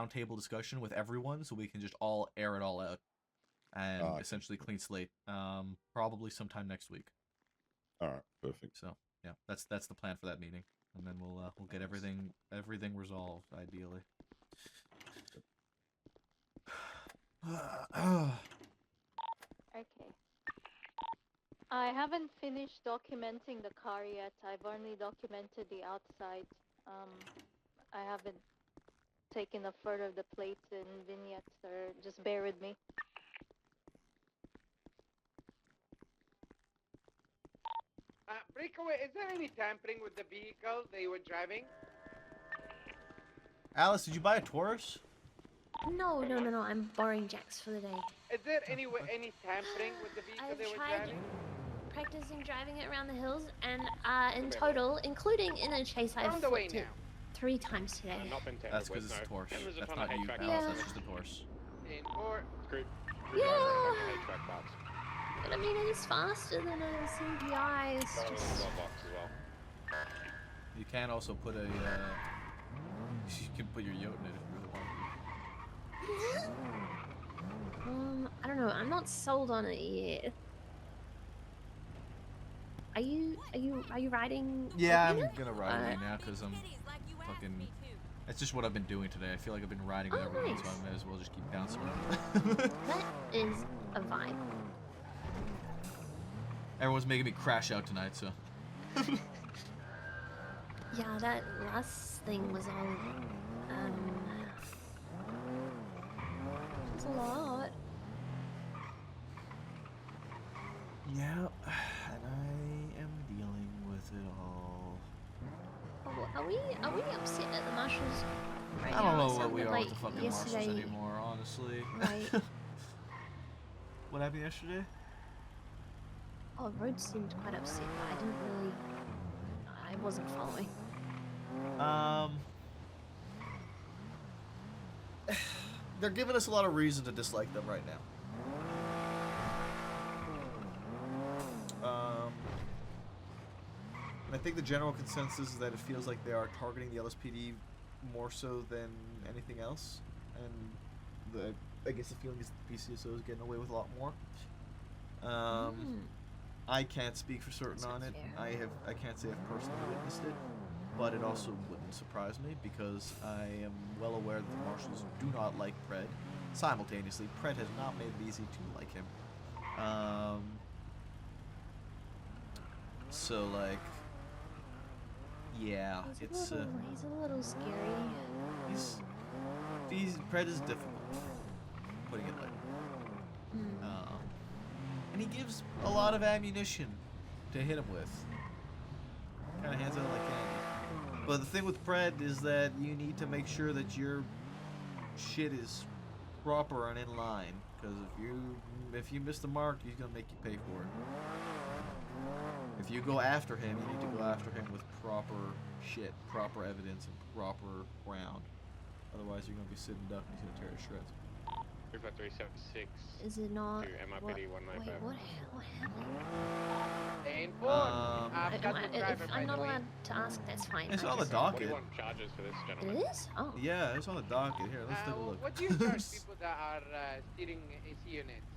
roundtable discussion with everyone, so we can just all air it all out and essentially clean slate. Probably sometime next week. All right, perfect. So yeah, that's the plan for that meeting, and then we'll get everything resolved ideally. Okay. I haven't finished documenting the car yet. I've only documented the outside. I haven't taken a photo of the plates and vignettes, so just bear with me. Breakaway, is there any tampering with the vehicle they were driving? Alice, did you buy a Taurus? No. I'm borrowing Jax for the day. Is there any tampering with the vehicle they were driving? Practicing driving it around the hills, and in total, including in a chase, I've flipped it 3 times today. That's because it's a Taurus. That's not you, Alice. Yeah. That's just a Taurus. In 4. Yeah. But I mean, it is faster than a CGI. It's just... You can also put a. You can put your yacht in it if you really want. I don't know. I'm not sold on it yet. Are you riding? Yeah, I'm gonna ride it right now because I'm fucking. It's just what I've been doing today. I feel like I've been riding with everyone, so I may as well just keep bouncing around. That is a vibe. Everyone's making me crash out tonight, so. Yeah, that last thing was all. It's a lot. Yeah, and I am dealing with it all. Oh, are we upset at the marshals? Right I don't now? know It what we sounded are like with the fucking yesterday... marshals anymore, honestly. Right. What happened yesterday? Oh, Rhodes seemed quite upset, but I didn't really... I wasn't following. They're giving us a lot of reason to dislike them right now. And I think the general consensus is that it feels like they are targeting the LSPD more so than anything else, and I guess the feeling is the PCSO is getting away with a lot more. I can't speak for certain on it. I can't say I've personally witnessed it, but it also wouldn't surprise me because I am well aware that the marshals do not like Pred. Simultaneously, Pred has not made it easy to like him. So like, yeah, he's a little scary. Pred is difficult, putting it lightly. And he gives a lot of ammunition to hit him with. Kind of hands out like candy. But the thing with Pred is that you need to make sure that your shit is proper and in line. Because if you miss the mark, he's gonna make you pay for it. If you go after him, you need to go after him with proper shit, proper evidence, and proper ground. Otherwise, you're gonna be sitting duck and he's gonna tear to shreds. 35376. Is it not? MIPD 195. Wait, what happened? If I'm not allowed to ask, that's fine. It's on the docket. 41 charges for this gentleman. It is? Oh. Yeah, it's on the docket. Here, let's take a look. What do you charge people that are steering AC units?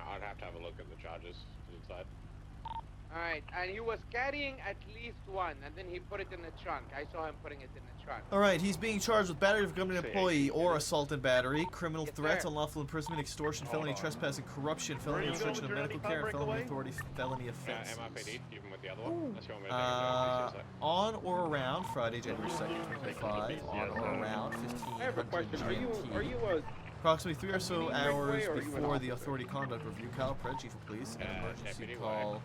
I'd have to have a look at the charges inside. Alright, and he was carrying at least one, and then he put it in the trunk. I saw him putting it in the trunk. Alright, he's being charged with battery of a government employee or assault and battery, criminal Yes, threats, sir. unlawful imprisonment, extortion, felony trespassing, corruption, felony obstruction of medical care, felony authority, felony offenses. MIPD, even with the other one. Unless you want me to take On or around Friday, January 2nd, 2025, on or around I have a 1500 question. Are you GMT. Approximately 3 or so hours before the authority conduct review, Kyle Pred, chief of police, an emergency call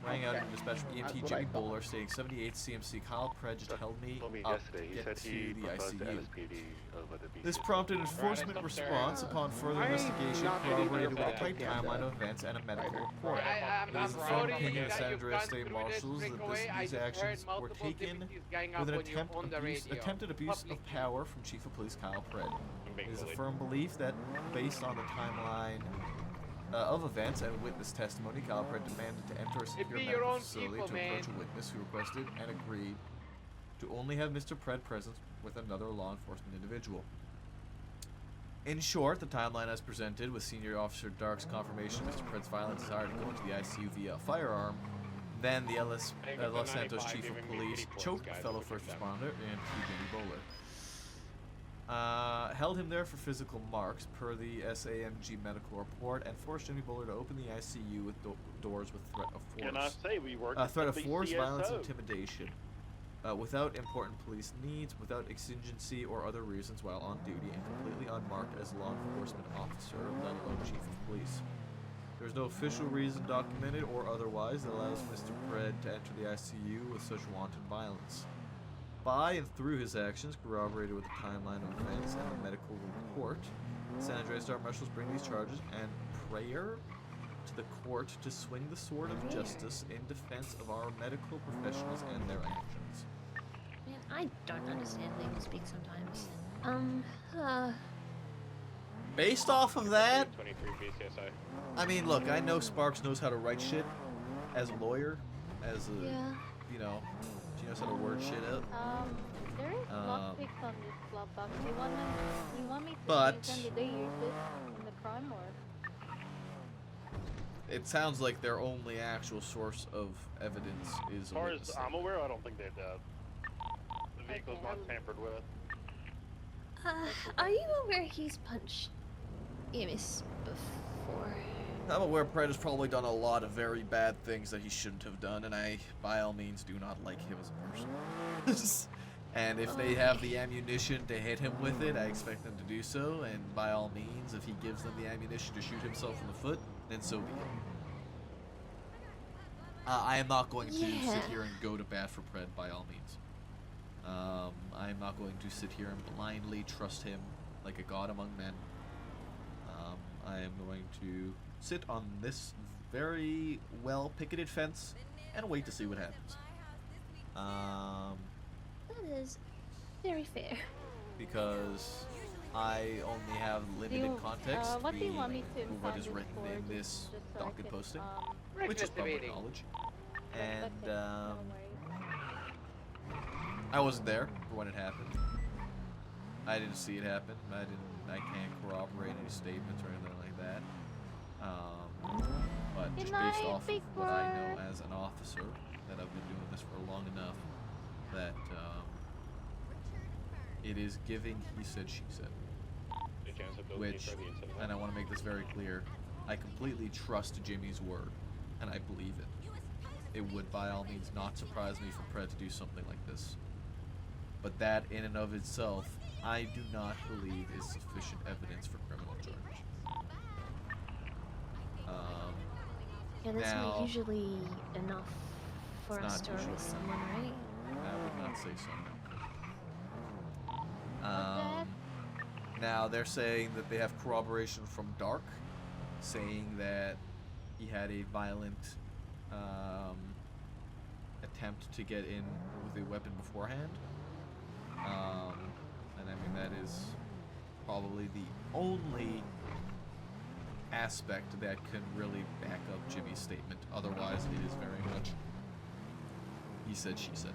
rang out in dispatch from EMT Jimmy Bowler stating 78 CMC Kyle Pred just held me up to get to the ICU. This prompted enforcement response upon further investigation corroborated with a tight timeline of events and a medical report. It is the firm opinion of San Andreas State Marshals that these actions were taken with an attempted abuse of power from Chief of Police Kyle Pred. It is a firm belief that, based on the timeline of events and witness testimony, Kyle Pred demanded to enter a secure medical facility to approach a witness who requested and agreed to only have Mr. Pred present with another law enforcement individual. In short, the timeline as presented, with Senior Officer Dark's confirmation of Mr. Pred's violent desire to go into the ICU via a firearm, then the Los Santos Chief of Police choked a fellow first responder and Jimmy Bowler. Held him there for physical marks per the SAMG medical report and forced Jimmy Bowler to open the ICU with doors with threat of force. Can I say we work Threat of force, violence, intimidation. Without important police needs, without exigency or other reasons while on duty, and completely unmarked as law enforcement officer, let alone chief of police. There is no official reason documented or otherwise that allows Mr. Pred to enter the ICU with such wanton violence. By and through his actions, corroborated with the timeline of events and the medical report, San Andreas Star Marshals bring these charges and prayer to the court to swing the sword of justice in defense of our medical professionals and their actions. Man, I don't understand how you speak sometimes. Based off of that, 23 BCSI. I mean, look, I know Sparks knows how to write shit as a lawyer, as a, you know, she knows how to word shit out. There is lockpicks on this glove box. You want me to But use them? Did they use it in the crime or? it sounds like their only actual source of evidence is. As far as I'm aware, I don't think they've done. The vehicle's not tampered with. Are you aware he's punched Amos before? I'm aware Pred has probably done a lot of very bad things that he shouldn't have done, and I, by all means, do not like him as a person. And if they have the ammunition to hit him with it, I expect them to do so, and by all means, if he gives them the ammunition to shoot himself in the foot, then so be it. I am not going to sit here and go to bat for Pred, by all means. I am not going to sit here and blindly trust him like a god among men. I am going to sit on this very well picketed fence and wait to see what happens. That is very fair. Because I only have limited context What do you want me to what is written in this docket posting, which is public knowledge. And I wasn't there for when it happened. I didn't see it happen. I can't corroborate any statements or anything like that. But just based off of what I know as an officer, that I've been doing this for long enough, that it is giving he said, she said. Which, and I want to make this very clear, I completely trust Jimmy's word, and I believe it. It would by all means not surprise me for Pred to do something like this. But that in and of itself, I do not believe is sufficient evidence for criminal charges. Yeah, that's now, not usually enough for us to arrest someone, right? I would not say so. Now they're saying that they have corroboration from Dark, saying that he had a violent attempt to get in with a weapon beforehand. And I mean, that is probably the only aspect that can really back up Jimmy's statement. Otherwise, it is very much he said, she said.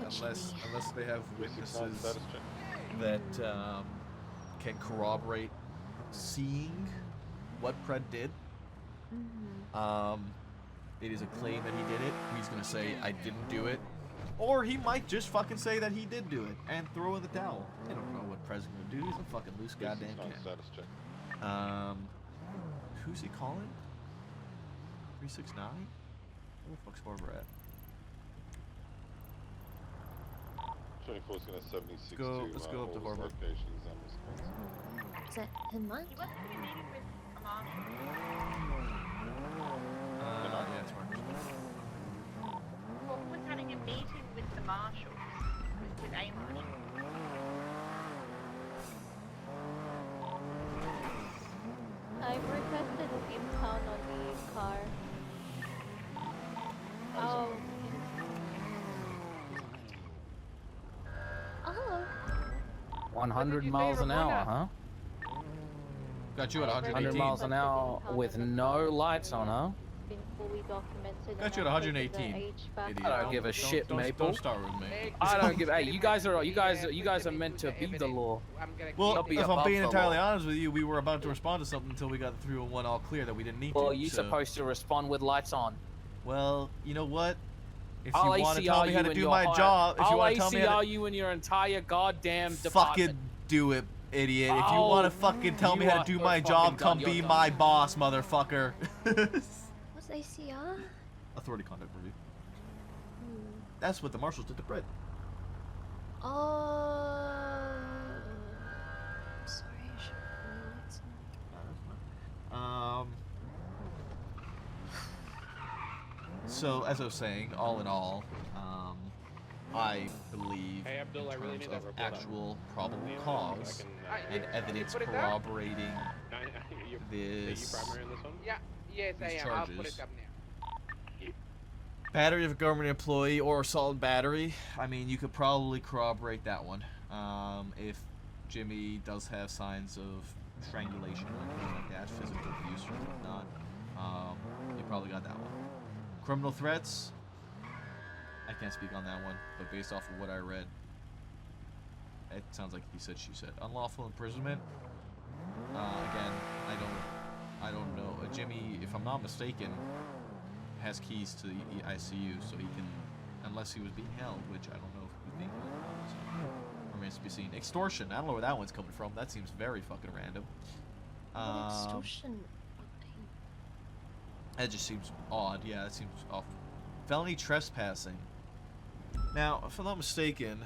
Unless they have witnesses that can corroborate seeing what Pred did. It is a claim that he did it. He's gonna say, I didn't do it. Or he might just fucking say that he did do it and throw in the towel. I don't know what Pred's gonna do. He's a fucking loose goddamn cannon. Who's he calling? 369? Where the fuck's Harbor at? 24 is going to 76 let's go up to Harbor. Locations and Is that him, Mike? He wants to be meeting with a marshal. Yeah, it's Marcus. Well, who was having a meeting with the marshals, with a marshal? I've requested impound on the car. Oh. 100 miles an hour, huh? Got you at 100 miles an hour with no lights on, huh? Been fully fully documented. Got you and at I've taken the 118. HVAC Idiot. I don't give a shit, Maple. Don't start with me. I don't give. Hey, you guys are meant to be the law. Well, Not be if I'm above being the entirely law. honest with you, we were about to respond to something until we got the 301 all clear that we didn't need to. Well, you're so- supposed to respond with lights on. Well, you know what? If you I'll want to tell ACR me how you to and do your my hire- job, if you I'll want to tell me how ACR to you and your entire goddamn fucking department. do it, idiot. If you want to fucking tell me you how are to do so my fucking job, done. come You're be done. my boss, motherfucker. What's ACR? Authority conduct review. That's what the marshals did to Brett. Oh. I'm sorry, I should have So as I was saying, all in all, I believe Hey, Abdul, I in really terms need that of report actual probable I cause can, and evidence put it down? corroborating you this primary on this one? Yeah, yes, I These am. I'll put charges. it up now. battery of a government employee or assault and battery. I mean, you could probably corroborate that one. If Jimmy does have signs of strangulation or anything like that, physical abuse or whatnot, you probably got that one. Criminal threats. I can't speak on that one, but based off of what I read, it sounds like he said, she said. Unlawful imprisonment. Again, I don't know. Jimmy, if I'm not mistaken, has keys to the ICU, so he can, unless he was being held, which I don't know if he was being held or not, so remains to be seen. Extortion. I don't know where that one's coming from. That seems very fucking random. What extortion? That just seems odd. Yeah, that seems awful. Felony trespassing. Now, if I'm not mistaken,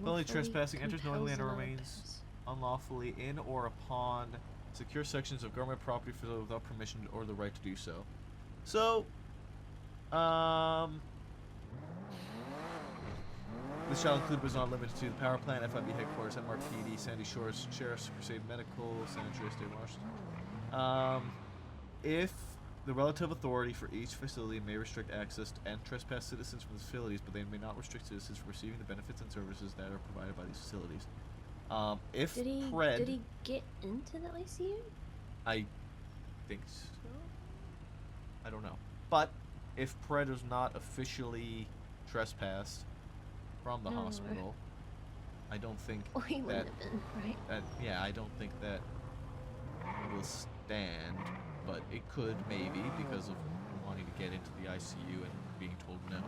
felony trespassing enters knowingly and remains unlawfully in or upon secure sections of government property without permission or the right to do so. So, this shall include but is not limited to the power plant, FIB headquarters, MRPD, Sandy Shores, Sheriff's Crusade Medical, Sanitary State Washington. If the relative authority for each facility may restrict access and trespass citizens from the facilities, but they may not restrict citizens from receiving the benefits and services that are provided by these facilities. If Did Pred, he get into the ICU? I think so. I don't know. But if Pred is not officially trespassed from the hospital, I don't think Well, he that, wouldn't have been, right? yeah, I don't think that will stand, but it could maybe because of wanting to get into the ICU and being told no.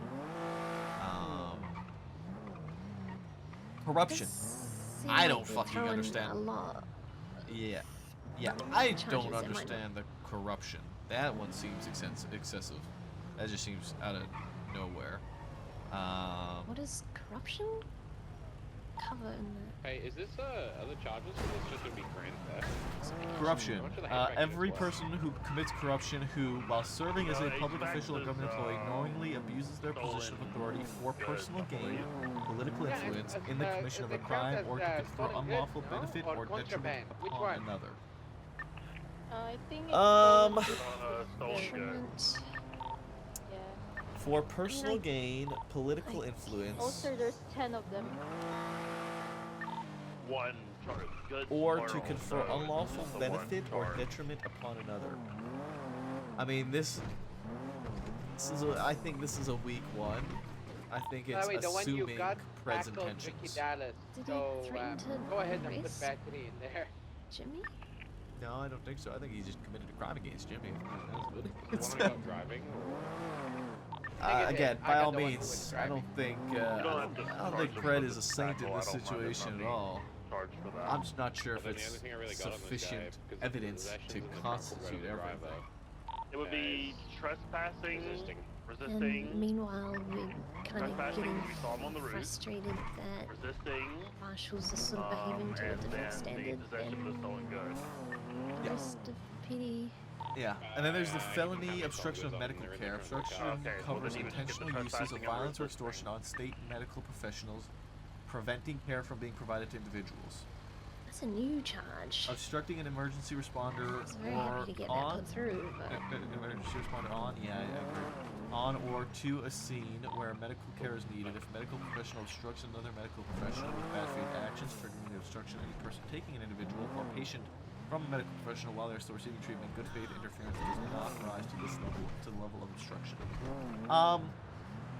Corruption. This I seems don't like they're fucking throwing understand. A lot. Yeah, I Charges don't that might understand the corruption. That one seems excessive. That just seems out of nowhere. What does corruption cover in that? Hey, is this other charges or is this just gonna be grand theft? Corruption. How much of the hate Every package was? person who commits corruption who, while serving as a public HVAC official or government is, employee, knowingly abuses their position of authority for personal gain, political influence, in the commission of a crime, or to confer unlawful benefit or detriment contraband? Which upon one? another. I think it's Stolen goods. Detriment. Yeah. For personal Like- gain, political influence, Also, there's 10 of them. One charge. Goods, or to plural, confer so unlawful it's just the one benefit or charge. detriment upon another. I mean, this is I think this is a weak one. I think it's By the way, the one you assuming got Pred's tackled Ricky intentions. Dallas. Did he So threaten to go ahead and race? put battery in there. Jimmy? No, I don't think so. I think he just committed a crime against Jimmy. Wanna go driving? Again, I by got all the one who means, was I don't think You don't have to I don't charge think them Pred for is the a saint in tackle. this I don't mind them situation not at being all. charged for that. I'm just not sure if But then the it's only thing I really got on this guy, sufficient because of evidence possessions to and the constitute drunk driver, everything. It would be Guys, trespassing, resisting. resisting, And meanwhile, we're kind of trespassing, getting we saw him on the roof, frustrated that resisting, marshals are sort of behaving to a and different then the standard possession of than the stolen goods. the Yeah. rest of PD. Yeah, and then there's the I can felony have obstruction of those on medical there in care. the criminal Obstruction code. Okay, well, covers then you would just get the intentional uses of trespassing and violence or resisting. extortion on state medical professionals, preventing care from being provided to individuals. That's a new charge. Obstructing an emergency responder I was very or happy to get that on put through, but emergency responder on, yeah, I agree. On or to a scene where medical care is needed if a medical professional obstructs another medical professional with bad faith actions triggering the obstruction of any person taking an individual or patient from a medical professional while they're still receiving treatment. Good faith interference does not rise to this level, to the level of obstruction.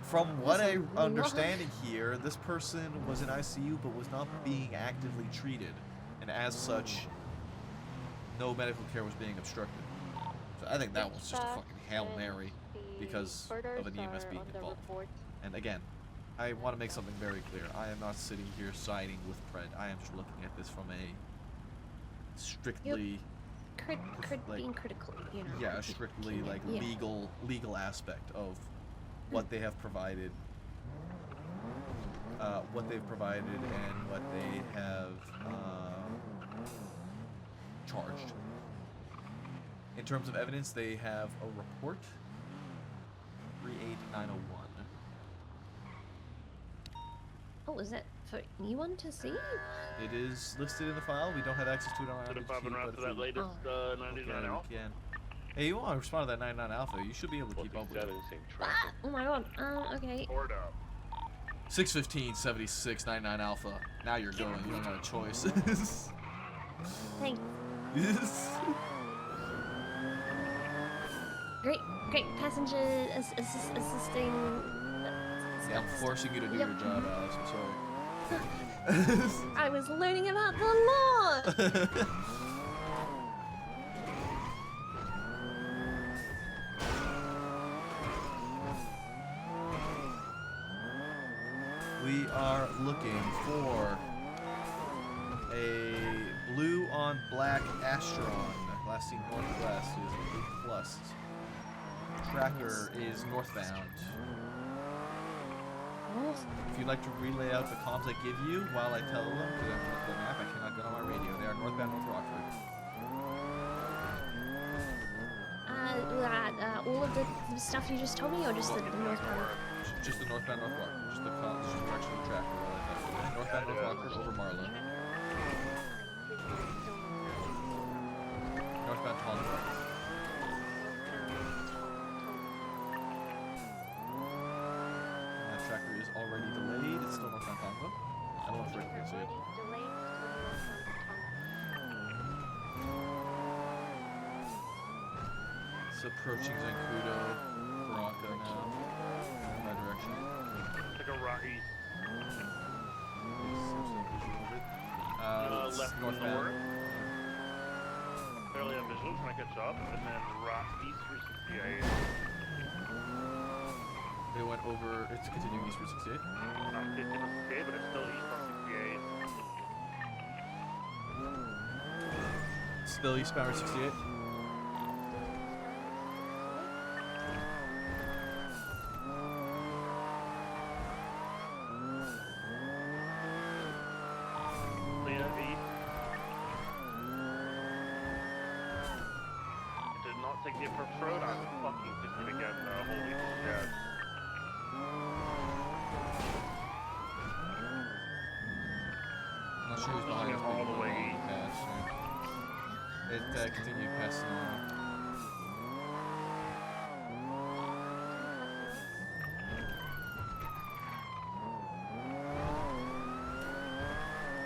From what I'm understanding here, this person was in ICU but was not being actively treated, and as such, no medical care was being obstructed. So I think that was just a fucking Hail Mary because of an EMS being involved. And again, I want to make something very clear. I am not sitting here siding with Pred. I am just looking at this from a strictly being critical, you know. yeah, a strictly like legal aspect of what they have provided, and what they have charged. In terms of evidence, they have a report 38901. Oh, is that for anyone to see? It is listed in the file. We don't have access to it on our Should have sheet, been around but to that latest 99 we Alpha. can. Hey, you want to respond to that 99 Alpha? You should be able to keep up with it. Oh my god. Okay. Poured up. 615, 76, 99 Alpha. Now you're going. You don't have a choice. Thanks. Yes. Great passenger assisting. Yeah, I'm forcing you to do your job, Alex. I'm sorry. I was learning about the law. We are looking for a blue on black Astron. Last seen northwest is blue plus. Tracker is northbound. If you'd like to relay out the comms I give you while I tell them, because I'm looking at the map, I cannot get on my radio. They are northbound North Rockford. All of the stuff you just told me, or just the northbound? Just the northbound North Rockford. Just the direction of the tracker while I tell you. Northbound North Rockford over Marlow. Northbound Hollywood. That tracker is already delayed. It's still northbound Congo. I don't know if Rick can see it. It's approaching Zancudo, Barranca now. In my direction. Take a rock east. It's Left northbound. north. Fairly visual, trying to catch up, and then rock east through 68. They went over. It's continuing east Route 68. Not 50 on 68, but it's still east on 68. Still eastbound Route 68. Clean up east. It did not take the approach road. I'm fucking 50 again, though. Holy shit. I'm not sure who's behind us. All the way past. It continued past the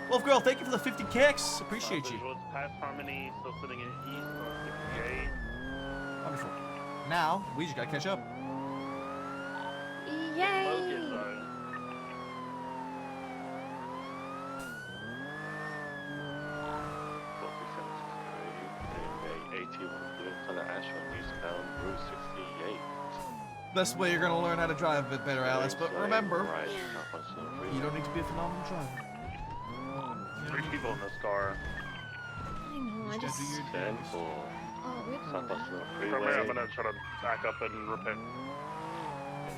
Wolf Girl, thank you for the 50 kicks. Appreciate you. Visuals past Harmony, still sitting in east on 68. Wonderful. Now, we just gotta catch up. Yay! Focus zone. Best way you're gonna learn how to drive a bit better, Alice. But remember, you don't need to be a phenomenal driver. 3 people in this car. I know, I just... Oh, Primarily, I'm gonna try to back up and repair.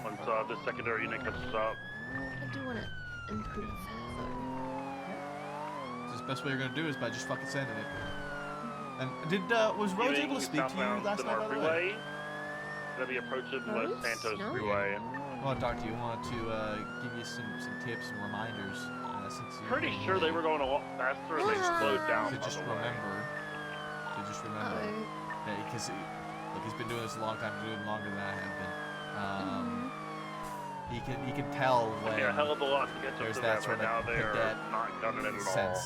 Once the secondary unit catches up. I do want to improve, though. This best way you're gonna do is by just fucking sending it. And was Rhodes able to speak to you last night, by the way? Gonna be approaching Los Rhodes? Santos No. Freeway. I want to talk to you. I want to give you some tips and reminders. Since you're Pretty sure they were going a lot faster and they slowed down. to just remember. Hey, because look, he's been doing this a long time, doing it longer than I have been. He can tell when Yeah, a hell of a lot to get there's to that that sort right of now. They cadet are not gunning it at sense,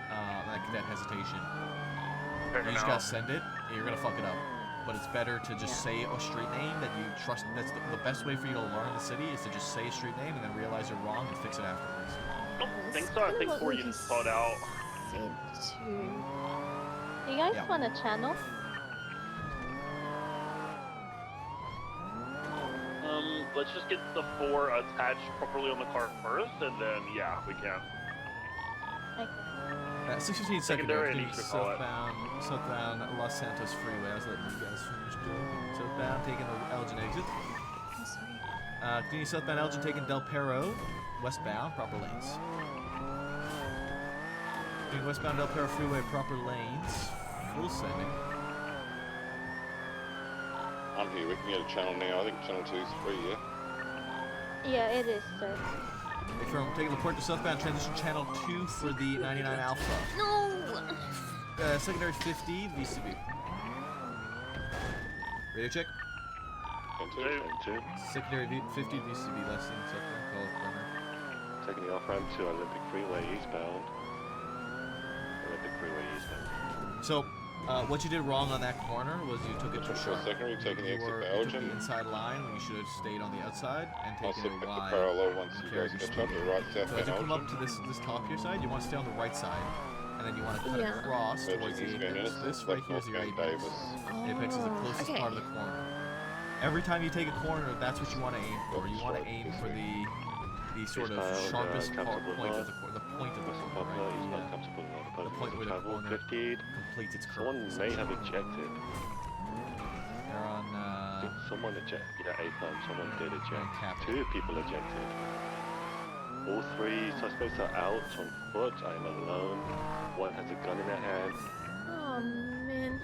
all. that cadet hesitation. You just gotta send it, and you're gonna fuck it up. But it's better to just say a street name that you trust. That's the best way for you to learn the city is to just say a street name and then realize you're wrong and fix it afterwards. I don't think so. I think 4 units spelled out. Do you guys Yeah. want a channel? Let's just get the 4 attached properly on the car first, and then yeah, we can. Okay. 615 Secondary, secondary, I need to call it. southbound Los Santos Freeway. I was letting you guys finish doing it. Southbound, taking the Elgin exit. I'm sorry. Continue southbound Elgin, taking Del Perro. Westbound, proper lanes. Doing westbound Del Perro Freeway, proper lanes. Full sending. I'm here. We can get a channel now. I think channel 2 is free, yeah? Yeah, it is, sir. If you're taking the port to southbound, transition channel 2 for the 99 Alpha. No. Secondary 50, VCB. Radio check. 10-2. Secondary 50, VCB, less than southbound, call it burner. Taking the off-ramp to Olympic Freeway eastbound. Olympic Freeway eastbound. So, what you did wrong on that corner was you took it too sharp. Secondary, taking the You exit were- for you took Elgin. the inside line when you should have stayed on the outside and I'll taken sit it back to wide. parallel once and you carried guys your get up speed. to right So as southbound you come up Elgin. to this top here side, you want to stay on the right side, and then you want to cut Yeah. across towards Emergency the scan apex. Innocence, This right left here is your northbound apex. Davis. Apex is the closest okay. part of the corner. Every time you take a corner, that's what you want to aim for. You want to aim for the sort of Eastbound, sharpest Capital point of Boulevard. the point of the Western corner, Popular, right? eastbound Capital Boulevard. The point where the Travel corner 50. completes its curve. Someone may have ejected. They're on. I think someone ejected. Yeah, A-Plan. Someone did eject. Capital. 2 people ejected. All 3 suspects are out on foot. I am alone. 1 has a gun in their hand. Oh man.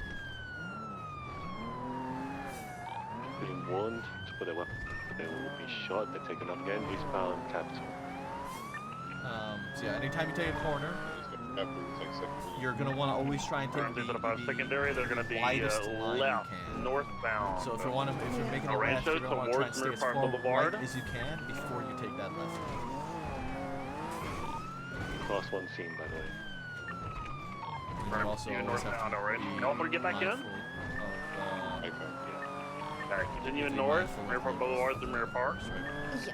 Being warned to put their weapon. They will be shot. They're taken up again. Eastbound Capital. So yeah, anytime you take a corner, you're gonna want to always try and take secondary, they're going to be widest line left, you can. northbound. So if you're making a left, Rancho you're gonna want to try and towards stay as Mirror Park far Boulevard. right as you can before you take that left. Class 1 scene, by the way. And you also you always have northbound, to alright. be You also get back in? mindful of, Alright, continuing Be north, mindful of Mirror Park the Boulevard to Mirror Park. right? Yeah.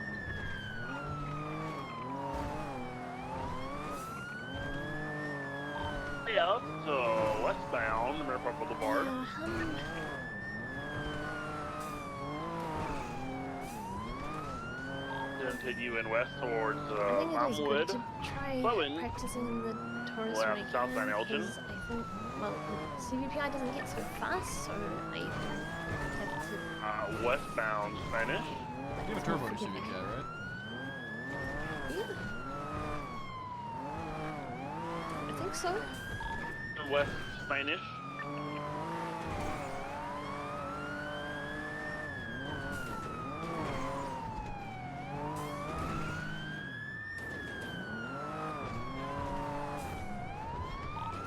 Yeah, so westbound, Mirror Park Boulevard. Continuing west towards I think it is good Mountainwood. to try Flowing. practicing the tourist Left, when I can, southbound Elgin. because I think, well, CVPI doesn't get so fast, so I have to... Westbound Spanish. You have a turbo in your CVK, right? Yeah. I think so. West Spanish.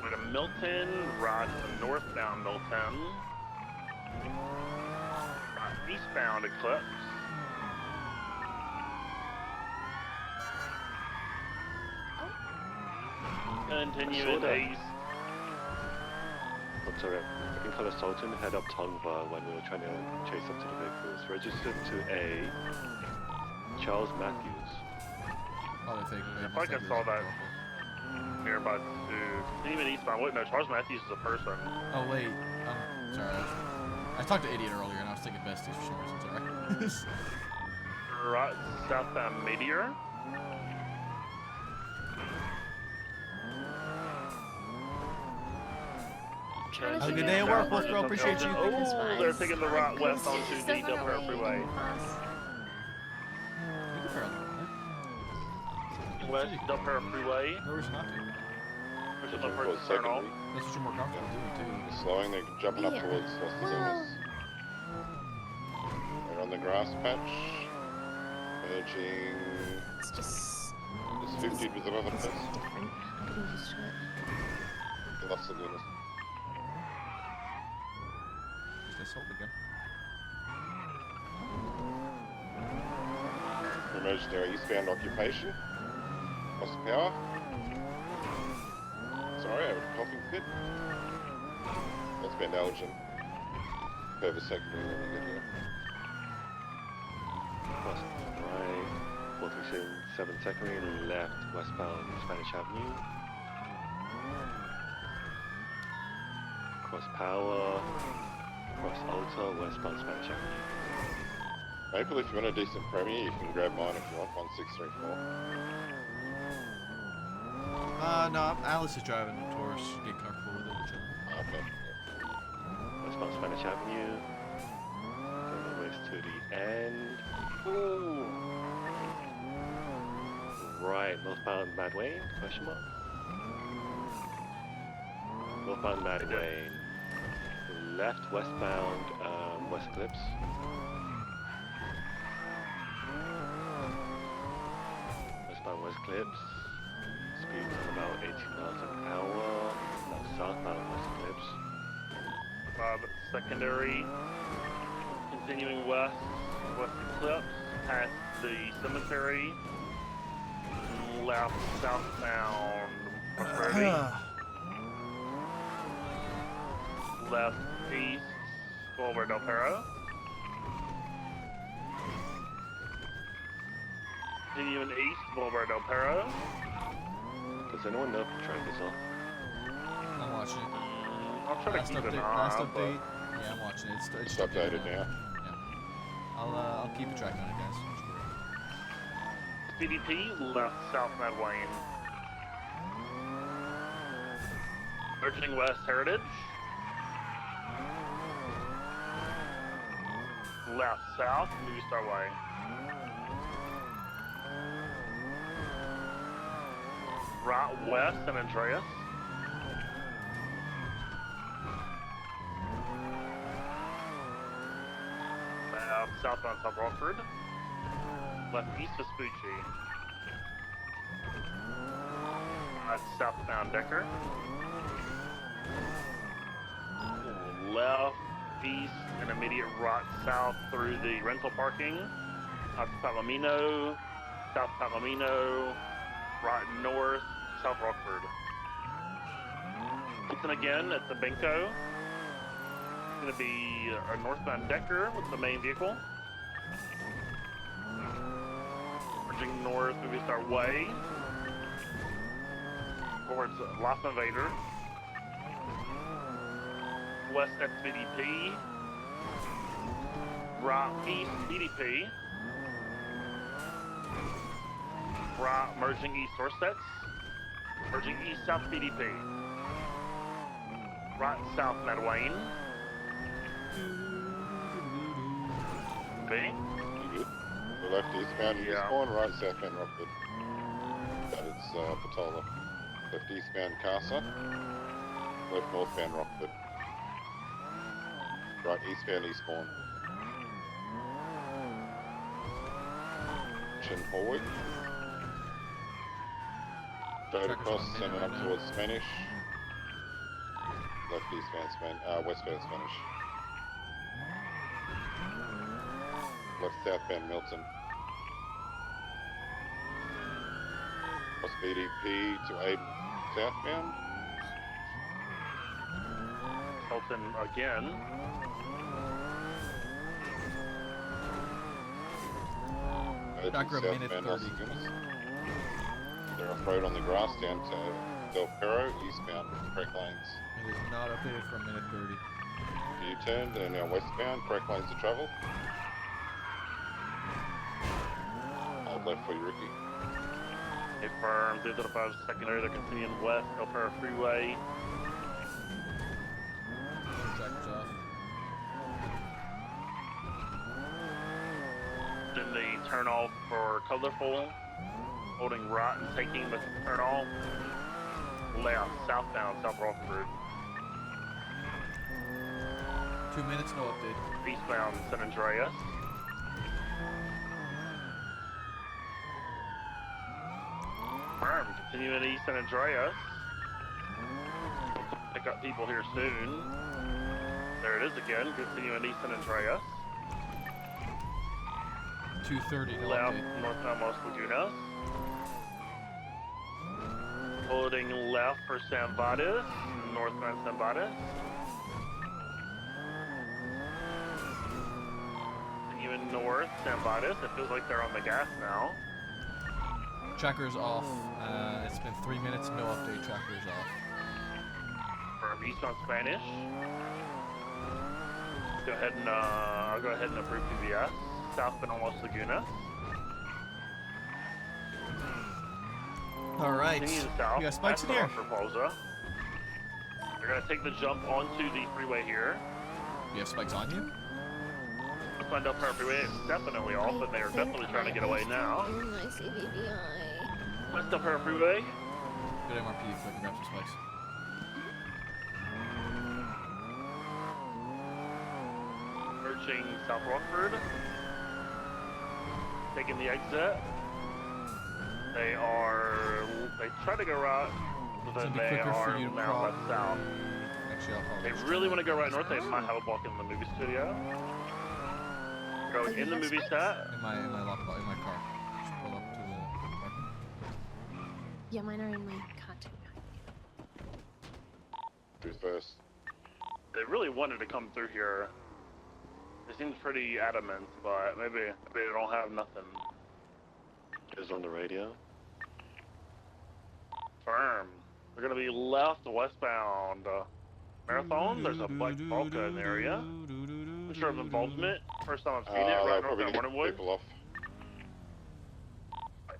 Go to Milton, right to northbound Milton. Right, eastbound Eclipse. Continuing east. Oh, sorry. In color Sultan head up Tongva when we were trying to chase up to the vehicles. Registered to a Charles Matthews. Oh, they think. I think I saw that nearby to even eastbound. Wait, no, Charles Matthews is a person. Oh wait, sorry. I talked to Idiot earlier, and I was thinking Besties for some reason. Sorry. Right, southbound Meteor. Trying to Have a good figure day out at work, how bro. to Appreciate you. go this Oh, way. they're taking the right Because west onto it's the so Del far Perro away Freeway. and fast. You can fairly right? West Del Perro Freeway. No reason not to. Which is the first turn off. That's what you're more comfortable doing too. Slowing, they're jumping up Yeah. towards Los Well, Angeles. They're on the grass patch. Merging. it's just... It's 50 with another It's place. different. I'm getting used to it. Los Angeles. Just hold again. Emerged their eastbound occupation. Lost power. Sorry, I have a coughing fit. Westbound Elgin. Further secondary when we get here. Cross right, 437 secondary, left, westbound Spanish Avenue. Cross Power, cross Alta, westbound Spanish Avenue. Maple, if you want a decent premiere, you can grab mine if you want, 1634. No, Alice is driving the Taurus. Get comfortable with it. We're chilling. Okay. Westbound Spanish Avenue. Going west to the end. Ooh. Right, northbound Mad Wayne? Question mark. Northbound Mad Wayne. Left, westbound West Eclipse. Westbound West Eclipse. Speed of about 18 miles an hour. Now southbound West Eclipse. Secondary. Continuing west. West Eclipse. Past the cemetery. Left, southbound Prosperity. Left, east, Boulevard Del Perro. Continuing east, Boulevard Del Perro. Does anyone know if the track is off? I'm watching it. I'll try to keep an eye Last on, update. Yeah, I'm watching it. It's updated now. Yeah. I'll keep a track on it, guys. Don't worry. CDP, left, south Mad Wayne. Merging west, Heritage. Left, south, New Star Way. Right, west, San Andreas. Left, southbound South Rockford. Left, east, Vespucci. Right, southbound Decker. Left, east, and immediate right south through the rental parking. Up to Palomino, South Palomino, right north, South Rockford. Hilton again at the Benko. It's going to be a northbound Decker with the main vehicle. Merging north, we start way towards Las Invader. West SVDP. Right east BDP. Right merging east Sorsets. Merging east south BDP. Right south Mad Wayne. B. Good. The left eastbound Eastbourne, right southbound Rockford. That is Patola. Left eastbound Casa. Left northbound Rockford. Right eastbound Eastbourne. Chin forward. Straight across, sending up towards Spanish. Left eastbound westbound Spanish. Left southbound Milton. Cross BDP to Aiden southbound. Hilton again. Back row, minute 30. They're off-road on the grass down to Del Perro, eastbound Crack Lanes. It is not updated for a minute 30. U-turn, they're now westbound, Crack Lanes to travel. Hold left for you, Ricky. Confirmed, 305 secondary, they're continuing west, Del Perro Freeway. Tracker's off. Then the turn off for Colorful. Holding right and taking the turn off. Left, southbound, South Rockford. 2 minutes, no update. Eastbound, San Andreas. Firm, continuing east San Andreas. Pick up people here soon. There it is again, continuing east San Andreas. 2:30, no Left, update. northbound Los Lagunas. Holding left for San Vadas, northbound San Vadas. north, stand by this. It feels like they're on the gas now. Tracker's off. It's been 3 minutes, no update. Tracker's off. From eastbound Spanish. Go ahead and I'll go ahead and approve PBS. Southbound Los Laguna. All right. Continuing south. We got spikes in here. They're gonna take the jump onto the freeway here. You have spikes on you? The Glendale Power Freeway is definitely off, and they are definitely trying to get away now. I see BBI. West Del Power Freeway. Good MRP if I can grab some spikes. Approaching South Rockford. Taking the exit. They try to go right, but then they are now left south. Actually, They really want to go right north. They might have a block in the movie studio. Going in the movie set. In my lockbox, in my car. Just pull up to the parking. Yeah, mine are in my car too. Who's first? They really wanted to come through here. They seemed pretty adamant, but maybe they don't have nothing. Is on the radio. Firm. They're gonna be left westbound. Marathon. There's a black Volca in the area. I'm sure of involvement. First time I've seen it. Right north of Morningwood. People off.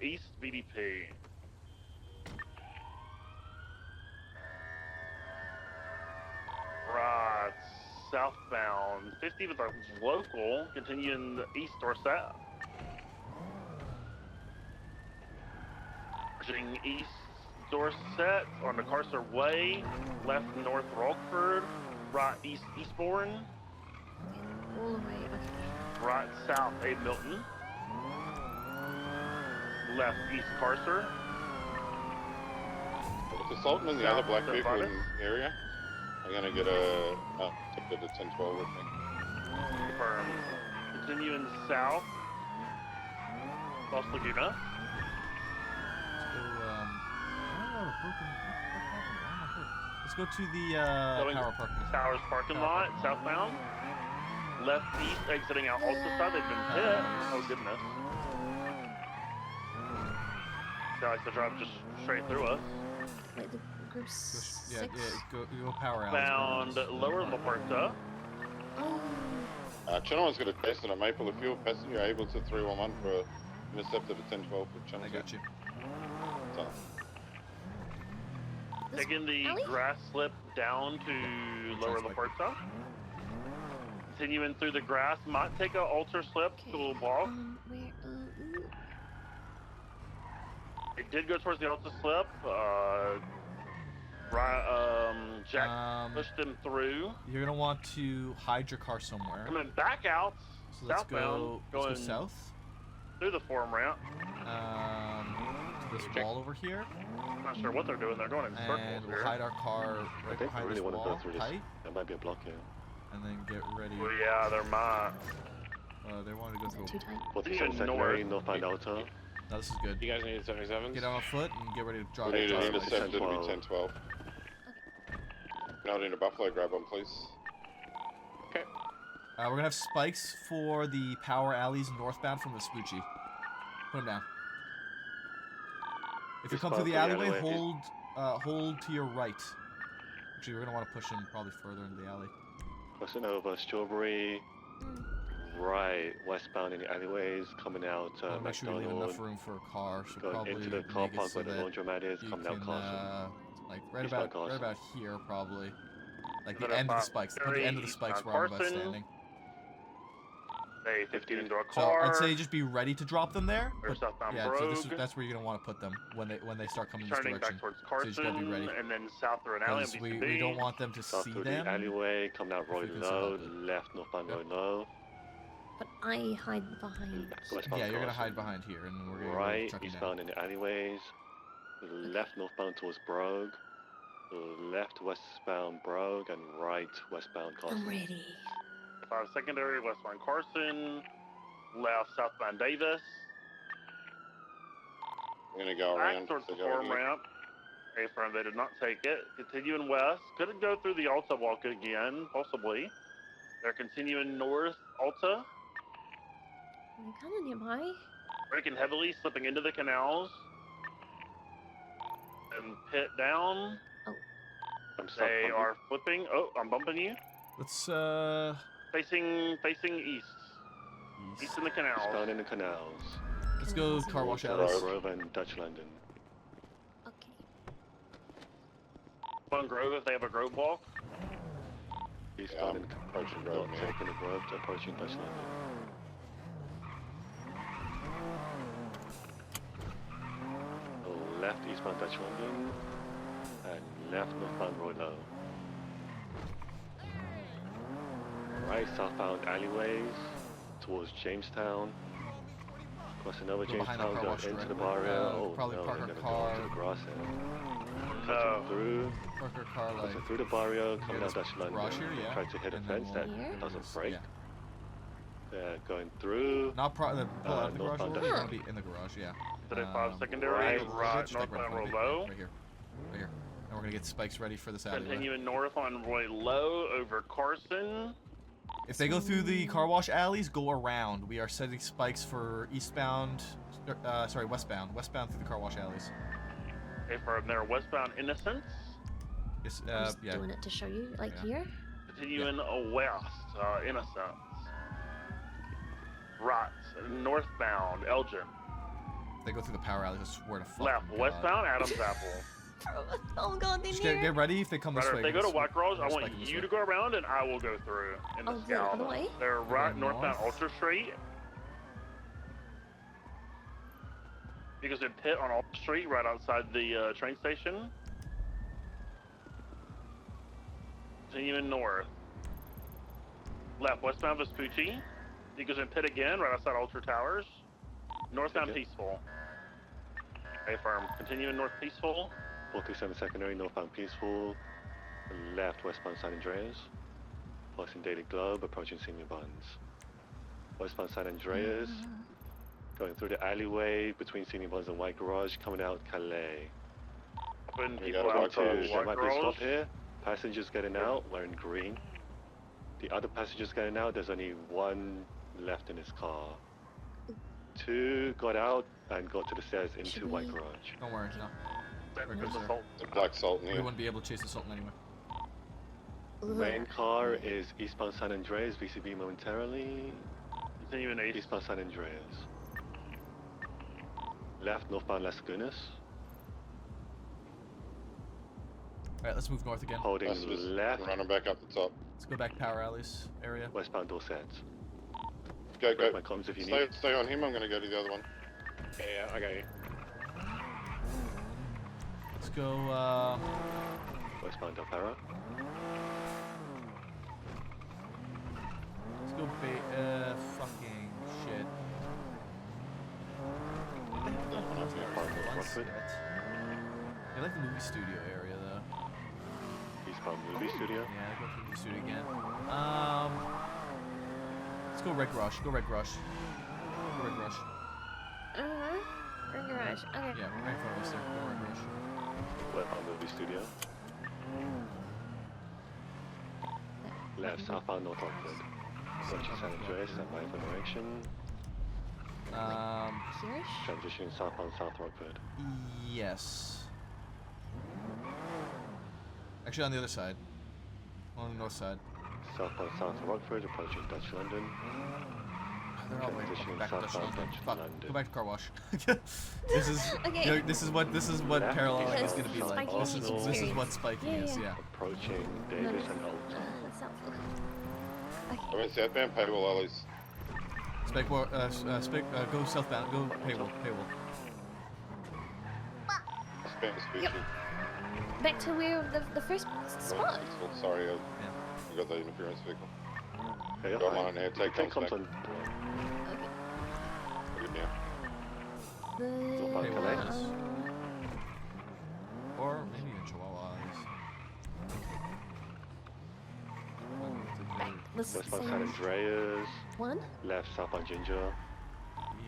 East BDP. Right. Southbound. 50 with a local. Continuing east Dorset. Pushing east Dorset on the Carcer Way, left north Rockford, right east Eastbourne, All the way, okay. right south A Milton, left east Carcer. The Sultan and the other black vehicle in the area are going to get a ticket at 1012 with me. Confirmed. Continuing south, Los Laguna. Let's go to the power parking. Towers parking lot, southbound. Left east, exiting out Alta side. They've been hit. Oh goodness. They like to drive just straight through us. Wait, the group six. Yeah, go power out. Found Lower La Puerta. Oh. Channel got a test on a Maple. If you're passenger, able to 311 for a intercept at 1012 for Channel. I got you. So. Taking the grass slip down to Lower La Puerta. Continuing through the grass. Might take a alter slip to a block. It did go towards the alter slip. Jack pushed him through. You're gonna want to hide your car somewhere. Coming back out. So let's southbound, go going south. Through the forum ramp. To this wall over here. I'm not sure what they're doing. They're going in circles And we'll here. hide our car right behind this wall, tight, There might be a block here. and then get ready. Well, yeah, they're mine. They wanted to go through. 47 secondary, northbound Alta. No, this is good. You guys need 77s? Get on a foot and get ready to drive. We need an drive. intercept, it'll be 1012. Not in a Buffalo, grab one please. Okay. We're gonna have spikes for the power alleys northbound from Vespucci. Put them down. If you come through the alleyway, hold to your right. Actually, we're gonna want to push him probably further into the alley. Crossing over Strawberry, right, westbound in the alleyways, coming out Make sure we leave enough room for a car. So going probably into the car park so where the laundromat is, you coming out can, Carson. like right about here, probably. Like the Is that end of the about spikes. Put the end of the spikes where I'm about Carson? standing. They 15 into a So car. I'd say just be ready to drop them there. Or But southbound yeah, so Brogue. that's where you're gonna want to put them when they start coming this Turning direction. back towards So you Carson, just gotta be ready. and then south through an alley on Because BCB. we don't want them to South see through them. the alleyway, coming out Roy we can Low, survive it. left northbound Yep. Roy Low, But I hide behind. westbound Yeah, you're gonna Carson. hide behind here, and we're gonna go Right, trucking down. eastbound in the alleyways, to the left northbound towards Brogue, to the left westbound Brogue, and right westbound Carson. I'm ready. Secondary, westbound Carson. Left southbound Davis. We're going to go Back around. towards so the go forum ahead. ramp. A-firm, they did not take it. Continuing west. Couldn't go through the Alta walk again, possibly. They're continuing north, Alta. You're kind of nearby. Braking heavily, slipping into the canals. And pit down. I'm stuck. They are flipping. Oh, I'm bumping you. Let's Facing east. East in the canals. Eastbound in the canals. let's go car wash Towards alleys. Grove and Dutch London. Okay. On Grove if they have a Grove walk. Eastbound I'm in approaching Grove, not man. taking the Grove, approaching Dutch London. Left eastbound Dutch London and left northbound Royal. Right southbound alleyways towards Jamestown. Cross another Go behind that Jamestown, car go wash into the directly. bar area. Oh Probably no, park they're our gonna car. go into the grass area. No. Cutting through. Park our car like Crossing through the barrio, coming this out Dutch London. garage here, yeah. Try to hit a And then fence we'll- that Here? doesn't break. Yeah. They're going through. Not pull out of the garage. northbound We're Dutch gonna be in the garage, yeah. 35 secondary, right, right, northbound Roy Low. Right here. Right here. And we're gonna get spikes ready for this alleyway. Continuing north on Roy Low over Carson. If they go through the car wash alleys, go around. We are setting spikes for eastbound, westbound through the car wash alleys. Okay, from there, westbound Innocence. Yes, I'm just yeah. doing it to show you, like Yeah. here. Continuing west, Innocence. Right, northbound Elgin. They go through the power alleys. I swear to fuck. Left, westbound Adams Apple. Oh god, in Just here. get ready if they come this Right, way. if they go to White Garage, I We're want spiking this you way. to go around and I will go through in the Oh, the scout. other way? They're right going northbound north. Ultra Street. Because they pit on Ultra Street right outside the train station. Continuing north. Left, westbound Vespucci. Because in pit again, right outside Ultra Towers. Northbound Okay. Peaceful. Okay, firm. Continuing north Peaceful. 437 secondary, northbound Peaceful. Left westbound San Andreas. Passing Daily Globe, approaching Senior Buns. Westbound San Andreas. Going through the alleyway between Senior Buns and White Garage, coming out Calais. When You people got a out White to Garage. There White might be a stop Garage. here. Passengers getting out, wearing green. The other passengers getting out, there's only one left in his car. Two got out and got to the stairs into Should White we- Garage. Don't worry, no. That We're was good, sir. assault. The Black Salt in We here. wouldn't be able to chase the Sultan anyway. Main car is eastbound San Andreas, VCB momentarily. Continuing east. Eastbound San Andreas. Left, northbound Las Lagunas. Alright, let's move north again. Holding That's just left, running back up the top. Let's go back power alleys area. westbound Dorset. Go, Break go. my comms if you Stay, need. stay on him. I'm going to go to the other one. Yeah, I got you. Let's go, Westbound Del Perro. let's go fucking shit. That one up here. Park North One Rockford. set. I like the movie studio area though. Eastbound Movie Studio. Yeah, go to the movie studio again. Let's go Red Garage. Go Red Garage. Go Red Garage. Red garage. Okay. Yeah, right in front of us there. Go Red Garage. Westbound Movie Studio. Left, southbound North Rockford. Approaching San Andreas at my direction. Here-ish? Transitioning southbound South Rockford. Yes. Actually, on the other side. On the north side. Southbound South Rockford, approaching Dutch London. They're all the way Transitioning back to Dutch southbound London. Dutch Fuck. London. Go back to car wash. This is Okay. you know, this is what Left paralleling is is gonna be like. spiking This each is experience. what spiking Yeah, is. yeah. Yeah. Approaching Davis and Alton. That's helpful. I went southbound, Paywall Alleys. Go southbound. Go Paywall. Spam Vespucci. Back to where the first spot. Peaceful. Sorry, you got the interference vehicle. Hey, Got one on here. Take Tank comms comes back. on. Okay. Good now. The Calais. Or maybe in Chihuahuas. the Westbound San same Andreas. one. Left, southbound Ginger.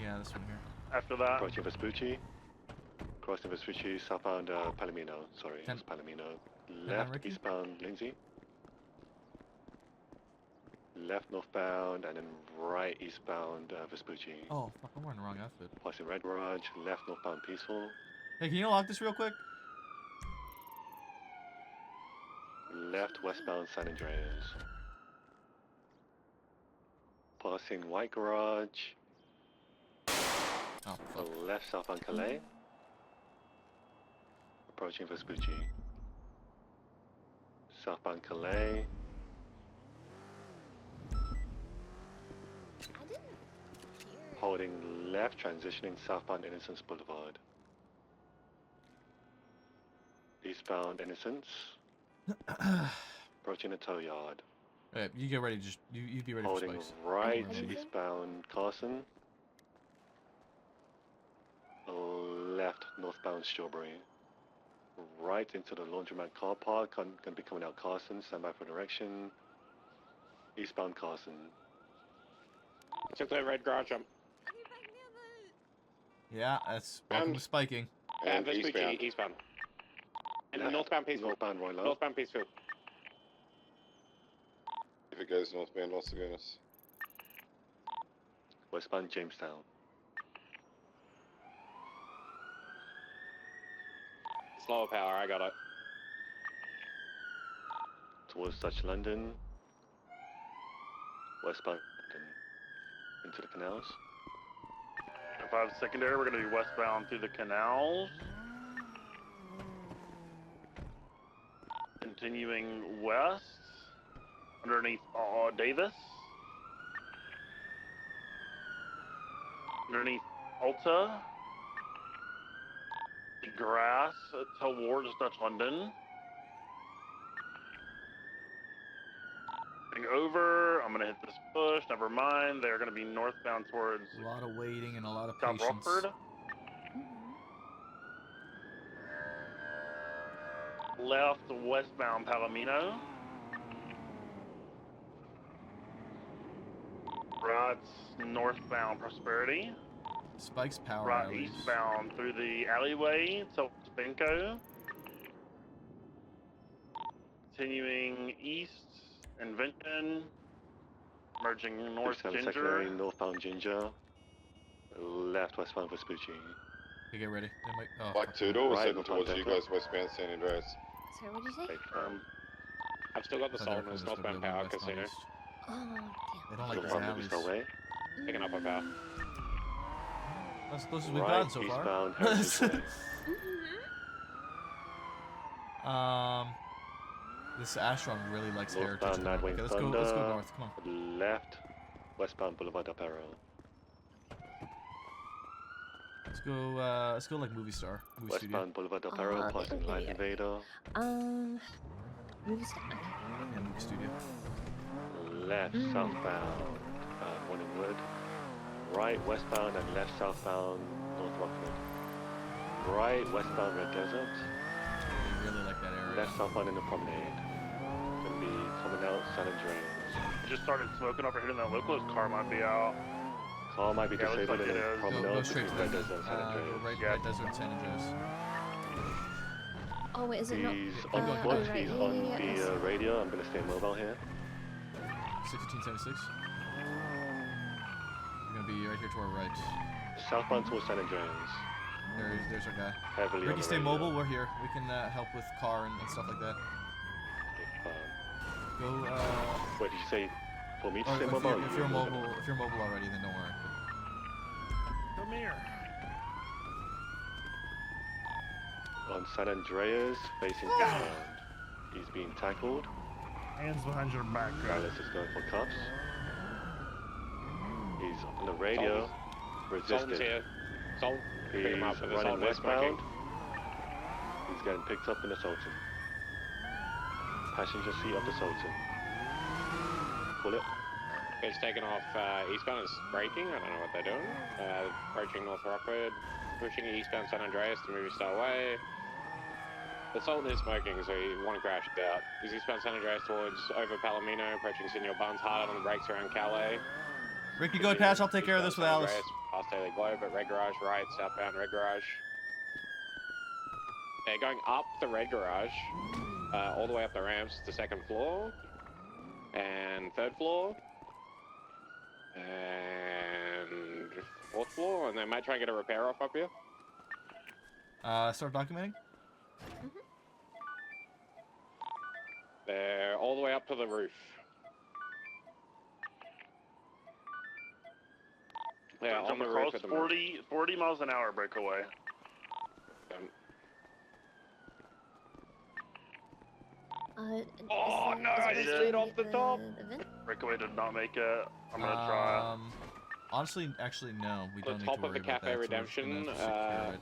Yeah, this one here. After that, Approaching Vespucci. Crossing Vespucci, southbound Palomino. Sorry, Ten- it's Palomino. on, Left, Ricky. eastbound Lindsay. left northbound, and then right eastbound Vespucci. Oh, fuck, I'm wearing the wrong outfit. Passing Red Garage, left northbound Peaceful. Hey, can you lock this real quick? Left westbound San Andreas. Passing White Garage. Oh, fuck. Left southbound Calais. Approaching Vespucci. Southbound Calais. I didn't hear. Holding left, transitioning southbound Innocence Boulevard. Eastbound Innocence. Approaching the tow yard. Alright, you get ready. Just you be ready for Holding spikes. right, Anything? eastbound Carson. Left, northbound Strawberry. Right into the laundromat car park. Gonna be coming out Carson. Stand by for direction. Eastbound Carson. Took the red garage jump. Yeah, that's welcome to spiking. And Vespucci, eastbound. And northbound Peaceful. Northbound Royal. Northbound Peaceful. if it goes northbound Los Lagunas. Westbound Jamestown. Slower power, I got it. Towards Dutch London. Westbound London. Into the canals. 5 secondary, we're going to be westbound through the canals. Continuing west, underneath Davis. Underneath Alta. Grass towards Dutch London. Over, I'm going to hit this bush, never mind. They're going to be northbound towards A lot of waiting and a lot of South patience. Rockford. Left westbound Palomino. Right northbound Prosperity. Spikes power Right alleys. eastbound through the alleyway to Benko. Continuing east, Invention. Merging north 37 Ginger. secondary, northbound Ginger. Left westbound Vespucci. Okay, get ready. They might, oh, Black fuck. Tudor was Right, heading towards you Delta. guys westbound San Andreas. Sorry, what did you say? I've still got the I thought they were Solomons, coming northbound this way, power west, not casino. east. Oh, They don't like these Northbound alleys. Livingston Way. Picking up on power. That's as close as we've Right gotten so eastbound far. Heritage Way. This Astron really likes heritage. Northbound at the Nightwing moment. Okay, Thunder. let's go north. Come on. Left westbound Boulevard Del Perro. Let's go like movie star. Movie studio. Westbound Boulevard Del Perro, passing okay, Light yeah. Invader. Movie star. Okay. Yeah, movie studio. Left southbound Morningwood. Right westbound and left southbound North Rockford. Right westbound Red Desert. They really like that area. Left southbound in the promenade. Gonna be coming out San Andreas. Just started smoking over here in that local. His car might be out. Car might be Yeah, looks disabled like and it then is. promenade Go straight between to Red the Desert and San Andreas. right Desert and San Andreas. Oh wait, is it not? He's Oh, on go foot, ahead. right, he's yeah, on yeah, yeah, the radio. I'm gonna stay mobile here. 1676. We're gonna be right here to our right. Southbound towards San Andreas. There's our guy. Heavily on Ricky, the stay radio. mobile. We're here. We can help with car and stuff like that. Go. Wait, did you say for me to Or stay if mobile? you're, if you're mobile, if you're mobile already, then don't worry. Come here. On San Andreas, facing eastbound. He's being tackled. Hands behind your back. Dallas is going for cuffs. He's on the radio. Solomons Resisted. here. Sol, pick He's him up with the running Solomons smoking. westbound. He's getting picked up in the Sultan. Passenger seat of the Sultan. Pull it. It's taken off eastbound. It's braking. I don't know what they're doing. Approaching North Rockford. Pushing eastbound San Andreas to movie star way. The Sultan is smoking, so you want to crash it out. He's eastbound San Andreas towards over Palomino, approaching Senor Buns, hard on the brakes around Calais. Ricky, go ahead, Patch. I'll take care of this with San Alice. Andreas, past Daily Globe at Red Garage, right, southbound Red Garage. They're going up the Red Garage, all the way up the ramps to second floor and third floor. And 4th floor, and they might try and get a repair off up here. Start documenting. They're all the way up to the roof. Yeah, on the roof at the moment. 40 miles an hour breakaway. Oh no, I slid off the top. Breakaway did not make it. I'm gonna try. Honestly, actually, no. We don't need to Top of worry the about Cafe that. Redemption, So we're just gonna secure it.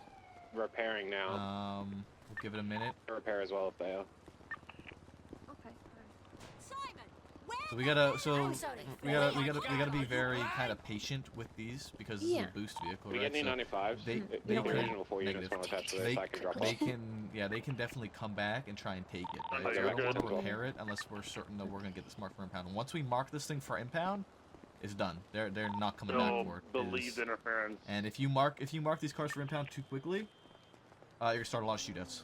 repairing now. We'll give it a minute. Repair as well if they are. So we gotta be very kind of patient with these because this is a boost vehicle, We right? get any 95s. They the can, original 4 units want to attach to this. I can drop off. They can definitely come back and try and take it. Right? Oh, So I you're don't want good. to repair it unless we're certain that we're gonna get this marked for impound. And once we mark this thing for impound, it's done. They're not coming back for it. Believed interference. And if you mark these cars for impound too quickly, you're gonna start a lot of shootouts.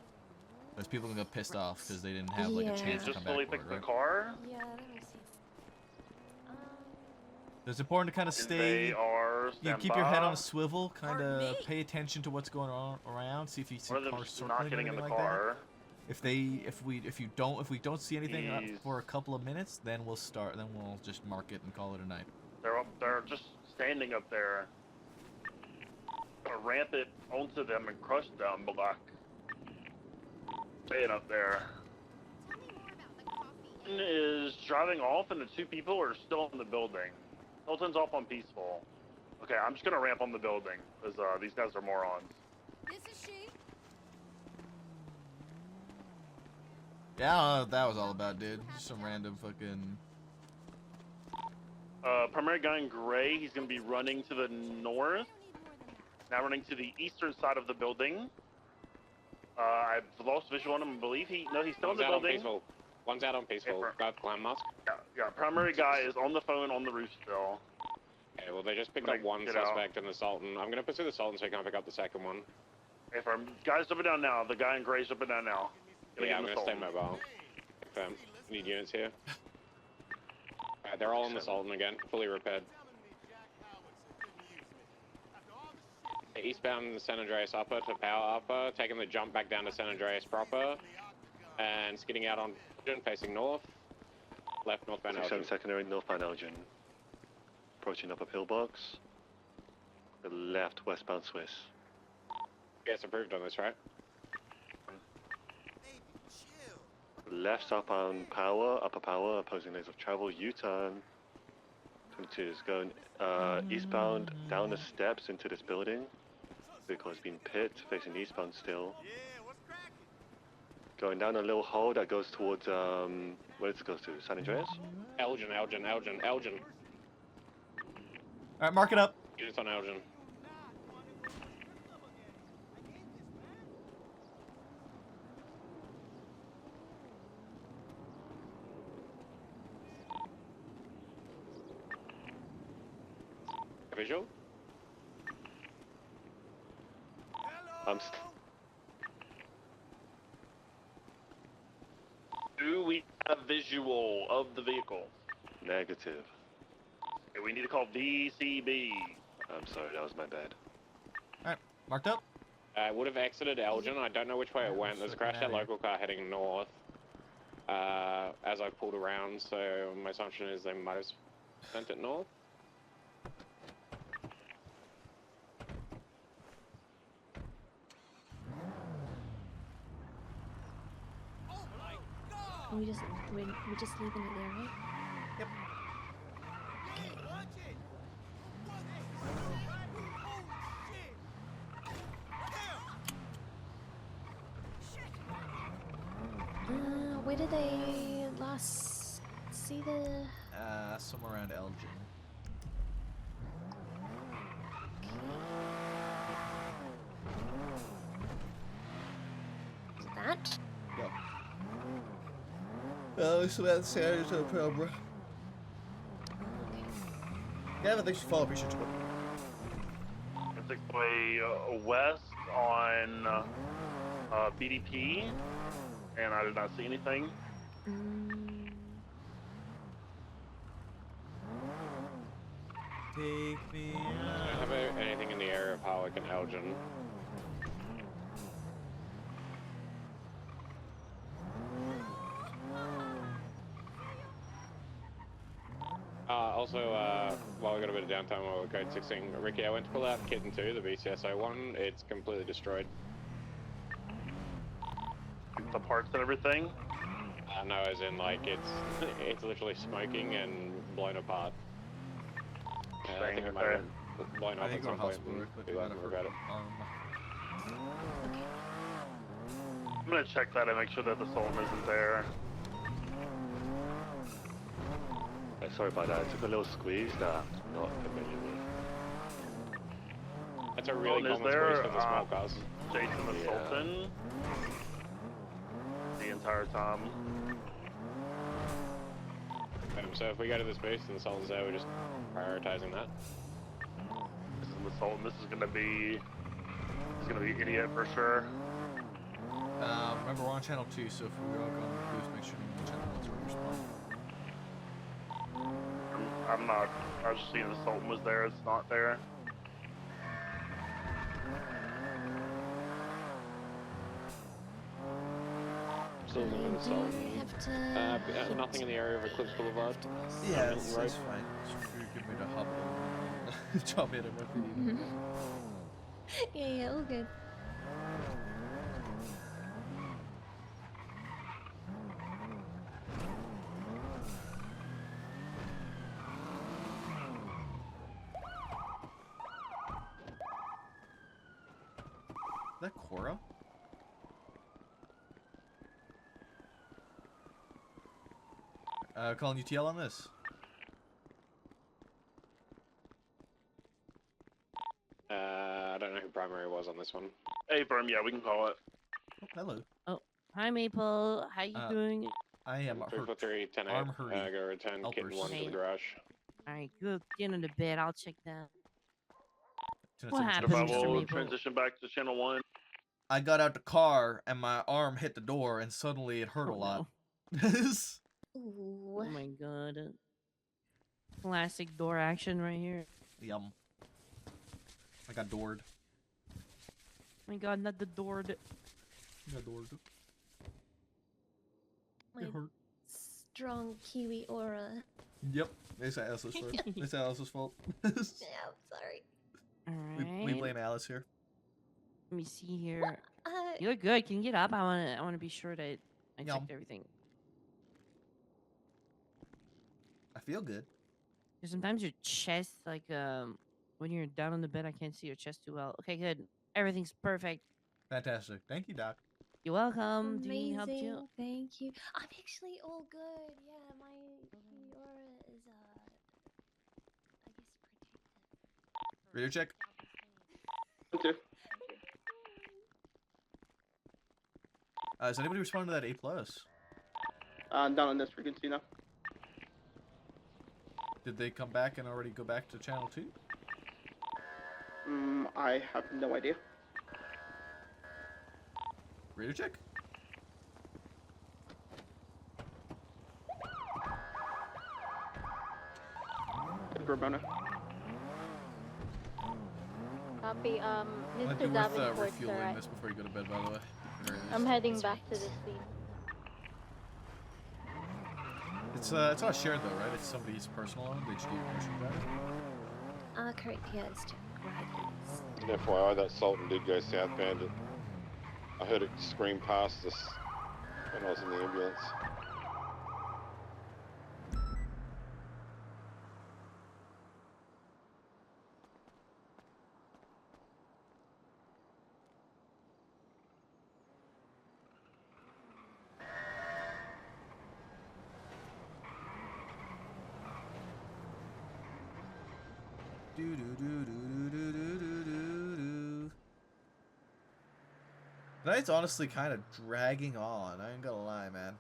Because people are gonna get pissed off because they didn't have like a chance to come back for it, right? The car? Yeah, let me see. It's important to kind of stay. Keep your head on a swivel, kind of pay attention to what's going on around. See if you see cars circling or anything like that. If we don't see anything for a couple of minutes, then we'll start. Then we'll just mark it and call it a night. They're just standing up there. Gonna ramp it onto them and crush them, Black. Staying up there. Is driving off, and the 2 people are still in the building. Hilton's off on peaceful. Okay, I'm just gonna ramp on the building because these guys are morons. This is she. Yeah, I don't know what that was all about, dude. Just some random fucking. Primary guy in gray. He's gonna be running to the north. Now running to the eastern side of the building. I've lost visual on him. I believe he's still in the building. One's out on peaceful. Got clown mask. Yeah. Primary guy is on the phone on the roof still. Okay, well they just picked up one suspect in the Sultan. I'm gonna pursue the Sultan so I can't pick up the second one. If our guy's jumping down now, the guy in gray's jumping down now. Yeah, I'm gonna stay mobile. Confirm. Need units here. Alright, they're all on the Sultan again, fully repaired. Eastbound San Andreas upper to power upper, taking the jump back down to San Andreas proper, and skidding out on facing north, left northbound Elgin. Secondary northbound Elgin. Approaching upper pillbox. The left westbound Swiss. Yes, approved on this, right? Left southbound power, upper power, opposing lanes of travel, U-turn. 22 is going eastbound down the steps into this building. Vehicle has been pit, facing eastbound still. Going down a little hole that goes towards, where does it go to? San Andreas? Elgin. Alright, mark it up. Units on Elgin. Visual? Do we have visual of the vehicle? Negative. Okay, we need to call VCB. I'm sorry, that was my bad. Alright, marked up. I would have exited Elgin. I don't know which way it went. There's a crashed out local car heading north as I pulled around, so my assumption is they might have sent it north. We're just leaving it there, right? Yep. Where did they last see the? Somewhere around Elgin. Is it that? Yep. Oh, so that's Sarah's no problem. Yeah, I think she follow research. It's like way west on BDP, and I did not see anything. Take me out. How about anything in the area of Harwick and Elgin? Also, while we got a bit of downtime while we're code 16, Ricky, I went to pull out Kitten 2, the BCSO1. It's completely destroyed. The parts and everything? No, as in, like, it's literally smoking and blown apart. I think it might have been blown up at some point. We learned more about it. I'm gonna check that and make sure that the Sultan isn't there. Sorry about that. I took a little squeeze that I'm not familiar with. That's a really common squeeze for the small cars. Jason the Sultan. The entire time. So if we go to this booth and the Sultan's there, we're just prioritizing that. This is the Sultan. This is gonna be idiot for sure. Remember, we're on channel 2, so if we all go on the booth, make sure you channel 1's where we respond. I'm not. I was just seeing the Sultan was there. It's not there. Still in the Sultan. Nothing in the area of Eclipse Boulevard. Yeah, that's fine. Give me the hub. Chop it if we need it. Yeah, all good. Is that Cora? Calling UTL on this. I don't know who primary was on this one. Hey, Berm, yeah, we can call it. Oh, hello. Oh, hi, Maple. How you doing? I am hurt. 343, 10 Arm hurry. Go return Kitten 1 to the garage. Alright, good. Get into bed. I'll check that. What What happened, I Mr. will Maple? transition back to channel 1. I got out the car and my arm hit the door and suddenly it hurt a lot. Ooh. Oh my god. Classic door action right here. Yum. I got doored. Oh my god, not the door. I got doored. My It hurt. strong Kiwi aura. Yep. It's Alice's fault. It's Alice's fault. Yeah, I'm sorry. Alright. We blame Alice here. Let me see here. You look good. Can you get up? I wanna be sure that I Yum. checked everything. I feel good. 'Cause sometimes your chest, like when you're down on the bed, I can't see your chest too well. Okay, good. Everything's perfect. Fantastic. Thank you, Doc. You're welcome. Do you need help Amazing. too? Thank you. I'm actually all good. Yeah, my Kiwi aura is I guess protected. Radio check. Okay. Has anybody responded to that A+? Not on this frequency, no. Did they come back and already go back to channel 2? I have no idea. Radio check. Ramona. Copy. Might be Mr. worth Davenport's refueling alright. this before you go to bed, by the way. I'm heading back to the scene. It's not shared though, right? It's somebody's personal own. They just give you permission to it. Correct. Yeah, it's just right. And FYI, that Sultan did go southbound. I heard it scream past us when I was in the ambulance. Tonight's honestly kind of dragging on. I ain't gonna lie, man.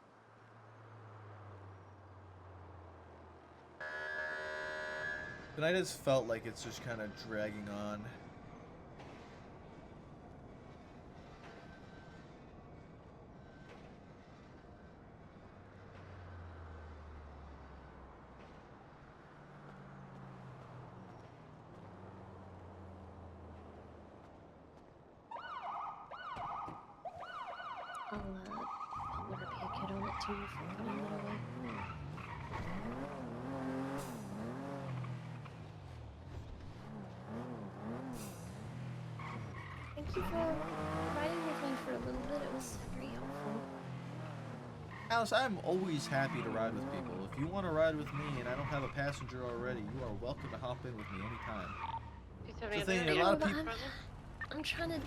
Tonight has felt like it's just kind of dragging on. put the repair kit on it too for putting it away. Thank you for riding with me for a little bit. It was very helpful. Alice, I'm always happy to ride with people. If you want to ride with me and I don't have a passenger already, you are welcome to hop in with me anytime. The thing, a lot of people. I'm trying to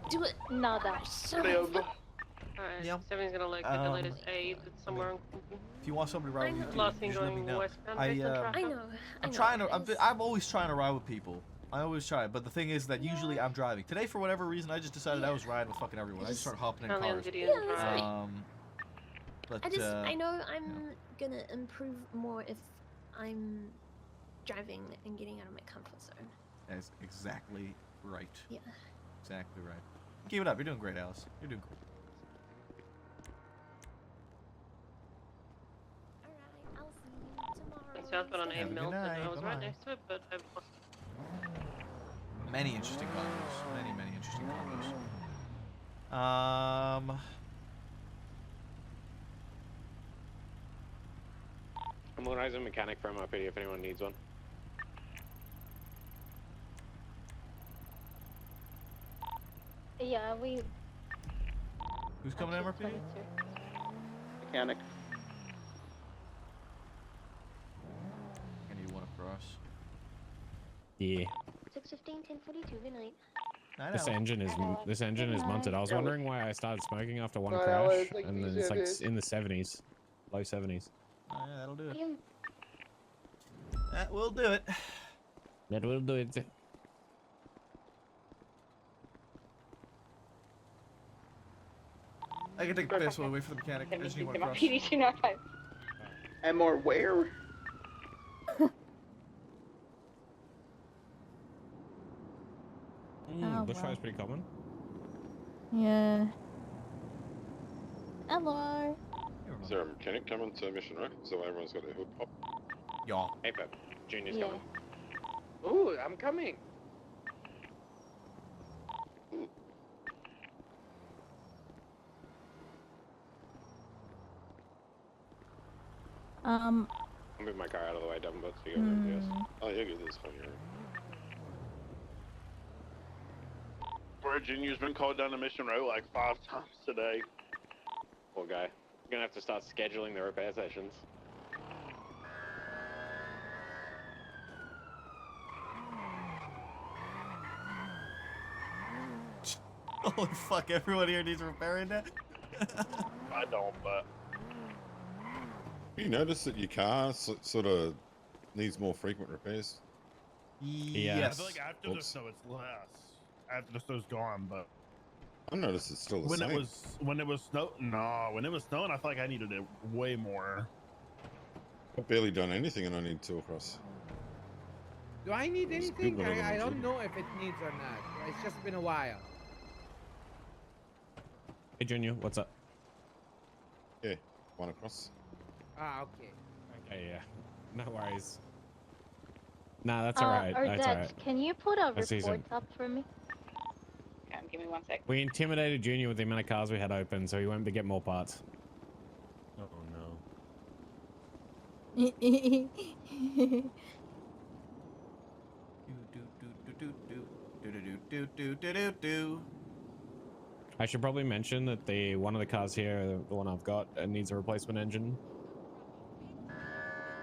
do it. Nada. Alright, Yep. Somebody's gonna look at the latest aid that's somewhere on. If you want somebody to ride with you, Last too, thing just let me going know. westbound based on traffic. I know. I'm trying to. I'm always trying to ride with people. I always try, but the thing is that usually I'm driving. Today, for whatever reason, I just decided I was riding with fucking everyone. I just started hopping in cars. But I know I'm gonna improve more if I'm driving and getting out of my comfort zone. That's exactly right. Yeah. Exactly right. Keep it up. You're doing great, Alice. You're doing great. Alright, I'll see you tomorrow. And southbound on 8 Milton. I was right Bye-bye. next to it, but I've lost. Many interesting combos. Many interesting combos. I'm organizing a mechanic for MRPD if anyone needs one. Yeah, we. Who's coming to MRPD? Mechanic. I need one across. Yeah. 6:15, 10:42. Good night. This engine is munted. I was wondering why I started smoking after one Well, crash, it's like and then easier it's like this. in the 70s, low 70s. Yeah, that'll do it. That will do it. That will do it. I can take this one away for the mechanic. I just need one across. PD295. And more where? Bushfire's pretty common. Yeah. Hello. Is there a mechanic coming to Mission Road? So everyone's got their hood pop. Yeah. Hey, Pep. Junior's Yeah. coming. Ooh, I'm coming. I'm moving my car out of the way, Dumbo, so you go yes. Oh, yeah, good. This fine. Bro, Junior's been called down to Mission Row like 5 times today. Poor guy. You're gonna have to start scheduling the repair sessions. Holy fuck, everyone here needs repairing now? I don't, but... You notice that your car sort of needs more frequent repairs? Yes. I feel like after the snow it's less. After the snow's gone, but I noticed it's still the same. When it was snowing, I feel like I needed it way more. I've barely done anything and I need 2 across. Do I need It's anything? good when I I'm don't in. know if it needs or not. It's just been a while. Hey, Junior, what's up? Yeah, 1 across. Ah, okay. Okay, yeah. No worries. Nah, that's alright. That's Dad, alright. can you put a That's report decent. up for me? Give me 1 sec. We intimidated Junior with the amount of cars we had open, so he won't be getting more parts. Oh Do. I should probably mention that one of the cars here, the one I've got, needs a replacement engine.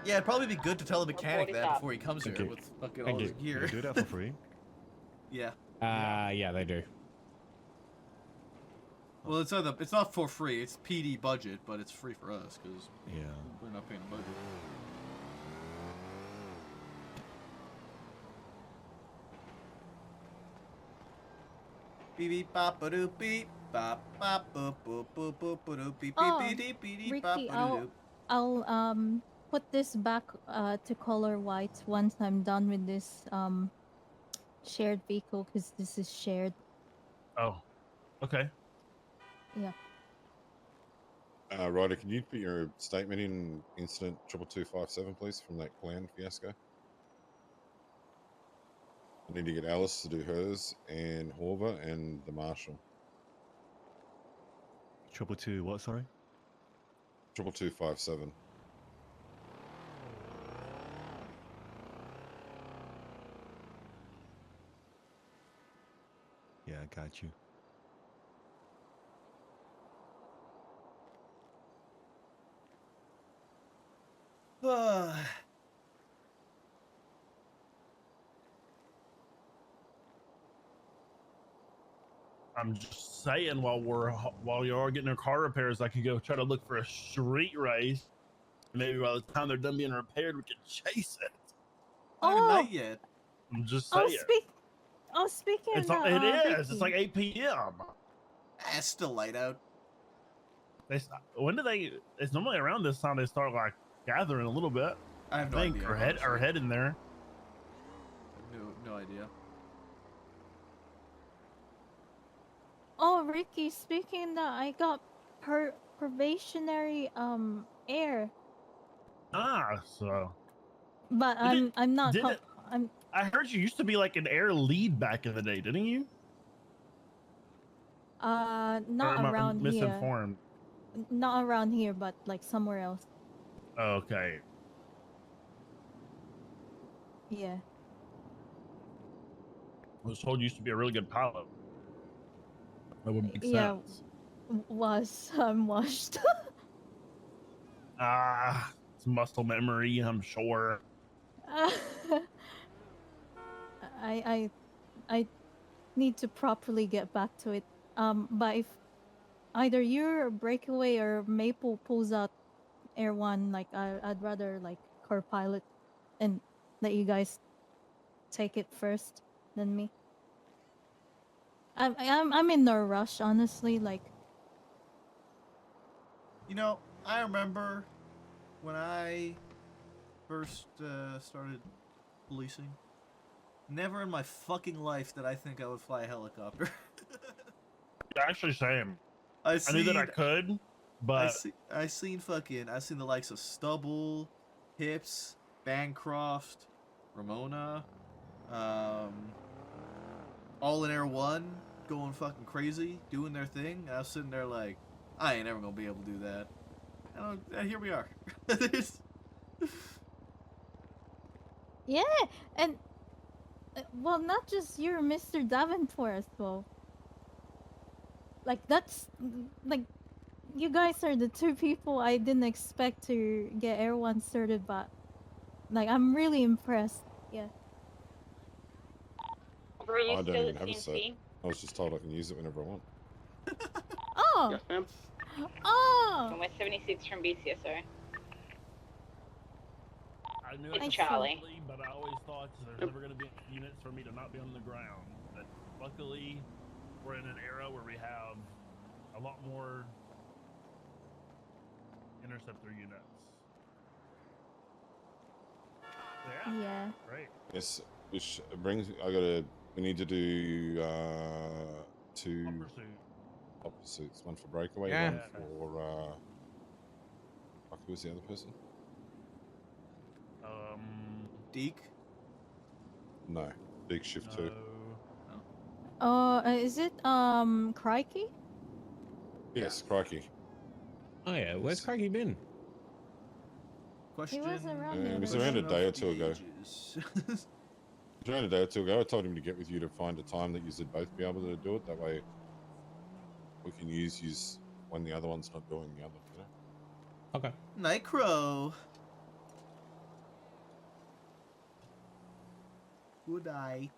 Yeah, it'd probably be good to tell the mechanic that stop. before he comes Thank here you. with fucking Thank all his you. gear. They do that for free? Yeah. Yeah, they do. Well, it's not for free. It's PD budget, but it's free for us because we're not paying the budget. Beep beep bop ba doop beep bop bop boop boop boop boop ba doop beep Oh, beep beep beep beep bop Ricky, ba doop. I'll put this back to color white once I'm done with this shared vehicle because this is shared. Oh, okay. Yeah. Ryder, can you put your statement in incident 22257, please, from that clan fiasco? I need to get Alice to do hers, and Horver, and the marshal. 222, what, sorry? 22257. Yeah, I got you. I'm just saying, while you are getting your car repairs, I could go try to look for a street race. Maybe by the time they're done being repaired, we can chase it. Not even Oh, night yet. I'm just saying. Speaking It's of it is. Ricky. It's like 8 p.m. It's still light out. When do they? It's normally around this time they start like gathering a little bit. I have no think idea. or head in there. No idea. Oh, Ricky, speaking that, I got probationary air, So. but I'm not. I'm. I heard you used to be like an air lead back in the day, didn't you? Not Or am I around here. misinformed? Not around here, but like somewhere else. Okay. Yeah. I was told you used to be a really good pilot. That would make Yeah. sense. I'm washed. It's muscle memory, I'm sure. I need to properly get back to it. But if either you or Breakaway or Maple pulls out Air One, like I'd rather like car pilot and let you guys take it first than me. I'm in no rush, honestly. Like, You know, I remember when I first started policing. Never in my fucking life did I think I would fly a helicopter. Actually, same. I knew that I could, but I seen the likes of Stubble, Hips, Bancroft, Ramona, All in Air One going fucking crazy, doing their thing. And I was sitting there like, I ain't ever gonna be able to do that. And here we are. yeah, and well, not just you, Mr. Davenport as well. Like that's like, you guys are the two people I didn't expect to get Air One certed, but like I'm really impressed. Yeah. Were you I don't still even at have a set. CNC? I was just told I can use it whenever I want. Oh. Yes, ma'am. Oh. I'm with 76 from BCSO. I knew It's it Charlie. possibly, but I always thought there's never going to be units for me to not be on the ground. But luckily, we're in an era where we have a lot more interceptor units. Yeah. Great. Yes, which brings. We need to do two top pursuits. One for breakaway, Yeah. one for. Fuck, who was the other person? Deke? No, Big Shift 2. Is it Crikey? Yes, crikey. Oh yeah, where's Crikey been? Question. He was around the It was other around day. a day or two ago. It was around a day or two ago. I told him to get with you to find a time that you should both be able to do it. That way, we can use when the other one's not doing the other. You know? Okay. Nightcrow. Good night.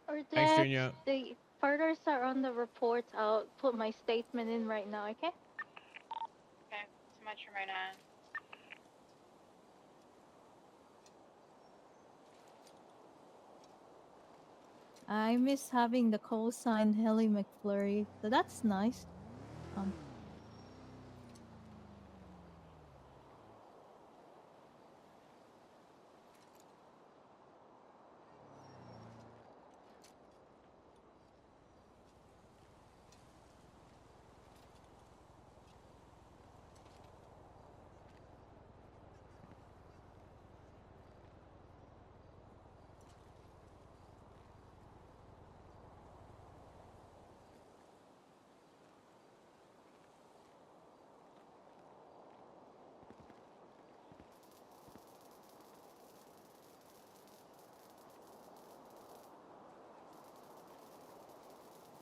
Or Thanks, that Junior. the furthers are on the report. I'll put my statement in right now, okay? Okay, so much Ramona. I miss having the call sign Helly McFlurry, so that's nice.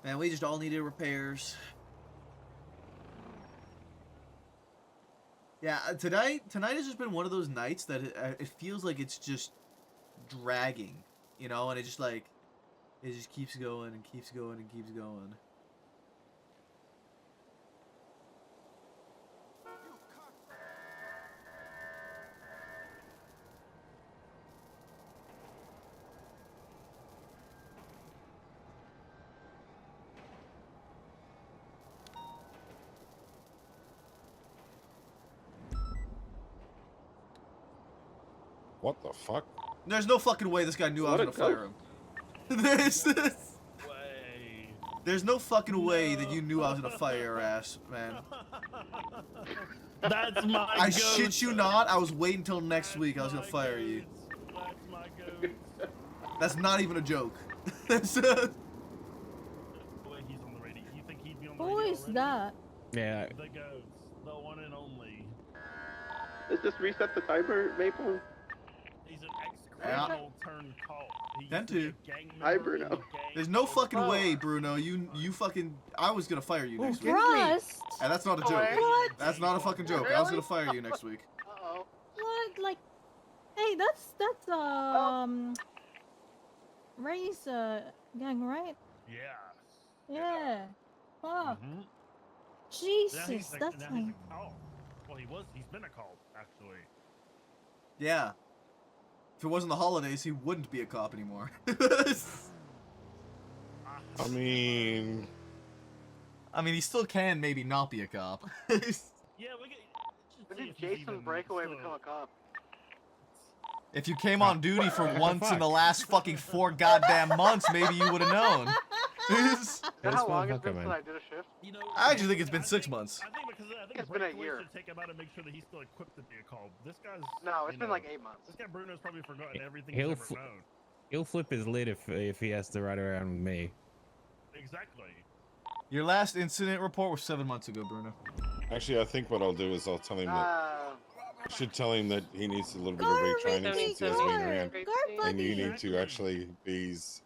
Man, we just all needed repairs. Yeah, tonight has just been one of those nights that it feels like it's just dragging, you know, and it just like, it just keeps going and keeps going and keeps going. What the fuck? There's no fucking way this guy knew I was gonna fire him. There's no fucking way that you knew I was gonna fire your ass, man. That's my I ghost. shit you not, I was waiting until next week I was gonna fire you. That's my ghost. That's not even a joke. That's Wait, he's on the radio. You think he'd be on the Who radio is already? that? Yeah. The ghost. The one and only. Let's just reset the timer, Maple. He's an ex-criminal turned cult. He Them used to be a too. gang member Hi, in Bruno. the gang. There's no fucking way, Bruno. You fucking. I was gonna fire you next week. Rust? And that's not a joke. What? That's not a fucking joke. I was gonna fire you next week. Uh-oh. What? Like, hey, that's Ray's gang, right? Yeah. Yeah. Fuck. Mhm. Jesus, Now he's that's now like. he's a cult. Well, he's been a cult, actually. Yeah. If it wasn't the holidays, he wouldn't be a cop anymore. I mean, he still can maybe not be a cop. Yeah, we get. When did Jason Breakaway become a cop? If you came on duty for once in the last fucking 4 goddamn months, maybe you would have known. You know how long it's been since I did a shift? You know, I actually think it's been 6 months. I think It's been a Breakaway year. should take him out and make sure that he's still equipped to be a cult. This guy's. No, it's you been know, like 8 months. This guy Bruno's probably forgotten everything He'll he's ever known. He'll flip his lid if he has to ride around with me. Exactly. Your last incident report was 7 months ago, Bruno. actually, I think what I'll do is I'll tell him that. I should tell him that he needs a little bit of retraining since he hasn't been around. And you need to actually be his.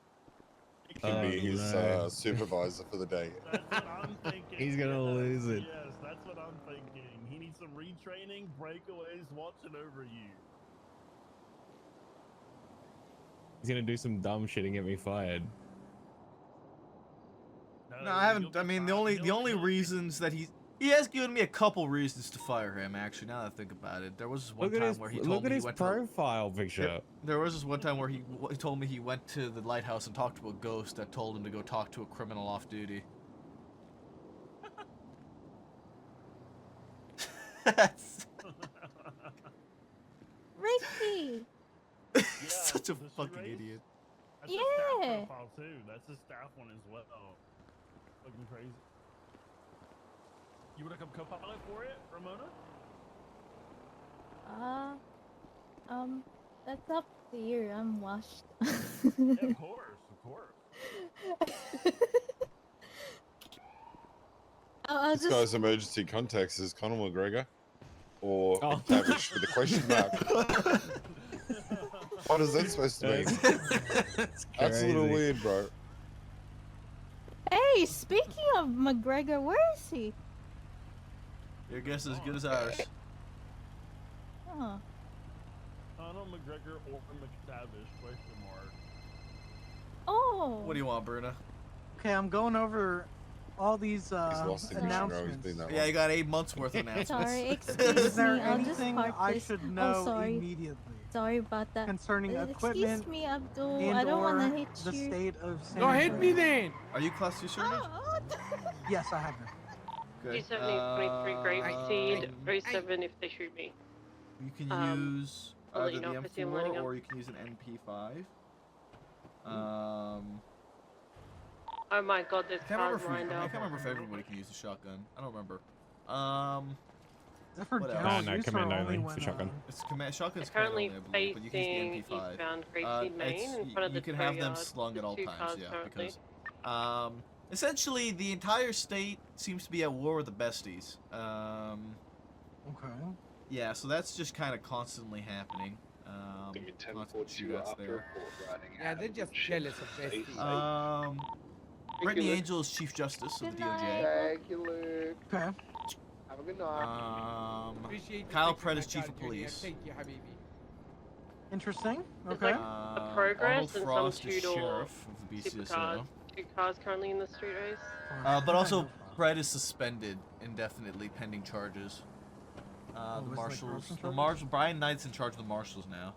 You can be his supervisor for the day. That's what I'm thinking. He's gonna lose it. Yes, that's what I'm thinking. He needs some retraining, breakaways, watching over you. He's gonna do some dumb shit and get me fired. No, I haven't. I mean, the only reasons that he has given me a couple reasons to fire him. Actually, now that I think about it, there was this one Look at time his where he told me he went profile picture. There was this one time where he told me he went to the lighthouse and talked to a ghost that told him to go talk to a criminal off duty. Ricky. Such a fucking idiot. That's his staff Yeah. profile too. That's his staff one as well. Looking crazy. You wanna come co-pilot for it, Ramona? That's up to you. I'm washed. Yeah, of course, of course. I'll This just. guy's emergency contacts is Conor McGregor or Tavish with a question mark. What is that supposed to mean? That's a little crazy. weird, bro. Hey, speaking of McGregor, where is he? Your guess is as good as ours. Oh. Conor McGregor or McTavish? Question mark. Oh. What do you want, Bruno? Okay, I'm going over all these He's lost in announcements. been that Yeah, you got 8 months worth of announcements. Sorry, excuse Is there me. I'll just anything park I this. should Oh, know sorry. immediately Sorry about that. concerning Excuse equipment me, Abdul. and I don't want or to hit the you. state of San Don't hit me Andreas? then. Are you class 2 certified? Yes, I have them. Okay. 270, 23 grape seed, 07 if they shoot me. You can use I'll let either you know the if I see 'em lining M4 up. or you can use an MP5. Oh my god, there's I can't remember cars if lined I up. can't remember if everybody can use the shotgun. I don't remember. Is that for What general else? No, use or command only only when, for shotgun. It's command shotgun's They're command currently only, I believe, but you can facing use the MP5. eastbound Grapeseed Main in front of the you can tow have them yard. slung at all There's 2 times, cars yeah, currently. because essentially the entire state seems to be at war with the besties. Okay. Yeah, so that's just kind of constantly happening. Constant shootouts there. Yeah, they're just jealous of besties. Brittany Angel is Chief Justice of the DOJ. Thank you, Luke. Okay. Have a good night. Kyle Pratt is Chief of Police. Thank you, Habibi. Interesting. There's Okay. like the Progress and some Frost is two-door Sheriff of the supercars. BCSO. 2 cars currently in the street race. But also, Pratt is suspended indefinitely pending charges. The was it, like, marshals, corruption the charges? marshal, Brian Knight's in charge of the marshals now.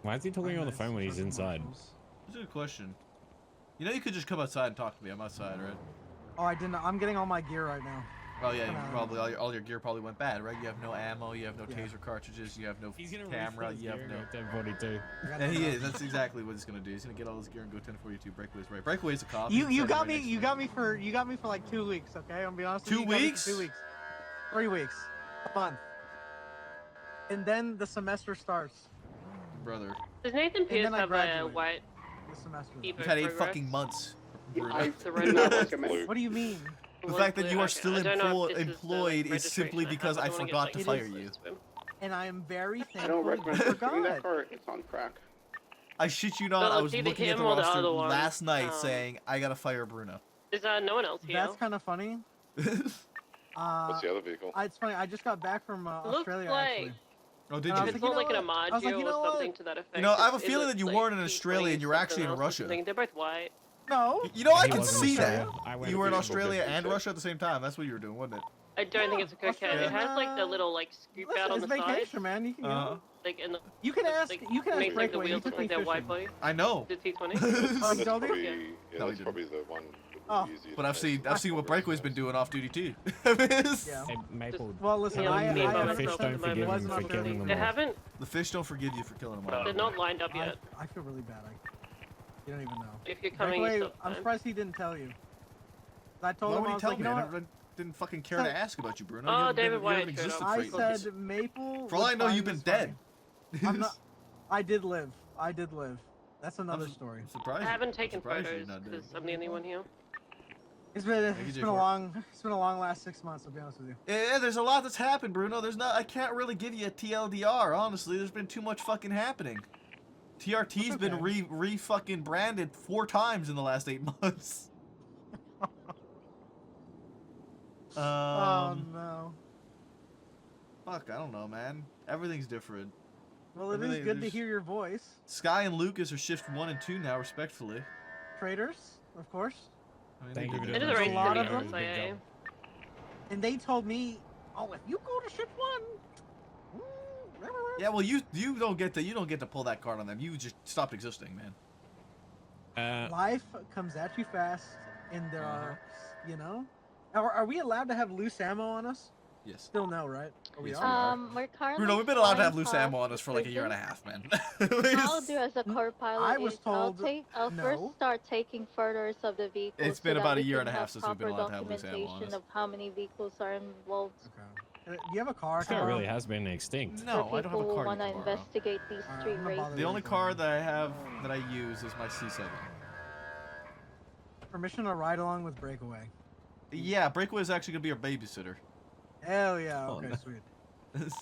Why is he talking on the phone when he's inside? That's a good question. You know, you could just come outside and talk to me. I'm outside, right? Oh, I didn't. I'm getting all my gear right now. Oh yeah, you Kinda- probably all your gear probably went bad, right? You have no ammo, you have no taser cartridges, you have no camera, you have no. 1042. Yeah, he is. That's exactly what he's gonna do. He's gonna get all his gear and go 1042. Breakaway's right. Breakaway's a cop. You He's got right me. You got me for like 2 weeks. Okay, I'm gonna be honest. 2 with you. You got me for weeks? 2 weeks. 3 weeks. A month. And then the semester starts. Brother. Does Nathan Pierce then I have a graduate. white The semester. Evo You've had 8 Progress? fucking months. Bruno. I The do not red recommend. What do you mean? The fact that you are Okay, still I don't know if this is the, employed is simply registration because I have. don't wanna forgot to get, fire like, you. swim. And I am very I thankful don't you recommend doing forgot. that car. It's on crack. I shit you not. Well, I it's was either looking at him the or the roster other one. last night saying I gotta fire Bruno. Is no one else here? That's kind of funny. What's the other vehicle? It's funny. I just got back from Looks Australia like actually. Oh, did And I you? was it's like, more like you an know what? I was like, Amaggio you or know what? something to that effect. You know, I have a It feeling looks that you like weren't in T20 Australia and you were actually in something else or Russia. something. They're both white. No. You know, I He can was in see that. Australia. I went You a were in few Australia different and places. Russia at the same time. That's what you were doing, wasn't it? I don't think it's a cocaine. Australia. It has like the little like scoop out on It's the side. vacation, man. You can. Like in the, You can ask. like, You can ask makes like the Breakaway. He wheels took look me like they're fishing. white body. I know. The T20. Oh, That's you told probably, me? yeah, No, he that's didn't. probably the one. Oh. But I've seen what Breakaway's been doing off duty too. Yeah. Hey, Maple. Well, listen. Yeah, I me and the Bob fish myself don't at the forgive moment. him for Wasn't killing them They all. haven't. The fish don't forgive you for killing them all. They're not lined up yet. I feel really bad. You don't even know. If you're coming, Breakaway, you still I'm time. surprised he didn't tell you. I told Why him would I he was tell like, me? you know I what? didn't fucking care to ask about you, Bruno. Oh, You haven't David been, you White haven't showed existed up. for I 8 months. said Maple. For all I know, would you've find been this dead. funny. I'm not. I did live. I did live. That's another story. I'm surprised. I haven't taken surprised you're photos not dead. because I'm the only one here. It's been Thank you, it's J4. been a long last 6 months. I'll be honest with you. Yeah, there's a lot that's happened, Bruno. I can't really give you a TLDR, honestly. There's been too much fucking happening. TRT's been fucking branded 4 times in the last 8 months. Oh no. Fuck, I don't know, man. Everything's different. Well, it is Everything- good to there's- hear your voice. Sky and Lucas are shift 1 and 2 now, respectfully. Traders, of course. I mean, Thank they you did for It it. is a There's race a lot city, of I them. would say. And they told me, oh, if you go to shift 1. Yeah, well, you don't get to pull that card on them. You just stopped existing, man. Life comes at you fast, and there are, you know. Are we allowed to have loose ammo on us? Yes. Still no, right? Or we Yes, are? We're currently Bruno, we've been allowed to have flying loose ammo past on us for like a year and a half, man. What I'll do as a co-pilot I was is told I'll no. first start taking photos of the vehicles. It's been so about that a we year can and a half have since we've been proper allowed to have loose ammo on documentation us. of how many vehicles are involved. Do you have a car? This car really has been extinct. No, for I don't have people a who car want you to can borrow. investigate these street races. The only car that I use is my C7. Permission to ride along with Breakaway. Yeah, Breakaway is actually gonna be our babysitter. Hell yeah. Oh, Okay, no. sweet.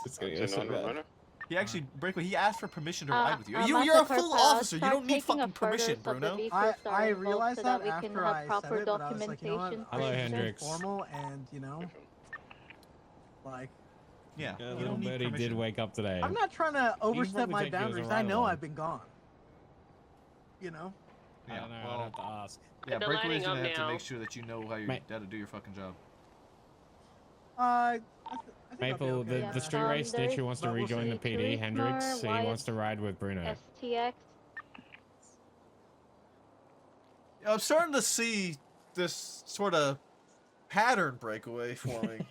It's gonna go so bad. He actually, Breakaway, he asked for permission to ride with you. as You're a a full co-pilot, officer. You start don't need taking fucking permission, photos of the Bruno. vehicles that are I involved realized so that we can after have I proper said it, but I was like, you know what? documentation. Hello, for Hendrix. Formal and, you know, like. Yeah, Yeah, you little don't need birdie did permission. wake up today. I'm not trying to overstep probably my take you as a boundaries. I ride know along. I've been gone. You know? I don't know. I'd have to ask. Yeah, They're Breakaway's lining gonna up have to now. make sure that you know how you Mate. how to do your fucking job. I think I'll be Maple, okay. the street race snitch who wants to But we'll rejoin the see. PD, Hendrix, he Wyatt, wants to ride with Bruno. STX. I'm starting to see this sort of pattern Breakaway forming.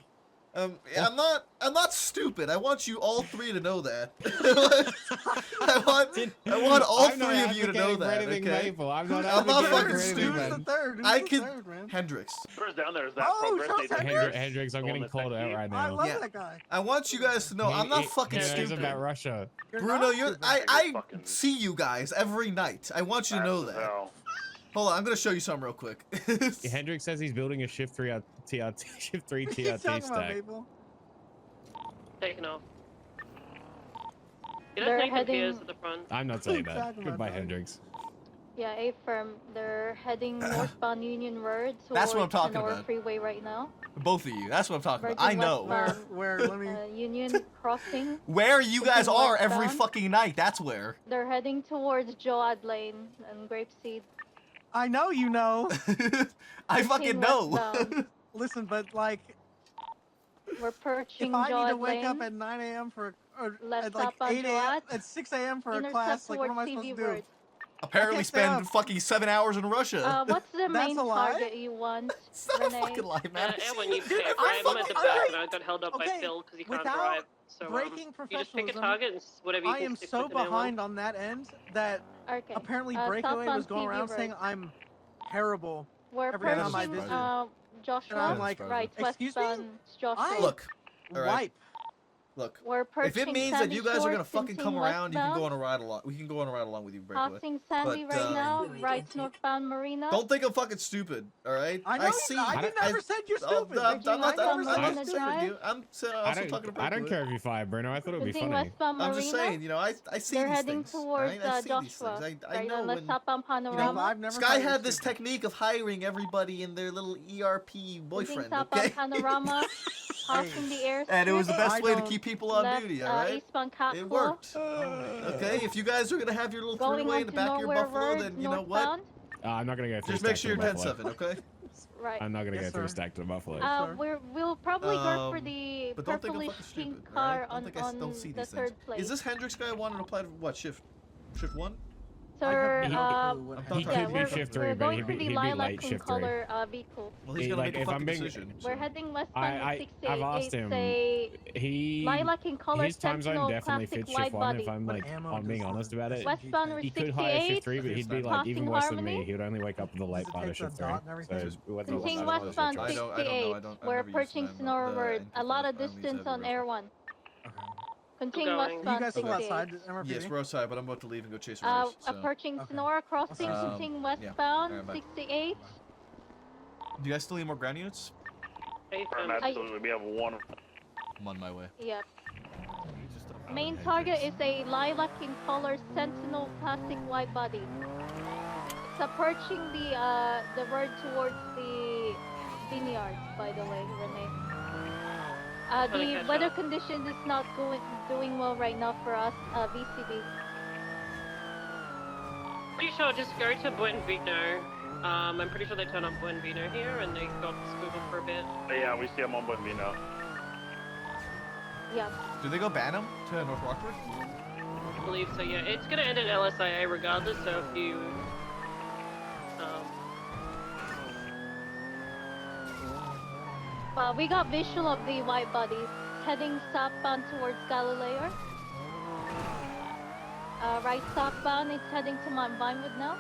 I'm not stupid. I want you all 3 to know that. I want all I'm not 3 of you to know advocating for that. anything, Okay? Maple. I'm not I'm not advocating fucking for anything, stupid. man. Who's the third? Who's I the can third, man? Hendrix. First down there is that Oh, progress shout they out did. Hendrix. Hendrix, I'm The getting one called that's out next right I now. love Yeah. that guy. I want you guys to know I'm not fucking He knows stupid. about Russia. You're Bruno, not you're stupid. I fucking- see you guys every night. I want you to know that. Well, Hold on, I'm gonna show you something real quick. Hendrix says he's building a Shift 3 TRT, Shift 3 What are you TRT talking about, stack. Maple? Taking off. You They're don't take the heading- peers at the front. I'm not saying What are you that. talking about, Goodbye, dog? Hendrix. Yeah, affirm. They're heading northbound Union Road towards That's what I'm talking Sonora about. Freeway right now. Both of you. That's what I'm talking about. Virgin I know. Where? Let me. Union Crossing. Where you guys Continuing are every westbound. fucking night. That's where. They're heading towards Joad Lane and Grapeseed. I know you know. I fucking know. Westbound. Listen, but like, We're perching if I need to Joad wake up Lane. at 9 a.m. for, or Left at like stop on 8 a.m. Joad. at 6 a.m. for a Intercept class, like what am I towards supposed to CV do? Road. Apparently can't stay spend up. fucking 7 hours in Russia. What's the That's main a lie? target you want, It's not a Renee? fucking lie, man. Yeah, when you Dude, pick, I'm I'm at the fucking- back alright. and I got held up by Okay, Phil because he can't without drive. So breaking you just pick a professionalism, target and whatever you I can am stick so with, and everyone. behind on that end that Okay. apparently South Breakaway on was going CV around Road. saying I'm terrible We're every time I perching visit. Joshua. And I'm like, right, excuse me? westbound Joshua. I Look. All right. wipe. Look. We're If perching it means that Sandy you guys are Shores, gonna fucking come continuing around, you can go westbound. on a ride along. We can go on a ride along with you, Breakaway. Passing Sandy But, right now, right northbound Marina. Don't think I'm fucking stupid, all right? I know see. I never said you're stupid. I'm not Marina saying Drive. you. I'm also talking to I don't Breakaway. care if you fire Bruno. I thought it would be Continuing funny. westbound I'm Marina. just saying, you know, I see They're these heading things. towards right? I see these Joshua. things. I Right know on when, westbound Panorama. I've never Sky thought you were had this stupid. technique of hiring everybody in their little ERP boyfriend, Southbound okay? Panorama. Passing the airstrip. And it was the best I way to don't- keep people on Left, duty, all right? eastbound Catclaw. It worked. Okay, if you guys are gonna have your little Going three-way on in the to back of your Nowhere Buffalo, Road, then you know what? northbound. I'm not gonna go through. Just make sure you're stacked to 10-7, okay? Right. I'm not gonna Yes, go through sir. stacked to Buffalo. We'll probably go for Um, the But don't think I'm purplish fucking stupid, pink all car right? on, don't see the these third things. place. Is this Hendrix guy wanting to apply to what shift? Shift 1? Sir, He- He yeah, could be we're, shift we're 3, but going he'd for be, the he'd be lilac late and shift 3. color vehicle. Well, he's gonna Like, make a if I'm fucking being- decision. We're so- heading westbound I've 68. asked him. It's a He lilac and color his time zone Sentinel definitely classic fits shift wide 1. body. If I'm like, ammo I'm being does honest the about it. Westbound Route He could hire shift 68. 3, but he'd be like Passing even worse than Harmony. me. He would only wake up in the late Does it part of take shift the 3. dot and everything? So it wasn't Continue that much of a westbound choice. I don't 68. I've We're never used approaching the Sonora Road. A lot of I don't use distance that on very Air 1. Continue going. You westbound guys still 68. outside? MRPD? Yes, we're outside, but I'm about to leave and go chase a race. So. Approaching Okay. Sonora Crossing, Um, continue yeah. westbound Alright, bye. 68. Do you guys still need more ground units? Absolutely, we have one. I'm on my way. Yep. Main target is a lilac in color Sentinel classic wide body. It's approaching the road towards the vineyard, by the way, Renee. The weather condition is not doing well right now for us, VCB. Pretty sure just go to Buen Vino. I'm pretty sure they turn on Buen Vino here and they got squiggled for a bit. Yeah, we see them on Buen Vino. Yeah. Do they go Bantam to North Rockford? I believe so, yeah. It's gonna end at LSIA regardless, so if you... We got visual of the white bodies heading southbound towards Galileo. Right southbound, it's heading to Mount Vinewood now.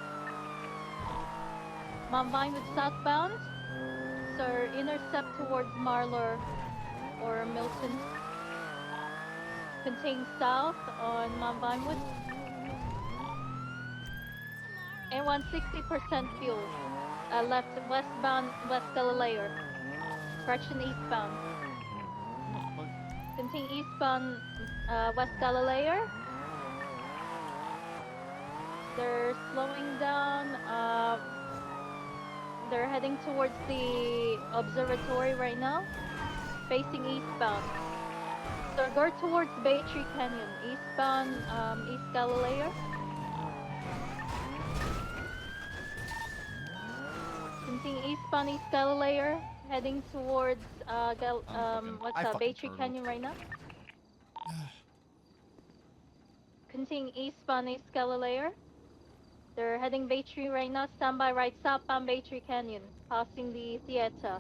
Mount Vinewood southbound. So intercept towards Marlar or Milton. Continue south on Mount Vinewood. And 160% fuel. Left westbound West Galileo. Correction eastbound. Continue eastbound West Galileo. They're slowing down. They're heading towards the observatory right now. Facing eastbound. So go towards Bay Tree Canyon. Eastbound East Galileo. Continue eastbound East Galileo. Heading towards Bay Tree Canyon right now. Continue eastbound East Galileo. They're heading Bay Tree right now. Stand by right southbound Bay Tree Canyon. Passing the theater.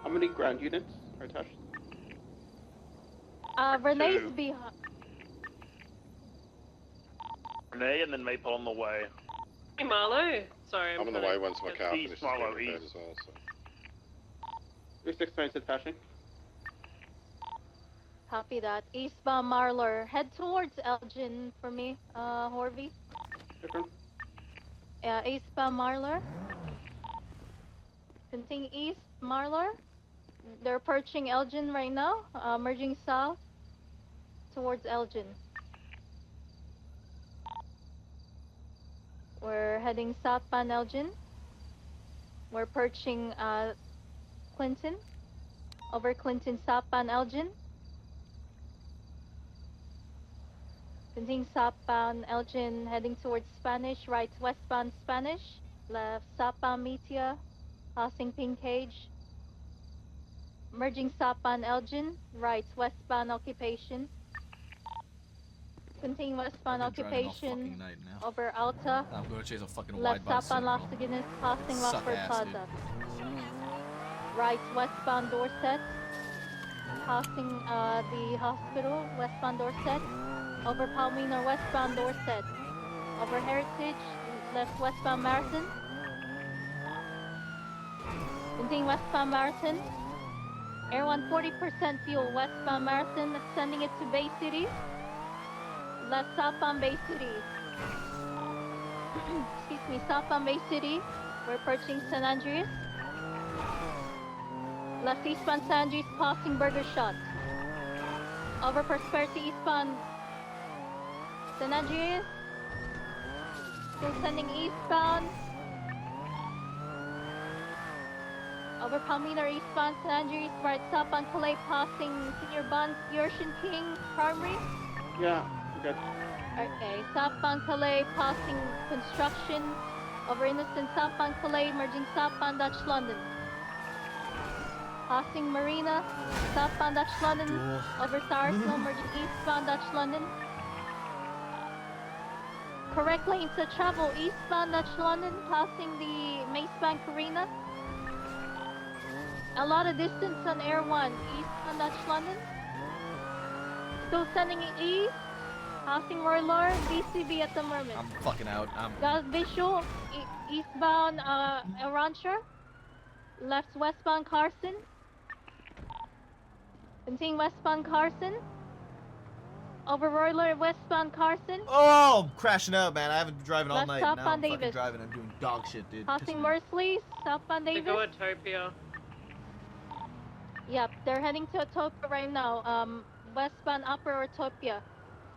How many ground units are attached? Renee's Two. behind. Renee and then Maple on the way. Hey Marlo! Sorry, I'm on the way once my car finishes getting repaired as well. So. 369 attaching. Copy that. Eastbound Marlar. Head towards Elgin for me, Horvey. Different. Eastbound Marlar. Continue east, Marlar. They're approaching Elgin right now, merging south towards Elgin. We're heading southbound Elgin. We're perching Clinton. Over Clinton, southbound Elgin. Continuing southbound Elgin, heading towards Spanish. Right, westbound Spanish. Left, southbound Metia. Passing Pink Cage. Merging southbound Elgin. Right, westbound Occupation. Continue westbound I've been driving all Occupation. fucking night now. Over Alta. I'm going to chase a fucking Left, wide-body southbound Las Sentinel. Guinness. Passing Suck Rockford ass, dude. Plaza. Right, westbound Dorset. Passing the hospital, westbound Dorset. Over Palmino, westbound Dorset. Over Heritage, left westbound Marathon. Continue westbound Marathon. Air 1 40% fuel, westbound Marathon, sending it to Bay City. Left southbound Bay City. Excuse me, southbound Bay City. We're approaching San Andreas. Left eastbound San Andreas, passing Burger Shot. Over Prosperity eastbound San Andreas. Still sending eastbound. Over Palmino eastbound San Andreas, right southbound Calais, passing Senior Bonds, Ocean King Primary. Yeah, good. Okay, southbound Calais, passing Construction. Over Innocent, southbound Calais, merging southbound Dutch London. Passing Marina, southbound Dutch London. Over Sarsfield, merging eastbound Dutch London. Correct lane to travel eastbound Dutch London, passing the Mace Bank Arena. A lot of distance on Air 1, eastbound Dutch London. Still sending it east, passing Roy Lord, BCB at the moment. I'm fucking out. Got visual, eastbound Rancher. Left westbound Carson. Continuing westbound Carson. Over Royler, westbound Carson. Oh, I'm crashing out, man. I haven't been driving all Left night. Now I'm southbound fucking Davis. driving. I'm doing dog shit, dude. Passing Mersley, southbound They Davis. go Utopia. Yep, they're heading to Utopia right now. Westbound Upper Utopia.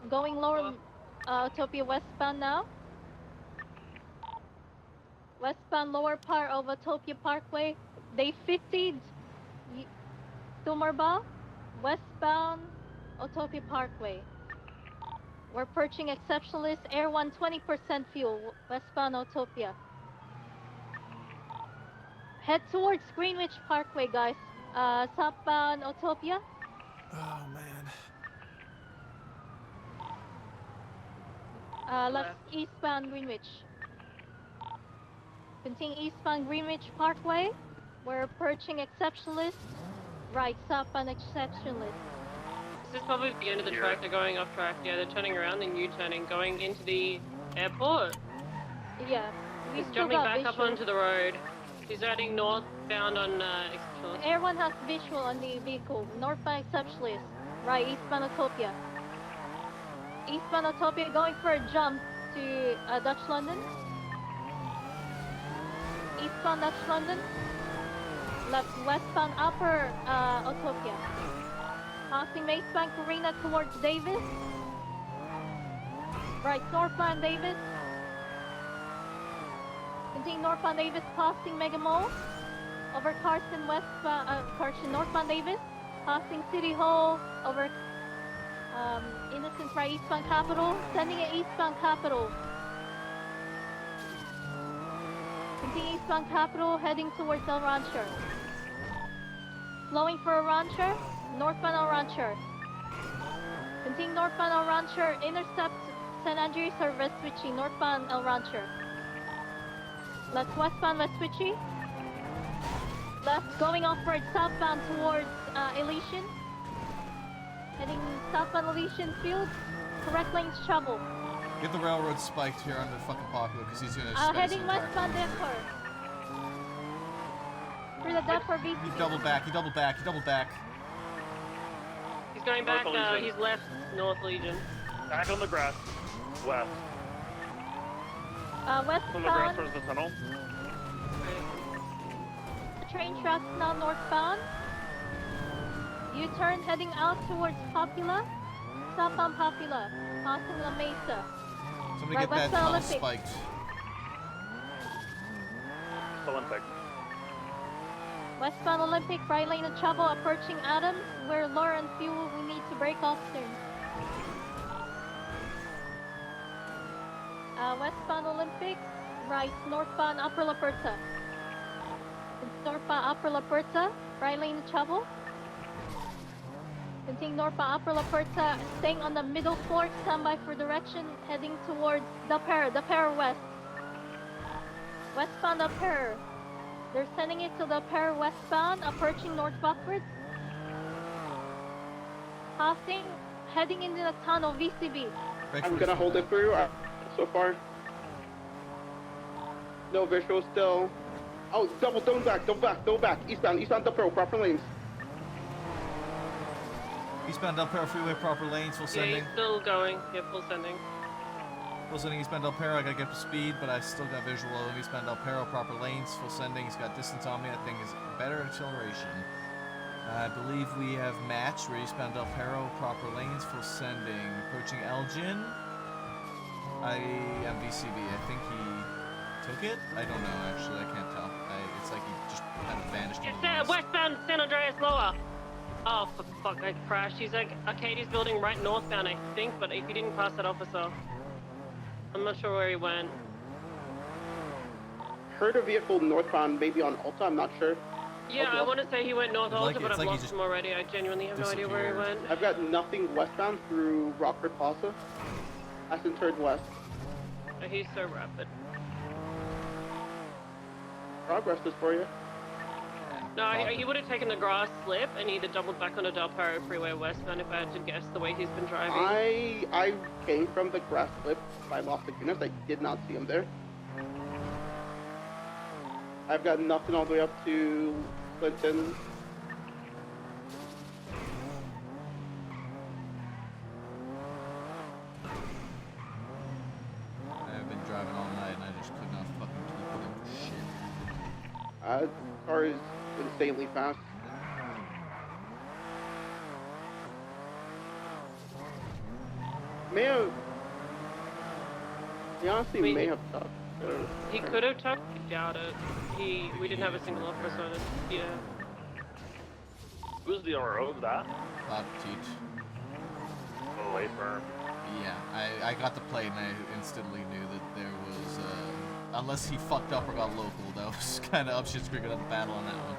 Going lower Utopia westbound now. Westbound lower part of Utopia Parkway. They 50'd Tumarba. Westbound Utopia Parkway. We're perching Exceptionalist Air 1 20% fuel. Westbound Utopia. Head towards Greenwich Parkway, guys. Southbound Utopia. Oh, man. Left eastbound Greenwich. Continue eastbound Greenwich Parkway. We're approaching Exceptionalist. Right, southbound Exceptionalist. This is probably the end of the track. They're going off track. Yeah, they're turning around and U-turning, going into the airport. Yeah, we He's still jumping got back visual. up onto the road. He's heading northbound on Exceptionalist. Air 1 has visual on the vehicle. Northbound Exceptionalist. Right, eastbound Utopia. Eastbound Utopia going for a jump to Dutch London. Eastbound Dutch London. Left westbound Upper Utopia. Passing Mace Bank Arena towards Davis. Right, northbound Davis. Continue northbound Davis, passing Mega Mall. Over Carson Carson northbound Davis. Passing City Hall. Over Innocent right eastbound Capitol. Sending it eastbound Capitol. Continue eastbound Capitol, heading towards El Rancher. Slowing for El Rancher. Northbound El Rancher. Continue northbound El Rancher. Intercept San Andreas or Vespucci. Northbound El Rancher. Left westbound Vespucci. Left going offward southbound towards Elysian. Heading southbound Elysian Field. Correct lanes travel. Get the railroad spiked here under fucking Popular because he's gonna spend his Heading entire westbound career. Depot. Through the Depot He VTC. doubled back. He doubled back. He doubled back. He's going back, North Legion. he's left North Legion. Back on the grass. West. From the grass Westbound. towards the tunnel. Train tracks now northbound. U-turn heading out towards Popula. Southbound Popula. Passing La Mesa. Somebody Right, get that westbound tunnel Olympic. spiked. Olympic. Westbound Olympic, right lane of trouble approaching Adams. We're low on fuel. We need to break off soon. Westbound Olympic, right northbound Upper La Puerta. It's northbound Upper La Puerta, right lane of trouble. Continue northbound Upper La Puerta, staying on the middle fork, standby for direction, heading towards Del Perro West. Westbound Del Perro. They're sending it to the Perro westbound, approaching North Buckford. Passing, heading into the tunnel, VCB. I'm gonna hold it through so far. No visual still. Oh, don't back. Eastbound Del Perro, proper lanes. Eastbound Del Perro Freeway, proper lanes, full Yeah, sending. he's still going. Yeah, full sending. Full sending Eastbound Del Perro, I gotta get up to speed, but I still got visual of Eastbound Del Perro, proper lanes, full sending. He's got distance on me, that thing is better acceleration. I believe we have matched. We're Eastbound Del Perro, proper lanes, full sending. Approaching Elgin. I am VCB, I think he took it? I don't know, actually, I can't tell. It's like he just kind of vanished. It's westbound San Andreas lower. Oh, for fuck, I crashed. He's like Arcadia's building right northbound, I think, but if he didn't pass that officer. I'm not sure where he went. Heard a vehicle northbound, maybe on Alta, I'm not sure. Yeah, I want to say he went north Alta, but I've like he lost just him already. I genuinely have no idea where he went. I've got nothing westbound through Rockford Plaza. Hasn't turned west. He's so rapid. Progress is for you. No, he would have taken the grass slip and either doubled back on a Del Perro Freeway westbound if I had to guess the way he's been driving. I came from the grass slip by Los Lagunas. I did not see him there. I've got nothing all the way up to Clinton. I've been driving all night and I just could not fucking keep up with shit. Car is insanely fast. He honestly may have tucked. He could have tucked. I doubt it. We didn't have a single officer on it. Yeah. Who's the RO of that? Bob Teach. Oh, wait for. Yeah, I got the plate and I instantly knew that there was, unless he fucked up or got local, that was kind of up shit's creek on the battle on that one.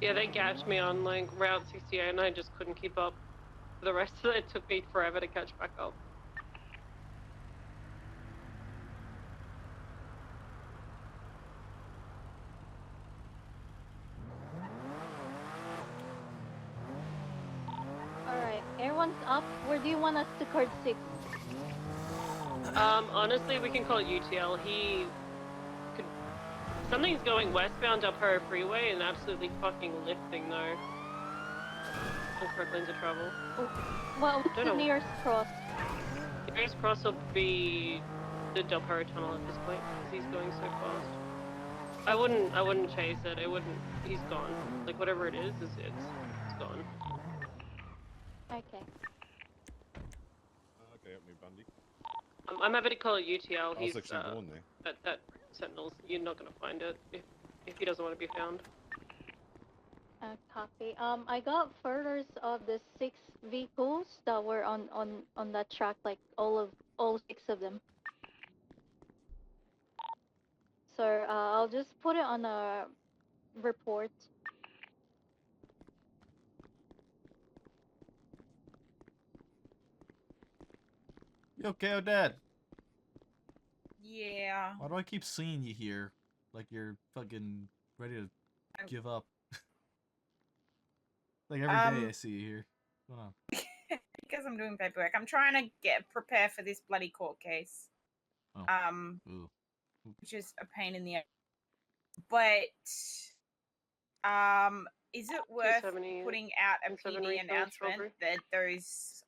Yeah, they gapped me on like Route 68 and I just couldn't keep up. For the rest of it, it took me forever to catch back up. Alright, everyone's up. Where do you want us to card 6? Honestly, we can call it UTL. He could... Something's going westbound up her freeway and absolutely fucking lifting though. And Kirkland's in trouble. Well, what's the nearest cross? The nearest cross will be the Del Perro tunnel at this point, because he's going so fast. I wouldn't chase it. He's gone. Like whatever it is it's gone. Okay. Okay, help me, Bundy. I'm happy to call it UTL. I was He's actually born there. that Sentinels. You're not gonna find it if he doesn't want to be found. Copy. I got photos of the 6 vehicles that were on that track, like all 6 of them. So I'll just put it on a report. You okay, Odette? Yeah. Why do I keep seeing you here? Like you're fucking ready to give up. Like every day I see you here. What's going on? Because I'm doing paperwork. I'm trying to prepare for this bloody court case. Oh. Ooh. Which is a pain in the ass. But is it worth putting out a PD announcement that those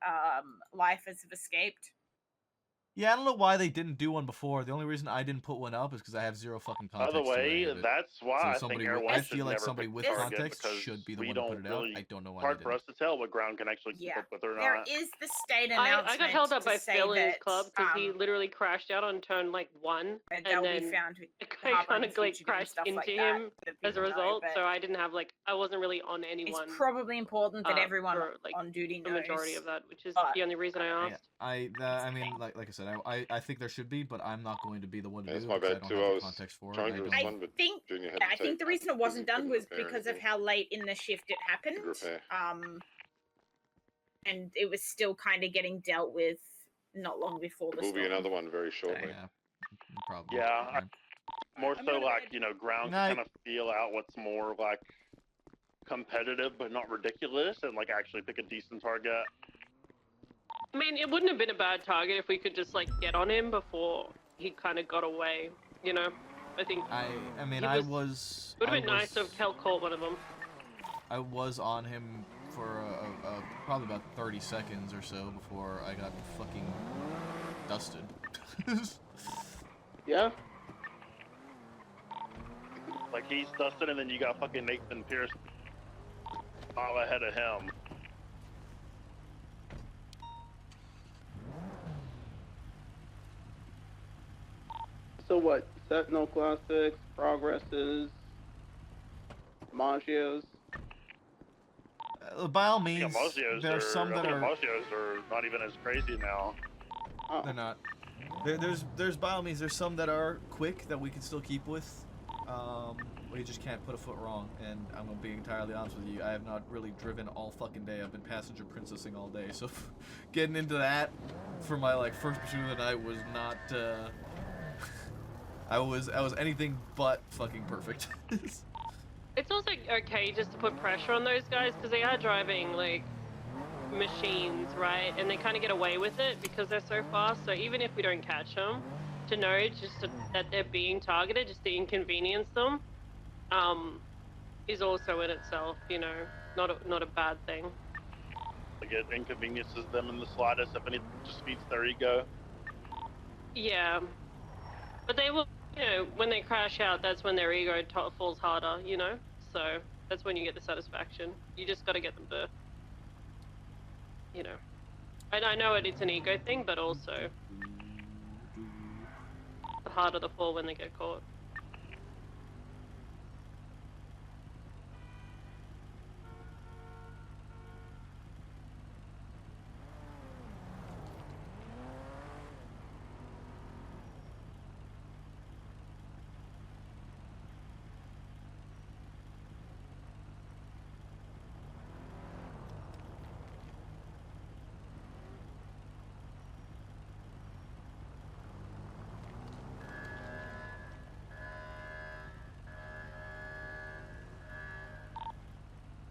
lifers have escaped? Yeah, I don't know why they didn't do one before. The only reason I didn't put one up is because I have zero fucking By context. the way, to any of it. that's why So I somebody think Air with, West I feel has like never somebody picked with the target context because should be the we one to don't put it out. really. I don't know why Hard they for didn't. us to tell what ground can actually keep up with or There not. is the state I announcement got held up to by say Phil in his that club because he literally crashed out on turn like 1, and they'll then be found with I harboring kind of like fugitive and crashed stuff into like that, him that as a people know, result. but So I didn't have like I wasn't really on anyone. it's probably important that everyone for, like, on duty the knows. majority of that, which is but the only reason I Yeah, asked. I mean, like I said, I think there should be, but I'm not going to be the one to That's do my it because I bad don't too. have I the was context for it. trying and to I respond, don't. but Junior had to I think the reason it wasn't done was because of how late in the shift it happened. And it was still kind of getting dealt with not long before the There will be storm. another one very shortly. Yeah, probably. Yeah, more so like ground to kind of feel out what's more like competitive but not ridiculous, and like actually pick a decent target. I mean, it wouldn't have been a bad target if we could just like get on him before he kind of got away. You know, I think. I mean, he I was. was. Would have I been nice to was- have Kel caught one of them. I was on him for probably about 30 seconds or so before I got fucking dusted. Yeah. Like he's dusted, and then you got fucking Nathan Pierce all ahead of him. So what? Sentinel Classics, Progresses, Maggios. By all I think means, Emojios there are some that are. Emojios are not even as crazy now. They're not. There's by all means, there's some that are quick that we can still keep with. Where you just can't put a foot wrong. And I'm gonna be entirely honest with you, I have not really driven all fucking day. I've been passenger princessing all day, so getting into that for my like first pursuit of the night was not. I was anything but fucking perfect. It's also okay just to put pressure on those guys because they are driving like machines, right? And they kind of get away with it because they're so fast. So even if we don't catch them, to know that they're being targeted, just to inconvenience them, is also in itself, you know, not a bad thing. Like it inconveniences them in the slightest, if anything, just feeds their ego. Yeah, but they will, you know, when they crash out, that's when their ego falls harder, you know. So that's when you get the satisfaction. You just got to get them to, you know. And I know it's an ego thing, but also the harder the fall when they get caught.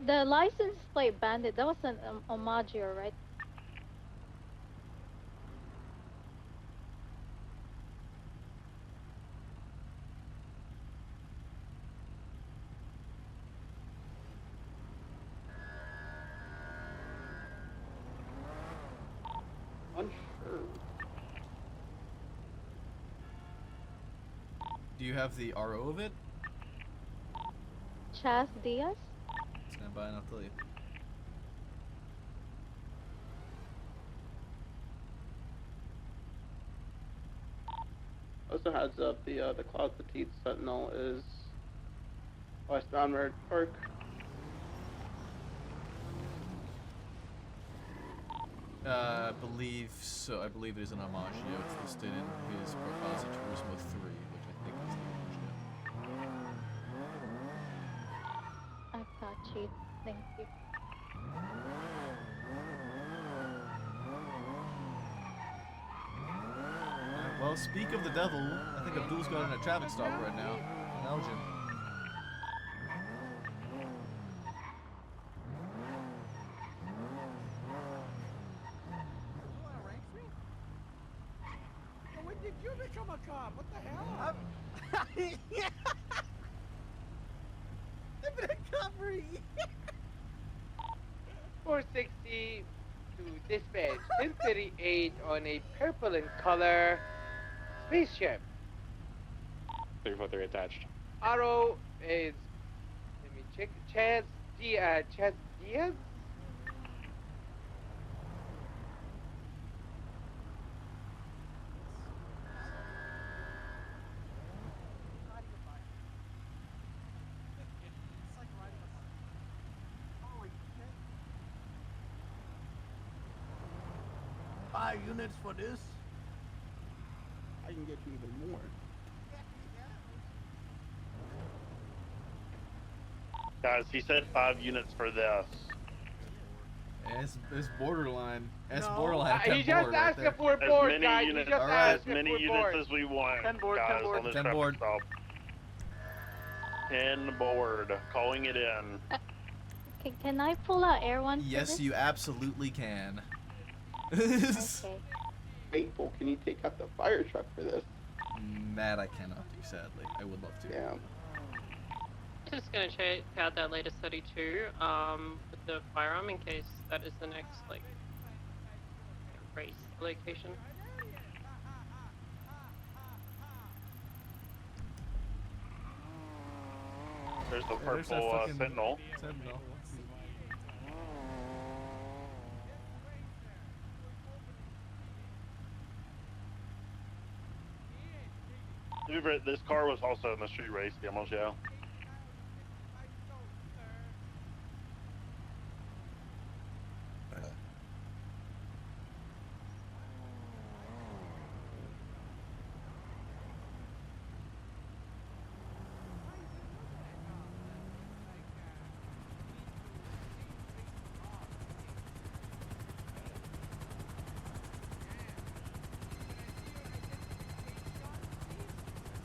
The license plate bandit, that was an Omaggio, right? Unsure. Do you have the RO of it? Chas Diaz? Stand by and I'll tell you. Also heads up, the Cloud Petite Sentinel is westbound Merritt Park. I believe so. I believe it is an Omaggio. It's listed in his profile as a Turismo 3, which I think is the Omaggio. I got you. Thank you. Well, speak of the devil, I think Abdul's got in a traffic stop right now in Elgin. When did you become a cop? What the hell? I've been a cop for a year. 460 to dispatch 1038 on a purple in color spaceship. 343 attached. Arrow is, let me check, Chaz Diaz? Five units for this. I can get you even more. Guys, he said 5 units for this. It's borderline. It's No. borderline. He just board asked right for As board, many guys. units, He just Alright. asked as for many board. units as we want, 10 board, 10 guys, board. on this 10 traffic board. stop. 10 board, calling it in. Can I pull out Air One? for Yes, this? you absolutely can. Okay. Faithful, can you take out the fire truck for this? That I cannot do, sadly. I would love to. Yeah. Just gonna check out that latest 32 with the firearm in case that is the next like race location. There's the There's that purple fucking Sentinel. Sentinel. This car was also in the street race, the almost, yeah.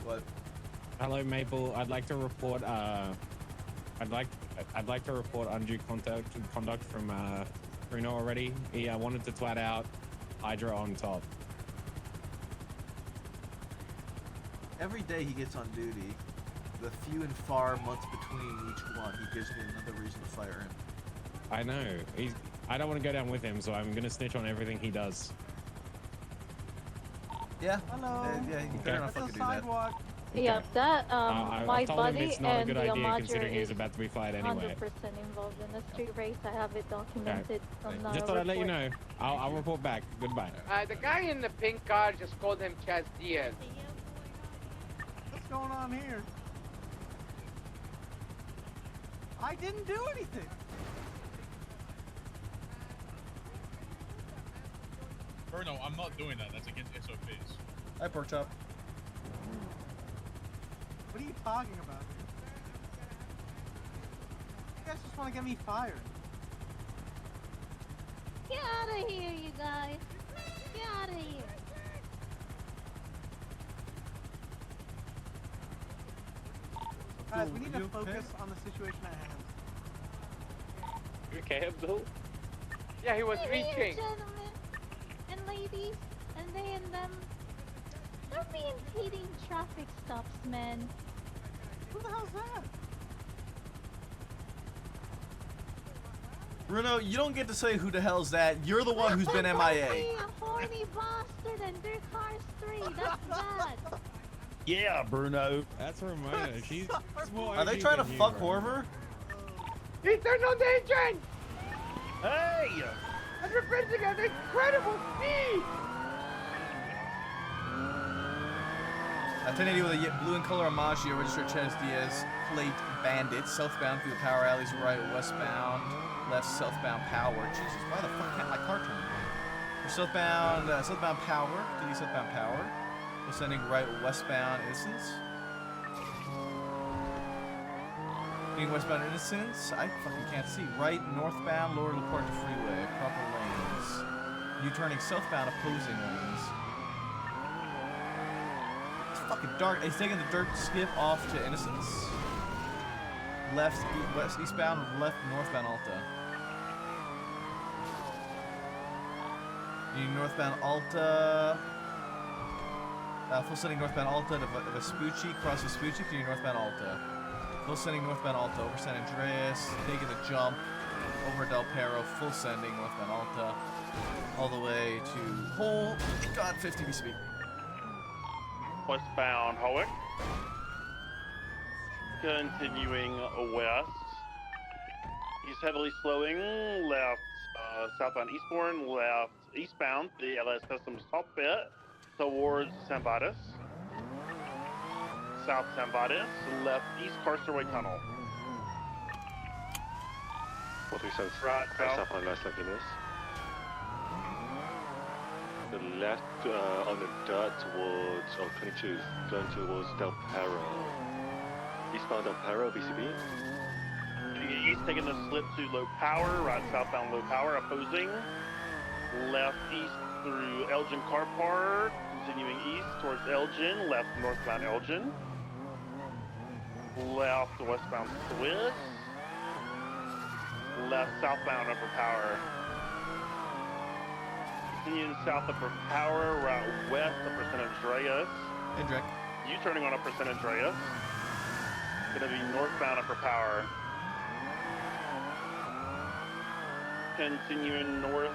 What? Hello, Maple. I'd like to report. I'd like to report undue conduct from Bruno already. He wanted to twat out Hydra on top. Every day he gets on duty, the few and far months between each one, he gives me another reason to fire him. I know. I don't want to go down with him, so I'm gonna snitch on everything he does. Yeah. Hello. Yeah, you better not It's a fucking do that. sidewalk. Yeah, that I my told him buddy it's not a and good the idea Amager considering is he's about to be fired anyway. 100% involved in the street race. I have it documented on the Just thought I'd let you report. know. I'll report back. Goodbye. The guy in the pink car just called him Chaz Diaz. What's going on here? I didn't do anything. Bruno, I'm not doing that. That's against SOPs. Hi, pork chop. What are you talking about? You guys just want to get me fired. Get out of here, you guys! Get out of here! Guys, we need to You focus okay? on the situation at hand. You okay, Abdul? Yeah, he was Get here, reaching. gentlemen and ladies, and they and them. They're being impeding traffic stops, man. Who the hell's that? Bruno, you don't get to say who the hell's that. You're the one who's been MIA. A horny bastard and their car's 3. That's bad. Yeah, Bruno. That's Ramona. She's more Are they OG trying to than you, fuck bro. Horver? He turned on the engine! Hey! And reversing at incredible speed! 1080 with a blue and color Amaggio, registered Chaz Diaz, plate Bandit, southbound through the power alleys, right westbound, left southbound power. Jesus, why the fuck can't my car turn? For southbound power, to the southbound power. We're sending right westbound Innocence. Being westbound Innocence, I fucking can't see. Right northbound, lower LaPorta Freeway, proper lanes. U-turning southbound opposing lanes. It's fucking dark. He's taking the dirt skip off to Innocence. Left, west, eastbound, left, northbound Alta. Needing northbound Alta. Full sending northbound Alta to Vespucci, cross Vespucci, to northbound Alta. Full sending northbound Alta over San Andreas, taking the jump. over Del Perro, full sending, northbound Alta, all the way to Hole. God, 50 BCB. Westbound Hawick. Continuing west. He's heavily slowing left, southbound Eastbourne, left eastbound, the LS Customs top bit towards San Vitus. South San Vitus, left East Carcerway Tunnel. 47 Right, south on Las Lagunas. The left on the dirt towards, 22, going towards Del Perro. Eastbound Del Perro, BCB. East taking the slip to low power, right southbound low power, opposing. Left east through Elgin Car Park, continuing east towards Elgin, left northbound Elgin. Left westbound Swiss. Left southbound upper power. Continuing south upper power, right west upper San Andreas. Hey, Drake. U-turning on upper San Andreas. Gonna be northbound upper power. Continuing north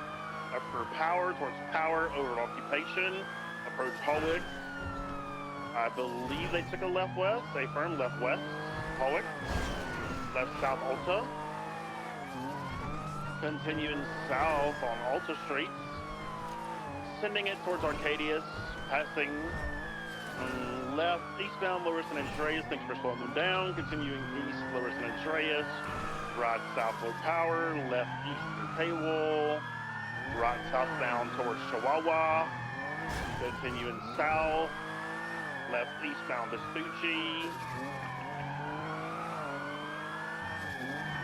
upper power towards power over occupation. Approach Hawick. I believe they took a left west. Stay firm, left west. Hawick. Left south Alta. Continuing south on Alta Street. Sending it towards Arcadius. Passing left eastbound Lower San Andreas. Thank you for slowing them down. Continuing east Lower San Andreas. Right south low power. Left eastern Paywall. Right southbound towards Chihuahua. Continuing south. Left eastbound Vespucci.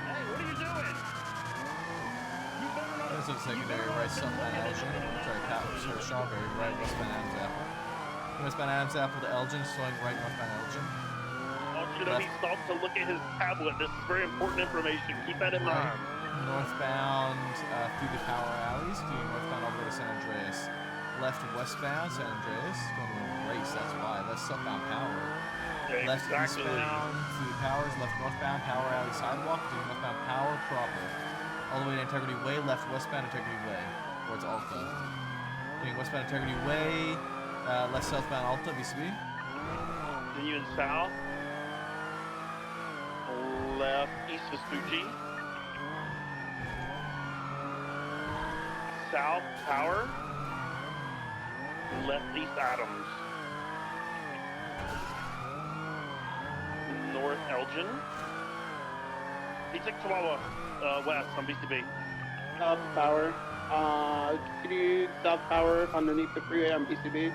Hey, what are you doing? This is secondary, right southbound Elgin. Sorry, Strawberry, right westbound Adams Apple. Westbound Adams Apple to Elgin, swing right northbound Elgin. I want you to be stopped to look at his tablet. This is very important information. Keep that in mind. Northbound through the power alleys, doing northbound all the way to San Andreas. Left westbound San Andreas, going to a race, that's why. Left southbound power. Yeah, left exactly. eastbound through the powers, left northbound power alley sidewalk, doing northbound power proper. All the way to Integrity Way, left westbound Integrity Way, towards Alta. Doing westbound Integrity Way, left southbound Alta, BCB. Continuing south. Left east Vespucci. South Power. Left east Adams. North Elgin. He took Chihuahua west on BCB. South Power. Could you South Power underneath the freeway on BCB?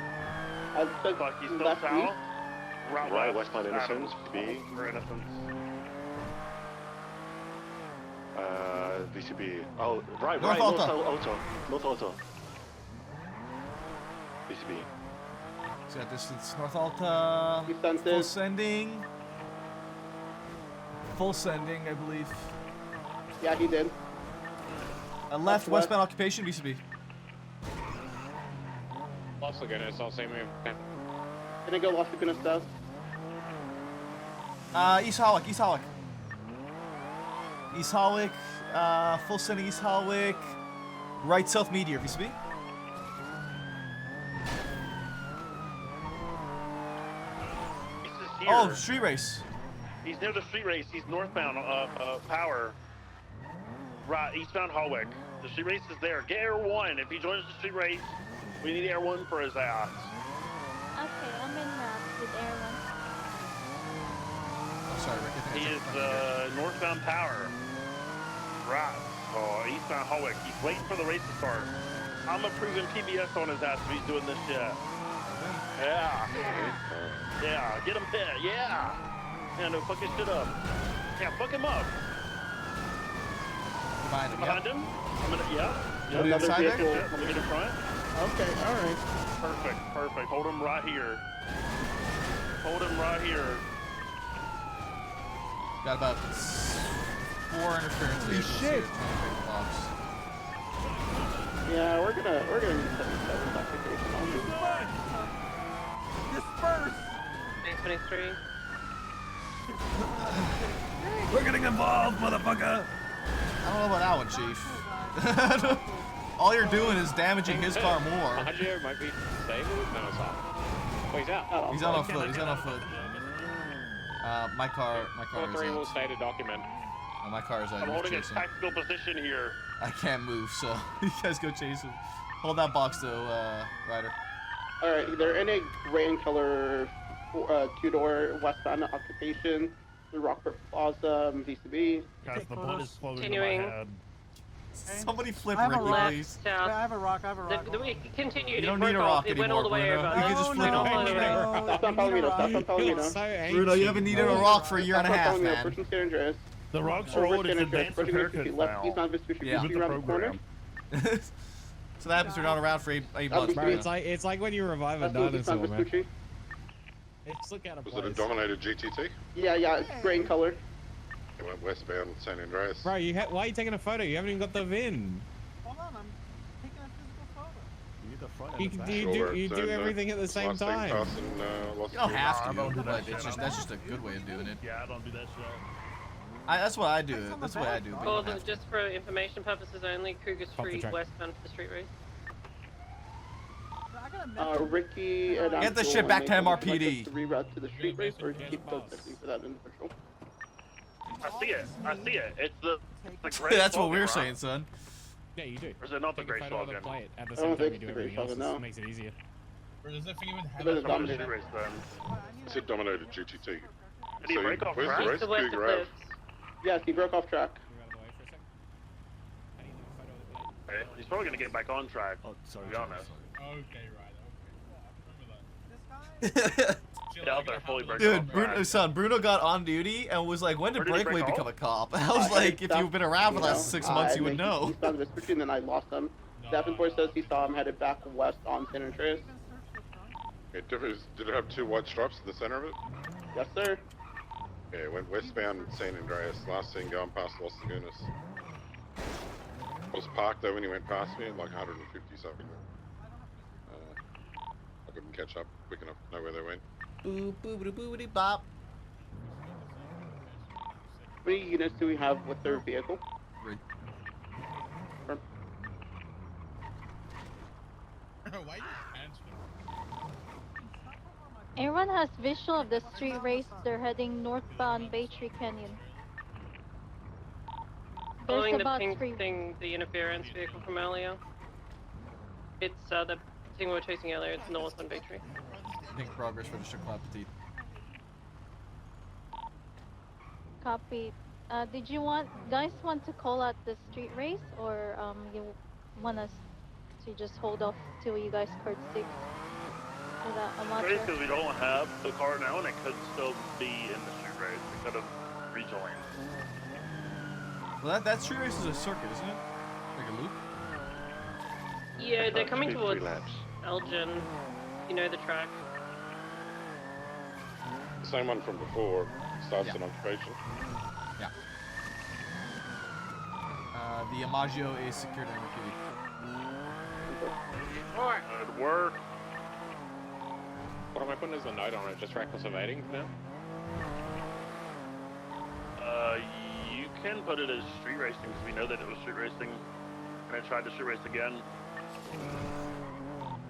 Fuck, he's still left south. east. Right westbound Innocence, B. For Innocence. BCB. Oh, right, North North Alta. Alta. North Alta. BCB. So that distance, North Alta, full sending. Full sending, I believe. Yeah, he did. Left westbound occupation, BCB. Los Lagunas, I'll say move. Can I go Los Lagunas south? East Hawick, East Hawick. East Hawick, full sending East Hawick. Right south Meteor, BCB. Here. Oh, street race. He's near the street race. He's northbound Power. Right, eastbound Hawick. The street race is there. Get Air 1. If he joins the street race, we need Air 1 for his ass. Okay, I'm in with Air 1. Oh, sorry, Rick. I think He I is took northbound Power. Right. Oh, eastbound Hawick. He's waiting for the race to start. I'm approving PBS on his ass if he's doing this shit. Yeah. Yeah, get him pit. Yeah. Yeah, no, fuck his shit up. Yeah, fuck him up. Behind him, Behind him? I'm gonna, yeah. You wanna do the side there? Yeah, let me get in front. Okay, alright. Perfect, perfect. Hold him right here. Hold him right here. Got about 4 interference vehicles here trying to pick the box. Yeah, we're gonna need 77 application on this. Disperse! 23. We're getting involved, motherfucker! I don't know about that one, Chief. All you're doing is damaging his car more. Maggio might be disabled? No, it's not. Oh, he's out. He's out on foot. He's out on foot. My car is 4-3 will out. stay to document. My car is out. I'm holding a chasing. tactical position here. I can't move, so you guys go chase him. Hold that box though, Ryder. Alright, they're in a gray and color two-door westbound occupation through Rockford Plaza, VCB. Guys, the blood is flowing in Continuing. my head. Somebody flip I have a Ricky, rock. please. South. I have a rock. I have a rock. We continued. You don't it need a broke rock off. It went all the way anymore, over. Bruno. You can just flip Went all it. the way over. Stop on Palomino, stop on Palomino. Bruno, you haven't needed a rock for a year and a half, man. Approaching San Andreas. The rocks are old. It's Over San advanced Andreas, haircut approaching left style. east on Vespucci, Yeah. With the around the corner. program. So that happens, we're not around for 8 months. Bro, it's like when you revive a That's east on dinosaur, man. Vespucci. It's look out of Was place. it a Dominator GTT? Yeah, it's gray in color. It went westbound San Andreas. Bro, why are you taking a photo? You haven't even got the VIN. Hold on, I'm taking a physical photo. You need the front You, and the back. you do everything at the same last thing time. Carson, lost You don't the- have I to, don't do that but shit. that's just a good way of doing it. Yeah, I don't do that shit. That's what I do. That's the way I do. But you Oh, don't have to. just for information purposes only, Cougar the Street track. westbound for the street race. I got a message. Ricky and Get the Axel, shit back to when they come, MRPD. would you like us to reroute to the street race or keep those testing for that individual? I see it. I see it. It's the gray. That's what slogan, we're right? saying, son. Yeah, you do. Or is it not the Take a gray photo of the slogan? plate at the I same don't time think you do it's the everything gray else. slogan, no. It makes it easier. Bro, does that thing even have There's a a From the Dominator. street race then. It's a Dominator GTT. Did he So break off where's the track? rest? The west of Cougar Ave. Cliffs. Yes, he broke off track. Move out of the way for a second. I need a photo of the plate. Okay, he's probably gonna get back on track. Oh, sorry. To be honest. Okay, right, okay. I remember that. Get out there fully break Dude, off track. Bruno got on duty and was like, when did Where did he Breakaway break become a off? cop? I was like, if you've been around for the last 6 months, you would know. He found Vespucci and then I lost him. Davenport says he saw him headed back west on San Andreas. Did it have 2 white stripes in the center of it? Yes, sir. Yeah, it went westbound San Andreas. Last seen going past Los Lagunas. I was parked though when he went past me at like 150 something. I couldn't catch up quick enough to know where they went. Boo boo boo boo bop. How many units do we have with their vehicle? 3. Why you answering? Everyone has visual of the street race. They're heading northbound Bay Tree Canyon. Following There's the about pink 3. thing, the interference vehicle from earlier. It's the thing we were chasing earlier. It's north on Bay Tree. Pink progress register clap petite. Copy. Did you guys want to call out the street race, or you want us to just hold off till you guys card 6? Race because we don't have the car now and it could still be in the street race. It could have rejoined. Well, that street race is a circuit, isn't it? Like a loop? Yeah, they're coming Should be towards 3 laps. Elgin. You know the track. The same one from before. Starts Yeah. an occupation. Yeah. The Amaggio is secured and repeated. Good work. What am I putting as a note on it? Just reckless evading now? You can put it as street racing because we know that it was street racing and it tried to street race again.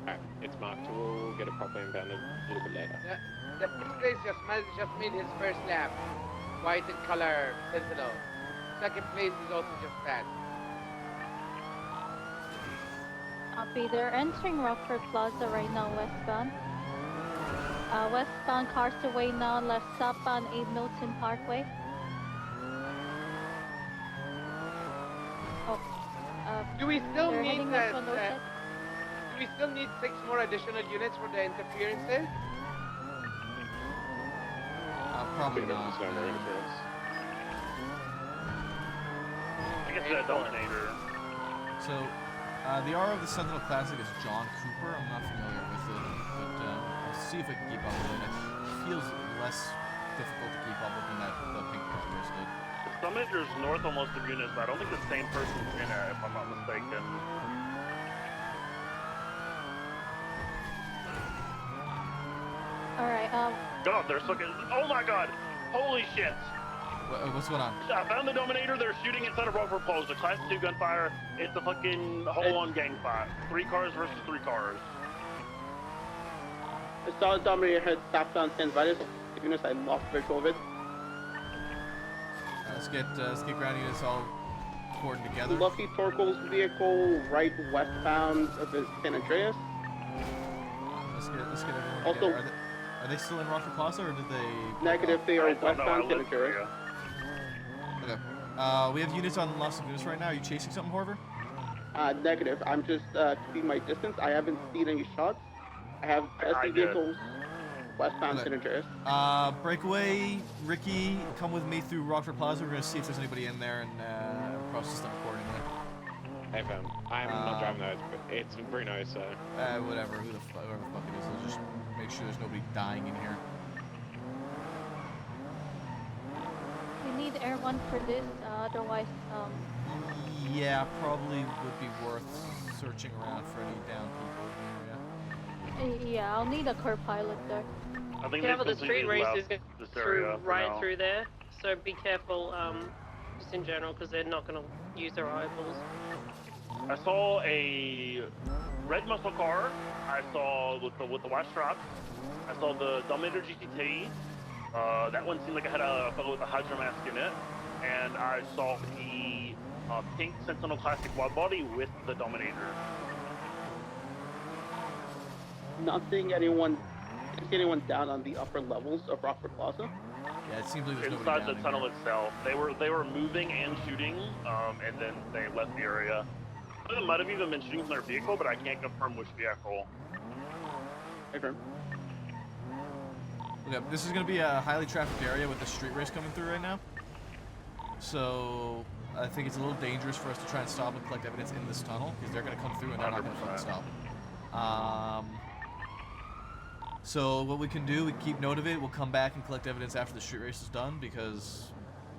Alright, it's marked. We'll get it properly impounded a little bit later. The first place just made his first lap. White in color, Sentinel. Second place is also just that. Copy. They're entering Rockford Plaza right now, westbound. Westbound cars away now, left southbound 8 Milton Parkway. Oh. Do we still they're need heading that? west on North Side. Do we still need 6 more additional units for the interferences? Probably Think not. there's no more interference. I guess that Dominator. So, the R of the Sentinel Classic is John Cooper. I'm not familiar with it, but I'll see if I can keep up with it. It feels less difficult to keep up with than the pink progress did. Dominator's north on most of units, but I don't think the same person's in it if I'm not mistaken. Alright, God, they're fucking. Oh my god! Holy shit! What's going on? I found the Dominator. They're shooting inside of Rockford Plaza. Class 2 gunfire. It's a fucking whole-on gang fight. 3 cars versus 3 cars. I saw the Dominator head southbound San Vitus. To be honest, I lost visual of it. Let's get ground units all cordoned together. Lucky Torkel's vehicle right westbound of the San Andreas. Let's get everyone Also, together. Are they still in Rockford Plaza, or did they... Negative, they are westbound San Andreas. Okay. We have units on Los Lagunas right now. Are you chasing something, Horver? Negative. I'm just keeping my distance. I haven't seen any shots. I have SD vehicles westbound San Andreas. Breakaway, Ricky, come with me through Rockford Plaza. We're gonna see if there's anybody in there and process them accordingly. Hey fam, I'm not driving that. It's Bruno, so. Whatever. Whoever the fuck it is, we'll just make sure there's nobody dying in here. We need Air 1 for this, otherwise, Yeah, probably would be worth searching around for any down people in the area. Yeah, I'll need a car pilot there. I think Yeah, but the street race is this going area right now. through there, so be careful, just in general, because they're not going to use their eyeballs. I saw a red muscle car. I saw with the white strap. I saw the Dominator GTT. That one seemed like it had a fellow with a Hydra mask in it. And I saw the pink Sentinel Classic wide body with the Dominator. Not seeing anyone down on the upper levels of Rockford Plaza. Yeah, it seems like there's nobody Inside down the tunnel itself, they were moving and shooting, and then they left the area. One of them might have even been shooting from their vehicle, but I can't confirm which vehicle. Okay. Okay, this is going to be a highly trafficked area with the street race coming through right now. So I think it's a little dangerous for us to try and stop and collect evidence in this tunnel, because they're going to come through and they're not going to fucking stop. So what we can do, we can keep note of it. We'll come back and collect evidence after the street race is done, because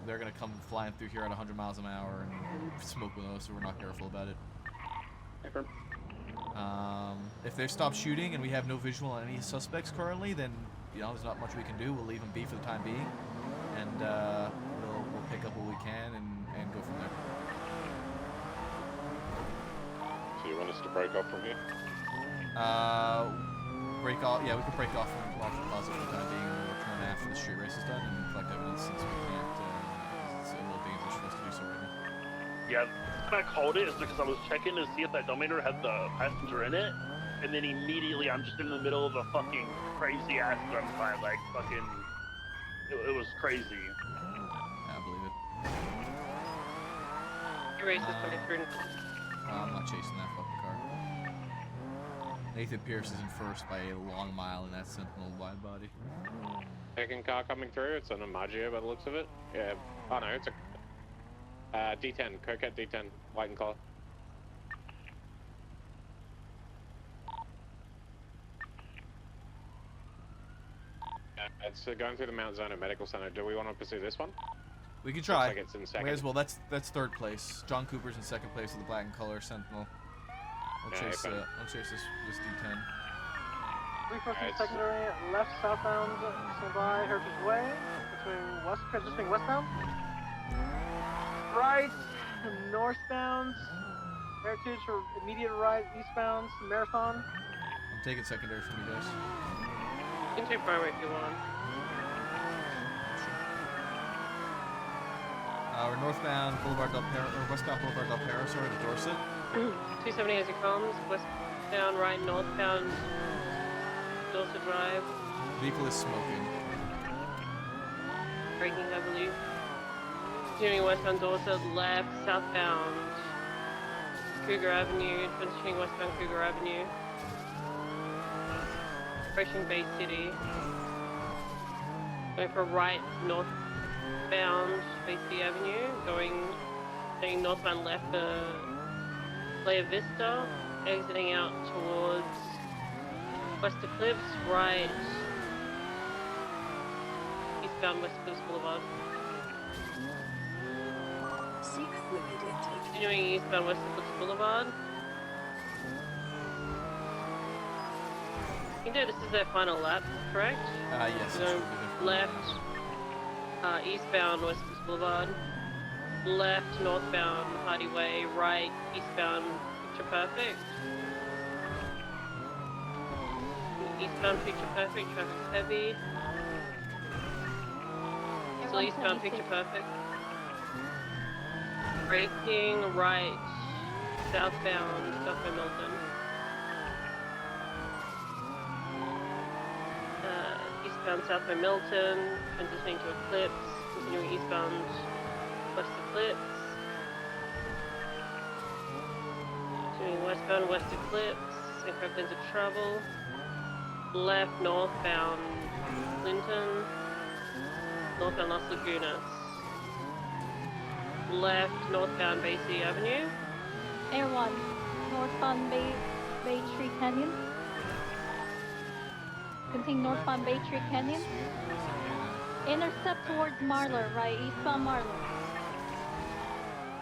they're going to come flying through here at 100 miles an hour and smoke with us, so we're not careful about it. Okay. If they've stopped shooting and we have no visual on any suspects currently, then there's not much we can do. We'll leave them be for the time being, and we'll pick up what we can and go from there. So you want us to break off from here? Break off. Yeah, we can break off from Rockford Plaza for the time being, and we'll return after the street race is done and collect evidence, since we can't. It's a little dangerous for us to do so right now. Yeah, when I called it is because I was checking to see if that Dominator had the passenger in it, and then immediately I'm just in the middle of a fucking crazy ass gunfight, like fucking, it was crazy. I believe it. Your race is coming through. I'm not chasing that fucking car. Nathan Pierce is in first by a long mile in that Sentinel wide body. Second car coming through. It's an Amaggio by the looks of it. Yeah. Oh no, it's a D10, Coquette D10, white and color. It's going through the Mount Zona Medical Center. Do we want to pursue this one? We can try. Looks like it's in second. May as well. That's third place. John Cooper's in second place with the black and color Sentinel. I'll chase this D10. Refreshing secondary, left southbound, by Heritage Way, transitioning westbound. Right, northbound, Heritage, or immediate right, eastbound, Marathon. I'm taking secondary from you guys. You can take primary if you want. We're northbound Boulevard Del Perro, or westbound Boulevard Del Perro, sorry, to Dorset. 270 as it comes, westbound, right, northbound, Dorset Drive. Vehicle is smoking. Braking heavily. Continuing westbound Dorset, left, southbound, Cougar Avenue, transitioning westbound Cougar Avenue. Approaching Bay City. Going for right, northbound Bay City Avenue. Going northbound left for Playa Vista. Exiting out towards West Eclipse, right, eastbound West Eclipse Boulevard. Seek fluid intake. Continuing eastbound West Eclipse Boulevard. You know this is their final lap, correct? Yes. So left, eastbound West Eclipse Boulevard. Left, northbound, Hardy Way. Right, eastbound, Picture Perfect. Eastbound, Picture Perfect, traffic's heavy. Still eastbound, Picture Perfect. Braking, right, southbound, Southbound Milton. Eastbound, Southbound Milton, transitioning to Eclipse, continuing eastbound, West Eclipse. Continuing westbound, West Eclipse, St. Franklin's of Travel. Left, northbound, Clinton. Northbound, Las Lagunas. Left, northbound, Bay City Avenue. Air 1, northbound Bay Tree Canyon. Continue northbound Bay Tree Canyon. Intercept towards Marlar, right, eastbound Marlar.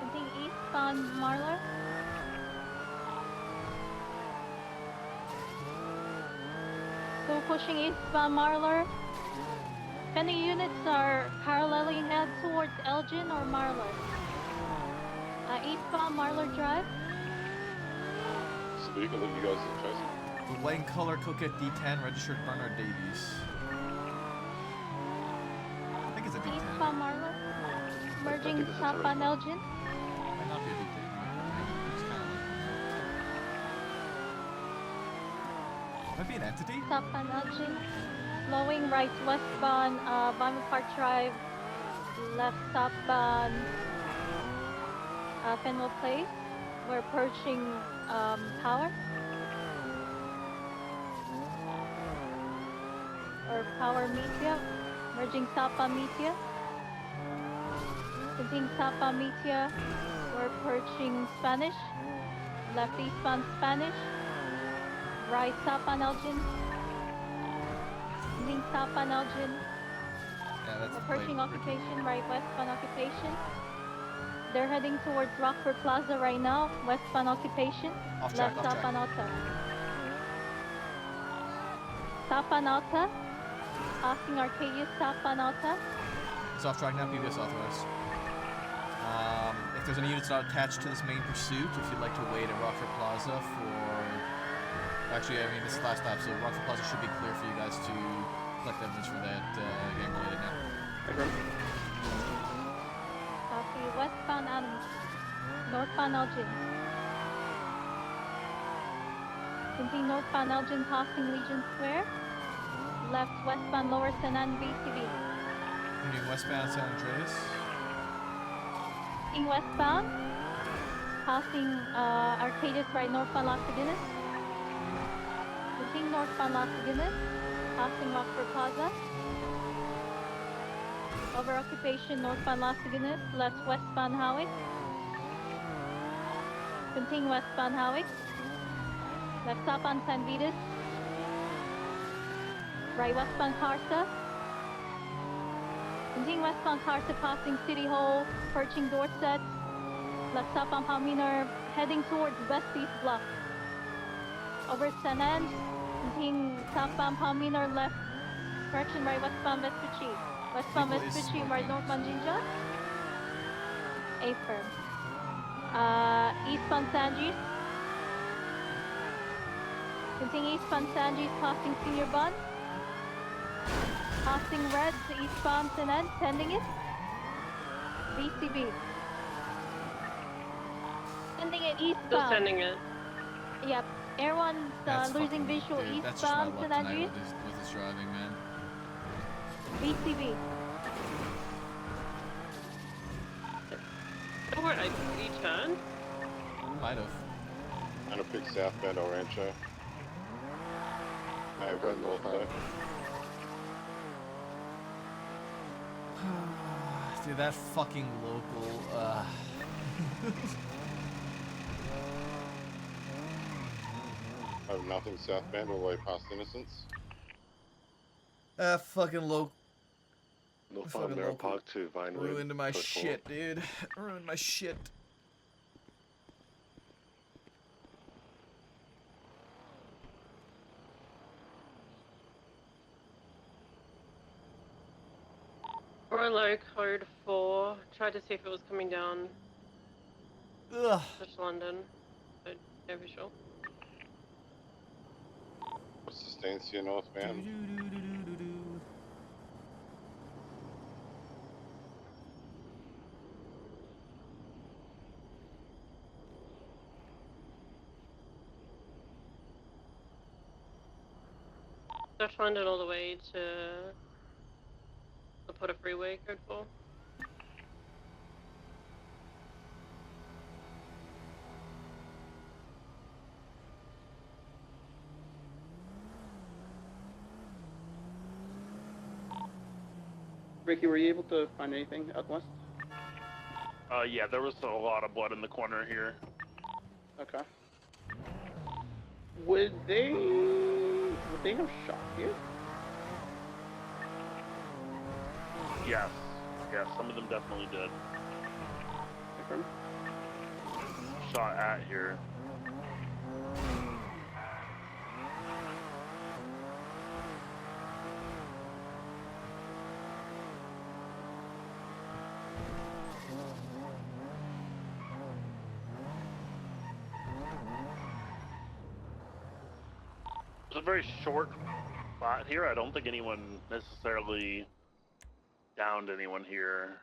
Continue eastbound Marlar. Still pushing eastbound Marlar. If any units are paralleling head towards Elgin or Marlar. Eastbound Marlar Drive. So you can look you guys are chasing. The white and color Coquette D10, registered Bernard Davies. I think it's a D10. Eastbound Marlar. Merging southbound Elgin. Might not be a D10. It's kind of like... Might be an entity? Southbound Elgin. Slowing right westbound Vinewood Park Drive. Left southbound Fenwell Place. We're approaching Power. Or Power Meteor. Merging southbound Meteor. Continuing southbound Meteor. We're approaching Spanish. Left eastbound Spanish. Right southbound Elgin. Continuing southbound Elgin. Yeah, that's approaching occupation. Right westbound occupation. They're heading towards Rockford Plaza right now. Westbound occupation. Off track, Left off southbound track. Alta. Southbound Alta. Passing Arcadia, southbound Alta. It's off track now, PBS authorized. If there's any units not attached to this main pursuit, if you'd like to wait at Rockford Plaza for... Actually, I mean, this is the last stop, so Rockford Plaza should be clear for you guys to collect evidence for that gang related now. Copy. Westbound Adams. Northbound Elgin. Continue northbound Elgin, passing Legion Square. Left westbound Lower San Ann VCV. Continuing westbound San Andreas. In westbound, passing Arcadius right northbound Las Guinness. Continue northbound Las Guinness, passing Rockford Plaza. Over occupation northbound Las Guinness, left westbound Howick. Continue westbound Howick. Left southbound San Vitus. Right westbound Carsa. Continue westbound Carsa, passing City Hall, approaching Dorset. Left southbound Palmina, heading towards West East Bluff. Over San Ange. Continue southbound Palmina, left. Correction, right westbound Vespucci. Westbound Vespucci, right northbound Jinja. A firm. Eastbound Sanjis. Continue eastbound Sanjis, passing Senior Bond. Passing red to eastbound San Anne, sending it. VCB. Sending it eastbound. Still sending it. Yep. Air 1's losing visual Dude, that's just my eastbound luck San tonight Andreas. with this driving, man. VCB. Oh, where I turned? Might have. I'm gonna pick southbound El Rancho. May have run north though. Dude, that fucking local, I have nothing southbound all the way past Innocence. fucking local. Northbound Fucking Mirror local. Park to Vinewood. Ruined my push shit, dude. Ruined my shit. Rolo code 4. Tried to see if it was coming down. Ugh. Just London. But no visual. What's the stance here northbound? Dutch London all the way to the Porter Freeway, code 4. Ricky, were you able to find anything out west? Yeah, there was a lot of blood in the corner here. Okay. Would they have shot you? Yes. Yeah, some of them definitely did. Confirm. Shot at here. It's a very short spot here. I don't think anyone necessarily downed anyone here.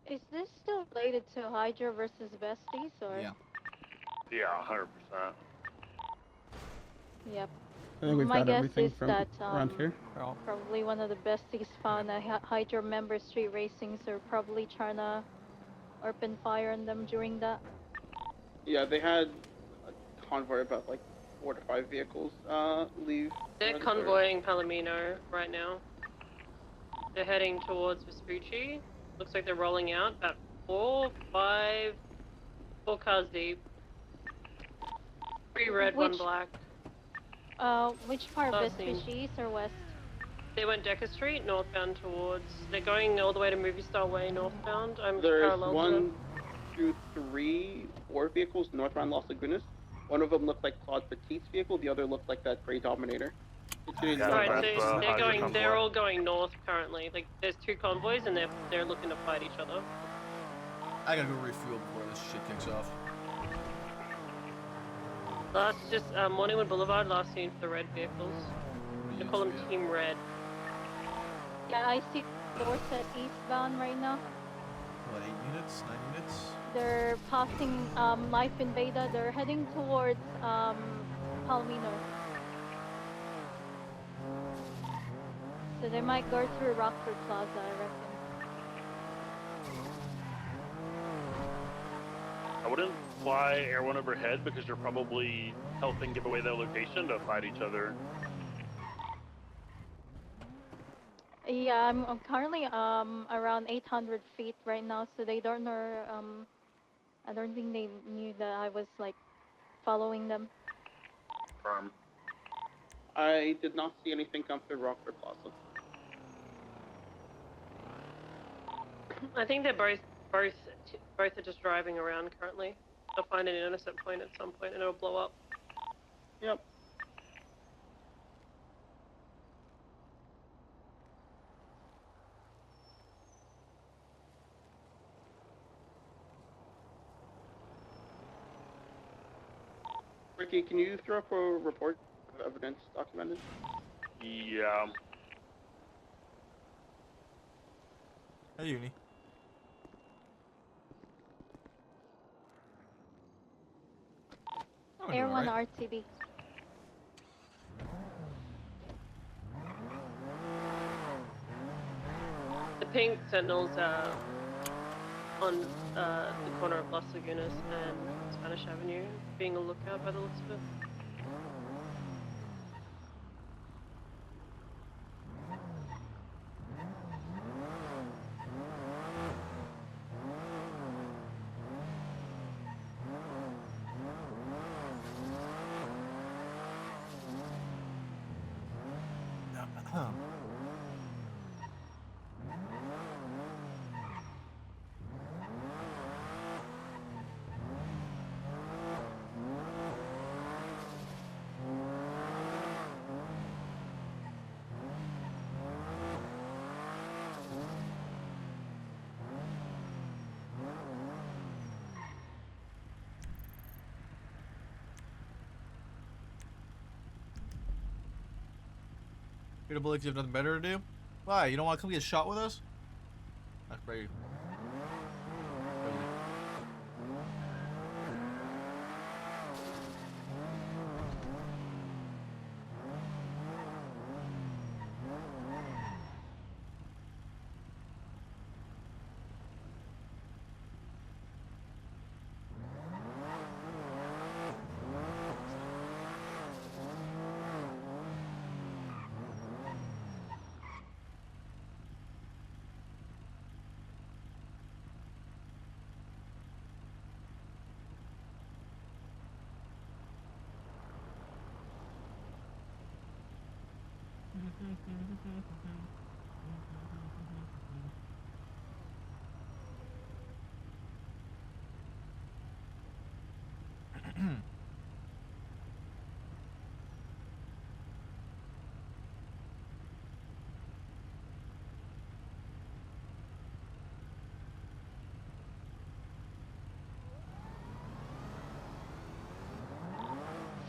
Is this still related to Hydra versus Besties, or? Yeah. Yeah, 100%. Yep. I think we've My got guess everything is from that around here. probably one of the Besties found a Hydra member street racing, so probably trying to open fire on them during that. Yeah, they had a convoy about like 4 to 5 vehicles leave. They're convoying Palomino right now. They're heading towards Vespucci. Looks like they're rolling out about 4 cars deep. 3 red, 1 black. Which part of Last scene. Vespucci, east or west? They went Decker Street, northbound towards... They're going all the way to Movie Star Way, northbound. I'm There's parallel 1, 2, 3, 4 vehicles northbound Las Lagunas. One of them looked like Claude Petit's vehicle, the other looked like that gray Dominator. Alright, so they're all going north currently. Like, there's 2 convoys and they're looking to fight each other. I gotta go refuel before this shit kicks off. Last, just Morningwood Boulevard, last seen for the red vehicles. They call them Team Red. Yeah, I see Dorset eastbound right now. What, 8 units? 9 units? They're passing Life in Beta. They're heading towards Palomino. So they might go through Rockford Plaza, I reckon. I wouldn't fly Air 1 overhead because you're probably helping give away their location to fight each other. Yeah, I'm currently around 800 feet right now, so they don't know. I don't think they knew that I was like following them. I did not see anything come through Rockford Plaza. I think they're both are just driving around currently. They'll find an intercept point at some point and it'll blow up. Yep. Ricky, can you throw up a report of evidence documented? Yeah. Hey, Uni. Oh, Air 1 right. RTB. The pink sentinels are on the corner of Las Lagunas and Spanish Avenue, being a lookout by the looks of it. You don't believe you have nothing better to do? Why? You don't want to come get shot with us? That's pretty.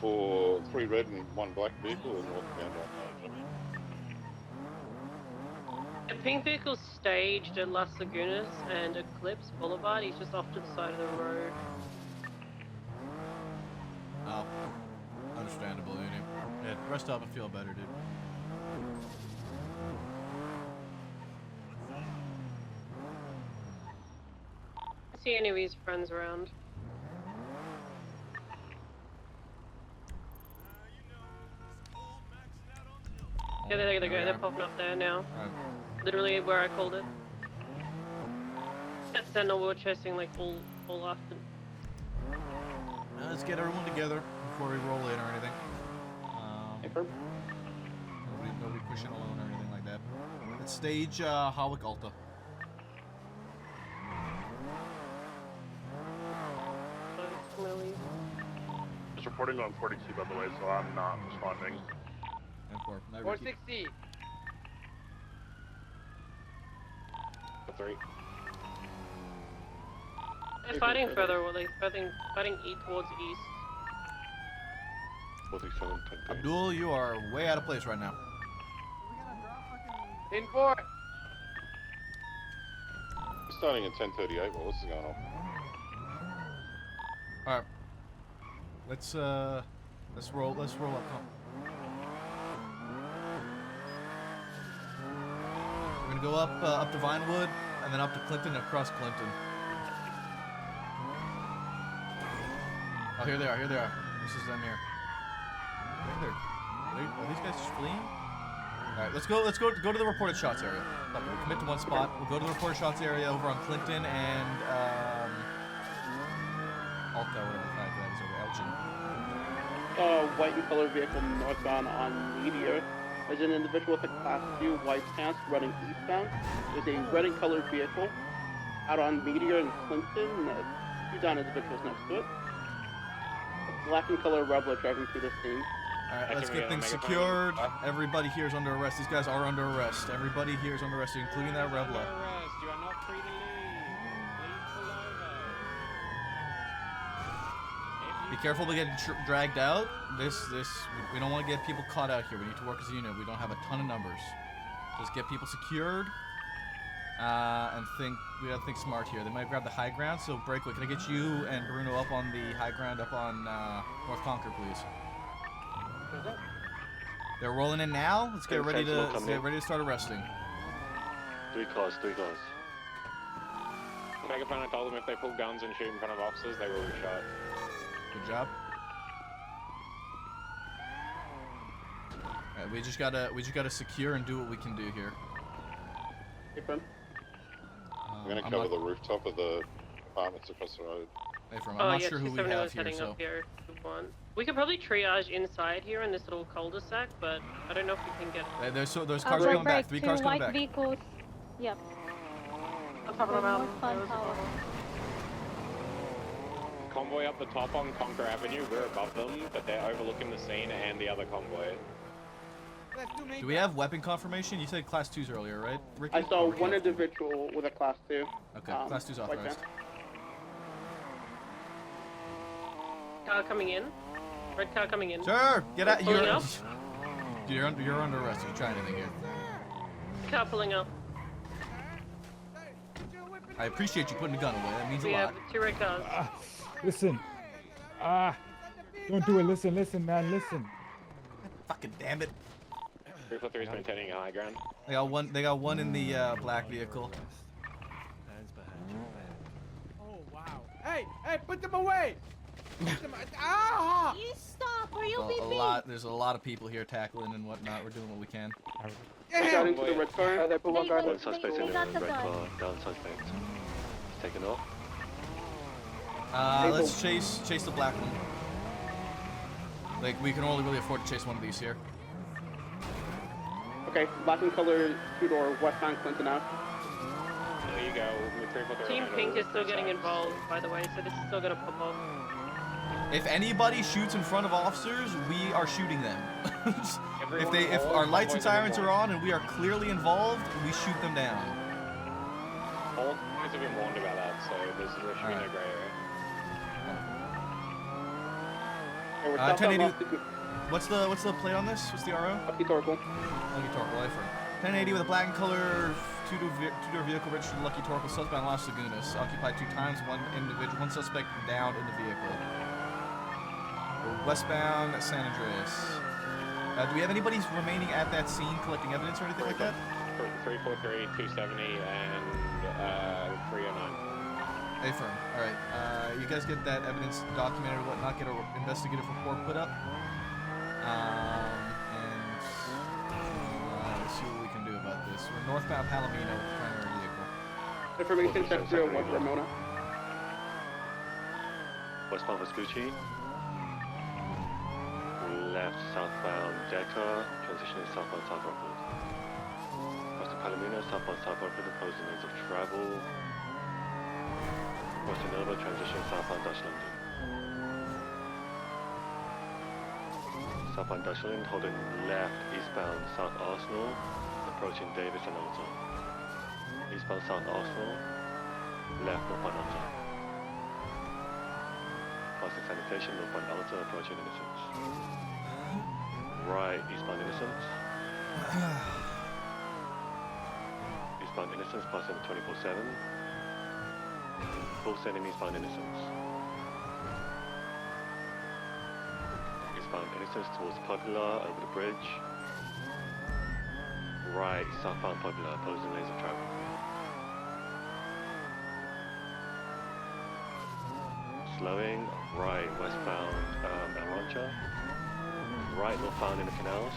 For 3 red and 1 black vehicle or northbound on Major? A pink vehicle staged at Las Lagunas and Eclipse Boulevard. He's just off to the side of the road. Oh. Understandable, Uni. Yeah, rest up and feel better, dude. See any of his friends around. Yeah, there they go. They're popping up there now. Literally where I called it. That Sentinel we were chasing like all after. Let's get everyone together before we roll in or anything. Nobody pushing alone or anything like that. Let's stage Hawick Alta. Just reporting on 42 by the way, so I'm not responding. 460. For 3. They're fighting further, or they fighting towards east. 47, 10. Abdul, you are way out of place right now. 10-4. We're starting at 10:38. Well, what's going on? All right. Let's roll up. We're gonna go up to Vinewood and then up to Clinton and across Clinton. Oh, here they are. This is them here. Are these guys just fleeing? All right, let's go to the reported shots area. Look, we'll commit to one spot. We'll go to the reported shots area over on Clinton and Alta, whatever the flag that is over Elgin. White and color vehicle northbound on Meteor. There's an individual with a class 2 white pants running eastbound. There's a red and colored vehicle out on Meteor and Clinton. 2 down individuals next to it. A black and color Rebel driving through the scene. Alright, let's get things secured. Everybody here is under arrest. These guys are under arrest. Everybody here is under arrest, including that Rebla. You are not free to leave. Please pull over. Be careful to get dragged out. We don't want to get people caught out here. We need to work as a unit. We don't have a ton of numbers. Just get people secured. And we gotta think smart here. They might grab the high ground, so Breakaway, can I get you and Bruno up on the high ground up on North Concord, please? They're rolling in now. Let's get ready to start arresting. 3 cars. Megaphone, I told them if they pull guns and shoot in front of officers, they will be shot. Good job. Alright, we just gotta secure and do what we can do here. I'm gonna cover the rooftop of the apartments across the road. I'm not sure who we have here, so... Up here if we want. We could probably triage inside here in this little cul-de-sac, but I don't know if we can get... There's cars coming back. 3 cars coming back. Vehicles. Yep. I'm talking about... Convoy up the top on Conquer Avenue, we're above them, but they're overlooking the scene and the other convoy. Do we have weapon confirmation? You said class 2s earlier, right? Ricky? I saw one individual with a class 2. Okay, class 2's authorized. Car coming in. Red car coming in. Sir, get out. Pulling up. You're under arrest. If you try anything here. Car pulling up. I appreciate you putting the gun away. That means a We lot. have 2 red cars. Listen. Don't do it. Listen, man. Listen. Fucking damn it. 343 is maintaining high ground. They got one in the black vehicle. Oh wow! Hey, put them away! Ah! You stop, or you'll Well, be there's a lot of people here tackling and whatnot. We're doing what we can. Got into the red car. They put one guard. One suspect in the red car. Down suspect. He's taken off. Let's chase the black one. Like, we can only really afford to chase one of these here. Okay, black and color 2-door westbound Clinton Ave. There you go. Team Pink is still getting involved, by the way, so this is still gonna pop off. If anybody shoots in front of officers, we are shooting them. if our lights and sirens are on and we are clearly involved, we shoot them down. All guys have been warned about that, so there should be no gray area. 1080. What's the plate on this? What's the RO? Lucky Torkel. Lucky Torkel, I affirm. 1080 with a black and color two-door vehicle registered to Lucky Torkel. Suspect in Las Lagunas. Occupied 2 times. One suspect down in the vehicle. We're westbound San Andreas. Do we have anybody remaining at that scene collecting evidence or anything like that? 343, 270, and 309. Affirm. All right. You guys get that evidence documented or whatnot. Get an investigative report put up. Let's see what we can do about this. We're northbound Palomino with the primary vehicle. Information check 01 Ramona. Westbound Vespucci. Left southbound Decker, transitioning southbound South Rockwood. Crossing Palomino, southbound South Rockwood, opposing lanes of travel. Crossing Nova, transitioning southbound Dutch London. Southbound Dutch London, holding left eastbound South Arsenal, approaching Davis and Alta. Eastbound South Arsenal, left northbound Alta. Passing sanitation, northbound Alta, approaching Innocence. Right, eastbound Innocence. Eastbound Innocence, passing 24/7. Full sending eastbound Innocence. Eastbound Innocence towards Popular, over the bridge. Right, southbound Popular, opposing lanes of travel. Slowing, right, westbound El Rancho. Right, northbound in the canals.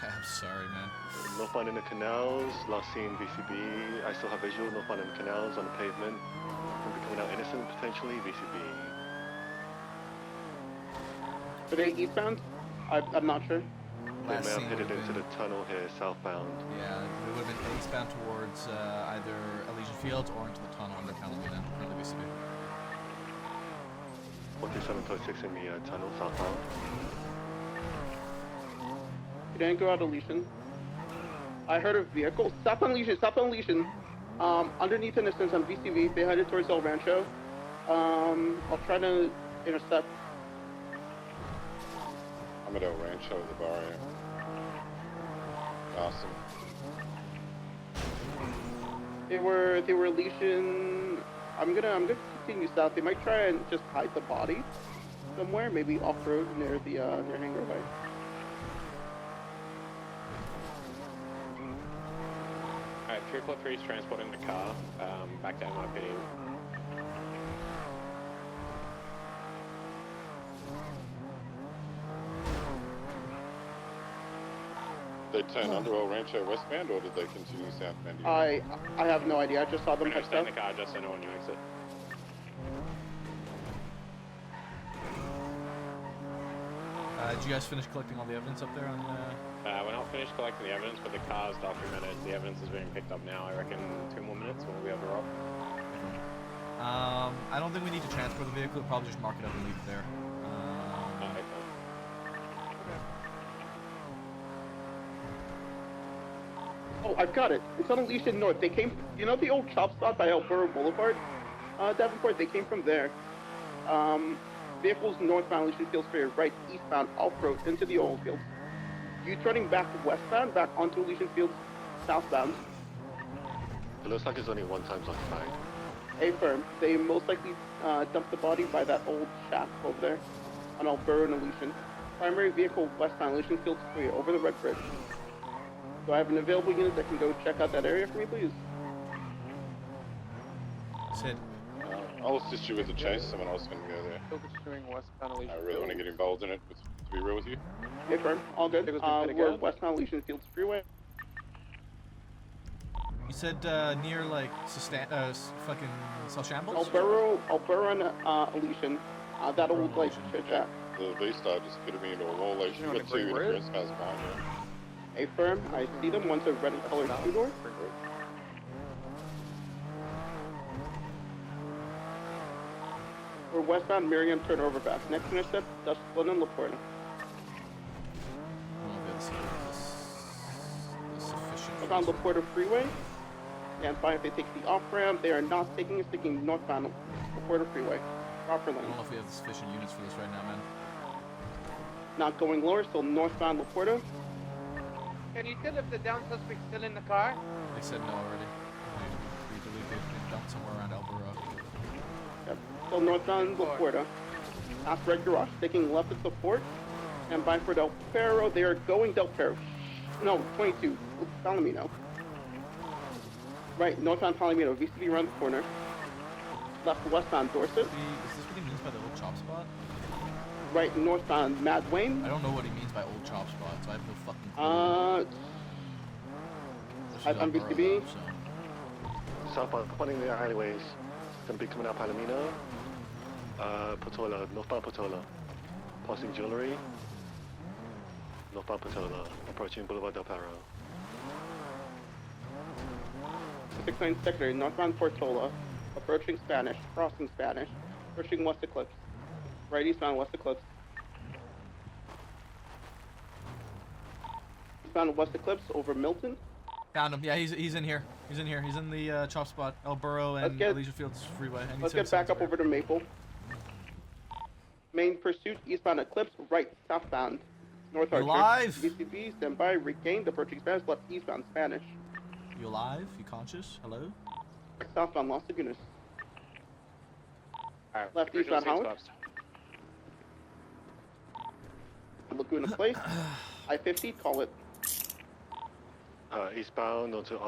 I'm sorry, man. Northbound in the canals, last seen VCB. I still have visual, northbound in the canals on the pavement. Could be coming out Innocent, potentially, VCB. Are they eastbound? I'm not sure. They may have headed into the tunnel here, southbound. Yeah, we would have been eastbound towards either Elysian Fields or into the tunnel under Palomino for the VCB. 47.6 in the tunnel, southbound. You didn't go out Elysian. I heard a vehicle. Stop on Elysian. Underneath Innocence on VCV. They headed towards El Rancho. I'll try to intercept. I'm at El Rancho at the barrier. Awesome. They were Elysian. I'm gonna continue south. They might try and just hide the body somewhere, maybe off road near the near Hangar Bay. Alright, 343 is transporting the car back to MIP. They turn under El Rancho westbound, or did they continue southbound? I have no idea. I just saw them head Stay in south. the car just so no one yanks it. Did you guys finish collecting all the evidence up there on We're not finished collecting the evidence, but the car's documented. The evidence is being picked up now. I reckon 2 more minutes and we'll be over off. I don't think we need to transport the vehicle. We'll probably just mark it up and leave it there. Oh, I've got it. It's on Elysian North. They came, you know the old chop spot by Alberta Boulevard? Davenport, they came from there. vehicles northbound Elysian Fields Freeway, right eastbound off-road into the oil fields. U-turning back westbound, back onto Elysian Fields southbound. It looks like it's only one time's on site. Affirm. They most likely dumped the body by that old shack over there on Alburo and Elysian. Primary vehicle westbound Elysian Fields Freeway over the Red Bridge. Do I have an available unit that can go check out that area for me, please? Sid. I'll assist you with the chase. Someone else can go there. I really want to get involved in it, to be real with you. Affirm. All good. We're westbound Elysian Fields Freeway. You said near like fucking Shambles? Alburo and Elysian. That old like chit chat. The V-Star just fitted me into a wall. Like, you've got two interference cars behind you. Affirm. I see them. One's a red and colored two-door. We're westbound Miriam turnover back. Next intercept, Dust Flynn and Laporta. Look on Laporta Freeway. Stand by if they take the off-ramp. They are not taking it, sticking northbound Laporta Freeway. Proper lane. I don't know if we have sufficient units for this right now, man. Not going lower, still northbound Laporta. Can you tell if the down suspect's still in the car? They said no already. We believe they've been dumped somewhere around Alburo. Yep. Still northbound Laporta. Past Red Garage, sticking left at the fort. And by for Del Perro, they are going Del Perro. No, 22. Palomino. Right, northbound Palomino, VCB around the corner. Left westbound Dorset. Is this what he means by the old chop spot? Right, northbound Mad Wayne. I don't know what he means by old chop spot, so I have no fucking clue. I'm VCB. Southbound, running the alleyways. Gonna be coming out Palomino. Portola, northbound Portola. Passing jewelry. Northbound Portola. Approaching Boulevard Del Perro. 69 secondary, northbound Portola. Approaching Spanish, crossing Spanish. Approaching West Eclipse. Right eastbound West Eclipse. Eastbound West Eclipse over Milton. Found him. Yeah, he's in here. He's in here. He's in the chop spot, Alburo and Elysian Fields Freeway. Let's get back up over to Maple. Main pursuit, eastbound Eclipse, right southbound. North Archer. Alive? VCB, stand by, regained, approaching Spanish, left eastbound Spanish. You alive? You conscious? Hello? Southbound Los Lagunas. Left eastbound Howard. Laguna Place. I-50, call it. Eastbound onto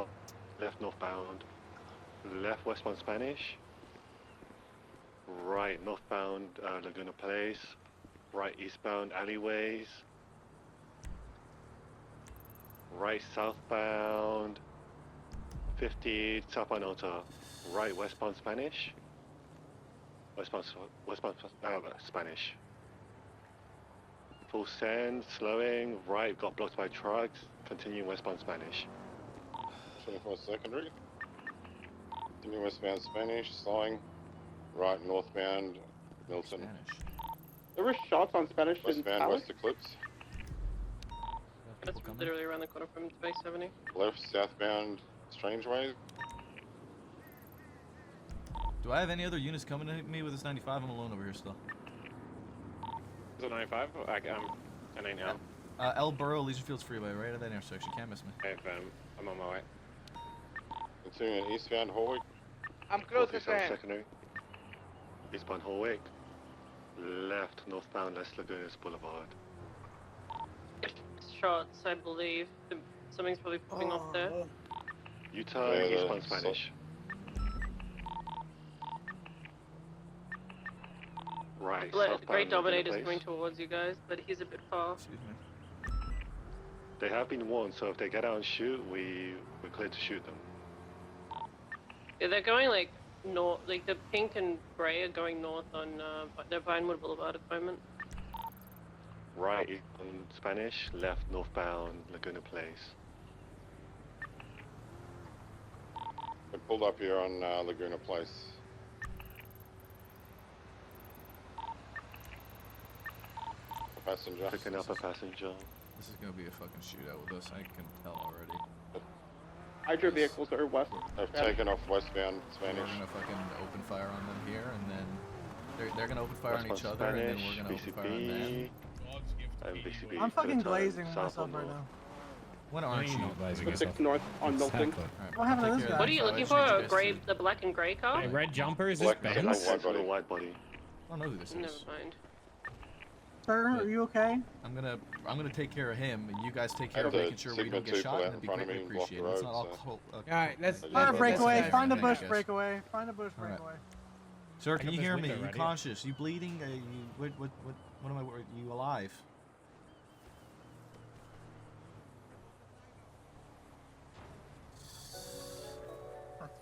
left northbound. Left westbound Spanish. Right northbound Laguna Place. Right eastbound alleyways. Right southbound 50 southbound auto. Right westbound Spanish. Westbound Spanish. Full send, slowing, right, got blocked by trucks, continuing westbound Spanish. 24 secondary. Continue westbound Spanish, slowing. Right northbound Milton. There were shots on Spanish in Westbound Palace. West Eclipse. That's literally around the corner from 270. Left southbound Strangeways. Do I have any other units coming to me with this 95? I'm alone over here still. Is it 95? I'm 10 now. Alburo, Elysian Fields Freeway, right at that intersection. Can't miss me. I'm on my way. Continuing eastbound Horwick. I'm closest to him. Secondary. Eastbound Horwick. Left northbound Les Lagunas Boulevard. Shots, I believe. Something's probably popping off there. Utah, eastbound Spanish. Right, The Great Dominator's coming towards you guys, but he's a bit far. Excuse me. They have been warned, so if they get out and shoot, we're clear to shoot them. Yeah, they're going like north, like the pink and grey are going north on the Vinewood Boulevard at the moment. Right eastbound Spanish, left northbound Laguna Place. We pulled up here on Laguna Place. Passenger. Picking up a passenger. This is gonna be a fucking shootout with us. I can tell already. Hydro vehicles are west. They've taken off westbound Spanish. We're gonna fucking open fire on them here, and then They're gonna open fire on each other, and then we're gonna open fire on them. And BCB. I'm fucking Clear glazing turn south myself on right north. now. When aren't you? Not glazing Six yourself. north on Milton. What happened to this guy? What are you looking for? A gray, the black and gray car? Hey, red jumper, is this Black Benz? Benz. White body. White body. I don't know who this Never is. mind. Sir, are you okay? I'm gonna take care of him, and you guys take care of Have the making sure we Sigma don't get 2 shot. pull out That'd in be front of greatly me and block the appreciated. It's road, not all so- Alright, let's Find a breakaway. Find a bush guys. breakaway. Find a bush Alright. breakaway. Sir, can got you this hear me? window You right here. conscious? You bleeding? What am I? Are you alive?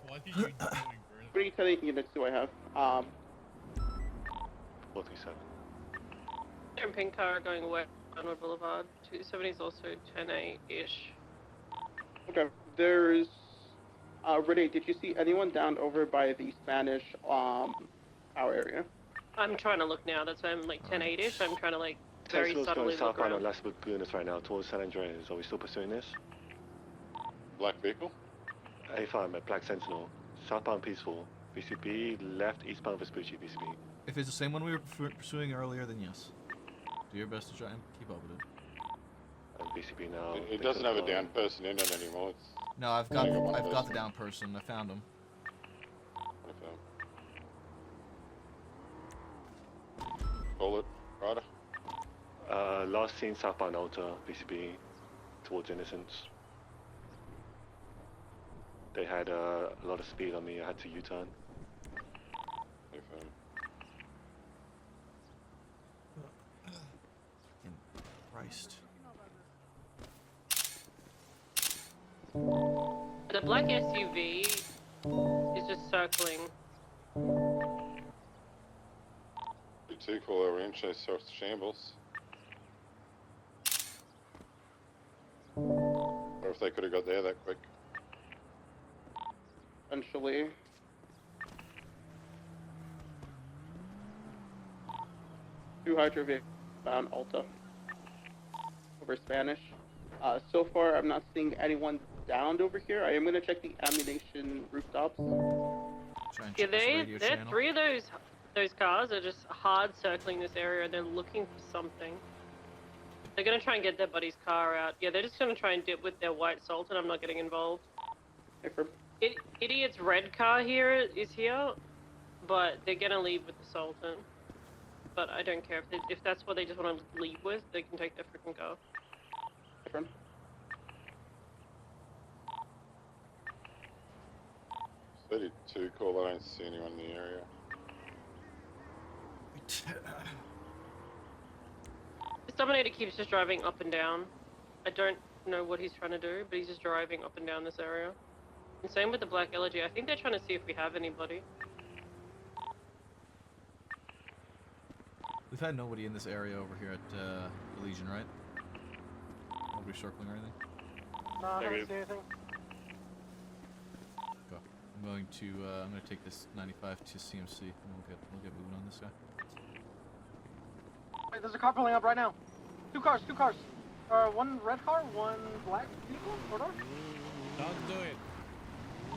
What are you doing, Vernon? 310 units do I have? 437. And pink car going west Downward Boulevard. 270 is also 10-8-ish. Okay. There's. Renee, did you see anyone down over by the Spanish tower area? I'm trying to look now. That's why I'm like 10-8-ish. I'm trying to like very Sentinel's subtly going look southbound on around. Las Lagunas right now towards San Andreas. Are we still pursuing this? Black vehicle? A5 at Black Sentinel. Southbound Peaceful. BCB left eastbound Vespucci BCB. If it's the same one we were pursuing earlier, then yes. Do your best to try and keep up with it. And BCB now. It doesn't have a down person in it anymore. It's No, I've got the down person. I found him. Call it, Ryder. Last seen southbound Alta BCB towards Innocence. They had a lot of speed on me. I had to U-turn. Christ. The black SUV is just circling. 2 call over in, chase South Shambles. Or if they could have got there that quick. Eventually. Two Hydro vehicles bound Alta. Over Spanish. So far, I'm not seeing anyone downed over here. I am going to check the ammunition rooftops. Yeah, they're 3 of those cars are just hard circling this area. They're looking for something. They're gonna try and get their buddy's car out. Yeah, they're just gonna try and dip with their white Sultan. I'm not getting involved. Idiot's red car here is here, but they're gonna leave with the Sultan. But I don't care if that's what they just want to leave with. They can take their freaking car. 32 call, I don't see anyone in the area. This Dominator keeps just driving up and down. I don't know what he's trying to do, but he's just driving up and down this area. And same with the black LG. I think they're trying to see if we have anybody. We've had nobody in this area over here at the Legion, right? Nobody circling or anything? No, I haven't seen anything. Go. I'm going to take this 95 to CMC, and we'll get moving on this guy. Wait, there's a car pulling up right now. Two cars. One red car, one black vehicle. Hold on. Don't do it.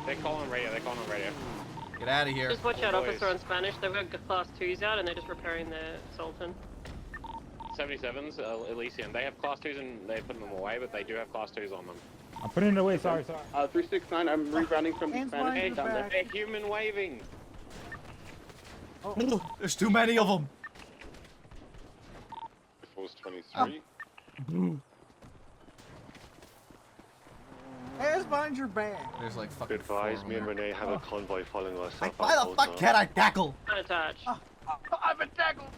They're calling radio. Get out of here. Just watch out, officer on Spanish. They've got class 2s out and they're just repairing their Sultan. 77s, Elysian. They have class 2s and they put them away, but they do have class 2s on them. I'm putting it away, sorry. 369, I'm rerouting from the Spanish down there. They're human waving. Oh. There's too many of them. If it was 23. Hey, it's behind your bag. There's like fucking Advise me and Renee have a convoy following us. Like, why the fuck can't I tackle? Unattached. I've been tackled.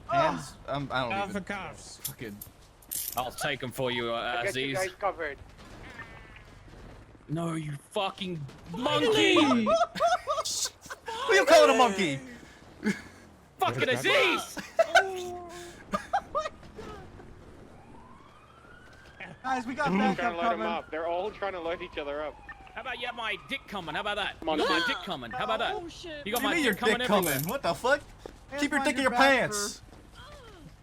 Hands, I don't Down even. for cuffs. Fucking. I'll take them for you, I got you Aziz. guys covered. No, you fucking monkey! Who you calling a monkey? Fucking Aziz! Guys, we got Trying backup to load them coming. up. They're all trying to load each other up. How about you have my dick coming? How about that? Come on, You got my Steve. dick coming. How about that? Oh shit. You got What do my you mean your dick coming dick everywhere. coming? What the fuck? Hands Keep your behind dick in your back, pants.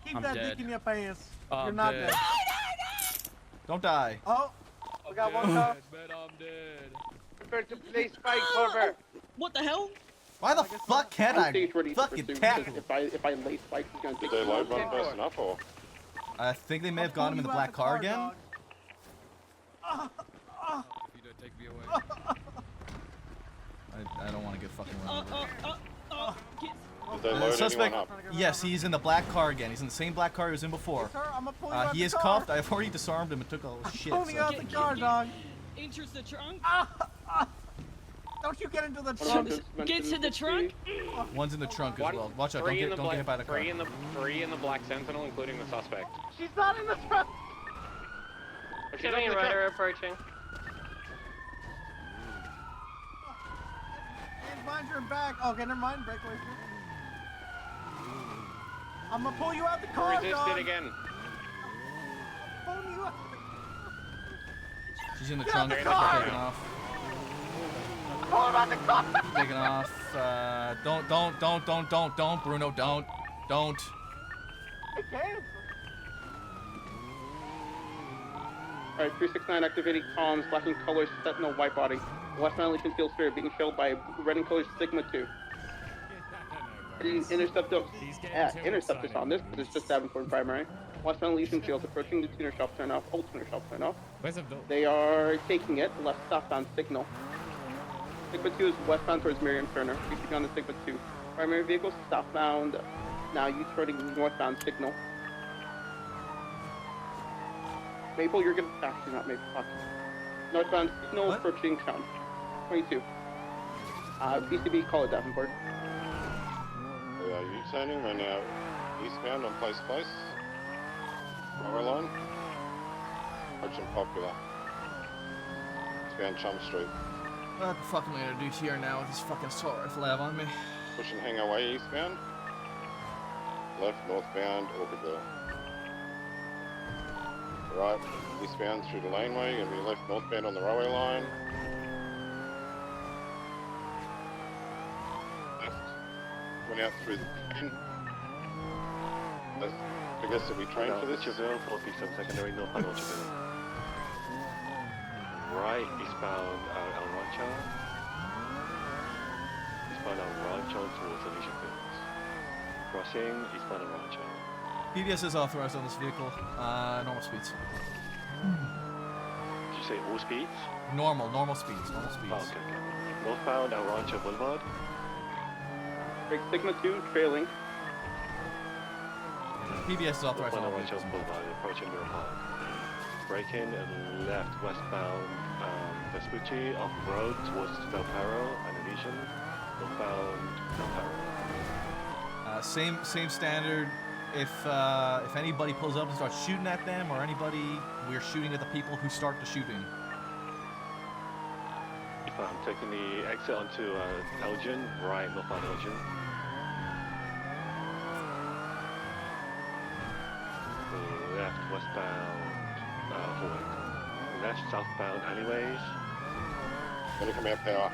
Keep I'm that dead. dick in your pants. I'm You're not dead. dead. Don't die. Oh, we got one car. Man, I'm dead. Prepare to place spike cover. What the hell? Why the fuck can't On I stage ready to fucking pursue, tackle? because if I lay spikes, he's gonna Did take they load one person up or? I think they may have got him in the black car again. If you don't take me away. I don't want to get fucking run over. Did they load Suspect, anyone up? yes, he's in the black car again. He's in the same black car he was in before. Sir, I'm gonna pull you out He the is car. cuffed. I've already disarmed him and took all his shit. Pulling you so- out the car, dog. Enters the trunk. Don't you get into the Trunk. trunk. Get to the trunk. One's in the trunk as One- well. Watch out! three in Don't the get hit by the car. Three in the black Sentinel, including the suspect. She's not in the trunk. Getting a rider approaching. And behind your back. Okay, never mind. Break away. I'm gonna pull you out the car, Resist dog. it again. Pulling you out. She's in the Get trunk. out the car! Taking off. Pull him out the car. Taking off. Don't, Bruno, don't. I can't. Alright, 369 activating comms, black and colors, Sentinel, white body. Westbound Legion Field Spirit being trailed by red and colors Sigma 2. Intercept us on this, but it's just Davenport primary. Westbound Legion Field approaching the tuner shop turn off, old tuner shop turn off. They are taking it, left southbound signal. Sigma 2 is westbound towards Miriam Turner, reaching on the Sigma 2. Primary vehicle southbound, now U-turning northbound signal. Maple, you're gonna actually not Maple. Fuck. Northbound signal approaching town. 22. BCB, call it Davenport. We are U-turning. We're now eastbound on Place. Railway line. Approaching Popular. Eastbound Chum Street. What the fuck am I gonna do here now with this fucking assault rifle I have on me? Pushing Hangar eastbound. Left northbound Orchardville. Right eastbound through the laneway. Gonna be left northbound on the railway line. Left. Coming out through the pin. I guess that we trained for this. Orchardville, 47 secondary, northbound Orchardville. Right, eastbound El Rancho. Eastbound El Rancho towards Alicia Fields. Crossing eastbound El Rancho. PBS is authorized on this vehicle. Normal speeds. Did you say all speeds? Normal speeds. Oh, okay. Northbound El Rancho Boulevard. Break Sigma 2, trailing. PBS is authorized on Northbound all El Rancho vehicles. Boulevard, approaching Mirror Park. Braking and left westbound Vespucci off road towards Del Perro and Elysian. Northbound Del Perro. Same standard. If anybody pulls up and starts shooting at them or anybody, we're shooting at the people who start the shooting. I'm taking the exit onto Elgin, right northbound Elgin. Left westbound Horwick. Left southbound alleyways. Gonna come out power.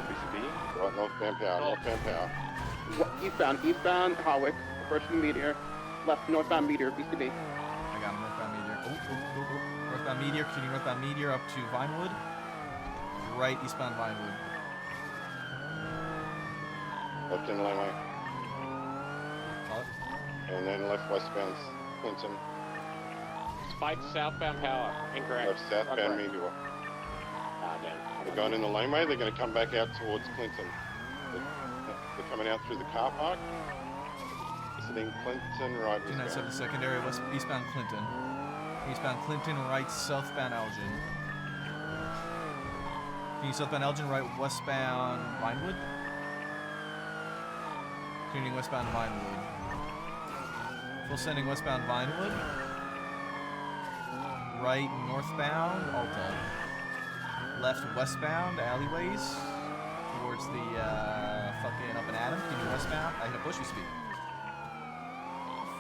BCB. Right northbound power. Eastbound Hawick, approaching Meteor. Left northbound Meteor, BCB. I got him, northbound Meteor. Northbound Meteor, shooting northbound Meteor up to Vinewood. Right, eastbound Vinewood. Left in the laneway. And then left westbound Clinton. Spike southbound power. Incorrect. Left southbound Meteor. They're going in the laneway. They're going to come back out towards Clinton. They're coming out through the car park. Exiting Clinton, right And that's at the secondary, eastbound Clinton. Eastbound Clinton, right, southbound Elgin. Southbound Elgin, right, westbound Vinewood. Tuning westbound Vinewood. Full sending westbound Vinewood. Right, northbound Alta. Left, westbound alleyways. Towards the, fucking up and Adam. Keeping westbound. I hit a bushy speed.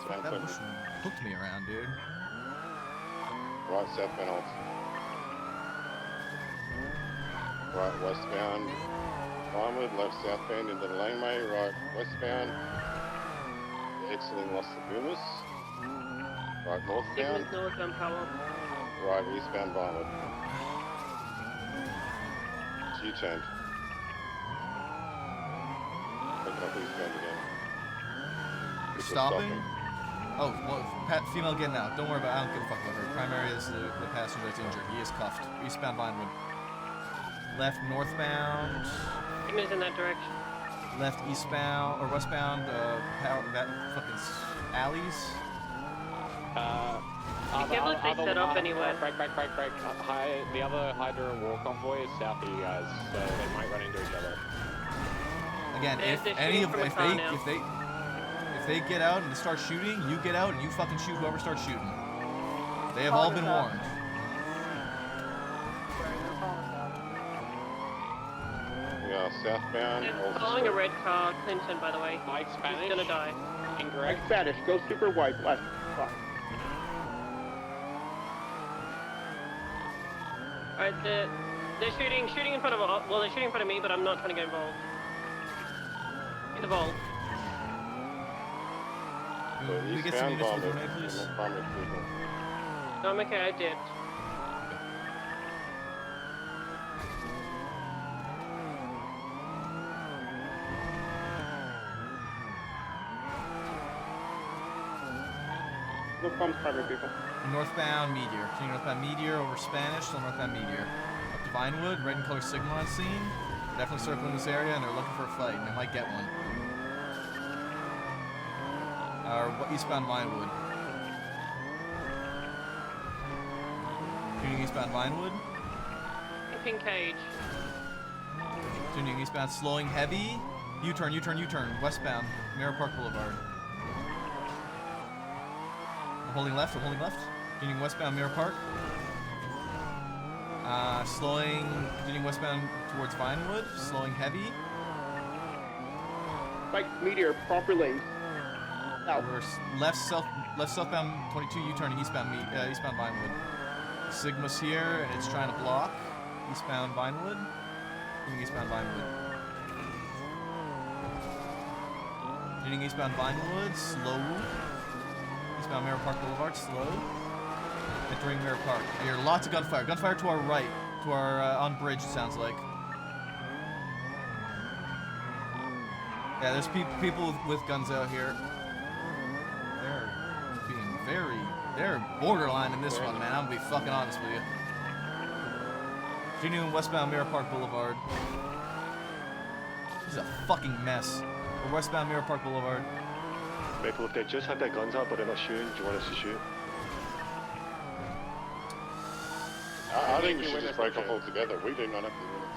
That bush hooked me around, dude. Right, southbound Alt. Right, westbound Vinewood, left southbound into the laneway, right, westbound. Exiting Los Lagunas. Right, northbound. Northbound power. Right, eastbound Vinewood. just U-turned. Open up eastbound again. You're People stopping? Oh, well, female getting out. Don't worry about it. I don't give a fuck about her. Primary is the passenger that's injured. He is cuffed. Eastbound Vinewood. Left northbound. He moves in that direction. Left eastbound or westbound fucking alleys. Be careful if they set up anywhere. Break. The other Hydra war convoy is south of you guys, so they might run into each other. Again, if they get out and start shooting, you get out and you fucking shoot whoever starts shooting. They have all been warned. Yeah, southbound. They're following a red car, Clinton, by the way. Mike Spanish. He's gonna die. Mike Spanish, go super wide left. Alright, they're shooting in front of, well, they're shooting in front of me, but I'm not trying to get involved. Get involved. Can we get some units with grenade, please? No, I'm okay, I did. No problems, primary people. Northbound Meteor. Continue northbound Meteor over Spanish, still northbound Meteor. Up to Vinewood, red and color Sigma on scene. Definitely circling this area and they're looking for a fight and they might get one. Eastbound Vinewood. Tuning eastbound Vinewood. Pink cage. Tuning eastbound, slowing heavy. U-turn. Westbound, Mirror Park Boulevard. I'm holding left. Tuning westbound, Mirror Park. Tuning westbound towards Vinewood. Slowing heavy. Mike, Meteor, proper lanes. We're left southbound 22 U-turning eastbound Vinewood. Sigma's here and it's trying to block eastbound Vinewood. Tuning eastbound Vinewood. Tuning eastbound Vinewood, slow. Eastbound Mirror Park Boulevard, slow. Entering Mirror Park. I hear lots of gunfire. Gunfire to our right, to our on bridge. It sounds like. Yeah, there's people with guns out here. They're borderline in this one, man. I'm gonna be fucking honest with you. Continuing westbound Mirror Park Boulevard. This is a fucking mess. We're westbound Mirror Park Boulevard. Maple, if they just have their guns out but they're not shooting, do you want us to shoot? I think we should just break off altogether. We do not have to do it.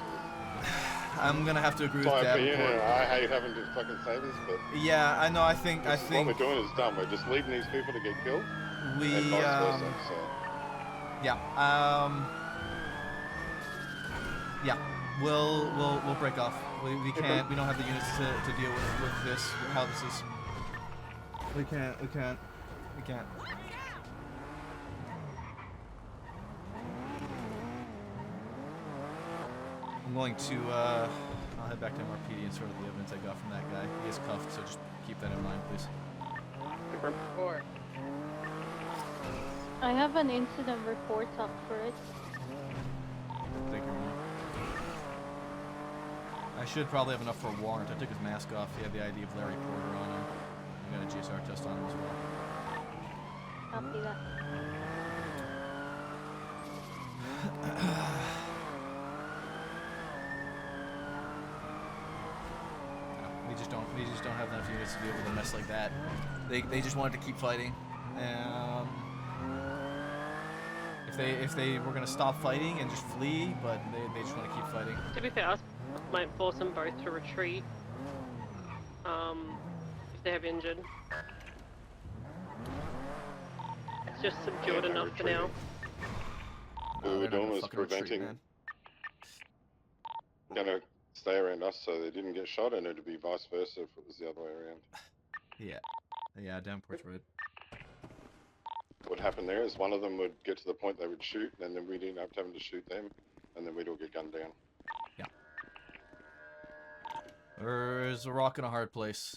I'm gonna have to agree with I Davenport. hate having to fucking say this, but Yeah, I know. I think what we're doing is dumb. We're just leaving these people to get killed. And vice versa, so. Yeah, we'll break off. We can't. We don't have the units to deal with this. With how this is. We can't. I'm going to, I'll head back to MRPD and sort of the evidence I got from that guy. He is cuffed, so just keep that in mind, please. I have an incident report up for it. Thank you. I should probably have enough for a warrant. I took his mask off. He had the ID of Larry Porter on him. I got a GSR test on him as well. Copy that. We just don't have enough units to deal with a mess like that. They just wanted to keep fighting. If they were gonna stop fighting and just flee, but they just want to keep fighting. To be fair, us might force them both to retreat. If they have injured. It's just subdued enough for now. What we were doing was preventing. Gonna stay around us so they didn't get shot, and it'd be vice versa if it was the other way around. Yeah, Davenport's right. What happened there is one of them would get to the point they would shoot, and then we'd end up having to shoot them, and then we'd all get gunned down. Yeah. There's a rock and a hard place.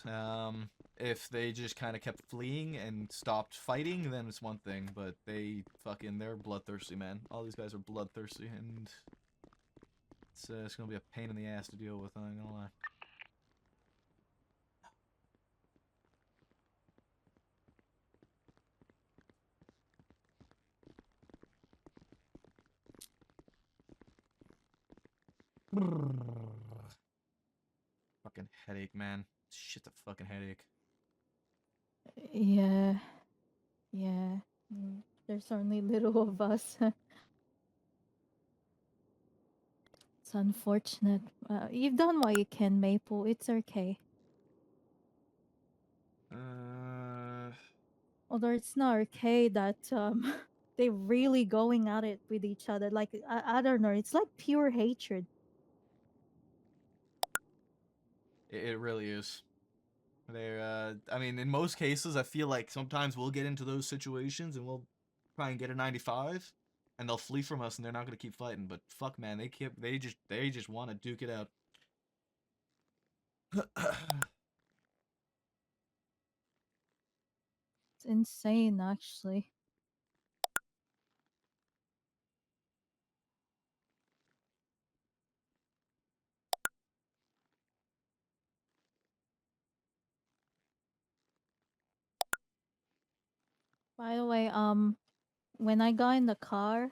If they just kind of kept fleeing and stopped fighting, then it's one thing, but they're bloodthirsty, man. All these guys are bloodthirsty, and It's gonna be a pain in the ass to deal with. I ain't gonna lie. Fucking headache, man. Shit's a fucking headache. Yeah. Yeah. There's only little of us. It's unfortunate. You've done what you can, Maple. It's okay. Although it's not okay that they're really going at it with each other. Like I don't know. It's like pure hatred. It really is. They're, I mean, in most cases, I feel like sometimes we'll get into those situations and we'll try and get a 95, and they'll flee from us and they're not gonna keep fighting. But fuck, man, they just want to duke it out. It's insane, actually. By the way, when I got in the car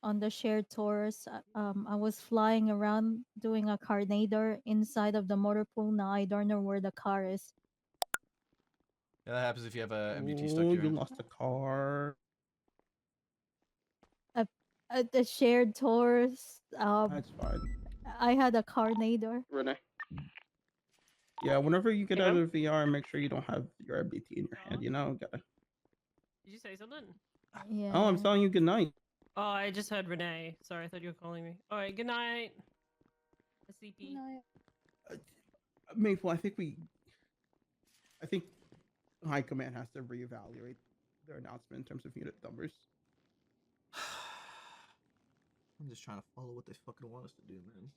on the shared tours, I was flying around doing a carnader inside of the motor pool. Now I don't know where the car is. Yeah, that happens if you have a MUT stuck to your you hand. lost a car. At the shared tours, That's fine. I had a carnader. Renee. Yeah, whenever you get Yeah? out of VR, make sure you don't have your MBT in your hand. You know, gotta. Did you say something? Yeah. Oh, I'm telling you, good night. Oh, I just heard Renee. Sorry, I thought you were calling me. All right, good night. CP. Maple, I think High Command has to reevaluate their announcement in terms of unit numbers. I'm just trying to follow what they fucking want us to do, man.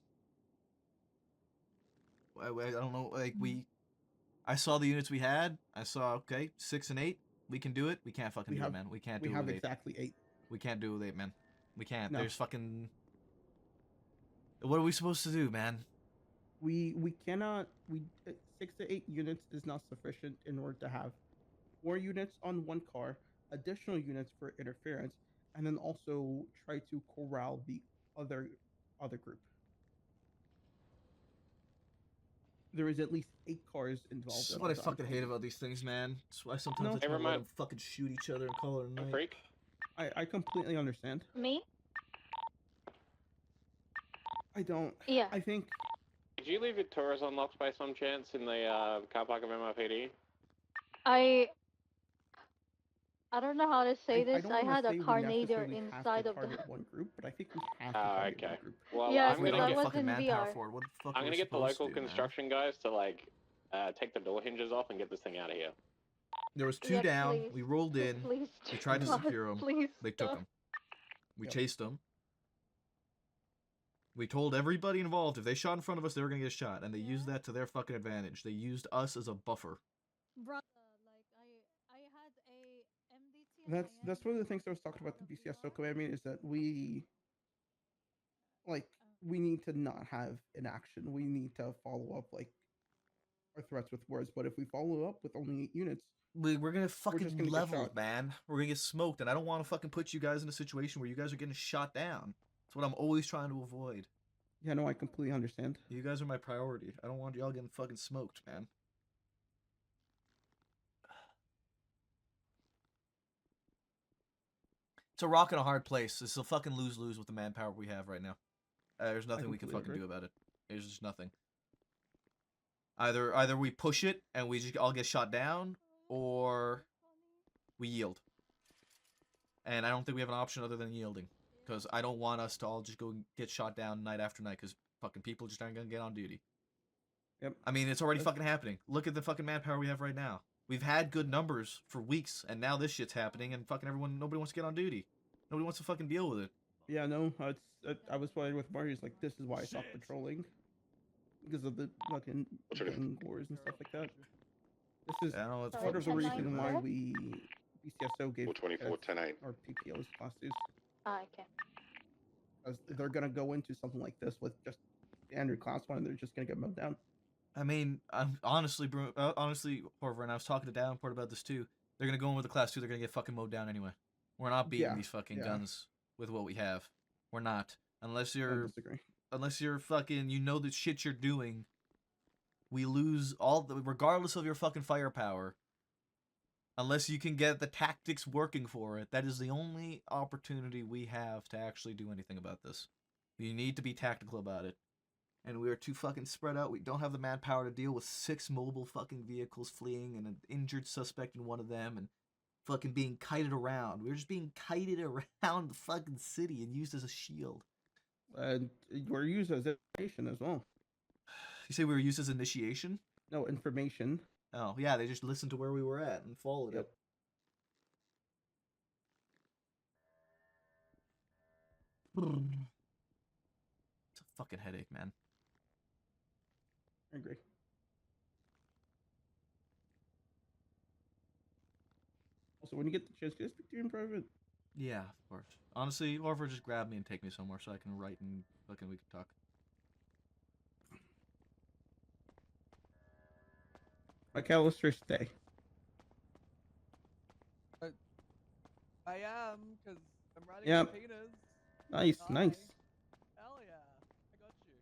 I don't know, like, I saw the units we had. I saw, okay, 6 and 8. We can do it. We can't fucking do it, man. We can't do it with 8. Exactly 8. We can't do it with 8, man. We can't. No. There's fucking... What are we supposed to do, man? We cannot. 6 to 8 units is not sufficient in order to have 4 units on one car, additional units for interference, and then also try to corral the other group. There is at least 8 cars involved. This is what I fucking hate about these things, man. That's why sometimes I just want to let them fucking shoot each other and call it a night. Freak. I completely understand. Me? I don't. Yeah. I think. Did you leave your tours unlocked by some chance in the car park of MRPD? I don't know how to say this. don't I wanna had a say we carnader necessarily have inside to of the. target one group, but I think we have to Oh, target okay. one group. Well, Yeah, I'm gonna I get was fucking in manpower VR. for it. What the fuck I'm are gonna we get the supposed local to do, man? construction guys to like take the door hinges off and get this thing out of here. There was 2 Yes, down. please. We rolled in. Please We tried to stop. secure them. Please They took stop. them. We chased them. We told everybody involved if they shot in front of us, they were gonna get shot, and they used that to their fucking advantage. They used us as a buffer. Brother, I had a MDT. That's one of the things I was talking about the BCSO command is that we need to not have inaction. We need to follow up our threats with words. But if we follow up with only 8 units, We're gonna just fucking gonna get level, shot. man. We're gonna get smoked, and I don't want to fucking put you guys in a situation where you guys are getting shot down. That's what I'm always trying to avoid. Yeah, no, I completely understand. You guys are my priority. I don't want y'all getting fucking smoked, man. It's a rock and a hard place. It's a fucking lose-lose with the manpower we have right now. There's nothing we can fucking do about it. There's just nothing. Either we push it and we just all get shot down, or we yield. And I don't think we have an option other than yielding, because I don't want us to all just go get shot down night after night, because fucking people just aren't gonna get on duty. Yep. I mean, it's already fucking happening. Look at the fucking manpower we have right now. We've had good numbers for weeks, and now this shit's happening, and fucking nobody wants to get on duty. Nobody wants to fucking deal with it. Yeah, no, I was playing with Mario. He's like, this is why I stopped patrolling, because of the fucking gang wars and stuff like that. This is part of the reason why we BCSO gave 24, 10, 8. our PPOs class 2s. Ah, okay. As they're gonna go into something like this with just standard class 1, and they're just gonna get mowed down. I mean, honestly, Horver, and I was talking to Davenport about this too. They're gonna go in with the class 2. They're gonna get fucking mowed down anyway. We're not beating Yeah, these fucking yeah. guns with what we have. We're not, unless I you're disagree. unless you're fucking, you know the shit you're doing. We lose regardless of your fucking firepower. Unless you can get the tactics working for it, that is the only opportunity we have to actually do anything about this. You need to be tactical about it. And we are too fucking spread out. We don't have the manpower to deal with 6 mobile fucking vehicles fleeing and an injured suspect in one of them and fucking being kited around. We were just being kited around the fucking city and used as a shield. And we're used as information as well. You say we were used as initiation? No, information. Oh, yeah, they just listened to where we were at and followed it. It's a fucking headache, man. I agree. Also, when you get the chance, can I speak to you in private? Yeah, of course. Honestly, Horford, just grab me and take me somewhere so I can write and fucking we can talk. McAllister, stay. I am, because I'm riding Yep. containers. Nice, nice. Hell yeah. I got you.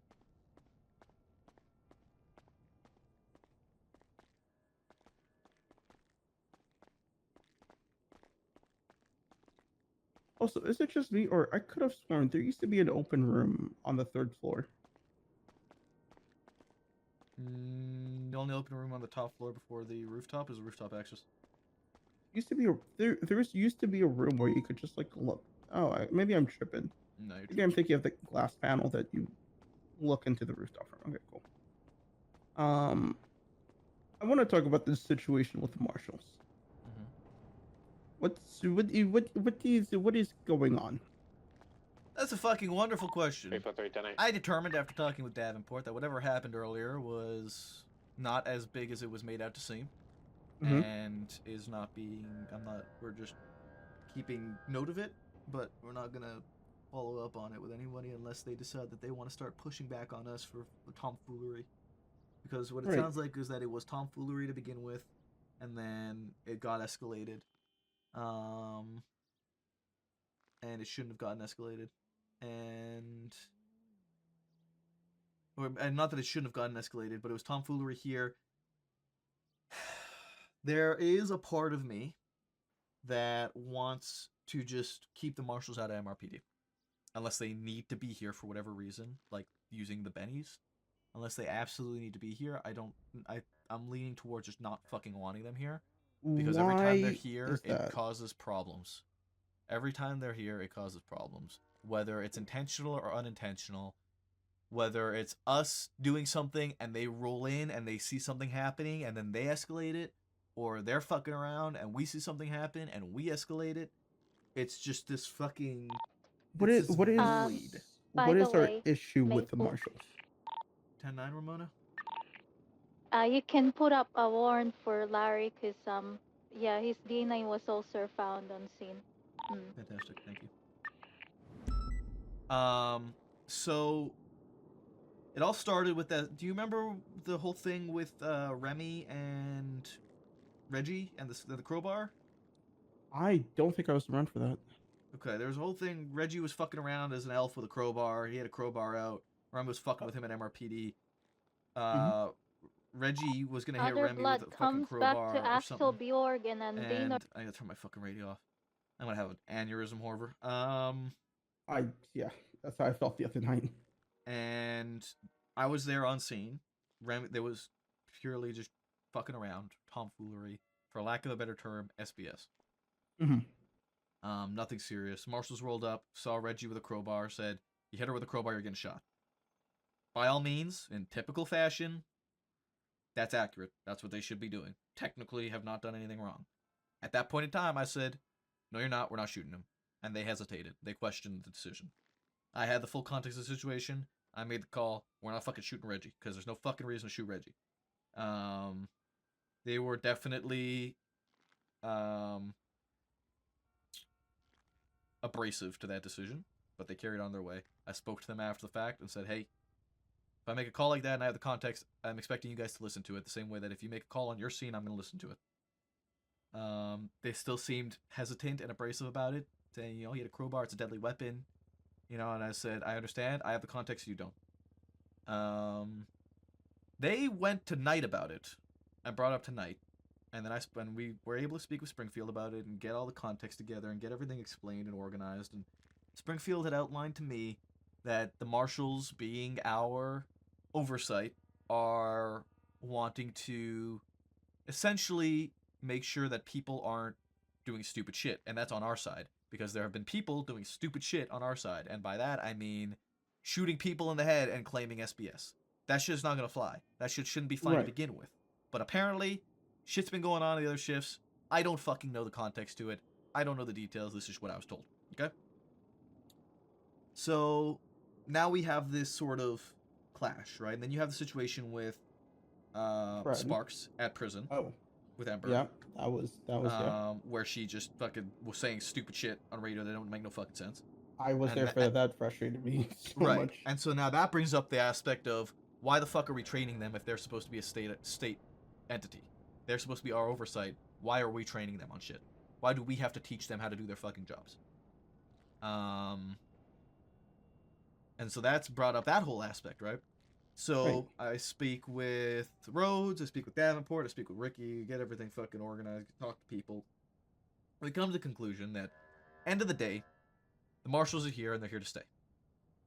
Also, is it just me, or I could have sworn there used to be an open room on the 3rd floor? The only open room on the top floor before the rooftop is rooftop access. Used to be used to be a room where you could just like look. Oh, maybe I'm tripping. No, you're maybe I'm thinking of the glass panel that you look into the rooftop from. Okay, cool. I want to talk about this situation with the marshals. What is going on? That's a fucking wonderful question. 343 I determined after talking with Davenport that whatever happened earlier was not as big as it was made out to seem. Mhm. And is not being, we're just keeping note of it, but we're not gonna follow up on it with anybody unless they decide that they want to start pushing back on us for tomfoolery. Because what it Right. sounds like is that it was tomfoolery to begin with, and then it got escalated. And it shouldn't have gotten escalated. And not that it shouldn't have gotten escalated, but it was tomfoolery here. There is a part of me that wants to just keep the marshals out of MRPD. Unless they need to be here for whatever reason, like using the bennies. Unless they absolutely need to be here, I'm leaning towards just not fucking wanting them here. Because every time they're Why here, is it that? causes problems. Every time they're here, it causes problems. Whether it's intentional or unintentional. Whether it's us doing something and they roll in and they see something happening and then they escalate it. Or they're fucking around and we see something happen and we escalate it. It's just this fucking... What is void. By what the is our way, issue with the Maple. marshals? 10-9, Ramona? You can put up a warrant for Larry, cause yeah, his D9 was also found on scene. Fantastic, thank you. So it all started with that. Do you remember the whole thing with Remy and Reggie and the crowbar? I don't think I was around for that. Okay, there was a whole thing. Reggie was fucking around as an elf with a crowbar. He had a crowbar out. Remy was fucking with him at MRPD. Reggie was gonna hit Other Remy blood with a fucking comes back crowbar to or Axel something. Bjorgen and Dana. And I gotta turn my fucking radio off. I'm gonna have an aneurysm, Horver. Yeah, that's how I felt the other night. And I was there on scene. There was purely just fucking around, tomfoolery, for lack of a better term, SBS. Nothing serious. Marshals rolled up, saw Reggie with a crowbar, said, "You hit her with a crowbar, you're getting shot." By all means, in typical fashion, that's accurate. That's what they should be doing. Technically, have not done anything wrong. At that point in time, I said, "No, you're not. We're not shooting him." And they hesitated. They questioned the decision. I had the full context of the situation. I made the call. We're not fucking shooting Reggie because there's no fucking reason to shoot Reggie. They were definitely abrasive to that decision. but they carried on their way. I spoke to them after the fact and said, hey, if I make a call like that and I have the context, I'm expecting you guys to listen to it the same way that if you make a call on your scene, I'm going to listen to it. They still seemed hesitant and abrasive about it, saying, he had a crowbar, it's a deadly weapon, and I said, I understand, I have the context, you don't. They went to Knight about it. I brought up to Knight, and then when we were able to speak with Springfield about it and get all the context together and get everything explained and organized, and Springfield had outlined to me that the marshals, being our oversight, are wanting to essentially make sure that people aren't doing stupid shit, and that's on our side, because there have been people doing stupid shit on our side, and by that I mean shooting people in the head and claiming SBS. That shit's not gonna fly. That shit shouldn't be flying to begin with. But apparently, shit's been going on in the other shifts. I don't fucking know the context to it. I don't know the details. This is what I was told. Okay? So, now we have this sort of clash, right? And then you have the situation with Sparks at prison. With Ember. Yeah, that was where she just fucking was saying stupid shit on radio that don't make no fucking sense. I was there for that. That frustrated me so much. And so now that brings up the aspect of why the fuck are we training them if they're supposed to be a state entity? They're supposed to be our oversight. Why are we training them on shit? Why do we have to teach them how to do their fucking jobs? And so that's brought up that whole aspect, right? So I speak with Rhodes, I speak with Davenport, I speak with Ricky, get everything fucking organized, talk to people. We come to the conclusion that, end of the day, the marshals are here and they're here to stay.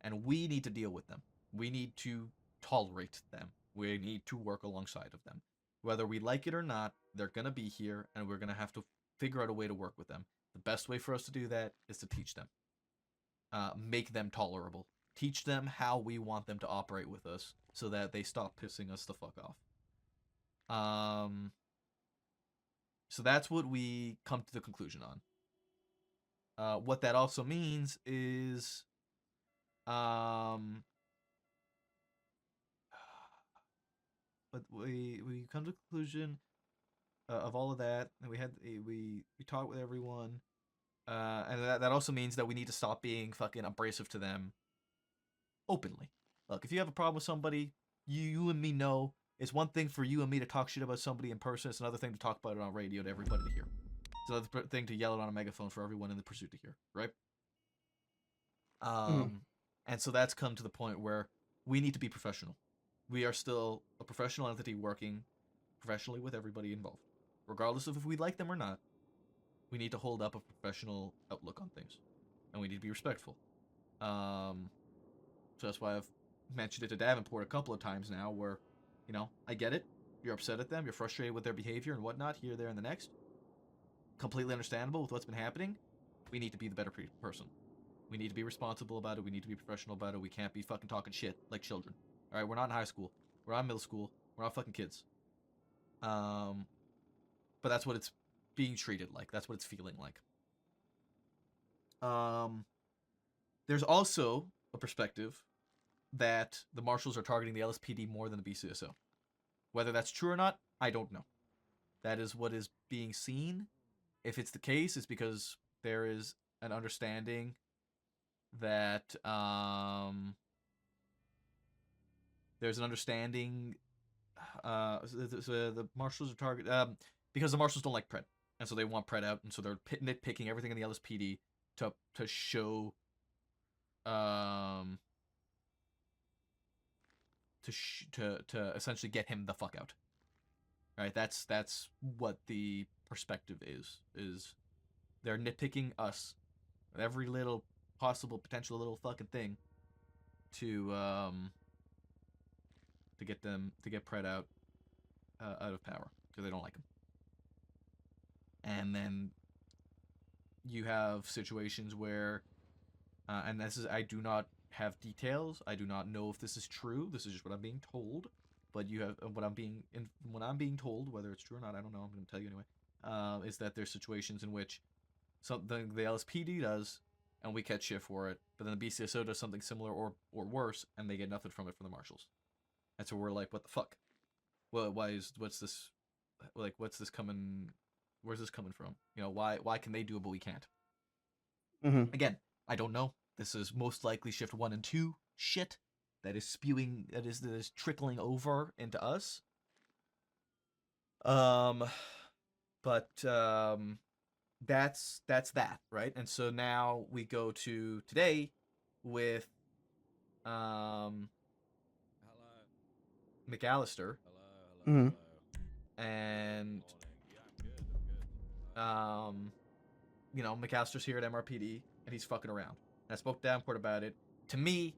And we need to deal with them. We need to tolerate them. We need to work alongside of them. Whether we like it or not, they're going to be here and we're going to have to figure out a way to work with them. The best way for us to do that is to teach them. Make them tolerable. Teach them how we want them to operate with us so that they stop pissing us the fuck off. So that's what we come to the conclusion on. What that also means is, but we come to the conclusion of all of that, and we talked with everyone, and that also means that we need to stop being fucking abrasive to them openly. Look, if you have a problem with somebody, you and me know it's one thing for you and me to talk shit about somebody in person. It's another thing to talk about it on radio to everybody to hear. It's another thing to yell it on a megaphone for everyone in the pursuit to hear, right? And so that's come to the point where we need to be professional. We are still a professional entity working professionally with everybody involved. Regardless of if we like them or not, we need to hold up a professional outlook on things. And we need to be respectful. So that's why I've mentioned it to Davenport a couple of times now where, I get it. You're upset at them. You're frustrated with their behavior and whatnot here, there, and the next. Completely understandable with what's been happening. We need to be the better person. We need to be responsible about it. We need to be professional about it. We can't be fucking talking shit like children. All right, we're not in high school. We're not in middle school. We're not fucking kids. But that's what it's being treated like. That's what it's feeling like. There's also a perspective that the marshals are targeting the LSPD more than the BCSO. Whether that's true or not, I don't know. That is what is being seen. If it's the case, it's because there is an understanding that there's an understanding the marshals are targeting because the marshals don't like Pred, and so they want Pred out, and so they're nitpicking everything in the LSPD to show to essentially get him the fuck out. Right? That's what the perspective is they're nitpicking us at every little possible potential little fucking thing to get Pred out of power because they don't like him. And then you have situations where and this is, I do not have details. I do not know if this is true. This is just what I'm being told. But you have what I'm being told, whether it's true or not, I don't know. I'm going to tell you anyway. Is that there's situations in which something the LSPD does, and we catch shit for it, but then the BCSO does something similar or worse, and they get nothing from it from the marshals. And so we're like, what the fuck? Well, what's this coming? Where's this coming from? Why can they do it but we can't? Again, I don't know. This is most likely shift 1 and 2 shit that is spewing, that is trickling over into us. That's that, right? And so now we go to today with McAllister. Mhm. And you know, McAllister's here at MRPD and he's fucking around. And I spoke to Davenport about it. To me,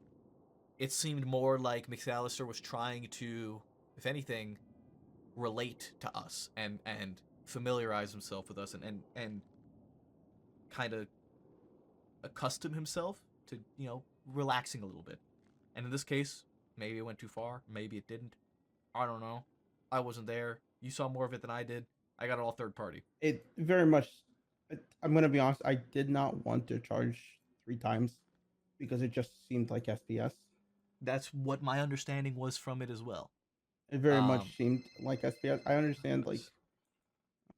it seemed more like McAllister was trying to, if anything, relate to us and familiarize himself with us and kind of accustom himself to, you know, relaxing a little bit. And in this case, maybe it went too far, maybe it didn't. I don't know. I wasn't there. You saw more of it than I did. I got it all third party. It very much. I'm gonna be honest. I did not want to charge 3 times because it just seemed like SPS. That's what my understanding was from it as well. It very much seemed like SPS. I understand, like.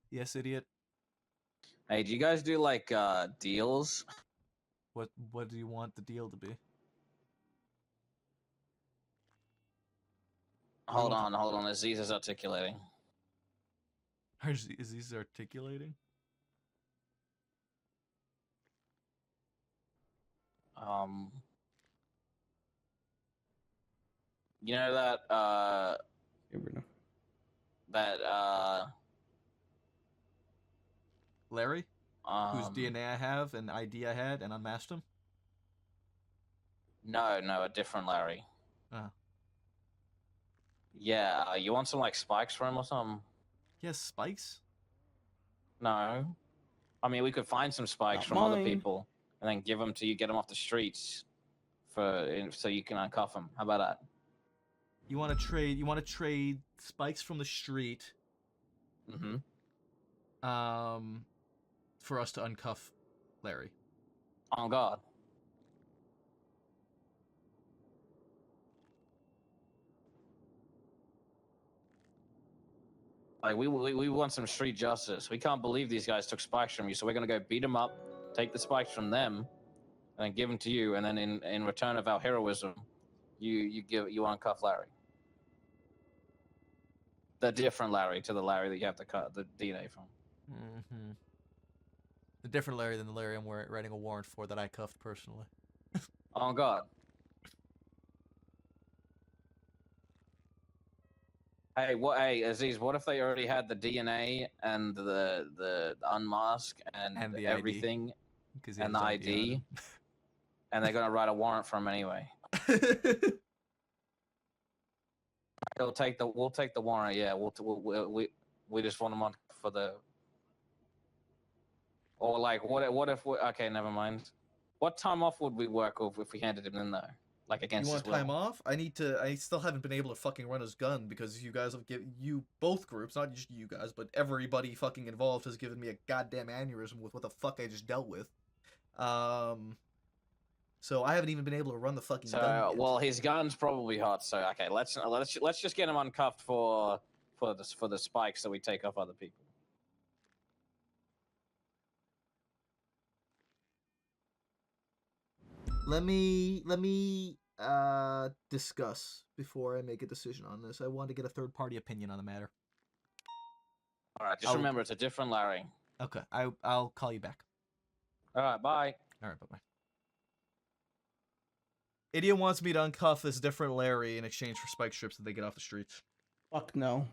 Yes, idiot. Hey, do you guys do like deals? What do you want the deal to be? Hold on. Aziz is articulating. Is he articulating? You know that Larry? Whose DNA I have and ID I had and unmasked him? No, a different Larry. Oh. Yeah, you want some like spikes for him or something? Yes, spikes? No. I mean, we could find some spikes Not from other mine. people and then give them to you, get them off the streets so you can uncuff them. How about that? You want to trade spikes from the street. Mm-hmm. For us to uncuff Larry. On God. Like, we want some street justice. We can't believe these guys took spikes from you, so we're gonna go beat them up, take the spikes from them, and then give them to you, and then in return of our heroism, you uncuff Larry. The different Larry to the Larry that you have to cut the DNA from. Mm-hmm. The different Larry than the Larry I'm writing a warrant for that I cuffed personally. On God. Hey, Aziz, what if they already had the DNA and the unmask and the everything ID. And the ID, and they're gonna write a warrant for him anyway? We'll take the warrant. Yeah, we just want them on for the. Or like, what if we, okay, never mind. What time off would we work with if we handed him in there? Like against You want his will? time off? I still haven't been able to fucking run his gun because you guys have given both groups, not just you guys, but everybody fucking involved has given me a goddamn aneurysm with what the fuck I just dealt with. So I haven't even been able to run the fucking gun yet. Well, his gun's probably hot. So okay, let's just get him uncuffed for the spikes that we take off other people. Let me discuss before I make a decision on this. I want to get a third party opinion on the matter. All right, just remember it's a different Larry. Okay, I'll call you back. All right, bye. All right, bye-bye. Idiot wants me to uncuff this different Larry in exchange for spike strips that they get off the streets. Fuck no.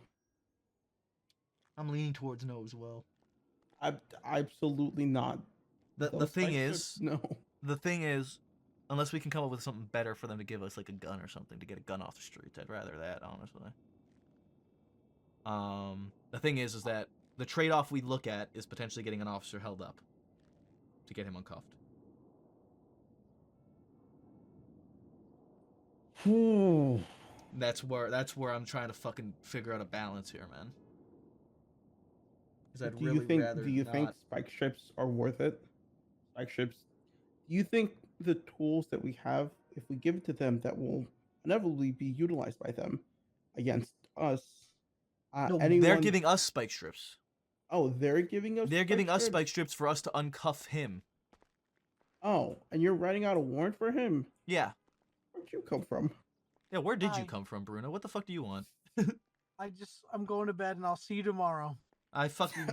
I'm leaning towards no as well. Absolutely not. The thing is, no. The thing is, unless we can come up with something better for them to give us, like a gun or something, to get a gun off the streets, I'd rather that, honestly. The thing is that the trade-off we look at is potentially getting an officer held up to get him uncuffed. That's where I'm trying to fucking figure out a balance here, man. Because Do you think spike strips are worth it? Spike strips. Do you think the tools that we have, if we give it to them, that will inevitably be utilized by them against us? No, they're giving us spike strips. Oh, they're giving us. They're giving us spike strips for us to uncuff him. Oh, and you're writing out a warrant for him? Yeah. Where'd you come from? Yeah, where did you Hi. come from, Bruno? What the fuck do you want? I'm going to bed and I'll see you tomorrow.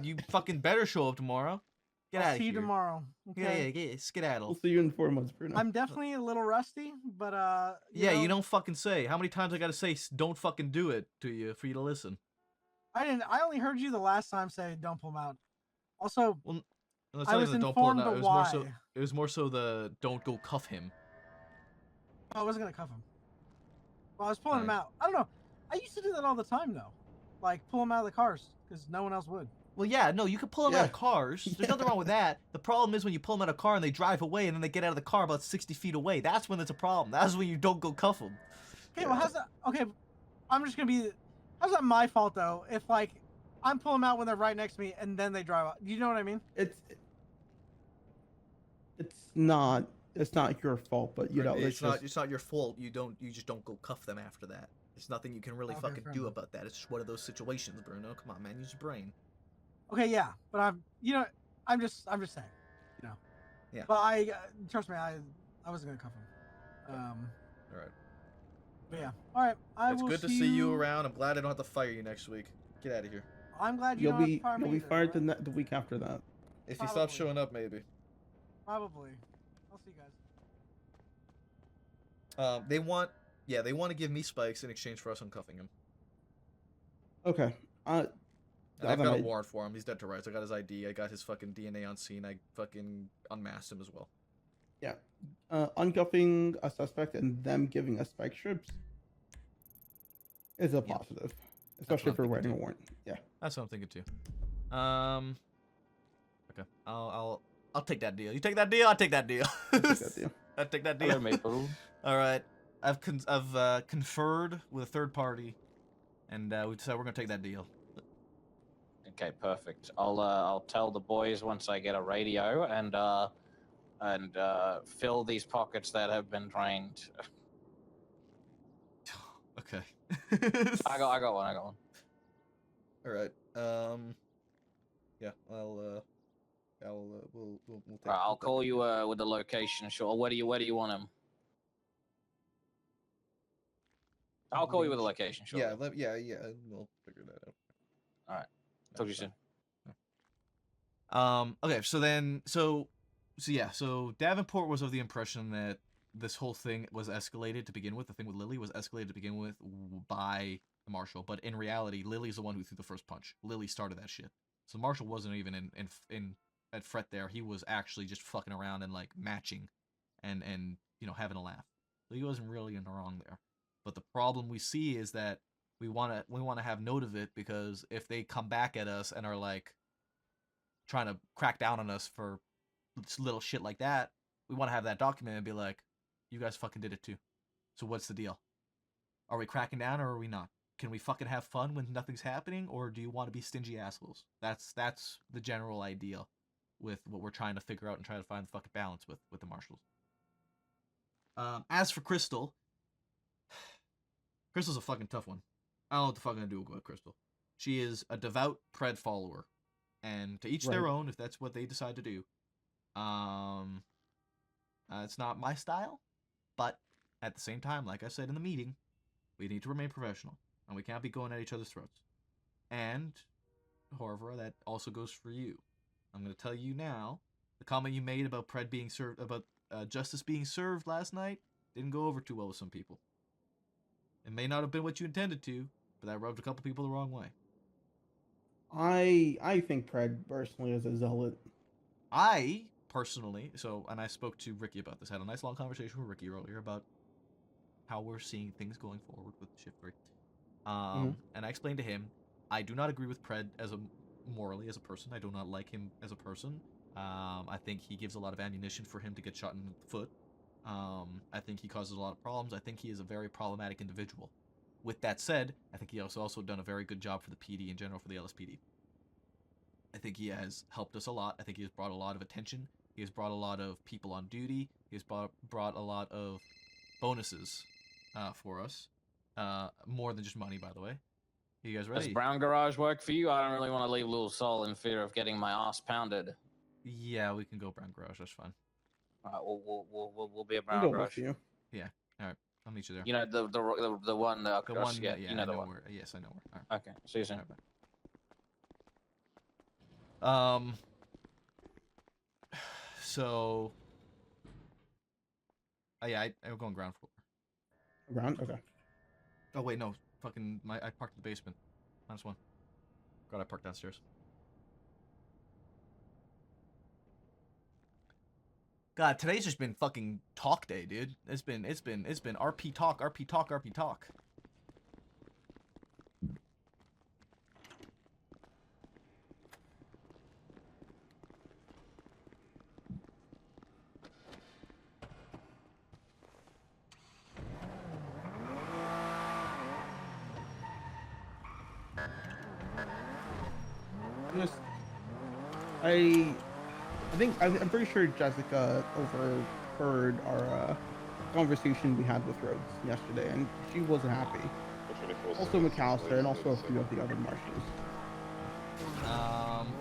You fucking better show up tomorrow. Get I'll out of see here. you tomorrow. Okay. Yeah, skedaddle. We'll see you in 4 months, Bruno. I'm definitely a little rusty, but you don't fucking say. How many times I gotta say don't fucking do it to you for you to listen? I only heard you the last time say don't pull him out. Also, Well, I was informed the why. It was more so the don't go cuff him. Oh, I wasn't gonna cuff him. Well, I was pulling him out. I don't know. I used to do that all the time though, like pull him out of the cars because no one else would. Well, yeah, no, you can pull them out of cars. There's nothing wrong with that. The problem is when you pull them out of a car and they drive away and then they get out of the car about 60 feet away. That's when it's a problem. That's when you don't go cuff them. Okay, well, how's that? Okay, I'm just gonna be. How's that my fault though? If like I'm pulling them out when they're right next to me and then they drive out. You know what I mean? It's not. It's not your fault, but you know, it's not your fault. You just don't go cuff them after that. There's nothing you can really fucking do about that. It's just one of those situations, Bruno. Come on, man, use your brain. Okay, yeah, but I'm just saying, you know. Yeah. But trust me, I wasn't gonna cuff him. All right. But yeah, all right. It's good to see you around. I'm glad I don't have to fire you next week. Get out of here. I'm glad you'll be fired the week after that. If you stop showing up, maybe. Probably. I'll see you guys. They want to give me spikes in exchange for us uncuffing him. Okay. And I've got a warrant for him. He's dead to rights. I got his ID. I got his fucking DNA on scene. I fucking unmasked him as well. Yeah. Uncuffing a suspect and them giving us spike strips is a positive, especially if we're writing a warrant. Yeah. That's what I'm thinking too. Okay. I'll take that deal. You take that deal. I'll take that deal. I'll take that deal. I'll take that deal. Hello, Maple. All right. I've conferred with a third party, and we decided we're gonna take that deal. Okay, perfect. I'll tell the boys once I get a radio and fill these pockets that have been drained. Okay. I got one. All right. Yeah. We'll take. Right, I'll call you with the location. Sure. Where do you want him? I'll call you with the location. Sure. Yeah. Yeah. We'll figure that out. All right. Talk to you soon. Okay, so Davenport was of the impression that this whole thing was escalated to begin with. The thing with Lily was escalated to begin with by the marshal, but in reality, Lily's the one who threw the first punch. Lily started that shit. So Marshall wasn't even in at fret there. He was actually just fucking around and like matching and having a laugh. So he wasn't really in the wrong there. But the problem we see is that we want to have note of it, because if they come back at us and are like trying to crack down on us for little shit like that, we want to have that documented and be like, you guys fucking did it too. So what's the deal? Are we cracking down or are we not? Can we fucking have fun when nothing's happening, or do you want to be stingy assholes? That's the general idea with what we're trying to figure out and try to find the fucking balance with the marshals. As for Crystal's a fucking tough one. I don't know what the fuck I'm gonna do with Crystal. She is a devout Pred follower, and to each their own if that's what they decide to do. It's not my style, but at the same time, like I said in the meeting, we need to remain professional, and we can't be going at each other's throats. And, however, that also goes for you. I'm going to tell you now, the comment you made about Pred being served, about justice being served last night, didn't go over too well with some people. It may not have been what you intended to, but that rubbed a couple people the wrong way. I think Pred personally is a zealot. I personally, and I spoke to Ricky about this, had a nice long conversation with Ricky earlier about how we're seeing things going forward with Shift 3. And I explained to him, I do not agree with Pred morally as a person. I do not like him as a person. I think he gives a lot of ammunition for him to get shot in the foot. I think he causes a lot of problems. I think he is a very problematic individual. With that said, I think he has also done a very good job for the PD in general, for the LSPD. I think he has helped us a lot. I think he has brought a lot of attention. He has brought a lot of people on duty. He has brought a lot of bonuses for us. More than just money, by the way. Are you guys ready? Does Brown Garage work for you? I don't really want to leave Little Soul in fear of getting my ass pounded. Yeah, we can go Brown Garage. That's fine. Alright, we'll be I'm around going garage. with you. Yeah. All right. I'll meet you there. You know the one. The one. Yeah, Yeah. you know I the know one. where. Yes, I know where. All Okay. See you soon. right, bye. So. Oh yeah, I'm going ground floor. Ground? Okay. Oh wait, no. Fucking I parked in the basement. -1. God, I parked downstairs. God, today's just been fucking talk day, dude. It's been RP talk, RP talk, RP talk. I'm pretty sure Jessica overheard our conversation we had with Rhodes yesterday, and she wasn't happy. Also McAllister, and also a few of the other marshals.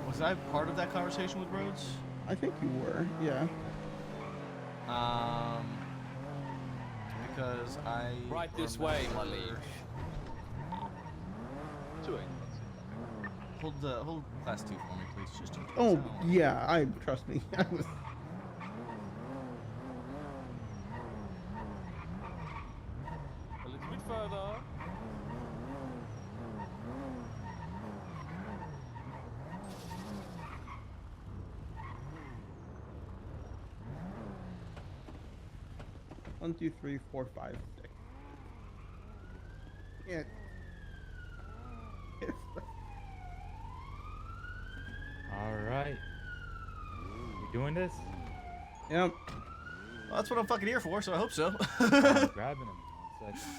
Was I part of that conversation with Rhodes? I think you were, yeah. Because I Right this way, my liege. Hold class 2 for me, please. Just in case. Oh yeah, trust me. A little bit further. One, two, three, 4, 5, 6. Yeah. Yes. All right. We doing this? Yep. Well, that's what I'm fucking here for, so I hope so. I'm grabbing him. 1 second.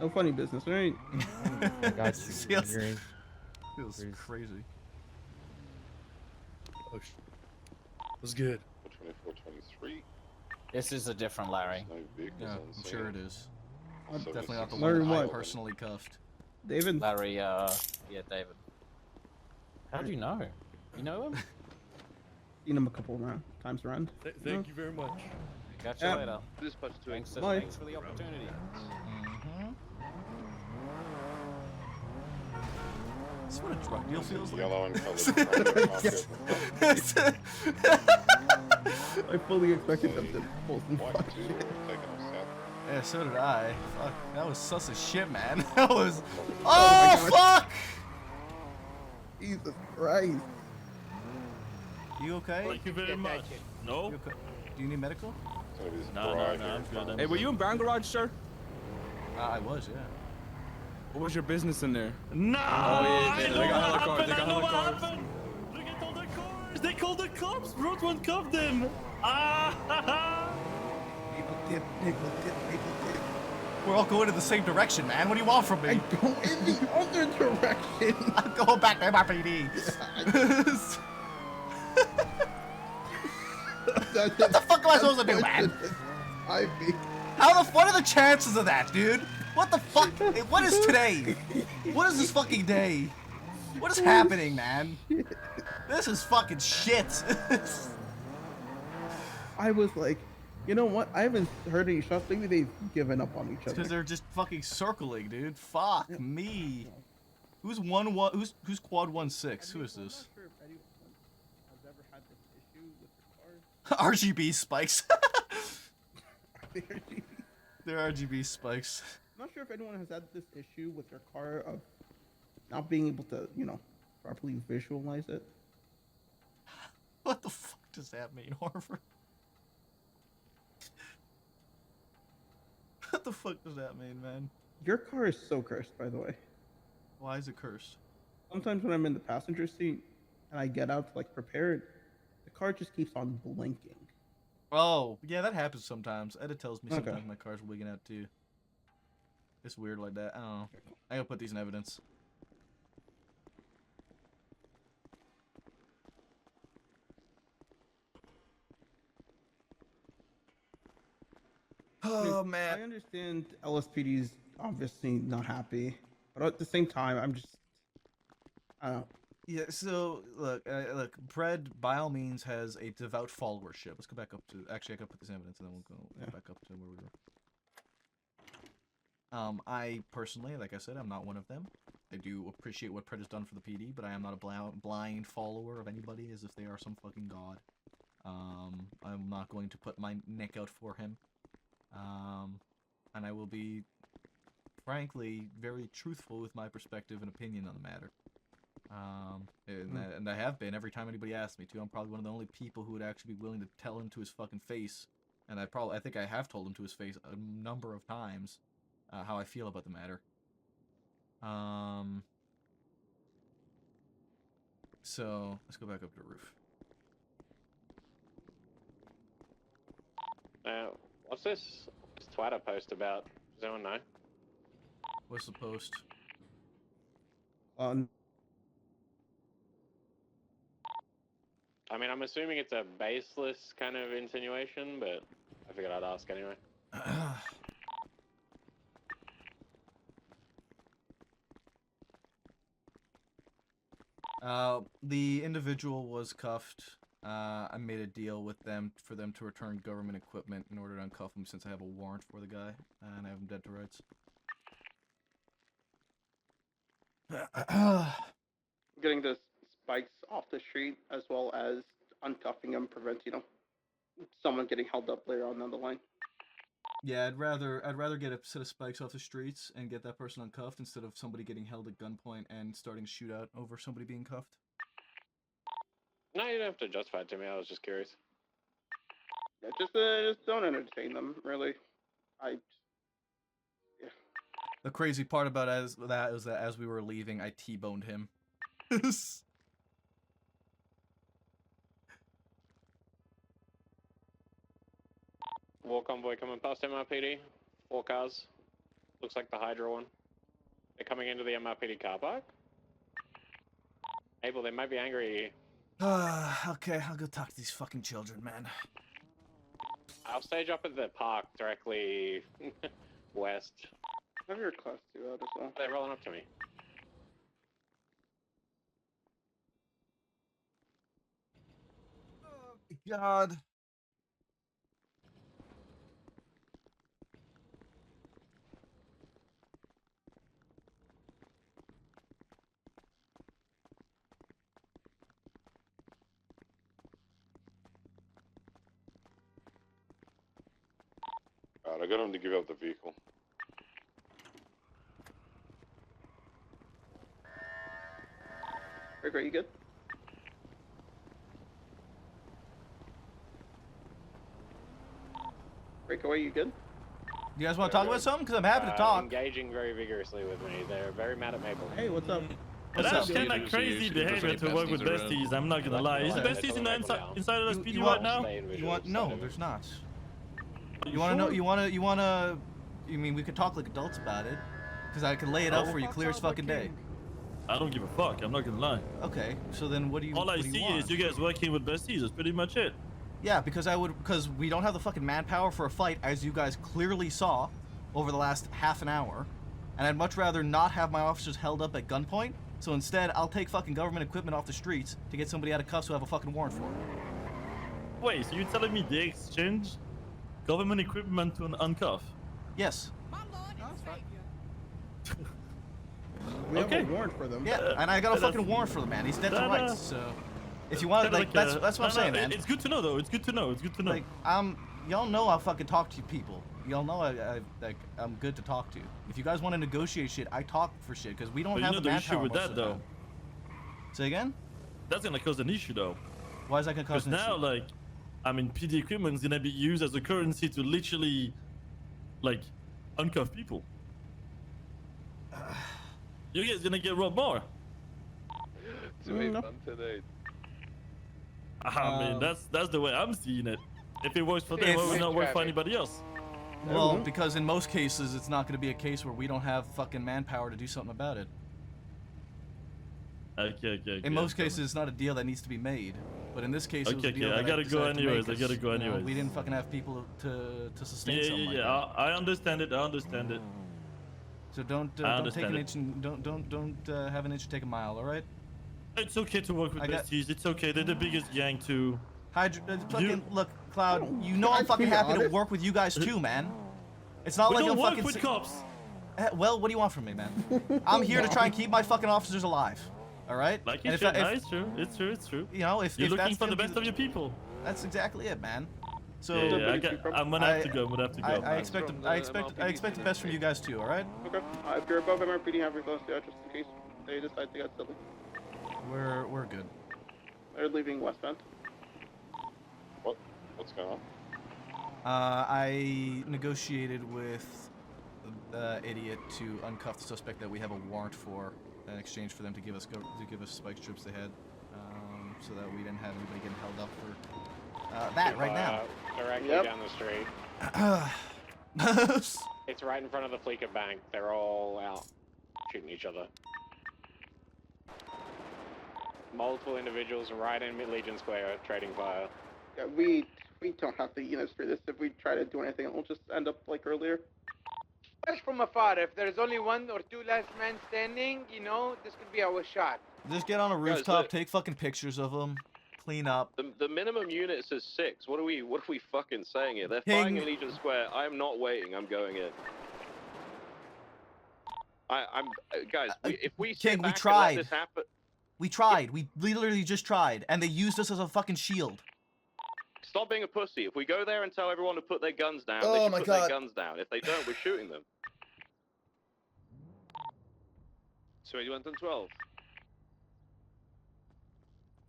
No funny business, right? I got you. Feels crazy. Oh, was good. 24, 23. This is a different Larry. No vehicles Yeah, on I'm scene. sure it is. So Definitely not the Larry one I what? personally cuffed. David? Larry, yeah, David. How do you know? You know him? Seen him a couple of times around. Thank you very much. Catch you Yeah. later. Dispatch to Thanks Bye. for the opportunity. This is what a drug deal feels like. Yellow and colored. I fully expected them to pull some fuck shit. Yeah, so did I. Fuck, that was sus as shit, man. That was. Oh, fuck! Jesus Christ. You okay? Thank you very much. No? You okay? Do you need medical? No, I'm good. Hey, were you in Brown Garage, sir? I was, yeah. What was your business in there? No! Oh, yeah, they got hella cars. They got I know hella what cars. happened! Look at all the cars! They called the cops! Road one cuffed them! Ah! People dip. We're all going in the same direction, man. What do you want from me? I go in the other direction. I'm going back to MRPD. What the fuck am I supposed to do, man? What are the chances of that, dude? What the fuck? What is today? What is this fucking day? What is happening, man? This is fucking shit. I was like, you know what? I haven't heard any shots. Maybe they've given up on each other. Because they're just fucking circling, dude. Fuck me. Who's quad 1-6? Who is this? RGB spikes. They're RGB spikes. I'm not sure if anyone has had this issue with their car of not being able to, properly visualize it. What the fuck does that mean, Harvard? What the fuck does that mean, man? Your car is so cursed, by the way. Why is it cursed? Sometimes when I'm in the passenger seat and I get out to prepare it, the car just keeps on blinking. Oh, yeah, that happens sometimes. Edit tells me Okay. sometimes my car's wigging out too. It's weird like that. I don't know. I gotta put these in evidence. Oh, man. I understand LSPD's obviously not happy, but at the same time, I don't know. Yeah, so look, Pred by all means has a devout followership. Let's go back up to. Actually, I gotta put this evidence, and then we'll go back up to where we were. I personally, like I said, I'm not one of them. I do appreciate what Pred has done for the PD, but I am not a blind follower of anybody as if they are some fucking god. I'm not going to put my neck out for him. And I will be, frankly, very truthful with my perspective and opinion on the matter. And I have been every time anybody asks me to. I'm probably one of the only people who would actually be willing to tell him to his fucking face, and I think I have told him to his face a number of times how I feel about the matter. So let's go back up to the roof. What's this Twitter post about? Does anyone know? What's the post? I mean, I'm assuming it's a baseless kind of insinuation, but I figured I'd ask anyway. The individual was cuffed. I made a deal with them for them to return government equipment in order to uncuff him since I have a warrant for the guy, and I have him dead to rights. Getting the spikes off the street as well as uncuffing them prevents, someone getting held up later on down the line. Yeah, I'd rather get a set of spikes off the streets and get that person uncuffed instead of somebody getting held at gunpoint and starting a shootout over somebody being cuffed. No, you don't have to justify it to me. I was just curious. Yeah, just don't entertain them, really. Yeah. The crazy part about that is that as we were leaving, I T-boned him. War convoy coming past MRPD. 4 cars. Looks like the Hydra one. They're coming into the MRPD car park. Abel, they might be angry. Okay, I'll go talk to these fucking children, man. I'll stage up at the park directly west. Have your class 2 out as well. They're rolling up to me. God. Alright, I got him to give up the vehicle. Rick, are you good? Rico, are you good? You guys want to talk about something? Because I'm happy to talk. Engaging very vigorously with me. They're very mad at Maple. Hey, what's up? What's That's up? kind of crazy behavior to work with besties. I'm not gonna lie. Is besties inside of LSPD right now? No, there's not. You want to know? You want to? You mean we could talk like adults about it? Because I can lay it out for you clear as fucking day. I don't give a fuck. I'm not gonna lie. Okay, so then what do you? All I see is you guys working with besties. That's pretty much it. Yeah, because we don't have the fucking manpower for a fight, as you guys clearly saw over the last half an hour, and I'd much rather not have my officers held up at gunpoint. So instead, I'll take fucking government equipment off the streets to get somebody out of cuffs who have a fucking warrant for it. Wait, so you're telling me they exchange government equipment to an uncuff? Yes. We have a warrant for them. Yeah, and I got a fucking warrant for the man. He's dead to rights. So, if you want, like, that's what I'm saying, man. It's good to know, though. It's good to know. It's good to know. Like, y'all know I fucking talk to people. Y'all know I'm good to talk to. If you guys want to negotiate shit, I talk for shit because we don't have the manpower. issue with that, though. Say again? That's gonna cause an issue, though. Why is that gonna cause an issue? Because now, like, I mean, PD equipment is gonna be used as a currency to literally, like, uncuff people. You guys gonna get robbed more. Fun today. I mean, that's the way I'm seeing it. If it works for them, why would it not work for anybody else? Well, because in most cases, it's not going to be a case where we don't have fucking manpower to do something about it. Okay. In most cases, it's not a deal that needs to be made. But in this case, it was a deal I that gotta go decided to make anyways. I gotta go you know, anyways. we didn't fucking have people to sustain something like that. I understand it. I understand it. So don't take an inch and don't have an inch and take a mile. All right? It's okay to work with besties. It's okay. They're the biggest gang too. Look, Cloud, you know I'm fucking happy to work with you guys too, man. It's not We like don't I'm work fucking. with cops. Well, what do you want from me, man? I'm here to try and keep my fucking officers alive. All right? Like And you should. No, it's true. It's true. It's true. You know, if you're if looking that's for the gonna be best of your people. That's exactly it, man. So I'm gonna have to go. I'm gonna have to go. I expect the best from you guys too. All right? Okay. If you're above MRPD, have your close out just in case they decide to get silly. We're good. They're leaving westbound. What's going on? I negotiated with the idiot to uncuff the suspect that we have a warrant for in exchange for them to give us spike strips they had, so that we didn't have anybody getting held up for that right now. Directly down the street. It's right in front of the Fleeca Bank. They're all out shooting each other. Multiple individuals right in Legion Square trading fire. Yeah, we don't have the units for this. If we try to do anything, it will just end up like earlier. Watch from afar. If there's only one or two last men standing, you know, this could be our shot. Just get on a rooftop, take fucking pictures of them, clean up. The minimum unit says 6. What are we fucking saying here? They're King. firing in Legion Square. I'm not waiting. I'm going in. I'm guys. If we sit King, we back and tried. let this happen, We tried. We literally just tried, and they used us as a fucking shield. stop being a pussy. If we go there and tell everyone to put their guns down, Oh they should my put God. their guns down. If they don't, we're shooting them. So you went on 12.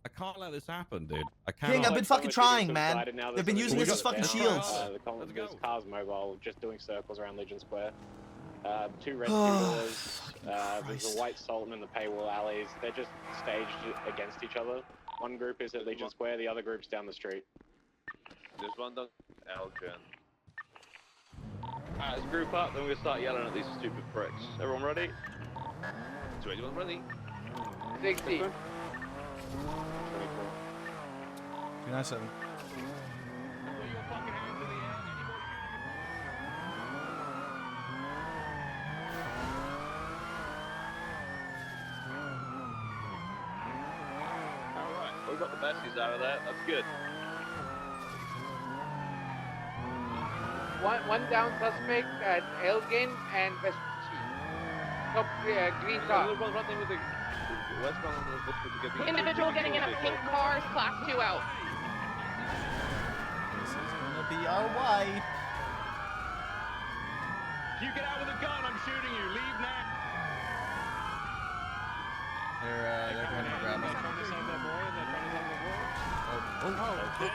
I can't let this happen, dude. I can't. King, I've been fucking trying, man. They've been using us as fucking shields. There's cars mobile just doing circles around Legion Square. 2 red two-wheelers. There's a white Sultan in the paywall alleys. They're just staged against each other. One group is at Legion Square, the other group's down the street. There's one down Elgin. Alright, let's group up, then we're gonna start yelling at these stupid pricks. Everyone ready? So anyone ready? 60. 297. Alright, we got the besties out of there. That's good. One down suspect at Elgin and Vespucci. Top green top. Individual getting in a pink car is class 2 out. This is gonna be our wife. You get out with a gun, I'm shooting you. Leave now. They're going to grab me. Okay.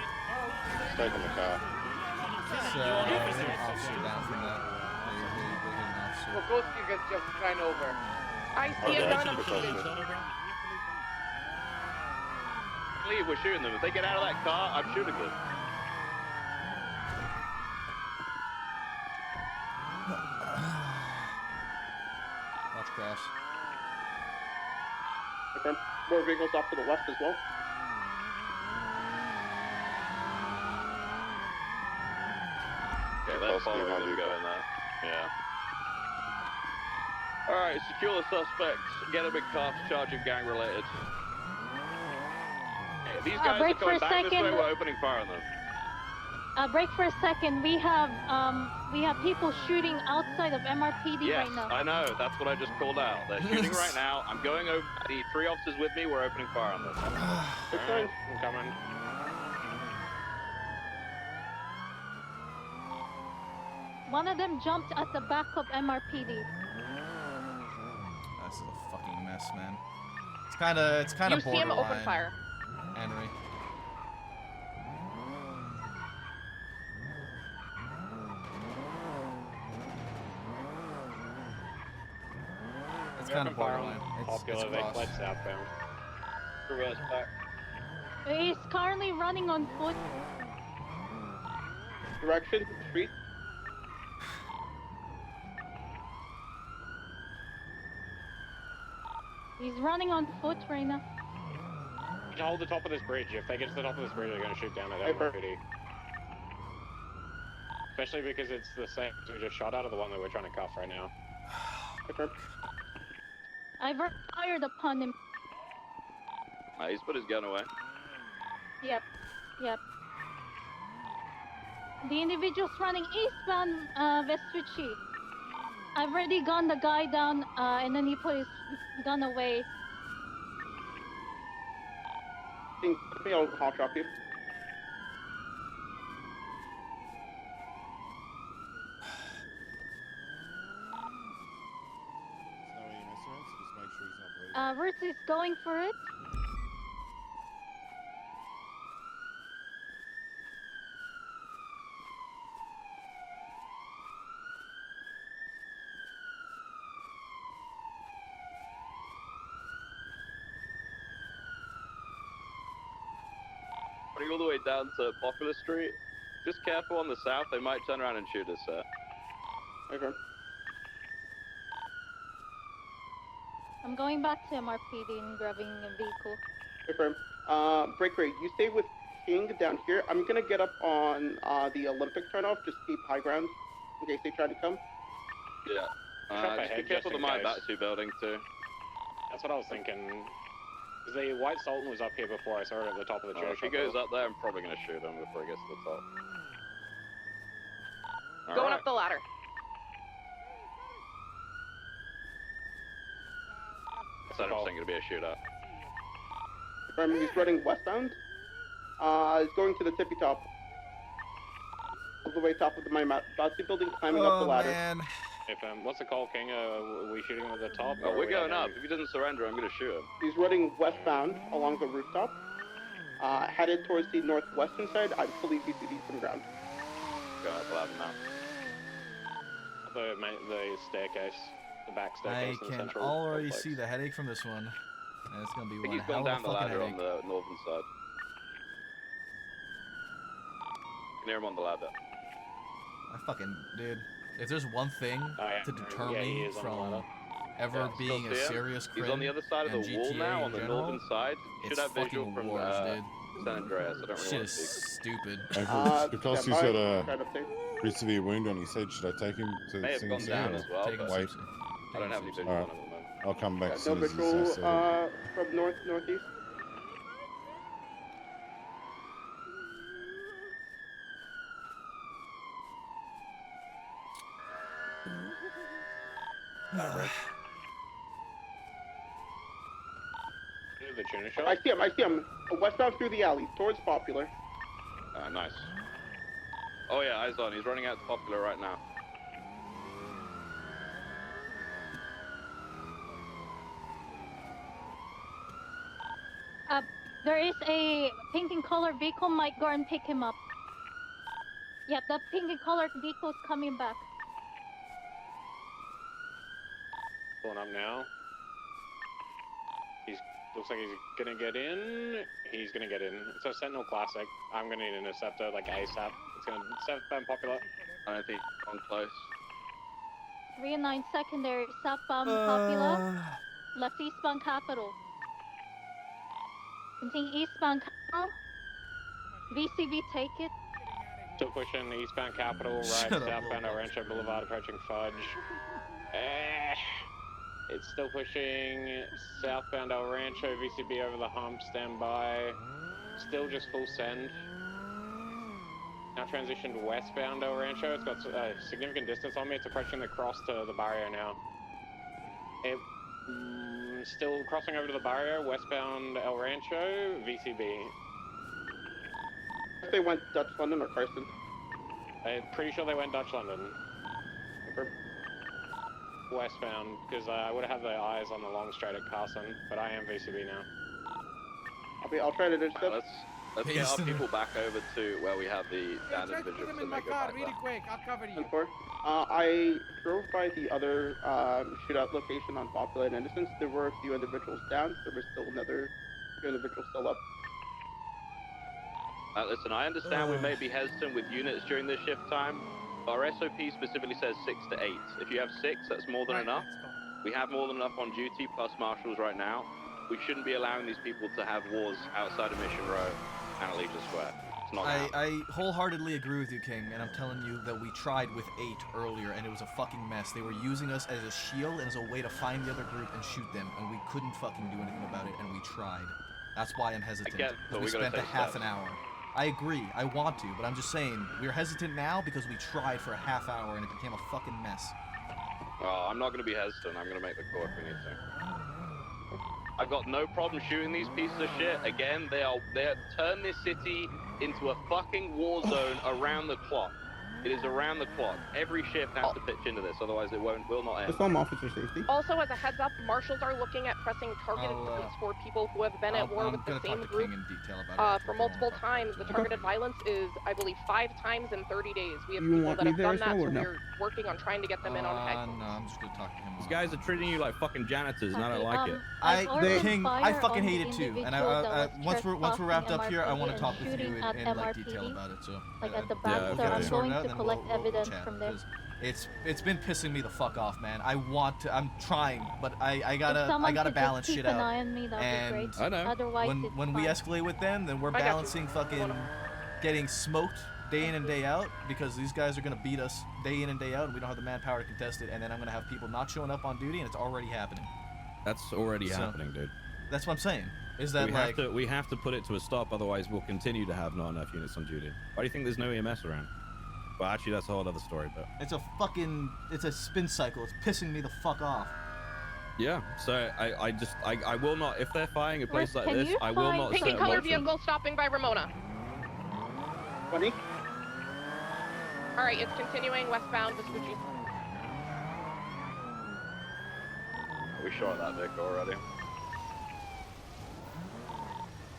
Stay in the car. So, officer down from that. They hit an officer. Volkovsky gets just ran over. I see a gun. Leave, we're shooting them. If they get out of that car, I'm shooting them. Watch crash. Okay. More vehicles off to the left as well. Okay, that's following them going there. Yeah. Alright, secure the suspects. Get them in cuffs, charging gang related. Hey, these guys are break for coming a back this way, second. we're opening fire on them. Break for a second. We have people shooting outside of MRPD Yes, right now. I know. That's what I just called out. They're shooting right now. I'm going over. I need 3 officers with me. We're opening fire on them. Alright, I'm coming. One of them jumped at the back of MRPD. This is a fucking mess, man. It's kind of You see him borderline. open fire. Henry. It's kind of borderline. It's Popular, they close. fled southbound. Reverse back. He's currently running on foot. Direction, street. He's running on foot right now. You can hold the top of this bridge. If they get to the top of this bridge, they're going to shoot down at MRPD. Especially because it's the same we just shot out of the one that we're trying to cuff right now. I've fired upon him. He's put his gun away. Yep. Yep. The individual's running eastbound Vespucci. I've already gunned the guy down, and then he put his gun away. I'll hot drop you. Ruth is going for it. Running all the way down to Popular Street. Just careful on the south, they might turn around and shoot us, sir. Okay. I'm going back to MRPD and grabbing a vehicle. Confirm. Break rate, you stay with King down here. I'm gonna get up on the Olympic turnoff. Just keep high ground in case they try to come. Yeah. Just be careful to mind that two building too. That's what I was thinking. Because the White Sultan was up here before. I saw it at the top of the church. If he goes up there, I'm probably gonna shoot him before he gets to the top. Going up the ladder. It's 100% gonna be a shootout. Confirm, he's running westbound. He's going to the tippy top. All the way top of the Matsy building, climbing up the ladder. Man. If what's the call, King? Are we shooting him at the top? Oh, we're going up. If he doesn't surrender, I'm gonna shoot him. He's running westbound along the rooftop. Headed towards the northwestern side. I'm fully VCD from ground. Go up the ladder now. The staircase, the back I staircase. in the can central already complex. see the headache from this one. And it's gonna be I think one he's gone hell down of a the fucking ladder headache. on the northern side. You can hear him on the ladder. Dude, if there's one thing to deter me from ever being a serious He's crit on the other side of in the wall GTA now, in on the general, northern side. You it's should have visual fucking from wars, dude. San Andreas. I don't really Shit want is to speak. stupid. Because he's got a pretty severe wound on his head, should I take him to May have Sing gone Sing down or as well, but wait? I don't have any visual on him at the moment. I'll come back No soon as he's visual necessary. from northeast. The tuner shot? I see him. Westbound through the alley, towards Popular. Nice. Oh yeah, eyes on. He's running out to Popular right now. There is a pink and colored vehicle. Might go and pick him up. Yep, that pink and colored vehicle's coming back. Pulling up now. Looks like he's gonna get in. He's gonna get in. It's a Sentinel Classic. I'm gonna need an interceptor like ASAP. It's gonna southbound Popular. I don't think he's gone close. 3 and 9 secondary, southbound Popular, left eastbound Capital. Continue eastbound Capital. VCB, take it. Still pushing eastbound Capital, right, Shut up, southbound Lil El Rancho Boulevard, approaching Fudge. It's still pushing southbound El Rancho, VCB over the hump, stand by. Still just full send. Now transitioned westbound El Rancho. It's got a significant distance on me. It's approaching the cross to the barrier now. Still crossing over to the barrier, westbound El Rancho, VCB. If they went Dutch London or Carson. I'm pretty sure they went Dutch London. Westbound, because I would have had the eyes on the long straight at Carson, but I am VCB now. I'll try to intercept. Let's get our people back over to where we have the downed individuals so they go back there. quick, I'll cover you. I drove by the other shootout location on Popular and Innocence. There were a few individuals down. There was still another few individuals still up. Listen, I understand we may be hesitant with units during this shift time, but our SOP specifically says 6 to 8. If you have 6, that's more than enough. We have more than enough on duty, plus marshals right now. We shouldn't be allowing these people to have wars outside of Mission Row and at Legion Square. It's not allowed. I wholeheartedly agree with you, King, and I'm telling you that we tried with 8 earlier, and it was a fucking mess. They were using us as a shield and as a way to find the other group and shoot them, and we couldn't fucking do anything about it, and we tried. That's why I'm hesitant. get, but we we gotta spent a take half steps. an hour. I agree. I want to, but I'm just saying we're hesitant now because we tried for a half hour and it became a fucking mess. Oh, I'm not going to be hesitant. I'm going to make the call if we need to. I've got no problem shooting these pieces of shit. Again, they have turned this city into a fucking war zone around the clock. It is around the clock. Every shift has to pitch into this, otherwise it will not end. Just on officer safety. Also, as a heads up, marshals are looking at pressing targeted violence for people who have been at war with the same group for multiple times. The targeted violence is, I believe, 5 times in 30 days. We have You people want that me have there done as that, well so or no? we're working on trying to get them in on head. No, I'm just gonna talk to him. These guys are treating you like fucking janitors, and I don't like it. King, I fucking hate it too. And I once we're wrapped up here, I want to talk with you in like detail about it. So Like at the back, so I'm going to collect evidence from there. It's been pissing me the fuck off, man. I'm trying, but I gotta could balance just shit keep an out. eye on me, that'd be And great. I know. Otherwise, when we escalate with them, then we're I got you. balancing fucking getting smoked day in and day out because these guys are gonna beat us day in and day out, and we don't have the manpower to contest it. And then I'm gonna have people not showing up on duty, and it's already happening. That's already happening, dude. That's what I'm saying. Is that we have to put it to a stop, otherwise we'll continue to have not enough units on duty. Why do you think there's no EMS around? Well, actually, that's a whole other story, but... It's a spin cycle. It's pissing me the fuck off. Yeah, so I will not, if they're firing a place like this, I will not Pink set and color motion. vehicle stopping by Ramona. 20. Alright, it's continuing westbound Vespucci. We shot that vehicle already.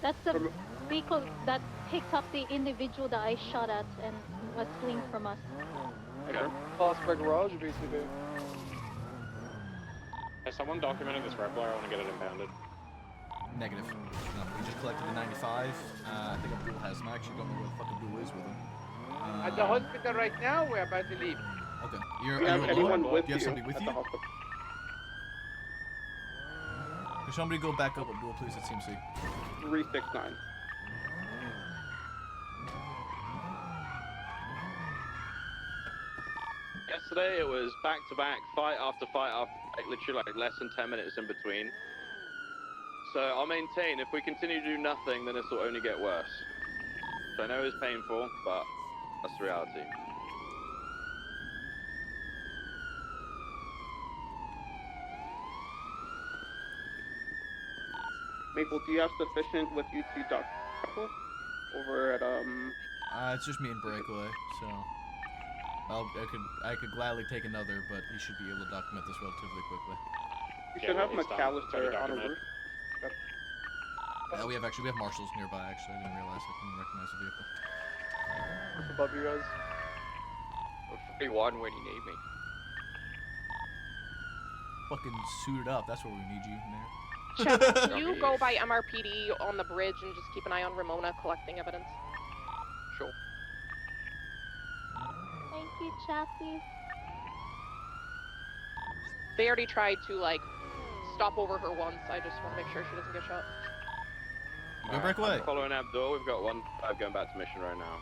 That's the vehicle that picked up the individual that I shot at and was fleeing from us. Okay. Fallsburg Garage, basically. Has someone documented this red bar? I want to get it impounded. Negative. No, we just collected the 95. I think Abdul has him. I actually don't know where the fuck Abdul is with him. At the hospital right now, we're about to leave. Okay. Do Are you have you anyone alone? with Do you have you somebody with at you? the hospital? Can somebody go back up Abdul, please, at CMC? 369. Yesterday it was back to back, fight after fight after fight, literally like less than 10 minutes in between. So I'll maintain, if we continue to do nothing, then this will only get worse. So I know it's painful, but that's the reality. Maple, do you have sufficient with you to dock over at It's just me and Breakaway, so I could gladly take another, but he should be able to document this relatively quickly. You should have McAllister on a roof. We have marshals nearby. Actually, I didn't realize I couldn't recognize the vehicle. What's above you guys? We're 41 when you need me. Fucking suited up. That's where we need you in there. Chef, can you go by MRPD on the bridge and just keep an eye on Ramona collecting evidence? Sure. Thank you, Chassis. They already tried to, like, stop over her once. I just want to make sure she doesn't get shot. Go Breakaway. Following Abdul, we've got 1-5 going back to mission right now.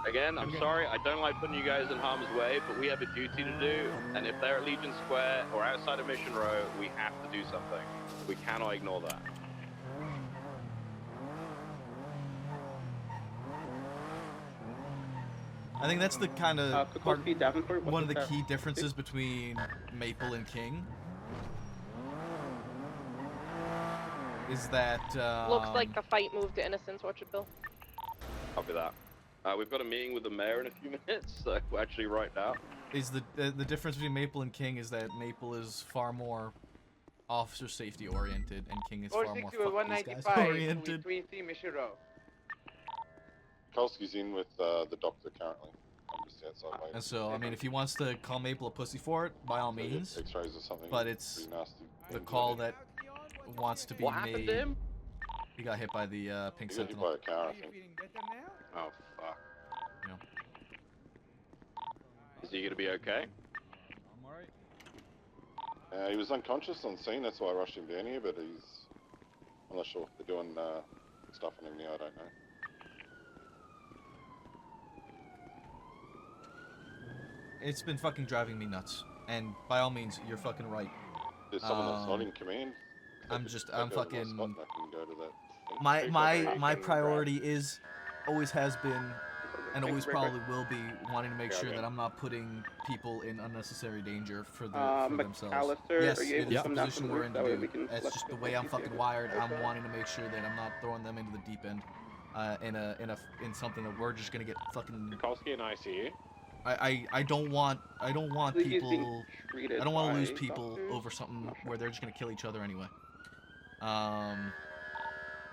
Again, I'm sorry, I don't like putting you guys in harm's way, but we have a duty to do, and if they're at Legion Square or outside of Mission Row, we have to do something. We cannot ignore that. I think that's the kind of Davenport, one of the key differences between Maple and King. Is that Looks like the fight moved to Innocence. Watch it, Bill. Copy that. We've got a meeting with the mayor in a few minutes, so we're actually right now. Is the difference between Maple and King is that Maple is far more officer safety oriented, and King is far more fuck these guys oriented. 3 Mission Row. Kolsky's in with the doctor currently. I'm just outside waiting. And so, I mean, if he wants to call Maple a pussy for it, by all means. X-rays or something. But it's pretty nasty. the call that wants to be What happened made. to him? He got hit by the pink He got hit sentinel. by a car, I think. Oh, fuck. Yeah. Is he gonna be okay? He was unconscious on scene, that's why I rushed him down here, but I'm not sure if they're doing stuff on him now, I don't know. It's been fucking driving me nuts. And by all means, you're fucking right. There's someone that's not in command. I'm fucking. My priority is, always has been, and always probably will be, wanting to make sure that I'm not putting people in unnecessary danger for themselves. Yes, it is the position we're in to do. That's just the way I'm fucking wired. I'm wanting to make sure that I'm not throwing them into the deep end, in something that we're just gonna get fucking. Kowalski and ICU. I don't want people. I don't want to lose people over something where they're just gonna kill each other anyway.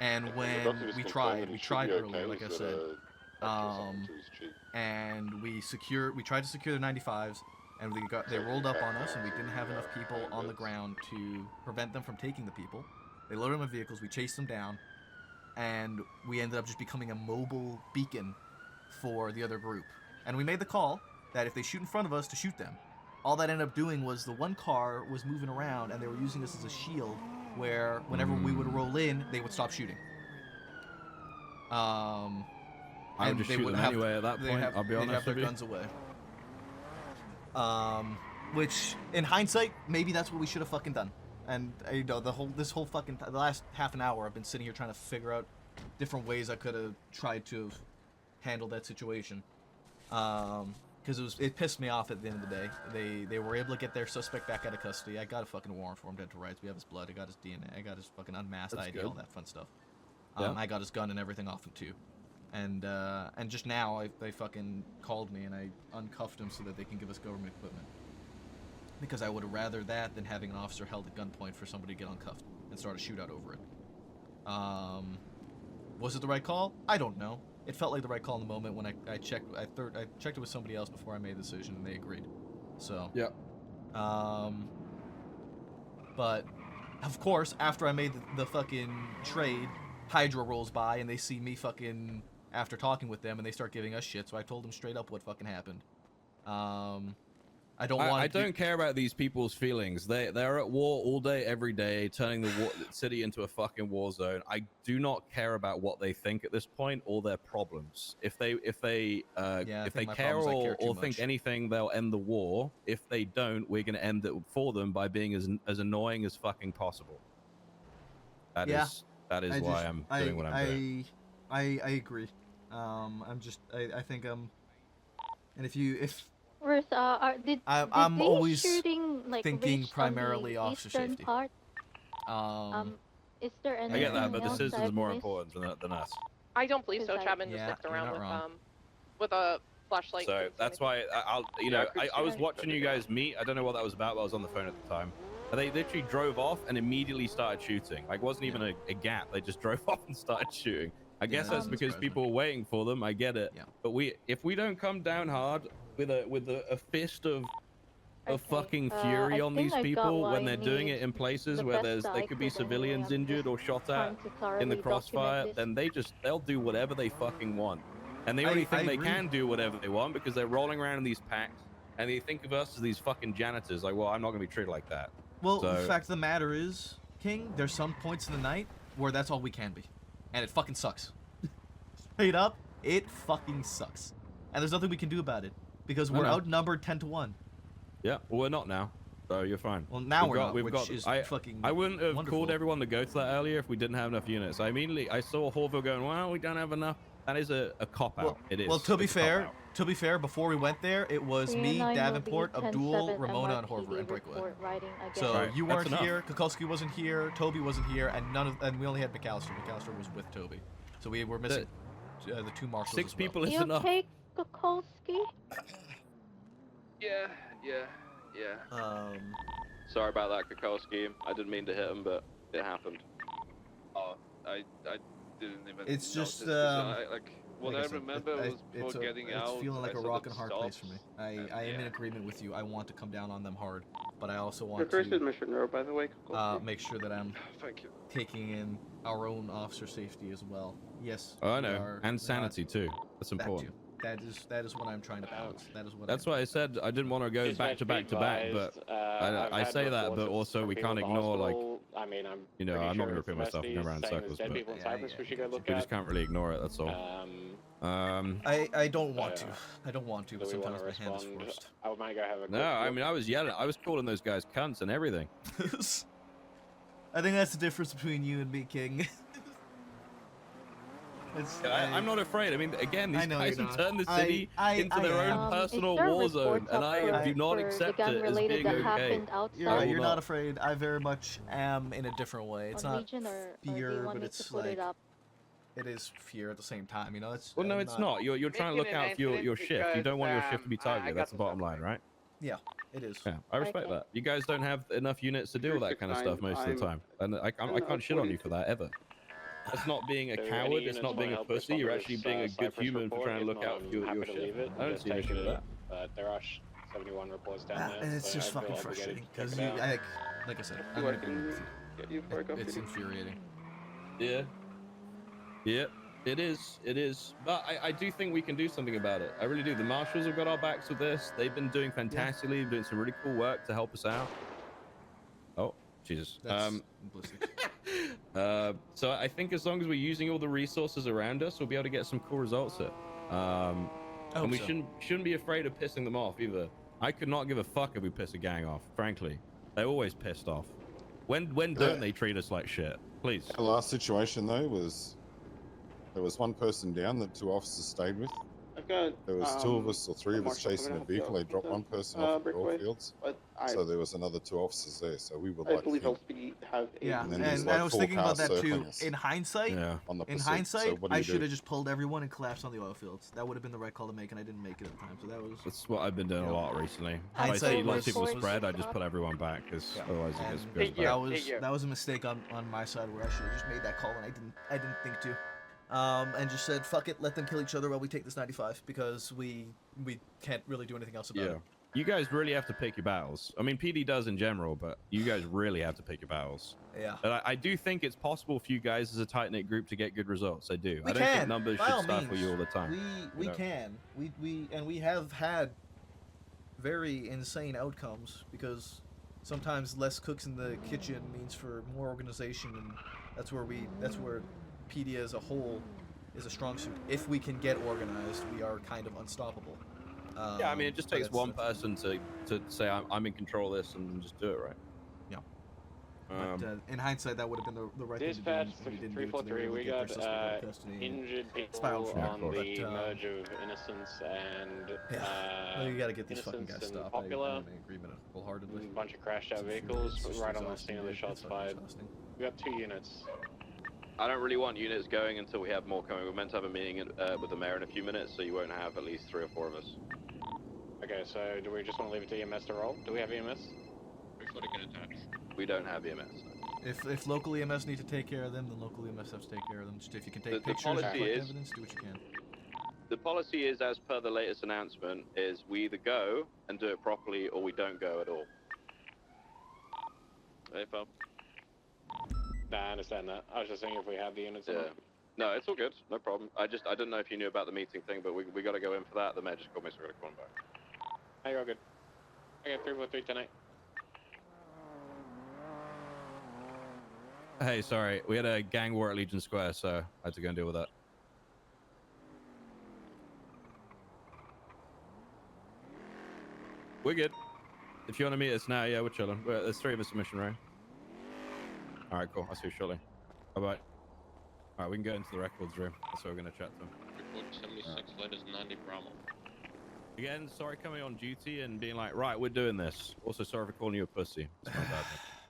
And when we tried earlier, like I said, and we tried to secure the 95s, and they rolled up on us, and we didn't have enough people on the ground to prevent them from taking the people. They loaded them in vehicles, we chased them down, and we ended up just becoming a mobile beacon for the other group. And we made the call that if they shoot in front of us, to shoot them. All that ended up doing was the one car was moving around, and they were using us as a shield, where whenever we would roll in, they would stop shooting. I would just shoot them anyway at that point. I'll be honest they'd have their with you. guns away. Which, in hindsight, maybe that's what we should have fucking done. And you know, the last half an hour, I've been sitting here trying to figure out different ways I could have tried to have handled that situation. Because it pissed me off at the end of the day. They were able to get their suspect back out of custody. I got a fucking warrant for him, dead to rights. We have his blood. I got his DNA. I got his fucking unmasked That's ID, good. all that fun stuff. Yeah. I got his gun and everything off him too. And just now they fucking called me and I uncuffed him so that they can give us government equipment. Because I would have rather that than having an officer held at gunpoint for somebody to get uncuffed and start a shootout over it. Was it the right call? I don't know. It felt like the right call in the moment when I checked. I checked it with somebody else before I made the decision, and they agreed. So. Yeah. But, of course, after I made the fucking trade, Hydra rolls by and they see me fucking after talking with them, and they start giving us shit. So I told them straight up what fucking happened. I don't care about these people's feelings. They're at war all day, every day, turning the city into a fucking war zone. I do not care about what they think at this point or their problems. If they care or think anything, they'll end the war. If they don't, we're gonna end it for them by being as annoying as fucking possible. That is why I'm doing what I'm doing. I agree. I think and if Ruth, did I'm they always shooting, like, thinking reach primarily on the officer eastern safety. Part? Is there I anything get that, but the else citizens I've are more missed? important than us. I don't believe so. Because Chapman Yeah, just looked you're around not with a flashlight. So that's why I was watching you guys meet. I don't know what that was about, but I was on the phone at the time. But they literally drove off and immediately started shooting. Like, wasn't even a gap. They just drove off and started shooting. I guess that's because people were waiting for them. I get it. But if we don't come down hard with a fist of fucking fury on these people when they're doing it in places where there could be civilians injured or shot at in the crossfire, then they'll do whatever they fucking want. And they only think they can do whatever they want because they're rolling around in these packs and they think of us as these fucking janitors. Like, well, I'm not gonna be treated like that. Well, the fact of the matter is, King, there's some points in the night where that's all we can be. And it fucking sucks. Straight up, it fucking sucks. And there's nothing we can do about it. Because we're outnumbered 10 to 1. Yeah, well, we're not now. So you're fine. Well, now we're not, which is fucking I wouldn't have wonderful. called everyone to go to that earlier if we didn't have enough units. I saw Horville going, well, we don't have enough. That is a cop-out. Well, it is. Well, to be fair, before we went there, it was me, Davenport, Abdul, Ramona, and Horver, and Breakaway. So you weren't here, Kukulski wasn't here, Toby wasn't here, and we only had McAllister. McAllister was with Toby. So we were missing the two marshals. 6 people is You enough. okay, Kukulski? Yeah. Sorry about that, Kukulski. I didn't mean to hit him, but it happened. Oh, I didn't even. It's just what I remember was for getting out. It's feeling like I a saw rock the and hard place for me. I am in agreement with you. I want to come down on them hard, but I also want Your first to admission row, by the way. make sure that I'm taking in our own officer safety as well. Yes. Oh, I know, and sanity too. That's important. That is what I'm trying to balance. That's why I said I didn't want to go back to back to back, but I say that, but also we can't ignore, like, I mean, I'm I'm not going to repeat myself going around in circles, but people in Cyprus we should go look we at. just can't really ignore it. That's all. I don't want to. I don't want to, but sometimes my hand is forced. I might go have a No, I mean, I was yelling. I was calling those guys cunts and everything. I think that's the difference between you and me, King. I'm not afraid. I mean, again, these I know guys you're have not. turned the city into I their am. own personal is there war zone, reports and up I do not for accept the gun it as related being that okay. happened outside? You're right. You're not afraid. I very much am in a different way. It's on not Legion, or do fear, you want but me it's to put like it up? it is fear at the same time. You know, it's Well, no, it's not. You're trying to look out for your shift. You don't want your shift to be targeted. That's the bottom line, right? Yeah, it is. Yeah, I respect that. You guys don't have enough units to deal with that kind of stuff most of the time, and I can't shit on you for that ever. That's not being a So coward. any It's units not being a wanna help pussy. You're respond to actually this, being a good Cypress human for report? trying to If look not, out for I'm happy your to shift. leave it I and don't just see an take issue with it. that. But there are 71 reports down there. And it's so just I feel fucking obligated frustrating to check because it out. like I said, Do I'm I gonna agree can with you. get you for a coffee? It's infuriating. Yeah. Yeah. It is. It is. But I do think we can do something about it. I really do. The marshals have got our backs with this. They've been doing fantastically, doing some really cool work to help us out. Oh, Jesus. That's simplistic. So I think as long as we're using all the resources around us, we'll be able to get some cool results here. And we shouldn't be afraid of pissing them off either. I could not give a fuck if we piss a gang off, frankly. They're always pissed off. When don't they treat us like shit? Please. The last situation though was there was one person down that 2 officers stayed with. I've got. There was 2 of us or 3 of us chasing a vehicle. They dropped one person off at Goldfields. So there was another 2 officers there. So we would I like believe think, LSPD have. Yeah, And then and there's, I like, was 4 thinking about cars that too. circling us. In hindsight, on the in pursuit. hindsight, So what do I you should do? have just pulled everyone and collapsed on the oil fields. That would have been the right call to make, and I didn't make it at the time. So that was. That's what I've been doing a lot recently. If I Hindsight see lots of people was- spread, I just put everyone back because otherwise it And goes bad. that was a mistake on my side where I should have just made that call and I didn't think to. And just said fuck it, let them kill each other while we take this 95 because we can't really do anything else about Yeah. it. You guys really have to pick your battles. I mean, PD does in general, but you guys really have to pick your battles. Yeah. And I do think it's possible for you guys as a tight-knit group to get good results. I do. We I don't can. think numbers by should all stifle means. you all the time. We you know? can. We have had very insane outcomes because sometimes less cooks in the kitchen means for more organization, and that's where PD as a whole is a strong suit. If we can get organized, we are kind of unstoppable. Yeah, I mean, it just but takes that's- one person to say, I'm in control of this and just do it, right? Yeah. Um, But in hindsight, that would have been the right thing to do. Dispatch and we didn't do it, so they 343, were we able to got get their suspect out of custody and injured people spiral from on it. the But, merge of innocence and well, you gotta get these fucking innocence guys and stopped. popular. I'm in agreement wholeheartedly. A bunch of crashed out It's vehicles just right on the exhausting, scene of the dude. shots It's fucking fired. exhausting. We got 2 units. I don't really want units going until we have more coming. We're meant to have a meeting with the mayor in a few minutes, so you won't have at least 3 or 4 of us. Okay, so do we just want to leave it to EMS to roll? Do we have EMS? Before they get attached. We don't have EMS. If local EMS need to take care of them, then local EMS have to take care of them. Just if you can take The pictures, policy collect is- evidence, do what you can. The policy is, as per the latest announcement, is we either go and do it properly or we don't go at all. Hey, pal. Nah, I understand that. I was just saying if we have the units. or Yeah. not. No, it's all good. No problem. I didn't know if you knew about the meeting thing, but we got to go in for that. The mayor just called me, so we're going to call him back. Hey, you're all good. I got 343 tonight. Hey, sorry. We had a gang war at Legion Square, so I had to go and deal with that. We're good. If you want to meet us now, yeah, we're chilling. There's 3 of us in mission, right? Alright, cool. I'll see you shortly. Bye-bye. Alright, we can go into the records room. That's where we're going to chat to them. Report 76 letters 90 Brahma. Again, sorry coming on duty and being like, right, we're doing this. Also, sorry for calling you a pussy. It's not bad.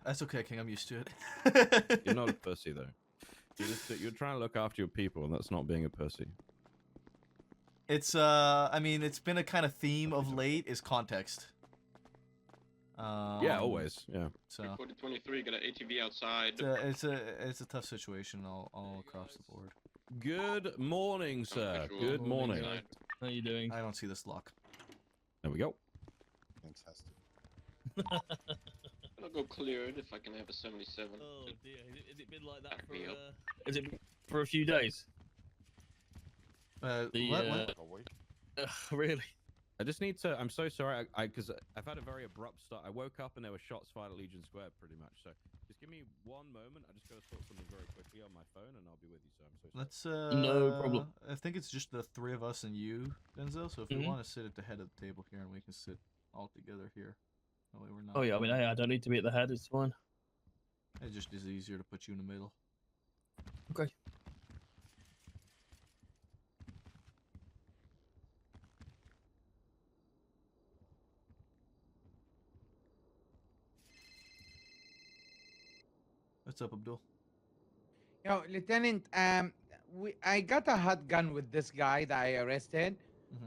That's okay, King. I'm used to it. You're not a pussy, though. You're trying to look after your people, and that's not being a pussy. It's I mean, it's been a kind of theme of late is context. Yeah, always. Yeah. So Report 23, got an ATV outside. it's a tough situation all across the board. Good morning, sir. Good morning. How you doing? I don't see this lock. There we go. Fantastic. I'll go cleared if I can have a 77. Oh dear, has it been like that Back for me up. has it been for a few days? What? Really? I just need to. I'm so sorry. Because I've had a very abrupt start. I woke up and there were shots fired at Legion Square, pretty much. So just give me one moment. I just gotta sort something very quickly on my phone, and I'll be with you. So I'm so sorry. Let's No problem. I think it's just the 3 of us and you, Denzel. So if we Mhm. want to sit at the head of the table here, and we can sit all together here. That way we're not. Oh yeah, I mean, I don't need to be at the head. It's fine. It just is easier to put you in the middle. Okay. What's up, Abdul? Yo, Lieutenant, I got a hot gun with this guy that I arrested.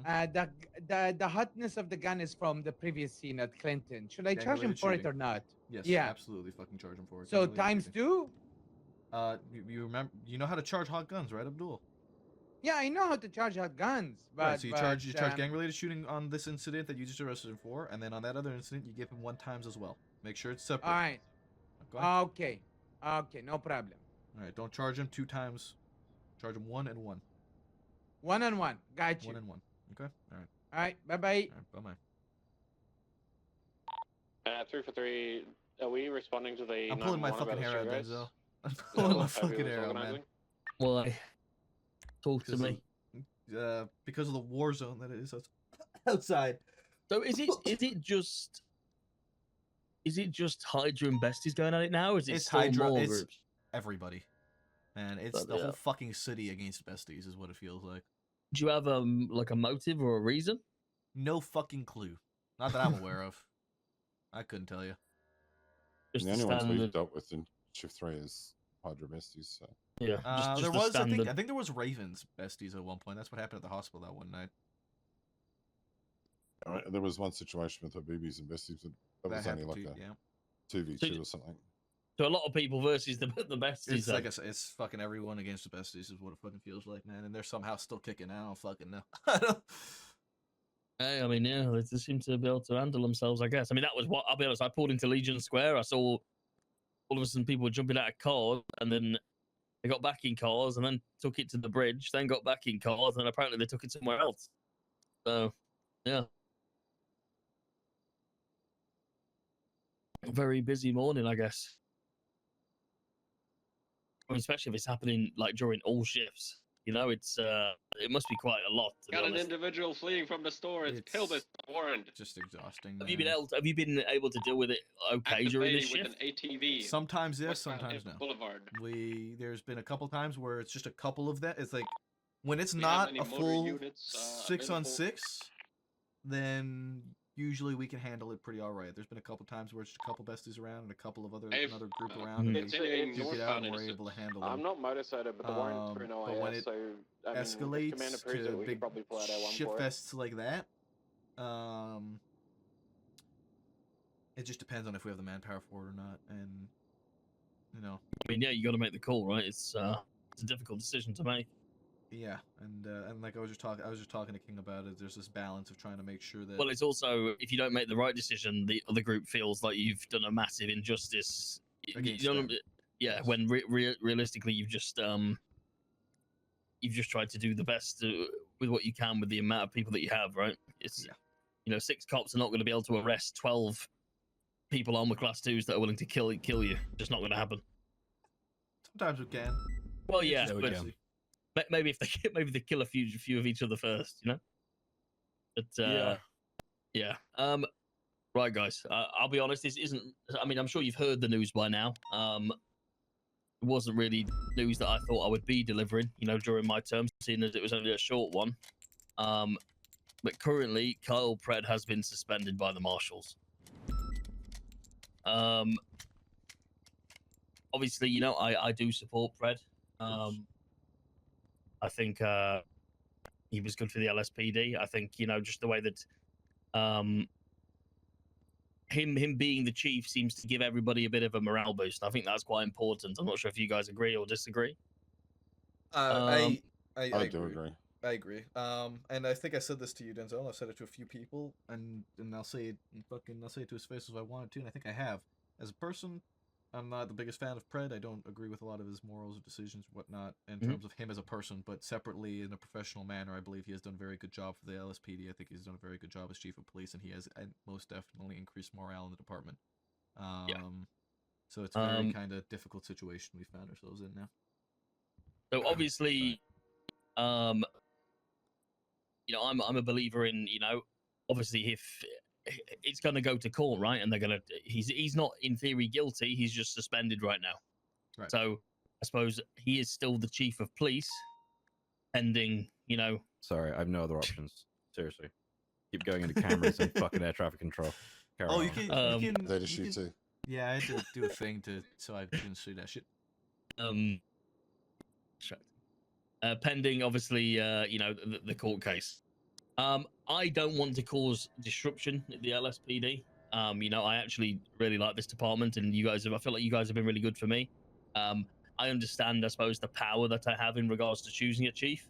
The hotness of the gun is from the previous scene at Clinton. Should I charge him Gang-related for it shooting. or not? Yes, Yeah. absolutely fucking charge him for it. So Gang-related times shooting. 2? You remember? You know how to charge hot guns, right, Abdul? Yeah, I know how to charge hot guns, but Right. So you charge um, gang-related shooting on this incident that you just arrested him for, and then on that other incident you give him 1 times as well. Make sure it's separate. All right. Okay. Okay, no problem. All right. Don't charge him 2 times. Charge him 1 and 1. 1 and 1. Got you. 1 and 1. Okay. All right. All right. Bye bye. All right. Bye-bye. 3 for 3. Are we responding to the? I'm pulling my 911 fucking about the hair out, street race? Denzel. I'm pulling my Who fucking was hair out, man. organising? Why? Talk to me. Because of the war zone that it is outside. So is it just Hydra and Besties going at it now, or is it It's still Hydra. more It's groups? everybody. And it's But, the yeah. whole fucking city against besties is what it feels like. Do you have like a motive or a reason? No fucking clue. Not that I'm aware of. I couldn't tell you. The only ones we've dealt with in Shift 3 is Hydra Besties. So. Yeah. There was, I think there was Ravens besties at one point. That's what happened at the hospital that one night. There was one situation with Habibis and Besties, but that was only like a 2v2 or something. So a lot of people versus the besties. It's like it's fucking everyone against the besties is what it fucking feels like, man. And they're somehow still kicking. I don't fucking know. Hey, I mean, yeah, they just seem to be able to handle themselves, I guess. I mean, that was what, I'll be honest, I pulled into Legion Square. I saw all of a sudden people were jumping out of cars, and then they got back in cars, and then took it to the bridge, then got back in cars, and apparently they took it somewhere else. So, yeah. Very busy morning, I guess. I mean, especially if it's happening like during all shifts. You know, it must be quite a lot. To Got be an honest. individual fleeing from the store. It's Pilbus warrant. Just exhausting. Have you been able to deal with it okay during this with shift? an ATV. Sometimes yes, Westbound sometimes no. Boulevard. There's been a couple times where it's just a couple of that. It's like when it's Do you have not any a motor full units, 6 on available? 6, then usually we can handle it pretty all right. There's been a couple times where it's just a couple besties around and a couple of another group around, and It's they in duke it out and we're northbound able to handle them. I'm not motorcycled, but the warrant's through no but when IS, it so I mean, if escalates Commander approves to it, we big could probably pull out our one shit for it. fests like that, it just depends on if we have the manpower for it or not, and you know. I mean, yeah, you got to make the call, right? It's a difficult decision to make. Yeah, and like I was just talking to King about it. There's this balance of trying to make sure that. Well, it's also if you don't make the right decision, the other group feels like you've done a massive injustice. Against know, them. yeah, when realistically you've just tried to do the best with what you can with the amount of people that you have, right? It's 6 cops are not going to be able to arrest 12 people armor class 2s that are willing to kill you. Just not going to happen. Sometimes we can. Well, yeah, Yeah, we but can. maybe if they kill a few of each other first, you know. But yeah. Right, guys. I'll be honest. This isn't. I mean, I'm sure you've heard the news by now. It wasn't really news that I thought I would be delivering, you know, during my term, seeing as it was only a short one. But currently, Kyle Pred has been suspended by the marshals. Obviously, you know, I do support Pred. I think he was good for the LSPD. I think, you know, just the way that him being the chief seems to give everybody a bit of a morale boost. I think that's quite important. I'm not sure if you guys agree or disagree. I do agree. I agree. And I think I said this to you, Denzel. I've said it to a few people, and I'll say it to his face as I wanted to, and I think I have. As a person, I'm not the biggest fan of Pred. I don't agree with a lot of his morals or decisions, whatnot, in terms of him as a person. But separately, in a professional manner, I believe he has done a very good job for the LSPD. I think he's done a very good job as chief of police, and he has most definitely increased morale in the department. So it's a very kind of difficult situation we found ourselves in now. So obviously, you know, I'm a believer in, you know, obviously if it's going to go to court, right? And they're going to he's not in theory guilty. He's just suspended right now. Right. So I suppose he is still the chief of police, pending, you know. Sorry, I have no other options. Seriously, keep going into cameras and fucking air traffic control. Carry Oh, on. you can. They just shoot too. Yeah, I had to do a thing so I didn't shoot that shit. Pending, obviously, you know, the court case. I don't want to cause disruption at the LSPD. You know, I actually really like this department, and I feel like you guys have been really good for me. I understand, I suppose, the power that I have in regards to choosing a chief.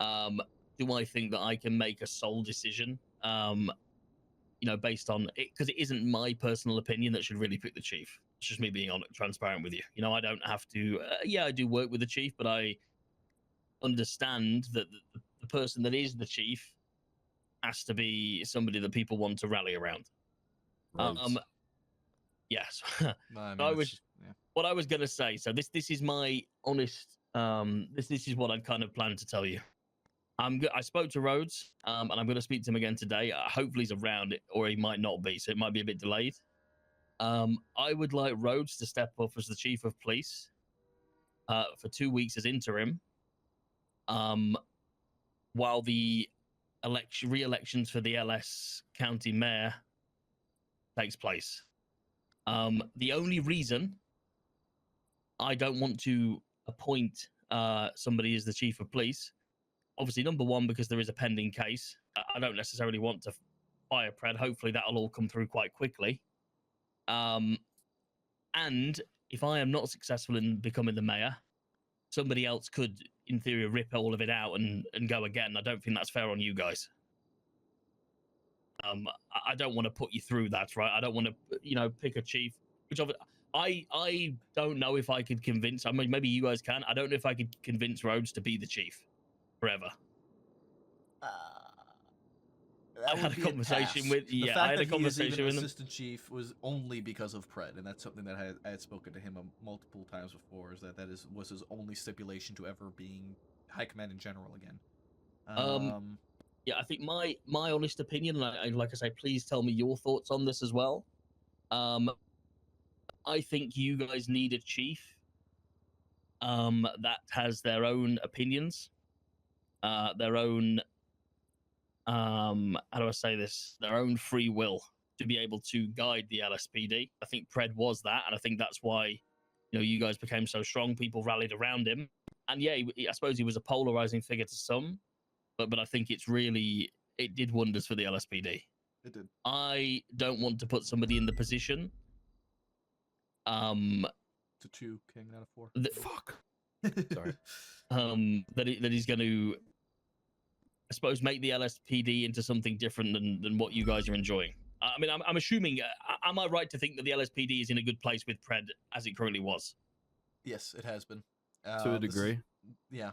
Do I think that I can make a sole decision? You know, based on it, because it isn't my personal opinion that should really pick the chief. It's just me being transparent with you. You know, I don't have to. Yeah, I do work with the chief, but I understand that the person that is the chief has to be somebody that people want to rally around. Right. Yes. I mean, what I was gonna say. So this is my honest. This is what I'd kind of planned to tell you. I spoke to Rhodes, and I'm going to speak to him again today. Hopefully he's around, or he might not be, so it might be a bit delayed. I would like Rhodes to step up as the chief of police for 2 weeks as interim, while the re-elections for the LS County Mayor takes place. The only reason I don't want to appoint somebody as the chief of police, obviously, number one, because there is a pending case. I don't necessarily want to fire Pred. Hopefully, that'll all come through quite quickly. And if I am not successful in becoming the mayor, somebody else could, in theory, rip all of it out and go again. I don't think that's fair on you guys. I don't want to put you through that, right? I don't want to, you know, pick a chief. Which I don't know if I could convince. I mean, maybe you guys can. I don't know if I could convince Rhodes to be the chief forever. I had a conversation with. Yeah, I had a conversation with him. Assistant chief was only because of Pred, and that's something that I had spoken to him multiple times before. Is that was his only stipulation to ever being high command in general again. Yeah, I think my honest opinion, and like I say, please tell me your thoughts on this as well. I think you guys need a chief that has their own opinions, their own how do I say this? Their own free will to be able to guide the LSPD. I think Pred was that, and I think that's why, you know, you guys became so strong. People rallied around him, and yeah, I suppose he was a polarizing figure to some, but I think it did wonders for the LSPD. It did. I don't want to put somebody in the position. To 2 king out of 4. Fuck. Sorry. That he's going to, I suppose, make the LSPD into something different than what you guys are enjoying. I mean, I'm assuming. Am I right to think that the LSPD is in a good place with Pred as it currently was? Yes, it has been. To a degree. Yeah.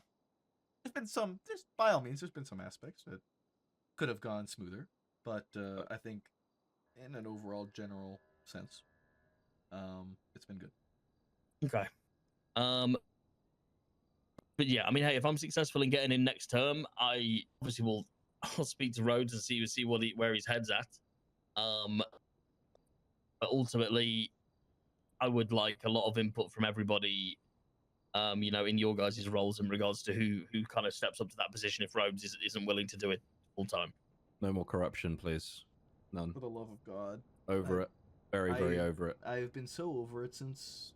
There's by all means, there's been some aspects that could have gone smoother, but I think, in an overall general sense, it's been good. Okay. But yeah, I mean, hey, if I'm successful in getting in next term, I obviously I'll speak to Rhodes and see where his head's at. But ultimately, I would like a lot of input from everybody, you know, in your guys' roles in regards to who kind of steps up to that position if Rhodes isn't willing to do it full time. No more corruption, please. None. For the love of God. Over it. Very, very over it. I've been so over it since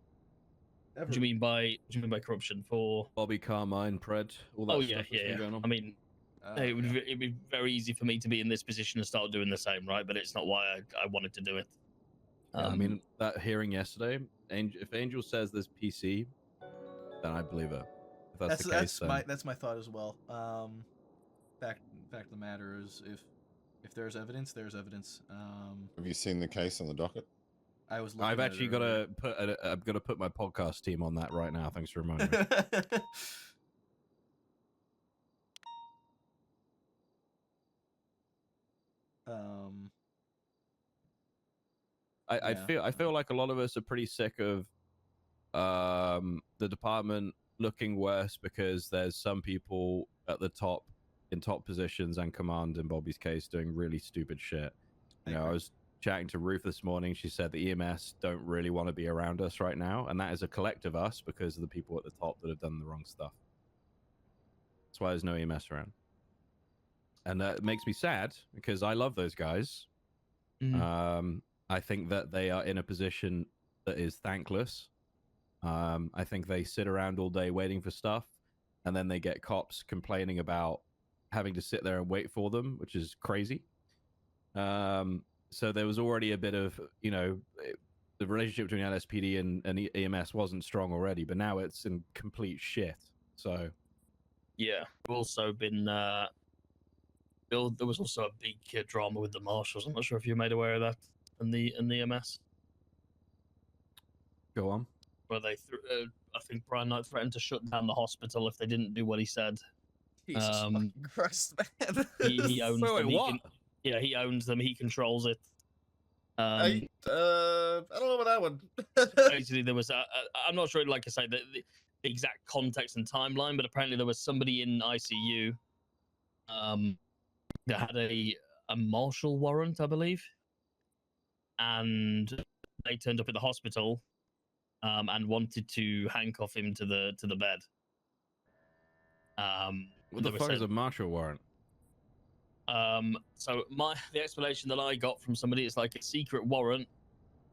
ever. What do you mean by corruption? For Bobby Carmine, Pred, all that stuff that's been going on. I mean, it'd be very easy for me to be in this position and start doing the same, right? But it's not why I wanted to do it. Yeah, I mean, that hearing yesterday, if Angel says there's PC, then I believe it. If that's the case, that's my thought as well. Fact of the matter is, if there's evidence, there's evidence. Have you seen the case on the docket? I've actually got to put my podcast team on that right now. Thanks for reminding me. I feel like a lot of us are pretty sick of the department looking worse because there's some people at the top in top positions and command in Bobby's case doing really stupid shit. You know, I was chatting to Ruth this morning. She said the EMS don't really want to be around us right now, and that is a collective us because of the people at the top that have done the wrong stuff. That's why there's no EMS around. And that makes me sad because I love those guys. I think that they are in a position that is thankless. I think they sit around all day waiting for stuff, and then they get cops complaining about having to sit there and wait for them, which is crazy. So there was already a bit of, you know, the relationship between LSPD and EMS wasn't strong already, but now it's in complete shit. So yeah, we've also been there was also a big drama with the marshals. I'm not sure if you're made aware of that in the EMS. Go on. Where they I think Brian Knight threatened to shut down the hospital if they didn't do what he said. Jesus fucking Christ, man. He owns Wait, them. what? Yeah, he owns them. He controls it. I don't know about that one. Basically, there was I'm not sure, like I say, the exact context and timeline, but apparently there was somebody in ICU that had a marshal warrant, I believe, and they turned up at the hospital and wanted to handcuff him to the bed. What the fuck is a marshal warrant? So the explanation that I got from somebody is like a secret warrant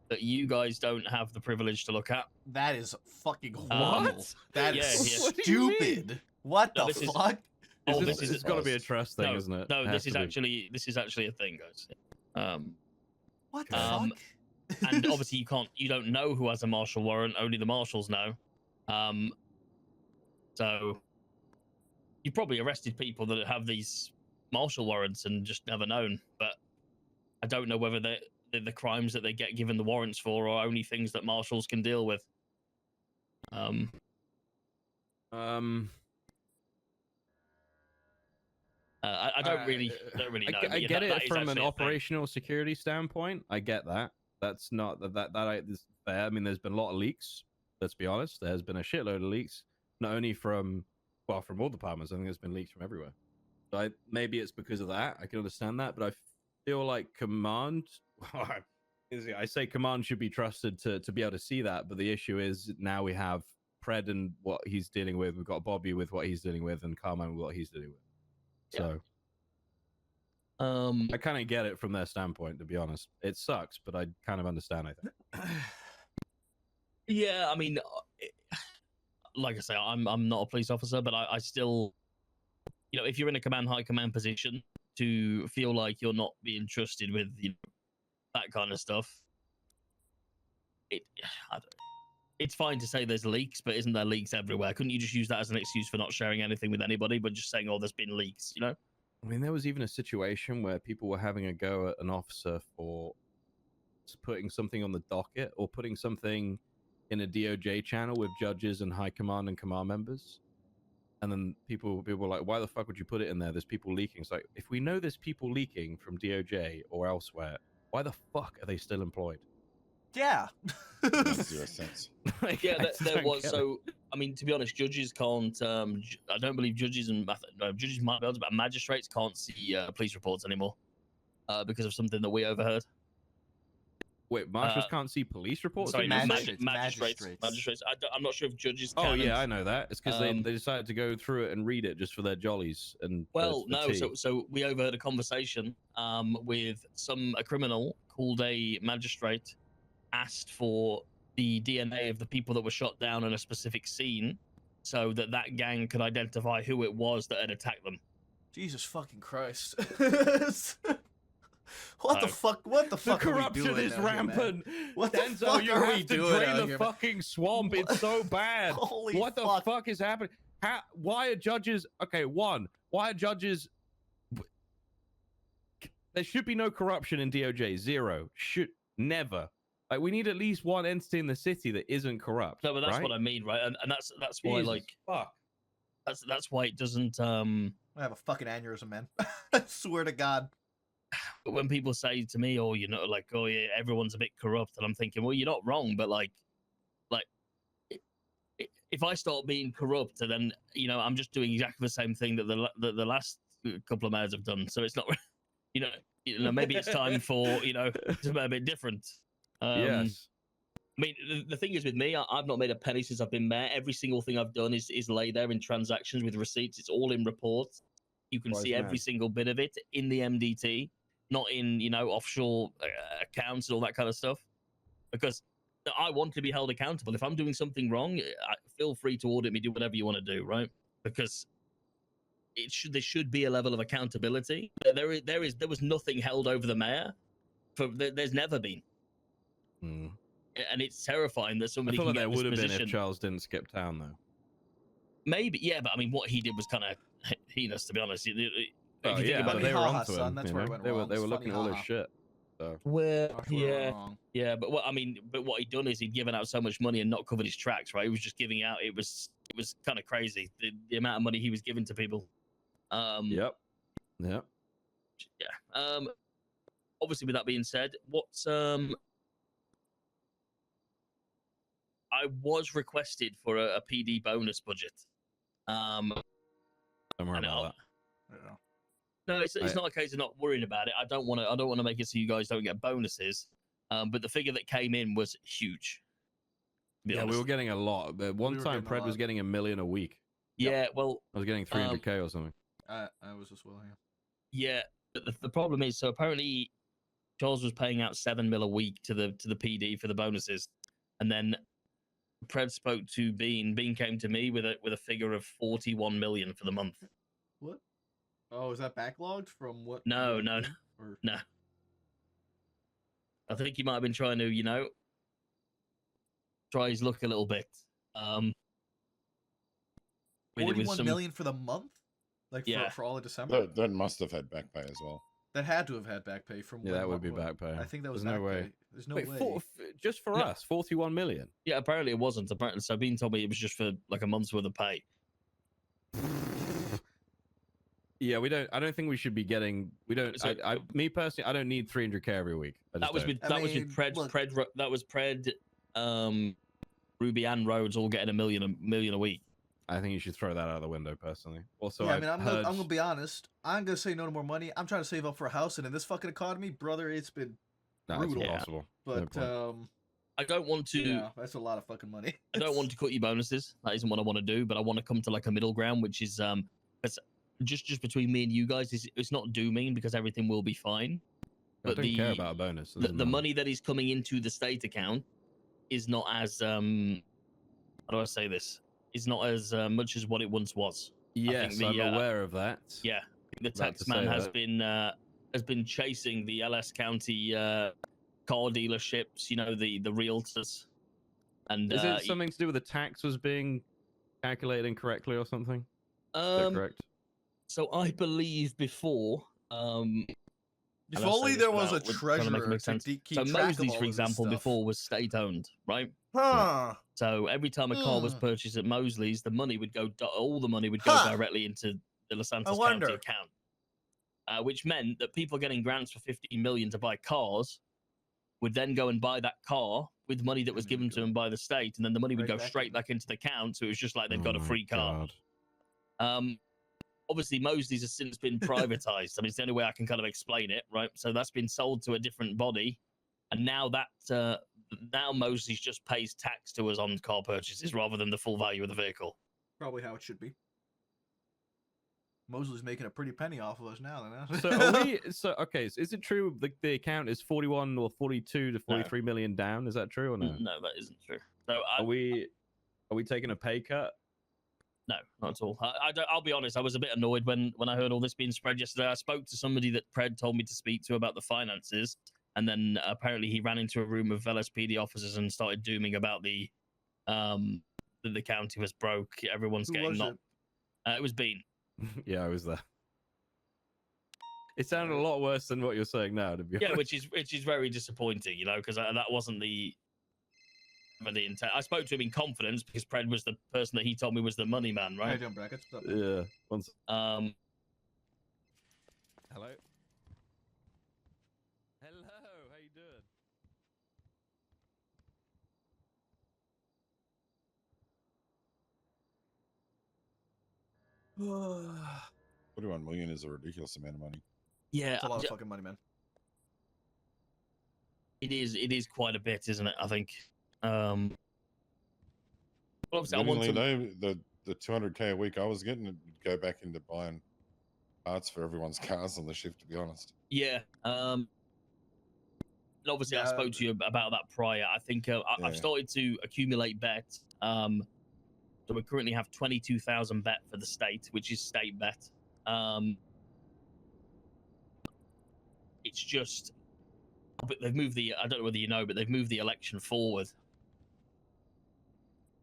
that you guys don't have the privilege to look at. That is fucking horrible. What? That is stupid. What the fuck? This has got to be a trust thing, isn't it? No, Has this to is be. actually a thing, guys. What the fuck? And obviously you don't know who has a marshal warrant. Only the marshals know. So you probably arrested people that have these marshal warrants and just never known. But I don't know whether they're the crimes that they get given the warrants for, or only things that marshals can deal with. I don't really know. I get it from an operational security standpoint. I get that. That's not that is fair. I mean, there's been a lot of leaks. Let's be honest. There's been a shitload of leaks, not only from all departments. I think there's been leaks from everywhere. So maybe it's because of that. I can understand that, but I feel like command. I say command should be trusted to be able to see that, but the issue is now we have Pred and what he's dealing with. We've got Bobby with what he's dealing with, and Carmine with what he's dealing with. So, I kind of get it from their standpoint. To be honest, it sucks, but I kind of understand. I think. Yeah, I mean, like I say, I'm not a police officer, but I still, you know, if you're in a high command position, to feel like you're not being trusted with that kind of stuff, it's fine to say there's leaks, but isn't there leaks everywhere? Couldn't you just use that as an excuse for not sharing anything with anybody, but just saying, "Oh, there's been leaks," you know? I mean, there was even a situation where people were having a go at an officer for putting something on the docket or putting something in a DOJ channel with judges and high command and command members. And then people were like, why the fuck would you put it in there? There's people leaking. It's like, if we know there's people leaking from DOJ or elsewhere, why the fuck are they still employed? Yeah. Zero sense. Yeah, there was. So, I mean, to be honest, judges can't. I don't believe judges and judges might be able to, but magistrates can't see police reports anymore because of something that we overheard. Wait, marshals can't see police reports? Sorry, magistrates. Magistrates. I'm not sure if judges Oh, can. yeah, I know that. It's because they decided to go through it and read it just for their jollies. And well, no, so we overheard a conversation with a criminal called a magistrate, asked for the DNA of the people that were shot down in a specific scene so that gang could identify who it was that had attacked them. Jesus fucking Christ. What the fuck? What the fuck? The corruption is rampant. What the fuck you have to drain the fucking swamp. It's so bad. What the fuck is happening? Why are judges? Okay, why are judges? There should be no corruption in DOJ. Zero. Should never. Like, we need at least one entity in the city that isn't corrupt. No, but that's what I mean, right? And that's why, like, fuck. That's why it doesn't. I have a fucking aneurysm, man. I swear to God. But when people say to me, "Oh, you know, like, oh yeah, everyone's a bit corrupt," and I'm thinking, well, you're not wrong, but like, if I start being corrupt, then I'm just doing exactly the same thing that the last couple of mayors have done. So it's not, maybe it's time for something a bit different. Yes. I mean, the thing is with me, I've not made a penny since I've been mayor. Every single thing I've done is lay there in transactions with receipts. It's all in reports. You can Wise see every man. single bit of it in the MDT, not in offshore accounts and all that kind of stuff. Because I want to be held accountable. If I'm doing something wrong, feel free to audit me. Do whatever you want to do, right? Because there should be a level of accountability. There was nothing held over the mayor. There's never been. And it's terrifying that I somebody feel can like get there this would have been position. if Charles didn't skip town, though. Maybe, yeah, but I mean, what he did was kind of heinous, to be honest. If you Oh, think yeah, about but it, they were haha, onto son, him. that's you where it know? went They were wrong. It's looking at funny, all his haha. shit. So. Well, That's where it went yeah, wrong. yeah, but what he'd done is he'd given out so much money and not covered his tracks, right? He was just giving out. It was kind of crazy the amount of money he was giving to people. Yep. Yeah. Obviously, with that being said, I was requested for a PD bonus budget. Don't worry about that. Yeah. No, it's not a case of not worrying about it. I don't want to make it so you guys don't get bonuses. But the figure that came in was huge. Yeah, we were getting a lot. But one time, Pred was getting $1 million a week. Yeah, well, I was getting 300K or something. I was as well. Yeah, but the problem is, so apparently Charles was paying out $7 million a week to the PD for the bonuses, and then Pred spoke to Bean. Bean came to me with a figure of 41 million for the month. What? Oh, is that backlogged from what? No. Or... No. I think he might have been trying to, try his luck a little bit. 41 million for the month? Like Yeah. for all of December? That must have had back pay as well. That had to have had back pay from. Yeah, that would be back pay. I think that was There's back no way. pay. There's no Wait, way. just for us, 41 million. Yeah, apparently it wasn't. Apparently, so Bean told me it was just for like a month's worth of pay. Yeah, we don't. I don't think we should be getting. We don't. So- Me personally, I don't need 300K every week. That was with Pred. That was Pred, Ruby and Rhodes all getting $1 million a week. I think you should throw that out of the window, personally. Also, Yeah, I mean, I'm gonna be honest. I'm gonna say no to more money. I'm trying to save up for a house, and in this fucking economy, brother, it's been brutal. It's impossible. But I don't want to. Yeah, that's a lot of fucking money. I don't want to cut you bonuses. That isn't what I want to do. But I want to come to like a middle ground, which is it's just between me and you guys. It's not dooming because everything will be fine. I don't care about a bonus. The money that is coming into the state account is not as how do I say this? Is not as much as what it once was. Yes, I'm aware of that. Yeah, the About to taxman say has been chasing the LS County car dealerships. The realtors. And is it something to do with the tax was being calculated incorrectly or something? Is that correct? So I believe before. If only there was a treasurer to keep so track of Mosley's, all for of this example, stuff. before was state-owned, right? Huh. So every time a car was purchased at Mosley's, the money would go. All the money would go directly into the Los Santos County account, which meant that people getting grants for 15 million to buy cars would then go and buy that car with money that was given to them by the state, and then the money would go straight back into the account. So it was just like they've got a free car. Obviously, Mosley's has since been privatized. I mean, it's the only way I can kind of explain it, right? So that's been sold to a different body, and now now Mosley's just pays tax to us on car purchases rather than the full value of the vehicle. Probably how it should be. Mosley's making a pretty penny off of us now. So okay, so is it true the account is 41 or 42 to 43 million down? Is that true or no? No, that isn't true. So are we taking a pay cut? No, not at all. I'll be honest. I was a bit annoyed when I heard all this being spread yesterday. I spoke to somebody that Pred told me to speak to about the finances, and then apparently he ran into a room of LSPD officers and started dooming about the county was broke. Everyone's Who getting was knocked. It was Bean. Yeah, I was there. It sounded a lot worse than what you're saying now, to be honest. Yeah, which is very disappointing, because that wasn't the intent. I spoke to him in confidence because Pred was the person that he told me was the money man, right? Hey, John Brackets. What's up? Yeah. Hello. Hello. How you doing? 41 million is a ridiculous amount of money. Yeah, It's a lot of fucking money, man. It is quite a bit, isn't it? I think. Obviously, I want Admittingly, to. though, the 200k a week I was getting would go back into buying parts for everyone's cars on the shift. To be honest. Yeah. Obviously, I spoke to you about that prior. I think I've started to accumulate bets. So we currently have 22,000 bet for the state, which is state bet. It's just, but they've moved the. I don't know whether you know, but they've moved the election forward.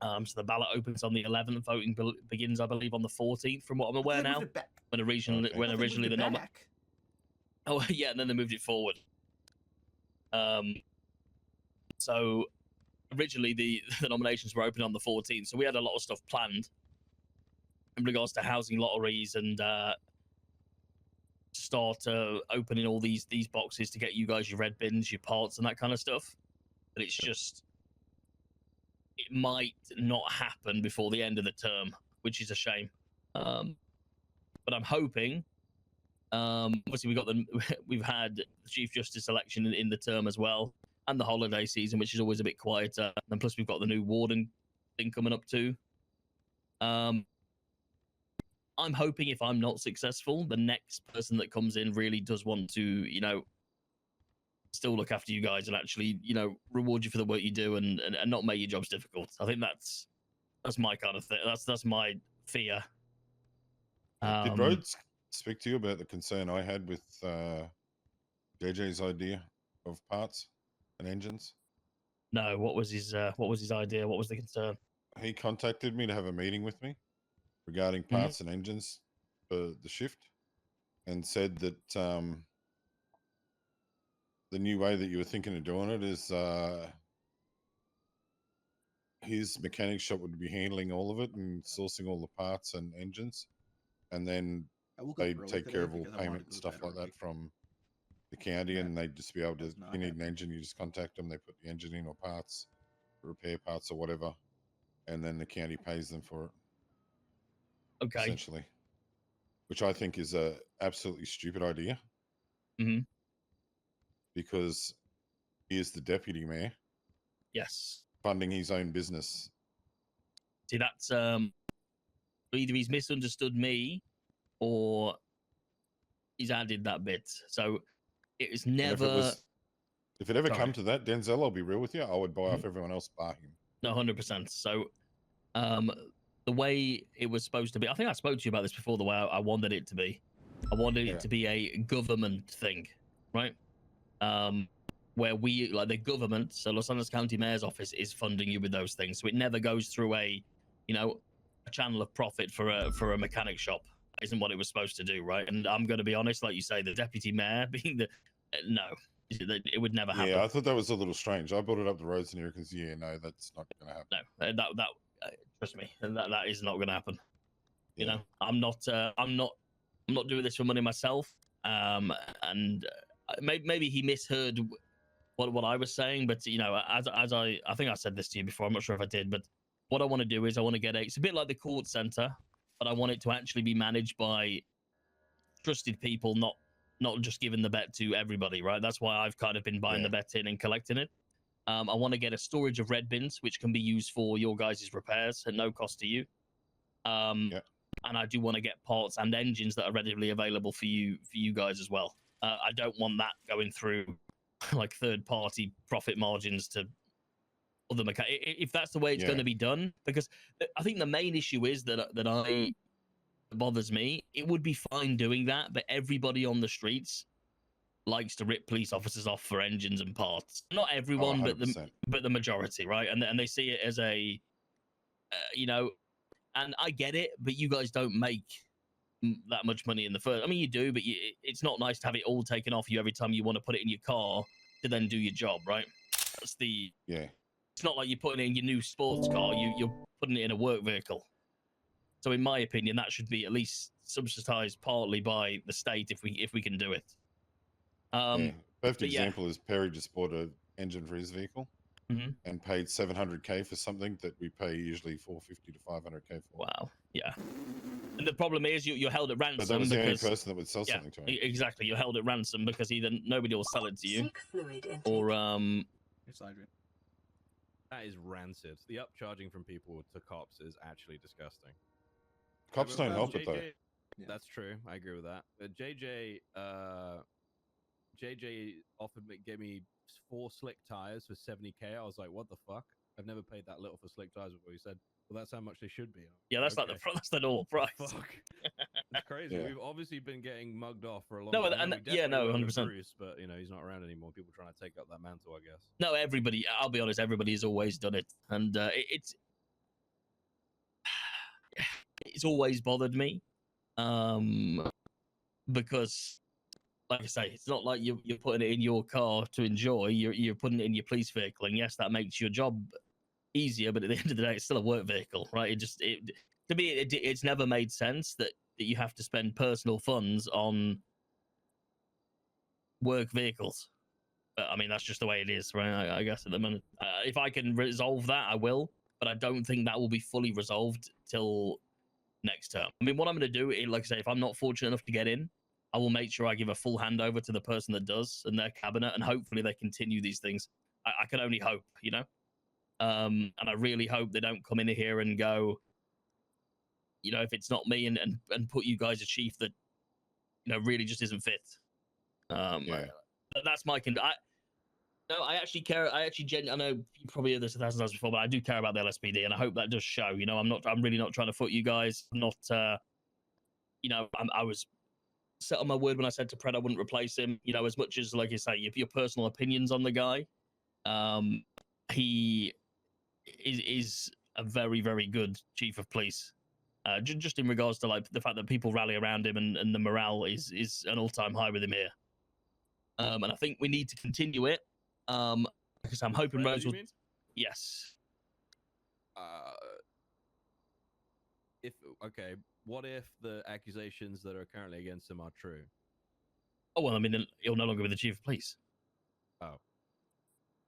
So the ballot opens on the 11th. Voting begins, I believe, on the 14th, from what I'm aware now. When originally the nomination. Oh yeah, and then they moved it forward. So originally the nominations were open on the 14th, so we had a lot of stuff planned in regards to housing lotteries and start opening all these boxes to get you guys your red bins, your parts, and that kind of stuff. But it's just, it might not happen before the end of the term, which is a shame. But I'm hoping. Obviously, we've had the Chief Justice election in the term as well, and the holiday season, which is always a bit quieter. And plus, we've got the new warden thing coming up too. I'm hoping if I'm not successful, the next person that comes in really does want to, you know, still look after you guys and actually, you know, reward you for the work you do and not make your jobs difficult. I think that's my kind of thing. That's my fear. Did Rhodes speak to you about the concern I had with JJ's idea of parts and engines? No. What was his idea? What was the concern? He contacted me to have a meeting with me regarding parts and engines for the shift, and said that the new way that you were thinking of doing it is his mechanic shop would be handling all of it and sourcing all the parts and engines, and then they'd take care of all payment and stuff like that from the county, and they'd just be able to, if you need an engine, you just contact them, they put the engine in, or parts, repair parts or whatever, and then the county pays them for it. Okay. Essentially. Which I think is a absolutely stupid idea. Mm-hmm. Because he is the deputy mayor. Yes. Funding his own business. See, that's either he's misunderstood me or he's added that bit. So it's never. If it ever come to that, Denzel, I'll be real with you, I would buy off everyone else bar him. No, 100%. So the way it was supposed to be, I think I spoke to you about this before, the way I wanted it to be. I wanted it to be a government thing, right? Where we, like the government, so Los Angeles County Mayor's office is funding you with those things. So it never goes through a channel of profit for a mechanic shop. That isn't what it was supposed to do, right? And I'm going to be honest, like you say, the deputy mayor being the, no, it would never happen. Yeah, I thought that was a little strange. I brought it up to Rhodes in here because, yeah, no, that's not going to happen. No, that trust me, that is not going to happen. You know, I'm not doing this for money myself. And maybe he misheard what I was saying, but you know, as I think I said this to you before. I'm not sure if I did, but what I want to do is I want to get it's a bit like the court center, but I want it to actually be managed by trusted people, not just giving the bet to everybody, right? That's why I've kind of been buying the bet in and collecting it. I want to get a storage of red bins, which can be used for your guys' repairs at no cost to you. And I do want to get parts and engines that are readily available for you guys as well. I don't want that going through like third-party profit margins to other mechanics. If that's the way it's going to be done, because I think the main issue is that bothers me. It would be fine doing that, but everybody on the streets likes to rip police officers off for engines and parts. Not everyone, but the majority, right? And they see it as a, and I get it, but you guys don't make that much money in the first. I mean, you do, but it's not nice to have it all taken off you every time you want to put it in your car to then do your job, right? That's the It's not like you're putting it in your new sports car. You're putting it in a work vehicle. So, in my opinion, that should be at least subsidized partly by the state if we can do it. Perfect example is Perry just bought an engine for his vehicle. and paid 700k for something that we pay usually 450 to 500k for. Wow. Yeah. And the problem is you're held at ransom. But that was the only because, person that would sell something to him. Exactly. You're held at ransom because either nobody will sell it to you, or It's Adrian. That is rancid. The upcharging from people to cops is actually disgusting. Cops don't help it though. Yeah. That's true. I agree with that. JJ offered me, gave me 4 slick tires for 70k. I was like, what the fuck? I've never paid that little for slick tires before. He said, well, that's how much they should be. Yeah, that's like that's the normal price. Fuck. It's crazy. Yeah. We've obviously been getting mugged off for a long No, time. and yeah, no, 100%. Bruce, but you know, he's not around anymore. People trying to take up that mantle, I guess. No, everybody. I'll be honest. Everybody's always done it, and it's always bothered me, because, like I say, it's not like you're putting it in your car to enjoy. You're putting it in your police vehicle, and yes, that makes your job easier. But at the end of the day, it's still a work vehicle, right? To me, it's never made sense that you have to spend personal funds on work vehicles. But I mean, that's just the way it is, right? I guess at the moment, if I can resolve that, I will. But I don't think that will be fully resolved till next term. I mean, what I'm going to do, like I say, if I'm not fortunate enough to get in, I will make sure I give a full handover to the person that does and their cabinet, and hopefully they continue these things. I can only hope, you know? And I really hope they don't come in here and go, you know, if it's not me, and put you guys a chief that, you know, really just isn't fit. That's my I actually care. I know you probably heard this 1,000 times before, but I do care about the LSPD, and I hope that does show. You know, I'm really not trying to foot you guys. I'm not, you know, I was set on my word when I said to Pred I wouldn't replace him. You know, as much as, like you say, your personal opinions on the guy, he is a very, very good chief of police. Just in regards to like the fact that people rally around him, and the morale is an all-time high with him here. And I think we need to continue it. Because I'm hoping Rose will. Yes. What if the accusations that are currently against him are true? Oh well, I mean, he'll no longer be the chief of police. Oh,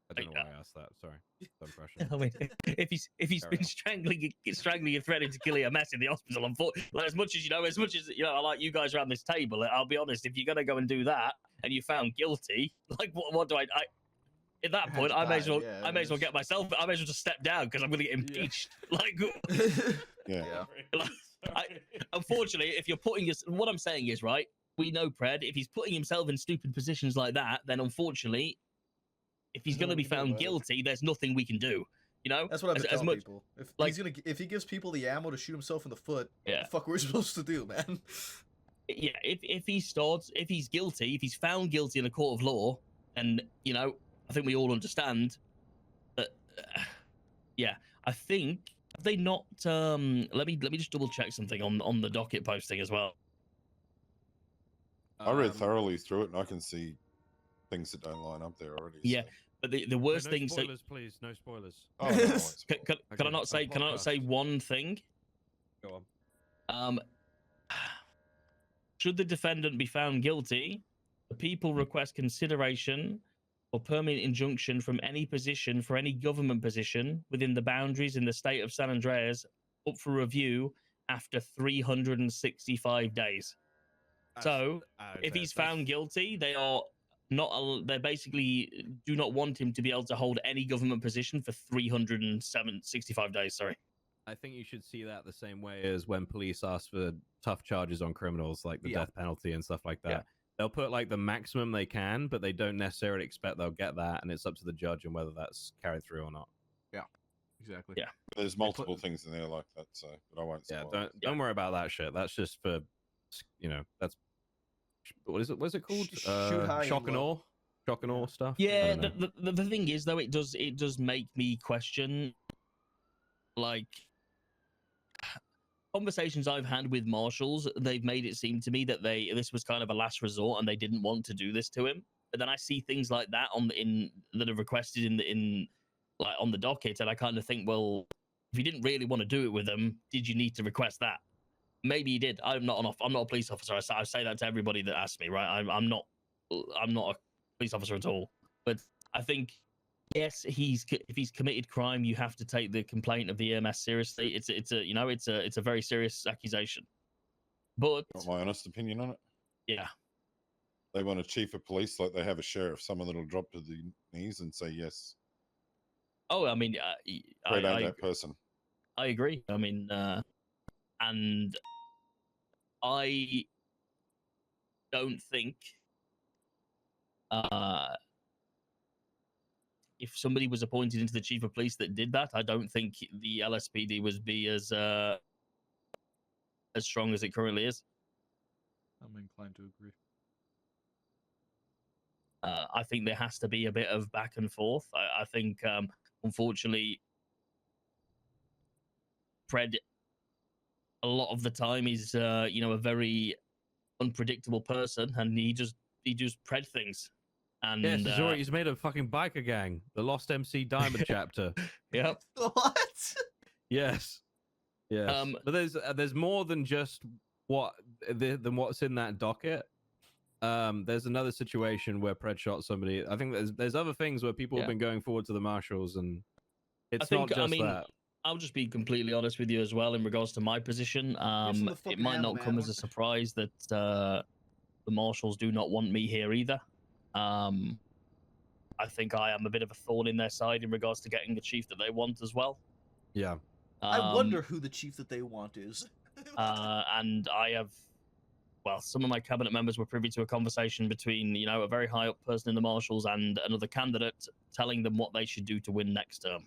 I don't know why I asked that. Sorry, dumb question. I mean, if he's been strangling and threatening to kill a mess in the hospital, like, as much as I like you guys around this table, I'll be honest. If you're gonna go and do that and you found guilty, like what do I at that point, I may as well get myself. I may as well just step down because I'm going to get impeached. Yeah. Like, unfortunately, if you're putting what I'm saying is, right, we know Pred. If he's putting himself in stupid positions like that, then unfortunately, if he's going to be found guilty, there's nothing we can do. You know, that's what I've been telling people. If he gives people the ammo to shoot himself in the foot, what the fuck are we supposed to do, man? Yeah, if he's guilty, if he's found guilty in a court of law, and you know. I think we all understand that. Yeah, I think have they not? Let me just double check something on the docket posting as well. I read thoroughly through it, and I can see things that don't line up there already. Yeah, so. But the worst no thing. Spoilers, please. No spoilers. Oh, no, can I not say? Can I not say one thing? Go on. Should the defendant be found guilty, the people request consideration or permanent injunction from any position for any government position within the boundaries in the state of San Andreas up for review after 365 days. So, if he's found guilty, they basically do not want him to be able to hold any government position for 365 days. Sorry. I think you should see that the same way as when police ask for tough charges on criminals, like the death penalty and stuff like that. Yeah. They'll put like the maximum they can, but they don't necessarily expect they'll get that, and it's up to the judge and whether that's carried through or not. Yeah, exactly. Yeah, there's multiple things in there like that, so but I won't. Yeah, don't worry about that shit. That's just for, you know, that's what is it? What's it called? Shock and awe stuff. Yeah, the thing is though, it does make me question, like. Conversations I've had with marshals, they've made it seem to me that this was kind of a last resort and they didn't want to do this to him. But then I see things like that that are requested in like on the docket, and I kind of think, well, if you didn't really want to do it with them, did you need to request that? Maybe you did. I'm not a police officer. I say that to everybody that asks me, right? I'm not a police officer at all. But I think yes, if he's committed crime, you have to take the complaint of the EMS seriously. It's a very serious accusation. But got my honest opinion on it. Yeah, they want a chief of police like they have a sheriff, someone that'll drop to the knees and say yes. Oh, I mean, Fred ain't that person. I agree. I mean, and I don't think if somebody was appointed into the chief of police that did that, I don't think the LSPD would be as strong as it currently is. I'm inclined to agree. I think there has to be a bit of back and forth. I think, unfortunately, Pred a lot of the time is, a very unpredictable person, and he just Pred things. And yes, he's made a fucking biker gang, the Lost MC Diamond chapter. Yep. What? Yes. Yes. But there's more than just than what's in that docket. There's another situation where Pred shot somebody. I think there's other things where people have been going forward to the marshals, and it's not just that. I'll just be completely honest with you as well in regards to my position. It might not come as a surprise that the marshals do not want me here either. I think I am a bit of a thorn in their side in regards to getting the chief that they want as well. Yeah. I wonder who the chief that they want is. And I have, well, some of my cabinet members were privy to a conversation between, a very high up person in the marshals and another candidate telling them what they should do to win next term.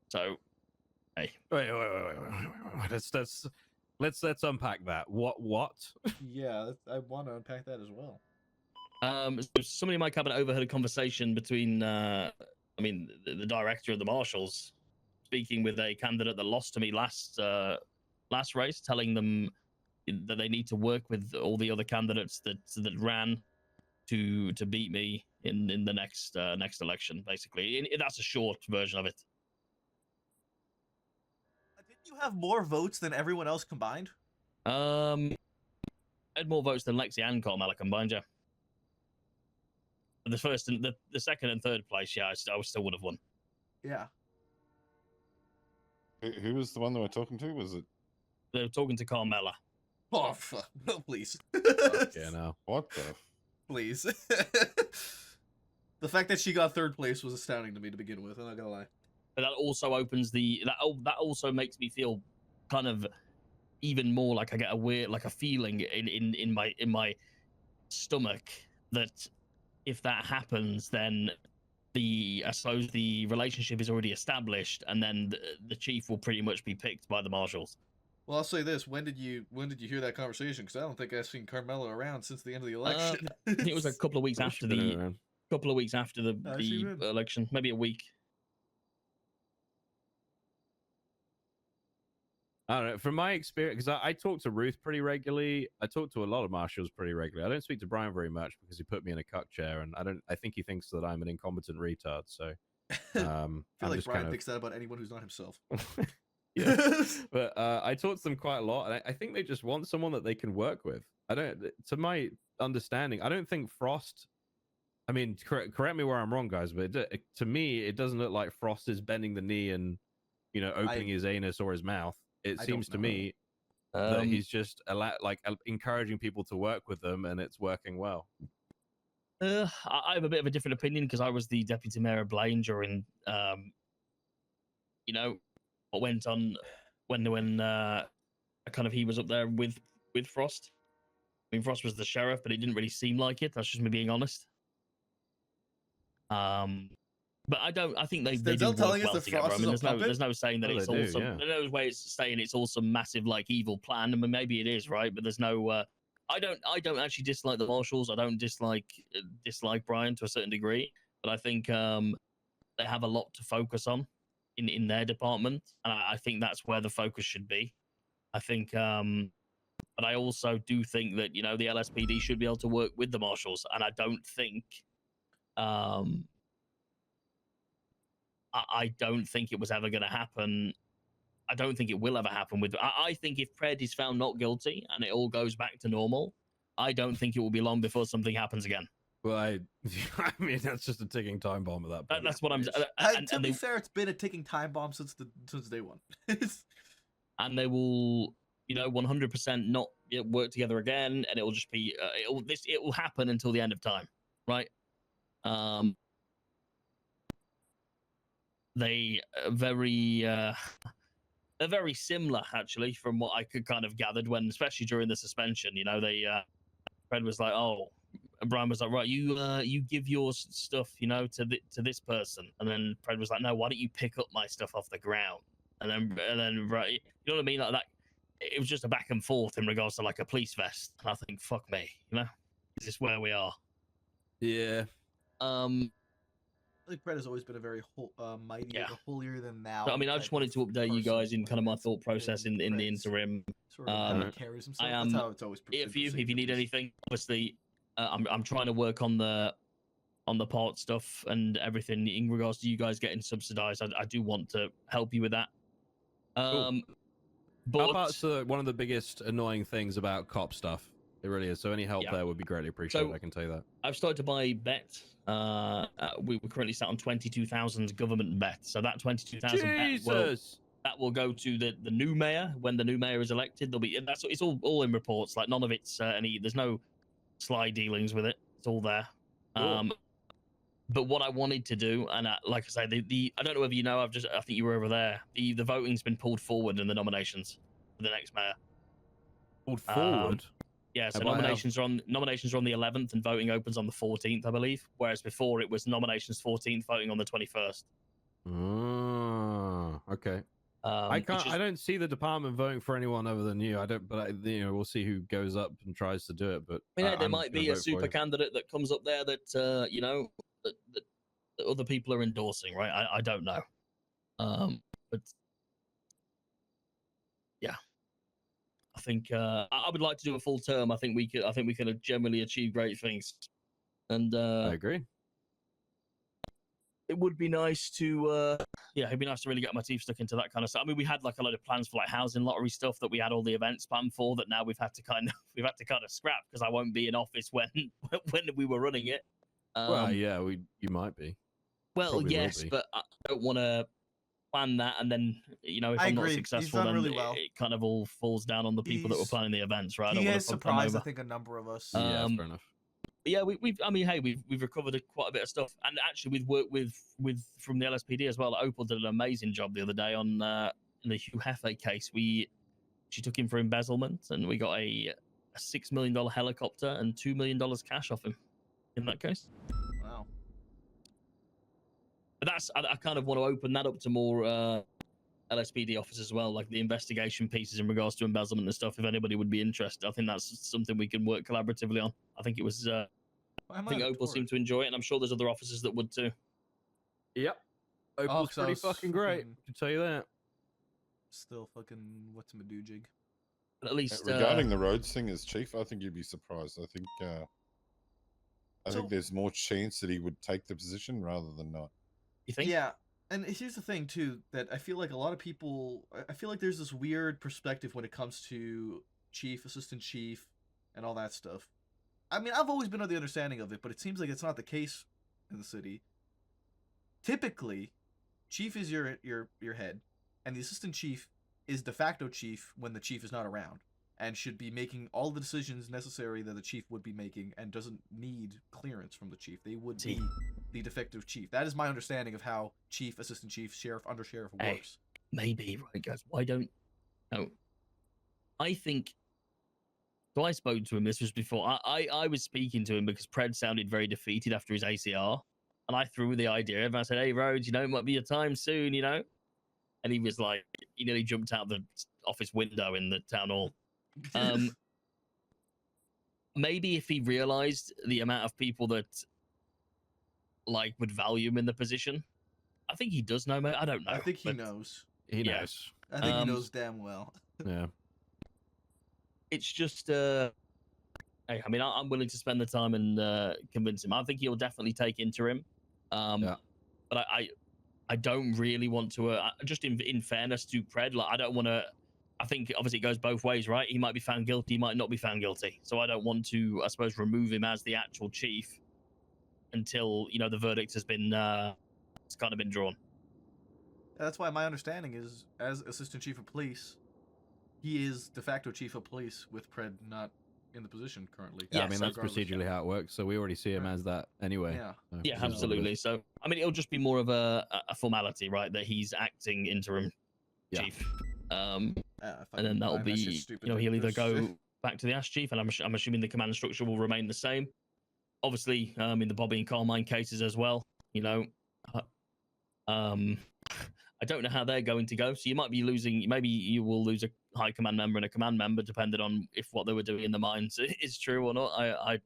So, hey. Wait. Let's unpack that. What? Yeah, I want to unpack that as well. So somebody in my cabinet overheard a conversation between, the director of the marshals speaking with a candidate that lost to me last race, telling them that they need to work with all the other candidates that ran to beat me in the next election. Basically, that's a short version of it. Didn't you have more votes than everyone else combined? I had more votes than Lexi and Carmella combined, yeah. The first and the second and third place, yeah, I still would have won. Yeah. Who was the one they were talking to? Was it? They were talking to Carmella. Oh, fuck. No, please. Yeah, no. What the? Please. The fact that she got third place was astounding to me to begin with. I'm not gonna lie. But that also opens that also makes me feel kind of even more like I get a weird, like a feeling in my stomach that if that happens, then I suppose the relationship is already established, and then the chief will pretty much be picked by the marshals. Well, I'll say this: when did you hear that conversation? Because I don't think I've seen Carmella around since the end of the election. It was a couple of weeks after the election, maybe a week. I don't know. From my experience, because I talk to Ruth pretty regularly. I talk to a lot of marshals pretty regularly. I don't speak to Brian very much because he put me in a cuck chair, and I think he thinks that I'm an incompetent retard. So I feel like Brian thinks that about anyone who's not himself. Yeah. But I talk to them quite a lot, and I think they just want someone that they can work with. To my understanding, I don't think Frost. I mean, correct me where I'm wrong, guys, but to me, it doesn't look like Frost is bending the knee and opening his anus or his mouth. It seems to me that he's just encouraging people to work with them, and it's working well. I have a bit of a different opinion because I was the deputy mayor of Blaine during, what went on when kind of he was up there with Frost. I mean, Frost was the sheriff, but it didn't really seem like it. That's just me being honest. But I think they do work well together. I mean, there's no saying that it's all some. There's no way it's saying it's all some massive evil plan. I mean, maybe it is, right? But there's no. I don't actually dislike the marshals. I don't dislike Brian to a certain degree, but I think they have a lot to focus on in their department, and I think that's where the focus should be. I think, but I also do think that the LSPD should be able to work with the marshals, and I don't think. I don't think it was ever going to happen. I don't think it will ever happen with. I think if Pred is found not guilty and it all goes back to normal, I don't think it will be long before something happens again. Well, I mean, that's just a ticking time bomb at that point. That's what I'm. To be fair, it's been a ticking time bomb since day one. And they will, 100% not work together again, and it will just be it will happen until the end of time, right? They are they're very similar actually, from what I could kind of gathered when, especially during the suspension. Fred was like, "Oh," and Brian was like, "Right, you give your stuff, to this person," and then Fred was like, "No, why don't you pick up my stuff off the ground?" And then right, you know what I mean? Like that, it was just a back and forth in regards to like a police vest. And I think, fuck me, is this where we are? Yeah. I think Fred has always been a very mighty, holier than thou. So, I mean, I just wanted to update you guys in kind of my thought process in the interim. Sort of carries himself. I am. That's how it's always If you need anything, obviously, I'm trying to work on the part stuff and everything in regards to you guys getting subsidized. I do want to help you with that. Cool. But Our part's one of the biggest annoying things about cop stuff. It really is. So any help there would be greatly appreciated. I can tell you that. I've started to buy bet. We're currently sat on 22,000 government bet. So that 22,000 bet will go to the new mayor when the new mayor is elected. It's all in reports. Like none of it's there's no sly dealings with it. It's all there. Cool. But what I wanted to do, and like I say, I don't know whether you know, I think you were over there. The voting's been pulled forward in the nominations for the next mayor. Pulled forward. Yeah, so nominations are on the 11th and voting opens on the 14th, I believe. Whereas before it was nominations 14th, voting on the 21st. Oh, okay. I don't see the department voting for anyone other than you. But we'll see who goes up and tries to do it. But there might be a super candidate that comes up there that that other people are endorsing, right? I don't know. But yeah. I think I would like to do a full term. I think we could generally achieve great things, and I agree. It would be nice to, it'd be nice to really get my teeth stuck into that kind of stuff. I mean, we had like a load of plans for like housing lottery stuff that we had all the events planned for that now we've had to kind of scrap because I won't be in office when we were running it. Well, yeah, you might be. Well, Probably yes, but I don't want to plan that and then if I'm not successful, then really well. it kind of all falls down on the people that were planning the events, right? He has surprised, I think, a number of us. Yeah, that's fair enough. Yeah, we've recovered quite a bit of stuff, and actually we've worked with from the LSPD as well. Opal did an amazing job the other day on in the Hugh Hefe case. She took him for embezzlement, and we got a $6 million helicopter and $2 million cash off him in that case. Wow. But I kind of want to open that up to more LSPD officers as well, like the investigation pieces in regards to embezzlement and stuff. If anybody would be interested, I think that's something we can work collaboratively on. I think it was. I think Opal seemed to enjoy it, and I'm sure there's other officers that would too. Yep. Opal's pretty fucking great. I can tell you that. Still fucking what's my doojig. But at least regarding the roads thing as chief, I think you'd be surprised. I think there's more chance that he would take the position rather than not. You think? Yeah. And here's the thing, too, that I feel like a lot of people... I feel like there's this weird perspective when it comes to chief, assistant chief, and all that stuff. I mean, I've always been of the understanding of it, but it seems like it's not the case in the city. Typically, chief is your head, and the assistant chief is de facto chief when the chief is not around, and should be making all the decisions necessary that the chief would be making, and doesn't need clearance from the chief. They would be the defective chief. That is my understanding of how chief, assistant chief, sheriff, undersheriff works. Maybe, right, guys? Why don't... No. I think... So I spoke to him, this was before. I was speaking to him because Pred sounded very defeated after his ACR, and I threw the idea, and I said, hey, Rhodes, it might be your time soon, And he was like, he nearly jumped out the office window in the town hall. Maybe if he realized the amount of people that would value him in the position. I think he does know, mate. I don't know. I think he knows. He knows. I think he knows damn well. Yeah. It's just, hey, I mean, I'm willing to spend the time and convince him. I think he'll definitely take interim. But I don't really want to, just in fairness to Pred, I don't want to, I think obviously it goes both ways, right? He might be found guilty, he might not be found guilty. So I don't want to, I suppose, remove him as the actual chief until the verdict has been it's kind of been drawn. That's why my understanding is, as Assistant Chief of Police, he is de facto Chief of Police with Pred not in the position currently. Yeah, I mean that's procedurally how it works. So we already see him as that anyway. Yeah. So Yeah, absolutely. So I mean, it'll just be more of a formality, right? That he's acting interim chief, and then that'll be he'll either go back to the Ash Chief, and I'm assuming the command structure will remain the same. Obviously, in the Bobby and Carmine cases as well, I don't know how they're going to go. So you might be losing. Maybe you will lose a high command member and a command member, depending on if what they were doing in the mines is true or not. I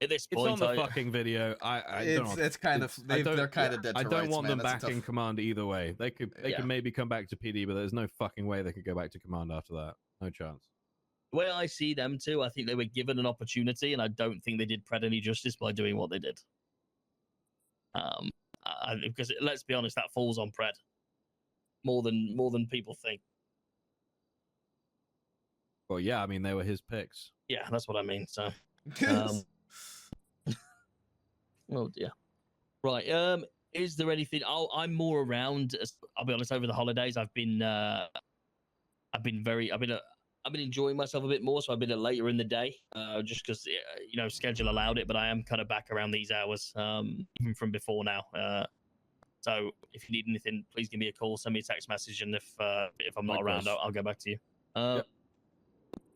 at this point, it's on the fucking video. It's kind of they're kind of dead to I don't rights, want man. them That's back in command either way. They could maybe come back to PD, but there's no fucking way they could go back to command after that. No chance. The way I see them too, I think they were given an opportunity, and I don't think they did Pred any justice by doing what they did. Because let's be honest, that falls on Pred more than people think. Well, yeah, I mean they were his picks. Yeah, that's what I mean. So, oh dear. Right. Is there anything? I'm more around. I'll be honest. Over the holidays, I've been enjoying myself a bit more. So I've been later in the day, just because schedule allowed it. But I am kind of back around these hours, even from before now. So if you need anything, please give me a call, send me a text message, and if I'm not around, I'll get back to you.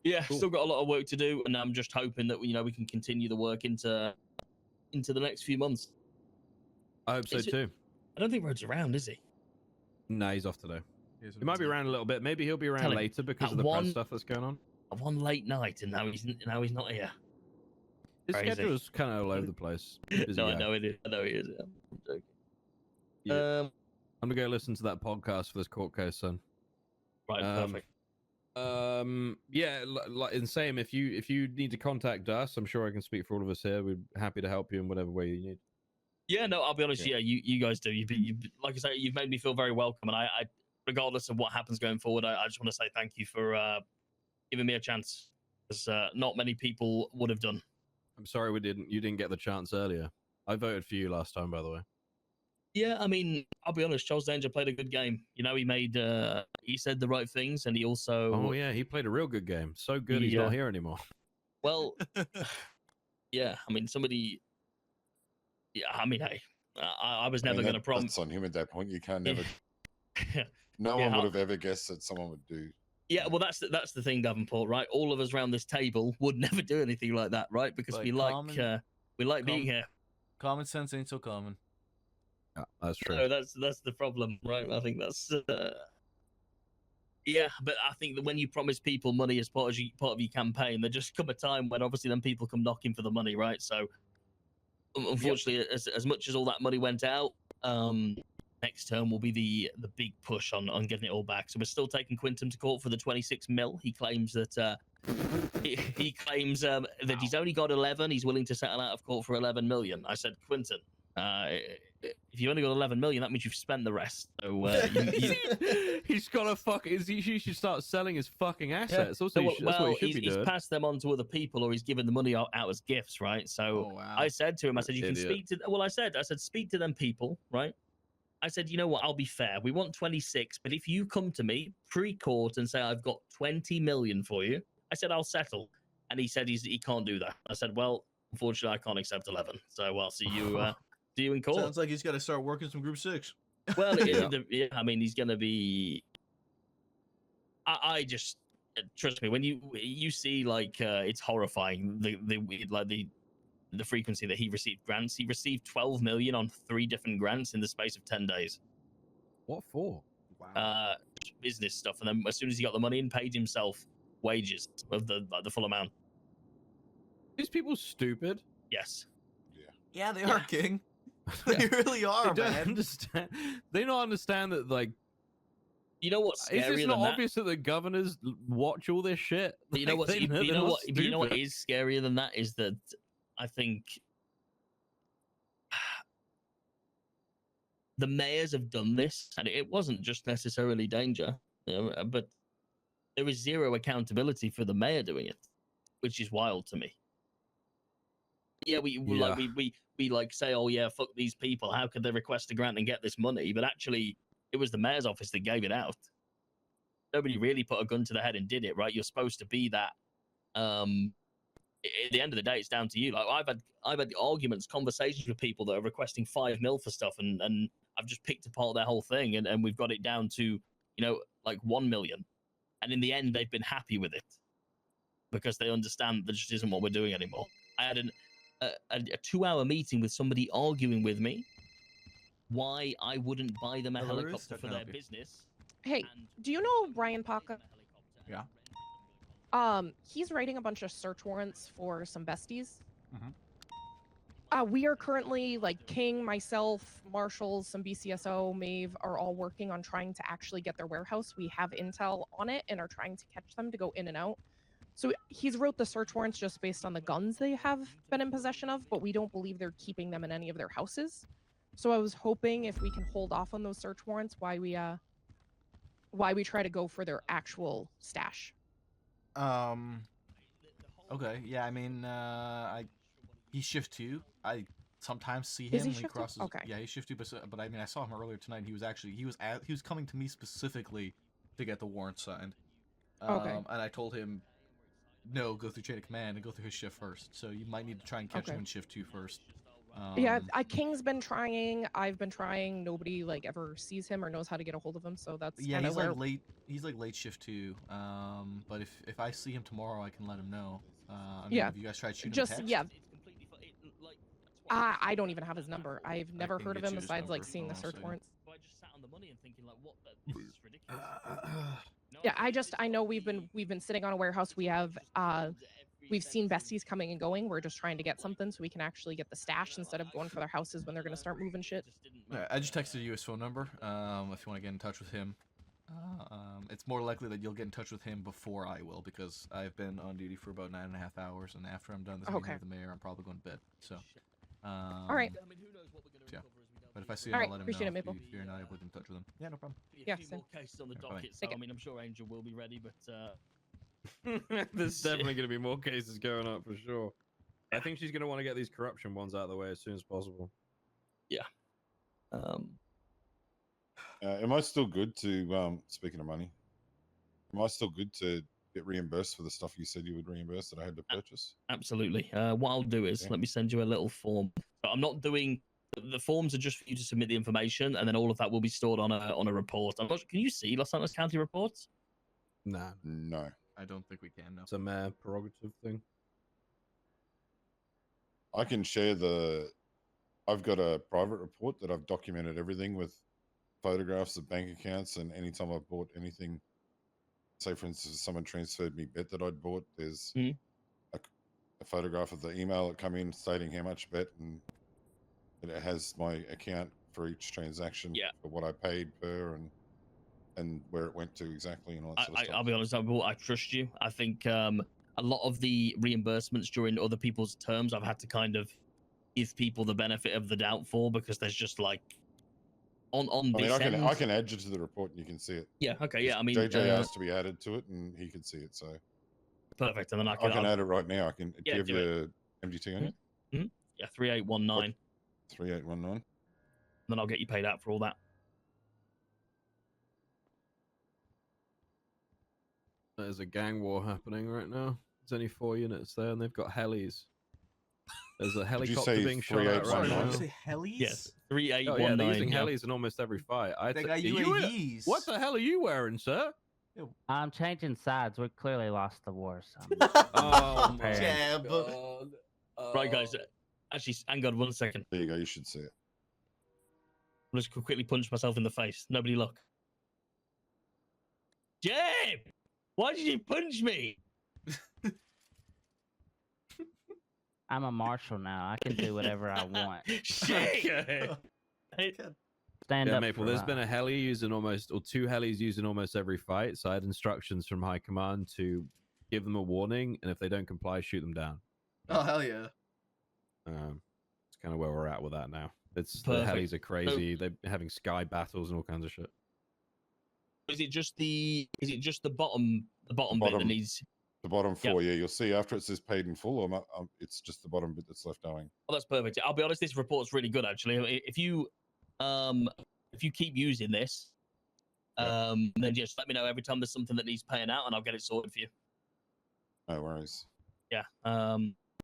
Yeah, cool. Still got a lot of work to do, and I'm just hoping that we can continue the work into the next few months. I hope so too. I don't think Rhodes around, is he? No, he's off today. He might be around a little bit. Maybe he'll be around later because of the press stuff that's going on. One late night, and now he's not here. His schedule is kind of all over the place. No, I know it is. I know he is. Yeah. I'm joking. Yeah. I'm gonna go listen to that podcast for this court case, son. Right, perfect. Yeah, like in same. If you need to contact us, I'm sure I can speak for all of us here. We're happy to help you in whatever way you need. Yeah, no, I'll be honest. Yeah, you guys do. You've like I say, you've made me feel very welcome, and I regardless of what happens going forward, I just want to say thank you for giving me a chance, because not many people would have done. I'm sorry you didn't get the chance earlier. I voted for you last time, by the way. Yeah, I mean, I'll be honest. Charles Danger played a good game. He said the right things, and he also. Oh yeah, he played a real good game. So good, he's not here anymore. Well, yeah, I mean, somebody. Yeah, I mean, hey, I was never going to promise. That's on him at that point. You can't never. No one would have ever guessed that someone would do. Yeah, well, that's the thing, Davenport, right? All of us around this table would never do anything like that, right? Because we like being here. Common sense ain't so common. Yeah, that's true. No, that's the problem, right? I think that's. Yeah, but I think that when you promise people money as part of your campaign, there just come a time when obviously then people come knocking for the money, right? So, unfortunately, as much as all that money went out, next term will be the big push on getting it all back. So we're still taking Quintum to court for the 26 mil. He claims that he claims that he's only got 11. He's willing to settle out of court for 11 million. I said, Quinton, if you only got 11 million, that means you've spent the rest. So he's got to he should start selling his fucking assets. Also, that's what he should be doing. He's passed them on to other people, or he's given the money out as gifts, right? So I said to him, I said, you can speak to. Well, I said, speak to them people, right? I said, you know what? I'll be fair. We want 26, but if you come to me pre-court and say I've got 20 million for you, I said I'll settle. And he said he can't do that. I said, well, unfortunately, I can't accept 11. So I'll see you. See you in court. Sounds like he's got to start working some Group 6. Well, I mean, he's going to be. I just trust me when you see it's horrifying the frequency that he received grants. He received 12 million on 3 different grants in the space of 10 days. What for? Wow. Business stuff, and then as soon as he got the money in, paid himself wages of the full amount. These people stupid. Yes. Yeah, they are, King. They really are, they don't man. Understand. They don't understand that, you know what's scarier is it than not that? obvious that the governors watch all this shit? But you know what? You know what is scarier than that is that I think the mayors have done this, and it wasn't just necessarily Danger, but there is zero accountability for the mayor doing it, which is wild to me. yeah, we like say, oh yeah, fuck these people. How could they request a grant and get this money? But actually, it was the mayor's office that gave it out. Nobody really put a gun to the head and did it, right? You're supposed to be that. At the end of the day, it's down to you. Like I've had arguments, conversations with people that are requesting 5 mil for stuff, and I've just picked apart their whole thing, and we've got it down to like 1 million, and in the end, they've been happy with it because they understand that just isn't what we're doing anymore. I had a 2-hour meeting with somebody arguing with me why I wouldn't buy them a helicopter for their business. Hey, do you know Brian Paca? Yeah. He's writing a bunch of search warrants for some besties. Mm-hmm. We are currently, like, King, myself, Marshall, some BCSO, Maeve, are all working on trying to actually get their warehouse. We have intel on it and are trying to catch them to go in and out. So he's wrote the search warrants just based on the guns they have been in possession of, but we don't believe they're keeping them in any of their houses. So I was hoping if we can hold off on those search warrants, why we try to go for their actual stash. Okay, yeah, I mean, he's shift 2. I sometimes see him Is he when he shift 2? crosses. Okay. Yeah, he's shift 2, but I mean, I saw him earlier tonight. He was coming to me specifically to get the warrant signed. Okay. And I told him, no, go through chain of command and go through his shift first. So you might need to try and catch him in shift 2 first. Yeah, King's been trying. I've been trying. Nobody ever sees him or knows how to get a hold of him. So that's yeah, he's like late. He's like late shift 2. But if I see him tomorrow, I can let him know. I mean, yeah. Have you guys tried shooting Just him a text? yeah. I don't even have his number. I've never heard of him besides like seeing the search warrants. I just sat on the money and thinking like, what? This is ridiculous. Yeah, I know we've been sitting on a warehouse. We've seen besties coming and going. We're just trying to get something so we can actually get the stash instead of going for their houses when they're going to start moving shit. Yeah, I just texted you his phone number. If you want to get in touch with him, it's more likely that you'll get in touch with him before I will because I've been on duty for about 9.5 hours, and after I'm done this meeting with the mayor, I'm probably going to bed. So, all right. Yeah. But if I see him, all right, I'll let him appreciate know it, Maple. if you're not able to get in touch with him. Yeah, no problem. Yeah, a few more cases on the docket, so Take I it. mean, I'm sure Angel will be ready, but There's definitely going to be more cases going up for sure. I think she's going to want to get these corruption ones out of the way as soon as possible. Yeah. Am I still good to, speaking of money, am I still good to get reimbursed for the stuff you said you would reimburse that I had to purchase? Absolutely. What I'll do is let me send you a little form. But I'm not doing the forms are just for you to submit the information, and then all of that will be stored on a report. I'm not, can you see Los Santos County reports? Nah. No. I don't think we can. No. It's a mayor prerogative thing. I can share I've got a private report that I've documented everything with photographs of bank accounts, and anytime I've bought anything, say for instance, someone transferred me bet that I'd bought, there's a photograph of the email that come in stating how much bet, and it has my account for each transaction for what I paid per and where it went to exactly and all that sort of stuff. I'll be honest, I trust you. I think a lot of the reimbursements during other people's terms, I've had to kind of give people the benefit of the doubt for, because there's just like on this end. I can add you to the report and you can see it. Yeah. Okay. Yeah. I mean, JJ asked to be added to it and he can see it. So perfect. And then I can add it right now. I can give you MGT on it. Yeah. 3819. 3819. Then I'll get you paid out for all that. There's a gang war happening right now. There's only 4 units there, and they've got helis. There's a helicopter being shot at right now. Did you say helis? Yes, 3819. Oh, yeah, they're using helis in almost every fight. They got UAVs. What the hell are you wearing, sir? I'm changing sides. We clearly lost the war. So oh my Jab. God. Right, guys. Actually, hang on 1 second. There you go. You should see it. I'll just quickly punch myself in the face. Nobody look. Jab! Why did you punch me? I'm a marshal now. I can do whatever I want. Shit! Stand up. Maple, there's been a heli using almost, or 2 helis using almost every fight. So I had instructions from high command to give them a warning, and if they don't comply, shoot them down. Oh, hell yeah. It's kind of where we're at with that now. It's Perfect. The helis are crazy. They're having sky battles and all kinds of shit. Is it just the bottom bit that needs? The bottom four, yeah. You'll see after it says paid in full, it's just the bottom bit that's left owing. Well, that's perfect. I'll be honest, this report's really good actually. If you keep using this, then just let me know every time there's something that needs paying out, and I'll get it sorted for you. No worries. Yeah.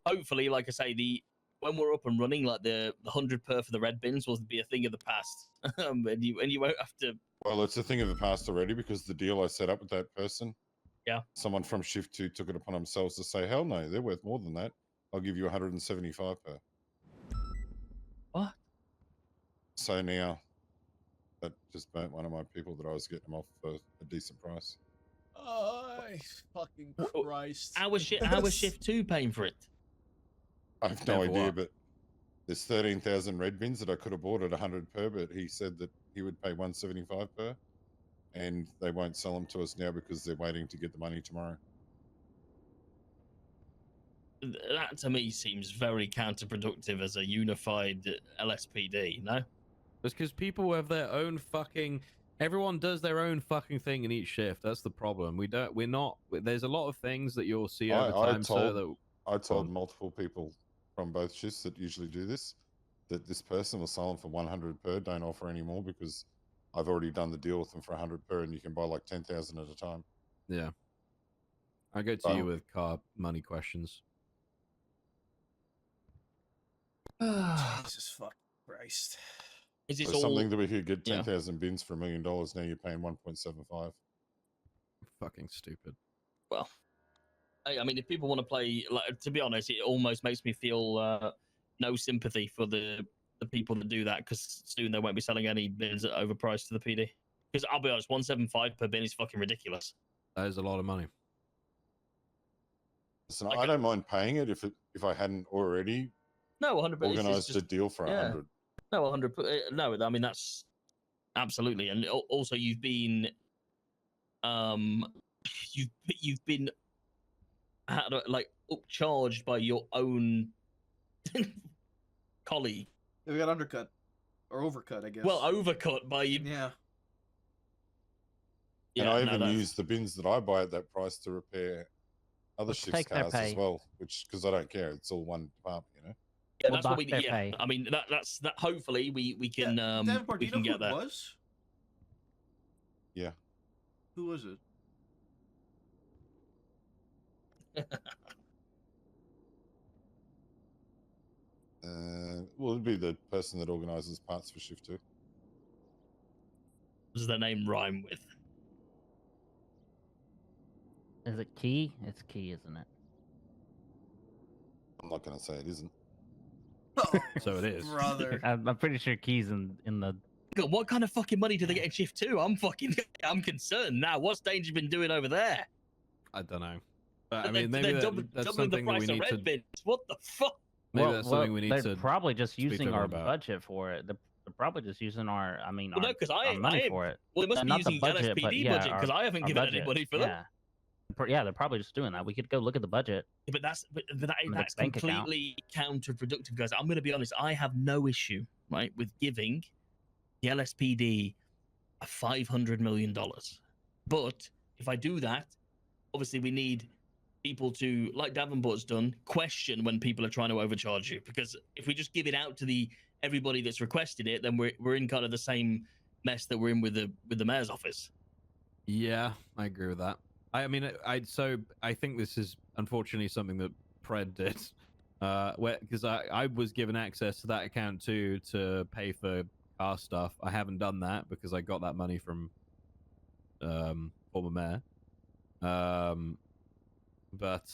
Hopefully, like I say, when we're up and running, like the 100 per for the red bins will be a thing of the past, and you won't have to. Well, it's a thing of the past already because the deal I set up with that person. Yeah. Someone from Shift 2 took it upon themselves to say, hell no, they're worth more than that. I'll give you 175 per. What? So now, that just burnt one of my people that I was getting them off for a decent price. Oh, fucking Christ. How was Shift 2 paying for it? I have no idea, but there's 13,000 red bins that I could have bought at 100 per, but he said that he would pay 175 per. And they won't sell them to us now because they're waiting to get the money tomorrow. That to me seems very counterproductive as a unified LSPD, no? It's because people have their own fucking... Everyone does their own fucking thing in each shift. That's the problem. We're not... There's a lot of things that you'll see over time. I told multiple people from both shifts that usually do this, that this person will sell them for 100 per, don't offer any more because I've already done the deal with them for 100 per, and you can buy like 10,000 at a time. Yeah. I go to you with car money questions. Jesus fuck Christ. Is this so all... something that we could get 10,000 bins for $1 million, now you're paying 1.75. Fucking stupid. Well, I mean, if people want to play, like, to be honest, it almost makes me feel no sympathy for the people that do that, because soon they won't be selling any bins at overpriced to the PD. Because I'll be honest, 175 per bin is fucking ridiculous. That is a lot of money. Listen, I don't mind paying it if I hadn't already organized a deal for 100. No, 100. No, I mean that's absolutely, and also you've been, you've been, like upcharged by your own colleague. We got undercut or overcut, I guess. Well, overcut by you. Yeah. And I even use the bins that I buy at that price to repair other shifts' cars as well, which because I don't care, it's all one department, you know. Yeah, that's what we. Yeah, I mean that's that. Hopefully we can we can get that. Who it was? Yeah. Who was it? Well, it'd be the person that organizes parts for Shift 2. Does their name rhyme with? Is it Key? It's Key, isn't it? I'm not going to say it isn't. So it is. Brother. I'm pretty sure Key's in the... God, what kind of fucking money do they get in Shift 2? I'm concerned now. What's Danger been doing over there? I don't know. But I mean, maybe that's doubling the something price we of need red to... bins. What the fuck? Maybe that's something we need they're to probably just speak to using them our about. budget for it. They're probably just using our, I mean, Well, no, because our money for it. Well, they must be Not the using budget, but LSPD yeah, budget because I haven't our given budget. anybody for them. Yeah, they're probably just doing that. We could go look at the budget. Yeah, but that's bank account. completely counterproductive, guys. I'm going to be honest. I have no issue, right, with giving the LSPD a $500 million. But if I do that, obviously we need people to, like Davenport's done, question when people are trying to overcharge you. Because if we just give it out to everybody that's requested it, then we're in kind of the same mess that we're in with the mayor's office. Yeah, I agree with that. I mean, I think this is unfortunately something that Pred did, because I was given access to that account too to pay for car stuff. I haven't done that because I got that money from former mayor. But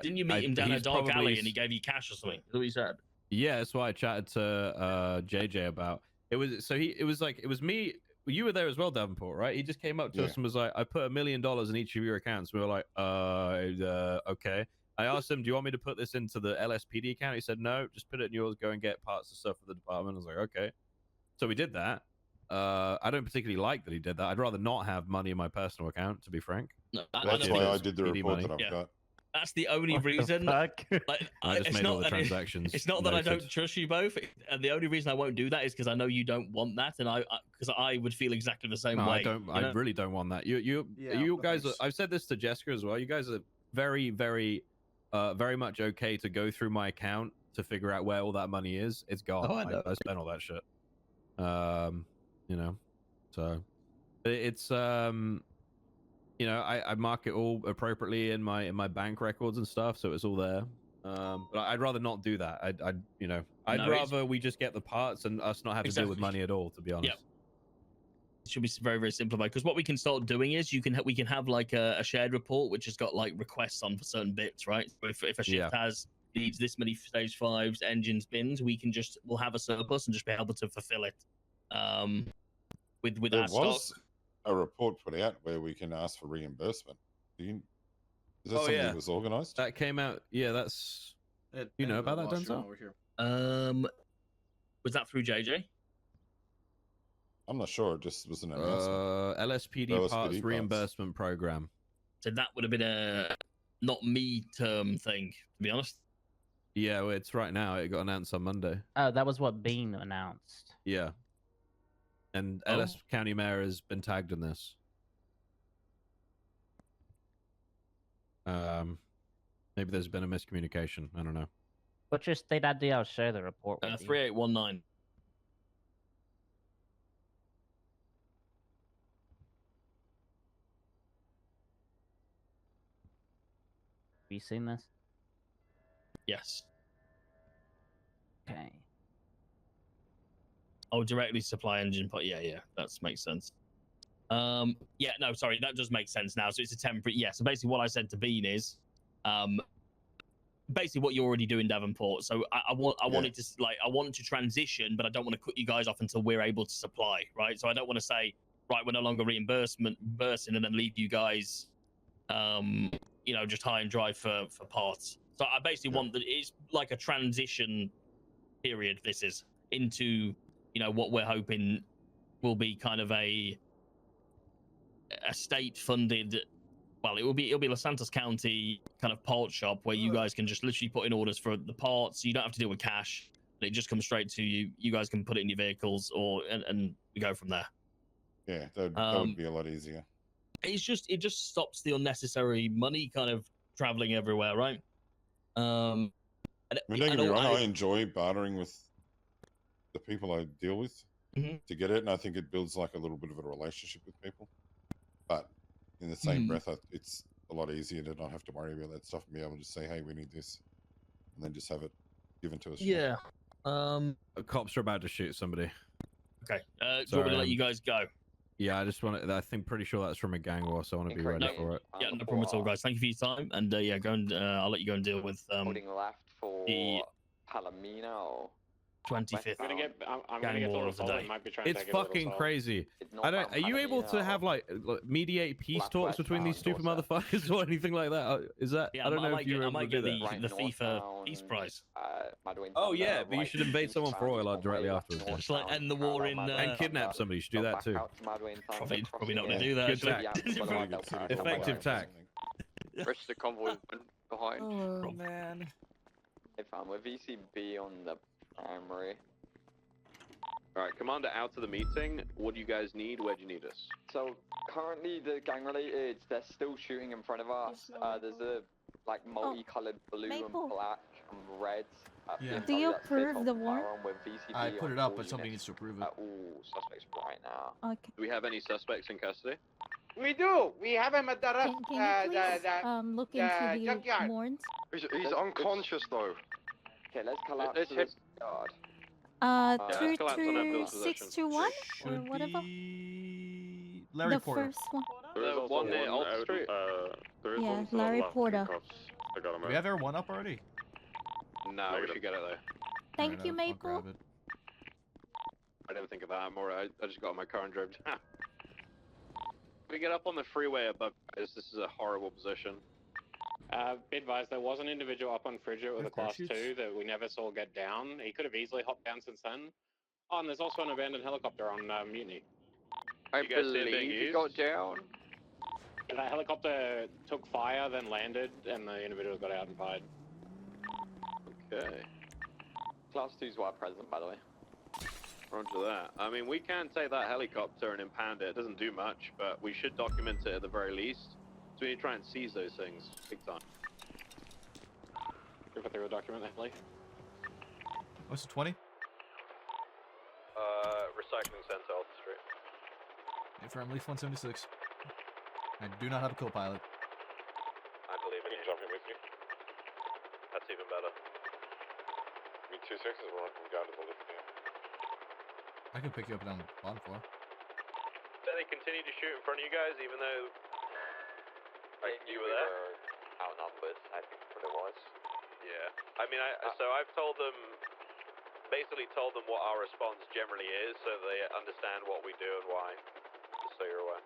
didn't you meet him down a dark alley and he gave you cash or something? That's what he said. Yeah, that's why I chatted to JJ about it. It was me. You were there as well, Davenport, right? He just came up to us and was like, "I put $1 million in each of your accounts." We were like, okay." I asked him, "Do you want me to put this into the LSPD account?" He said, "No, just put it in yours. Go and get parts of stuff for the department." I was like, "Okay." So we did that. I don't particularly like that he did that. I'd rather not have money in my personal account, to be frank. No, that's why I did the report that I've got. That's the only reason. Like, I just made all the transactions. It's not that I don't trust you both, and the only reason I won't do that is because I know you don't want that, and because I would feel exactly the same way. I don't. I really don't want that. You guys. I've said this to Jessica as well. You guys are very, very, very much okay to go through my account to figure out where all that money is. It's gone. Oh, I know. I spent all that shit. You know, so it's you know, I mark it all appropriately in my bank records and stuff, so it's all there. But I'd rather not do that. I'd you know, I'd No, rather we just get the parts and us not have to deal with Exactly. money at all, to be honest. It should be very, very simplified, because what we can start doing is we can have like a shared report which has got like requests on for certain bits, right? So if a shift needs this many stage 5s, engines, bins, we'll have a surplus and just be able to fulfill it with There our stock. was a report put out where we can ask for reimbursement. Is that something that was organised? That came out. Yeah, that's. You know about that, Denzel? Was that through JJ? I'm not sure. It just was an announcement. LSPD parts reimbursement program. So that would have been a not me term thing, to be honest. Yeah, well, it's right now. It got announced on Monday. Oh, that was what Bean announced. Yeah. And LS County Mayor has been tagged in this. Maybe there's been a miscommunication. I don't know. What's your state ID? I'll share the report with you. 3819. Have you seen this? Yes. Okay. Oh, directly supply engine part. Yeah, that makes sense. Yeah, no, sorry, that does make sense now. So it's a temporary. Yeah. So basically, what I said to Bean is, basically what you're already doing, Davenport. So I wanted to transition, but I don't want to cut you guys off until we're able to supply, right? So I don't want to say, right, we're no longer reimbursing and then leave you guys, you know, just high and dry for parts. So I basically want that. It's like a transition period. This is into, you know, what we're hoping will be kind of a state funded. Well, it'll be Los Santos County kind of part shop where you guys can just literally put in orders for the parts. You don't have to deal with cash. It just comes straight to you. You guys can put it in your vehicles, and we go from there. Yeah, that would be a lot easier. It just stops the unnecessary money kind of traveling everywhere, right? I mean, don't get me wrong, I enjoy bartering with the people I deal with to get it, and I think it builds like a little bit of a relationship with people. But in the same breath, it's a lot easier to not have to worry about that stuff and be able to just say, "Hey, we need this," and then just have it given to us. Yeah. Cops are about to shoot somebody. Okay. Do you want me to let you guys go? Yeah, I just want to. I think pretty sure that's from a gang war, so I want to be ready for it. Yeah, no problem at all, guys. Thank you for your time, and yeah, go and I'll let you go and deal with Holding left for the Palomino. 25th. I'm gonna gang get war the of the result. day. Might be trying to It's take a little fucking salt. crazy. I don't. Are you able to have like mediate peace talks between these stupid motherfuckers or anything like that? Is that? Yeah, I don't know if you're I able to might do get that. the FIFA Peace Prize. Oh yeah, but you should invade someone for oil directly afterwards. Just like end the war in. And kidnap somebody. You should do that too. Probably not going to do that. Good tack. Effective tack. Rest the convoy went behind. Oh man. Hey fam, we're VCB on the primary. All right, Commander, out to the meeting. What do you guys need? Where do you need us? So currently the gang related, they're still shooting in front of us. There's a like multicolored blue Maple. and black and red. Do you approve the warrant? I put it up, but somebody needs to approve it. All suspects right now. Okay. Do we have any suspects in custody? We do. We have him at the Can you please look into the junkyard. warrants? He's unconscious though. Okay, let's collapse Let's to hit- this yard. let's collapse on that Bill's possession. 621 or Should whatever. be Larry The Porter. first one. There is The also one near Alt out, Street? there is Yeah, one Larry left Porter. in cuffs. I got him Do we have everyone up already? No, we should get it there. Thank you, I'll Maple. grab it. I didn't think of that. I'm alright. I just got in my car and drove down. We get up on the freeway above guys. This is a horrible position. Be advised, there was an individual up on Frigid with a class parachutes? 2 that we never saw get down. He could have easily hopped down since then. Oh, and there's also an abandoned helicopter on Mutiny. I You guys see it being believe he used? got down. That helicopter took fire, then landed, and the individual got out and fired. Okay. Class 2's were present, by the way. Roger that. I mean, we can take that helicopter and impound it. It doesn't do much, but we should document it at the very least. So we need to try and seize those things big time. Give it through a document, Emily. What's the 20? Recycling center off the street. Affirm, Leaf 176. I do not have a co-pilot. I believe in you. Jumping with you. That's even better. Me 2 6s will go to the lift now. I can pick you up down the bottom floor. So they continue to shoot in front of you guys, even though like, you were there. Outnumbered, I think what it was. Yeah. I mean, so I've told them, basically told them what our response generally is, so they understand what we do and why. Just so you're aware.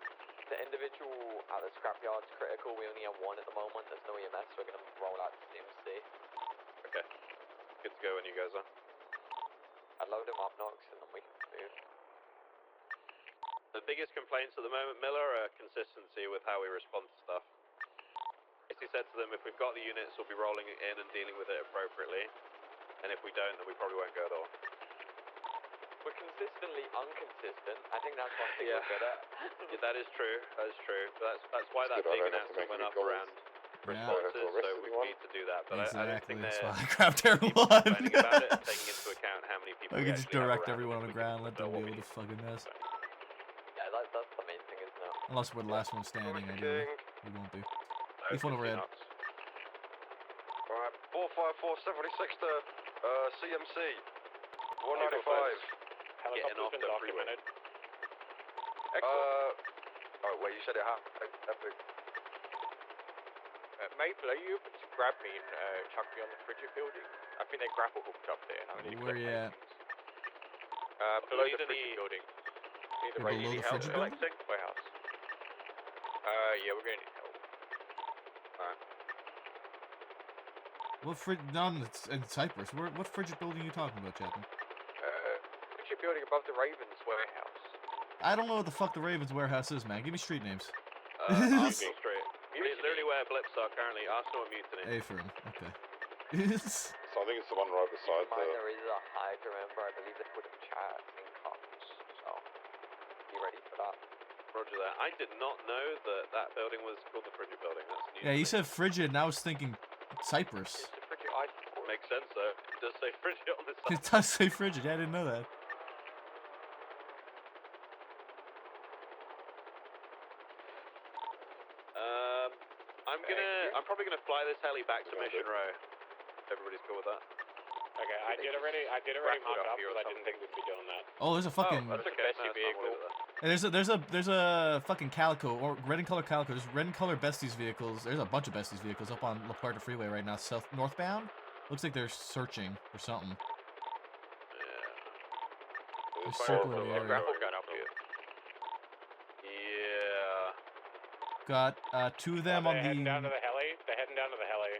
The individual at the scrapyard's critical. We only have one at the moment. There's no EMS. We're gonna roll out to CMC. Okay. Good to go when you guys are. I load him up, Knox, and then we can move. The biggest complaints at the moment, Miller, are consistency with how we respond to stuff. He said to them, if we've got the units, we'll be rolling it in and dealing with it appropriately. And if we don't, then we probably won't go at all. We're consistently inconsistent. I think that's one thing we're good at. Yeah, that is true. That is true. But that's why that big announcement went up around responses, so we need to do that. But I don't think That's they're why I grabbed everyone. complaining about it, taking into account how many people I we can just actually have direct around everyone on and the we can ground, let them fulfill deal what we with the fucking mess. Yeah, that's the main thing, isn't it? Unless we're the last one standing, ideally. We won't be. Leaf 1 overhead. Alright, 45476 to CMC. 195. Getting off the freeway. Oh, wait, you said it happened. Epic. Maple, are you able to grab me and chuck me on the frigid building? I think they grapple hooked up there. And I need to Where you at? below the frigid building. Near the You're below radiating the frigid building? collecting warehouse. Yeah, we're going to need help. Alright. What in Cyprus? What frigid building are you talking about, Chapman? Frigid building above the Ravens warehouse. I don't know what the fuck the Ravens warehouse is, man. Give me street names. Arsenal Street. It's literally where Blips are currently. Arsenal and Mutiny. A-firm, okay. So I think it's the one right beside the... There is a hydra member. I believe they put in chat in comms. So, be ready for that. Roger that. I did not know that building was called the Frigid Building. That's new. Yeah, you said frigid, and I was thinking Cyprus. Makes sense though. It does say Frigid on this side. It does say frigid. Yeah, I didn't know that. I'm probably gonna fly this heli back to Mission Row. Everybody's cool with that. Okay, I did already mark up, but I didn't think we'd be doing that. Oh, there's a fucking. That's okay. And there's a fucking calico or red and color calico. There's red and color Besties vehicles. There's a bunch of Besties vehicles up on La Puerta Freeway right now, northbound. Looks like they're searching for something. They're circling the area. Yeah. Got 2 of them on They're heading the. down to the heli. They're heading down to the heli.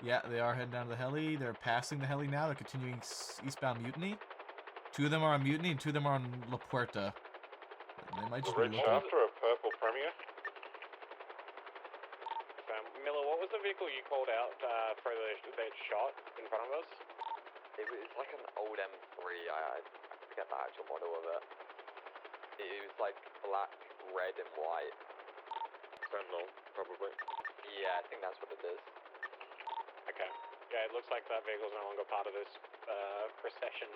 Yeah, they are heading down to the heli. They're passing the heli now. They're continuing eastbound Mutiny. 2 of them are on Mutiny, and 2 of them are on La Puerta. They might just be looking. After a purple Premier. Miller, what was the vehicle you called out for that shot in front of us? It was like an old M3. I forget the actual model of it. It was like black, red, and white. Sentinel, probably. Yeah, I think that's what it is. Okay. Yeah, it looks like that vehicle's no longer part of this procession.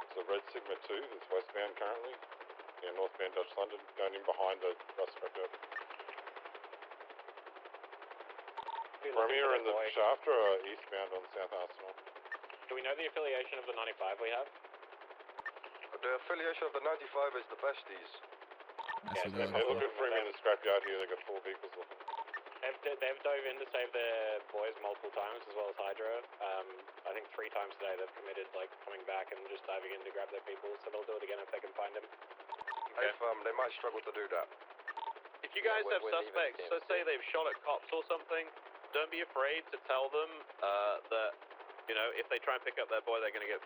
It's a red Sigma 2 that's westbound currently. Yeah, northbound Dutch London, going in behind the bus scrapyard. Premier and the Shafter are eastbound on South Arsenal. Do we know the affiliation of the 95 we have? The affiliation of the 95 is the Besties. They're looking for him in the scrapyard here. They've got 4 vehicles looking. They've dove in to save their boys multiple times, as well as Hydra. I think 3 times today they've committed, like, coming back and just diving in to grab their people, so they'll do it again if they can find them. Okay. They might struggle to do that. If you guys have suspects, let's say they've shot at cops or something, don't be afraid to tell them that, you know, if they try and pick up their boy, they're gonna get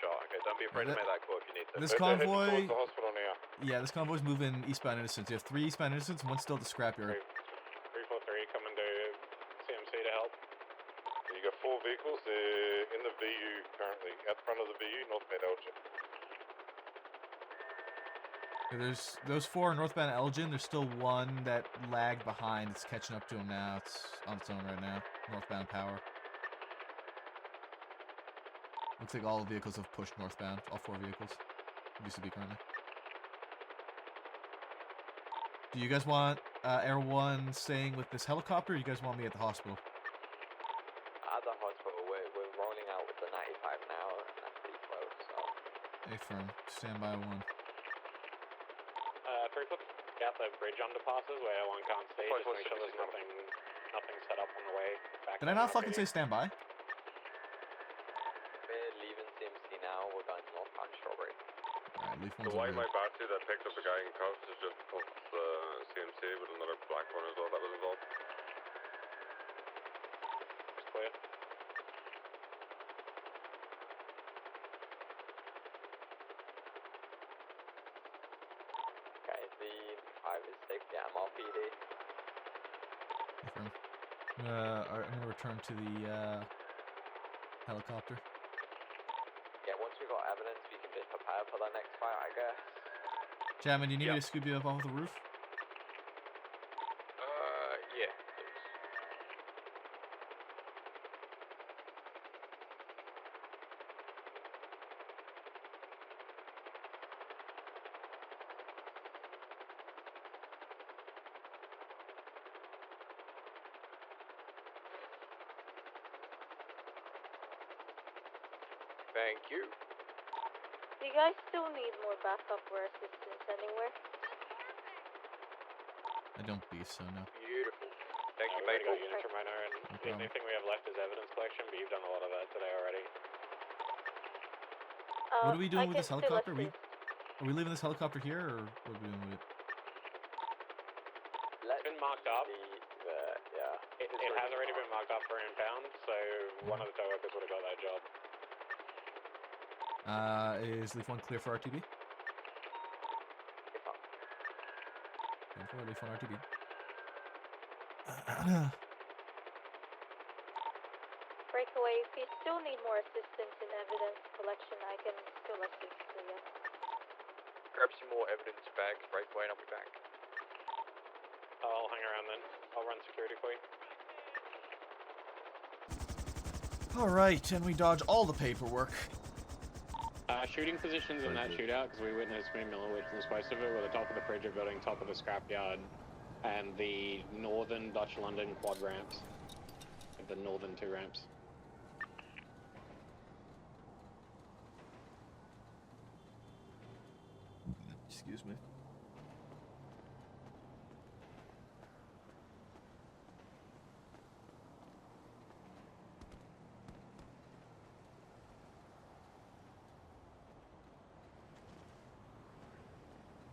shot. Okay, don't be afraid to make that call if you need to. This convoy. The hospital now. Yeah, this convoy's moving eastbound Innocents. You have 3 eastbound Innocents, and 1 still at the scrapyard. 343 coming to CMC to help. You got 4 vehicles. They're in the VU currently, out front of the VU, northbound Elgin. Yeah, there's those 4 northbound Elgin. There's still one that lagged behind. It's catching up to him now. It's on its own right now. Northbound power. Looks like all vehicles have pushed northbound. All 4 vehicles. Used to be currently. Do you guys want Air 1 staying with this helicopter, or you guys want me at the hospital? At the hospital, we're rolling out with the 95 now, and that's pretty close, so... Affirm. Stand by 1. Throughput, got the bridge underpasses where one can't stay, just make sure there's nothing set up on the way back. Did I not fucking say stand by? We're leaving CMC now, we're going northbound Strawberry. Alright, leave The one's white over my battery that picked up a guy in cuffs is just off the CMC with another black one as well that was involved. It's clear. Okay, the 5 is safe, yeah, MLPD. Affirm. I'm gonna return to the helicopter. Yeah, once we got evidence, we can just prepare for the next fight, I guess. Chapman, do you need me to scoop you up off the roof? Yeah. Thank you. Do you guys still need more backup or assistance anywhere? I don't believe so, no. Beautiful. Thank you, We've Maple. got units from Minor, and No the problem. only thing we have left is evidence collection, but you've done a lot of that today already. What are we doing with I this can still helicopter? assist. Are we leaving this helicopter here, or what are we doing with it? It's been marked up. It has already been marked up for impound, so one of the tow workers would have got that job. Is Leaf 1 clear for RTB? Leaf 1 RTB. Breakaway, if you still need more assistance in evidence collection, I can still assist you. Grab some more evidence bags, breakaway, and I'll be back. I'll hang around then. I'll run security for you. Alright, and we dodge all the paperwork. Shooting positions in that shootout, because we witnessed me Millowitz and most of it, were the top of the Bridger building, top of the scrapyard, and the northern Dutch London quad ramps. The northern 2 ramps. Excuse me.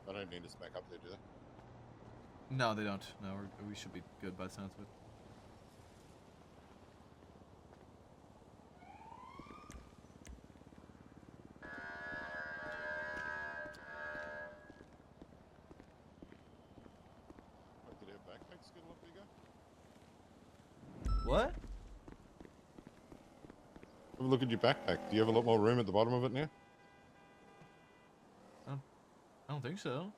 I don't need us back up there, do they? No, they don't. No, we should be good by the sounds of it. Did our backpacks get a lot bigger? What? Have a look at your backpack. Do you have a lot more room at the bottom of it now? I don't think so.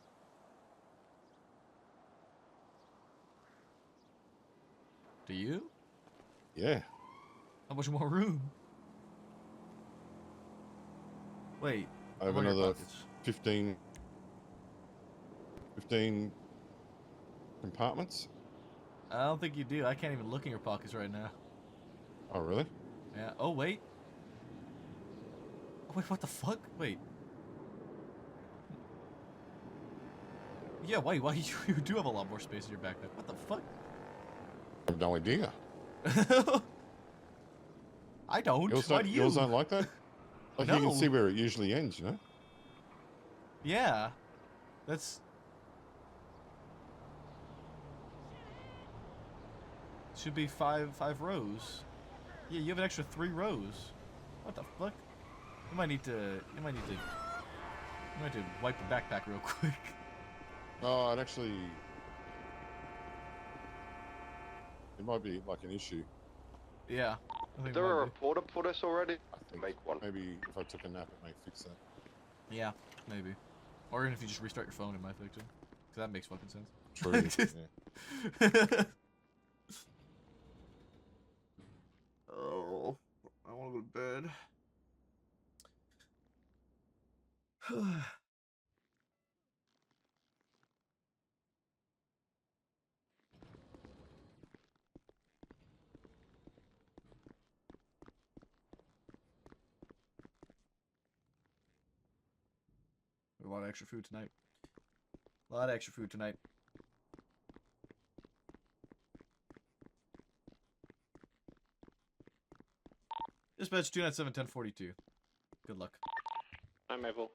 Do you? Yeah. How much more room? Wait. I have what are your another pockets? 15 compartments. I don't think you do. I can't even look in your pockets right now. Oh, really? Yeah. Oh, wait. Oh, wait, what the fuck? Wait. Yeah, wait, why you do have a lot more space in your backpack. What the fuck? I have no idea. I don't. Yours Why don't, do you? yours don't like that? Like you No. can see where it usually ends, you know? Yeah. That's... Should be five rows. Yeah, you have an extra 3 rows. What the fuck? You might need to wipe the backpack real quick. Oh, it actually... It might be like an issue. Yeah. Is there a reporter for this already? I think Make one. maybe if I took a nap, it may fix that. Yeah, maybe. Or even if you just restart your phone, it might fix it. Because that makes fucking sense. True. Yeah. Oh, I want to go to bed. A lot of extra food tonight. A lot of extra food tonight. Dispatch 297-1042. Good luck. Hi, Maple.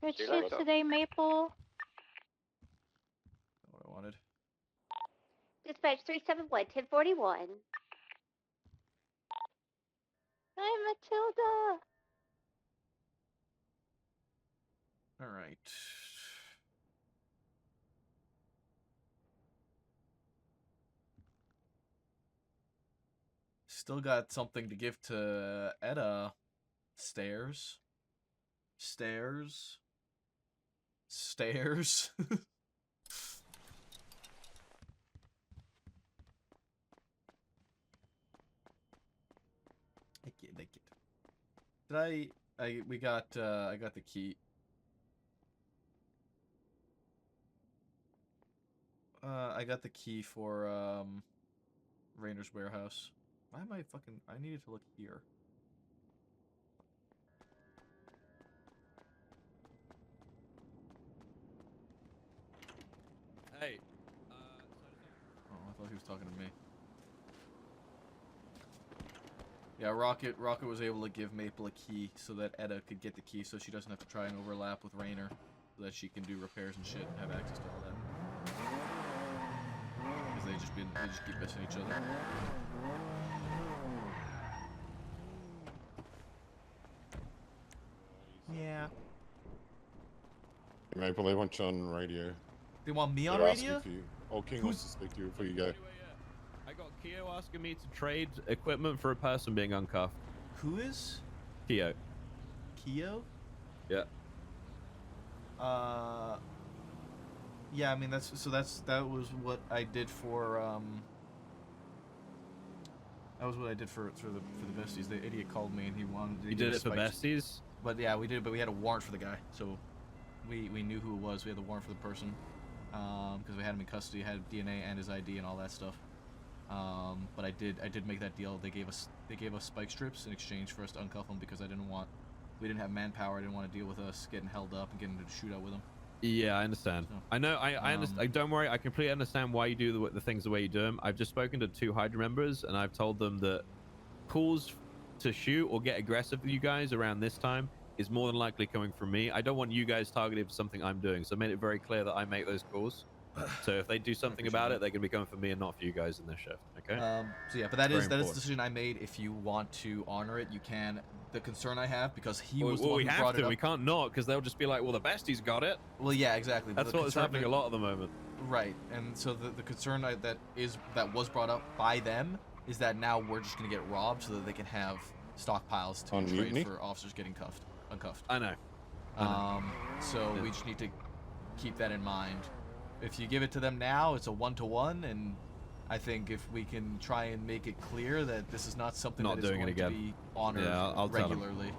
Good See you shit later. today, Maple. That's what I wanted. Dispatch 371-1041. Hi, Matilda. All right. Still got something to give to Etta. Stairs. Stairs. Stairs. I get. Did we got I got the key. I got the key for Rainer's warehouse. Why am I fucking I needed to look here. Hey. Oh, I thought he was talking to me. Yeah, Rocket was able to give Maple a key so that Etta could get the key so she doesn't have to try and overlap with Rainer, so that she can do repairs and shit and have access to all that. Because they just keep missing each other. Yeah. Maple, they want you on radio. They want me on They're radio? asking for you. Oh, King wants to speak to you before you go. I got Keo asking me to trade equipment for a person being uncuffed. Who is? Keo. Keo? Yeah. Yeah, I mean that was what I did for that was what I did for the besties. The idiot called me and he wanted to You did it for besties? But yeah, we did, but we had a warrant for the guy. So we knew who it was. We had the warrant for the person. Because we had him in custody, had DNA and his ID and all that stuff. But I did make that deal. They gave us spike strips in exchange for us to uncuff him because we didn't have manpower. I didn't want to deal with us getting held up and getting into a shootout with him. Yeah, I understand. So, I know. I understand. Don't worry. I completely understand why you do the things the way you do them. I've just spoken to 2 Hydra members, and I've told them that calls to shoot or get aggressive with you guys around this time is more than likely coming from me. I don't want you guys targeted for something I'm doing, so I made it very clear that I make those calls. So if they do something about it, they're gonna be coming for me and not for you guys in this shift. Okay. So yeah, but that is the decision I made. If you want to honor it, you can. The concern I have, because he was the one who brought it up. We can't not, because they'll just be like, well, the besties got it. Well, yeah, exactly. That's what's happening a lot at the moment. Right, and so the concern that was brought up by them is that now we're just gonna get robbed so that they can have stockpiles to trade for officers getting uncuffed. I know. So we just need to keep that in mind. If you give it to them now, it's a 1-to-1, and I think if we can try and make it clear that this is not something that is going to be honored regularly.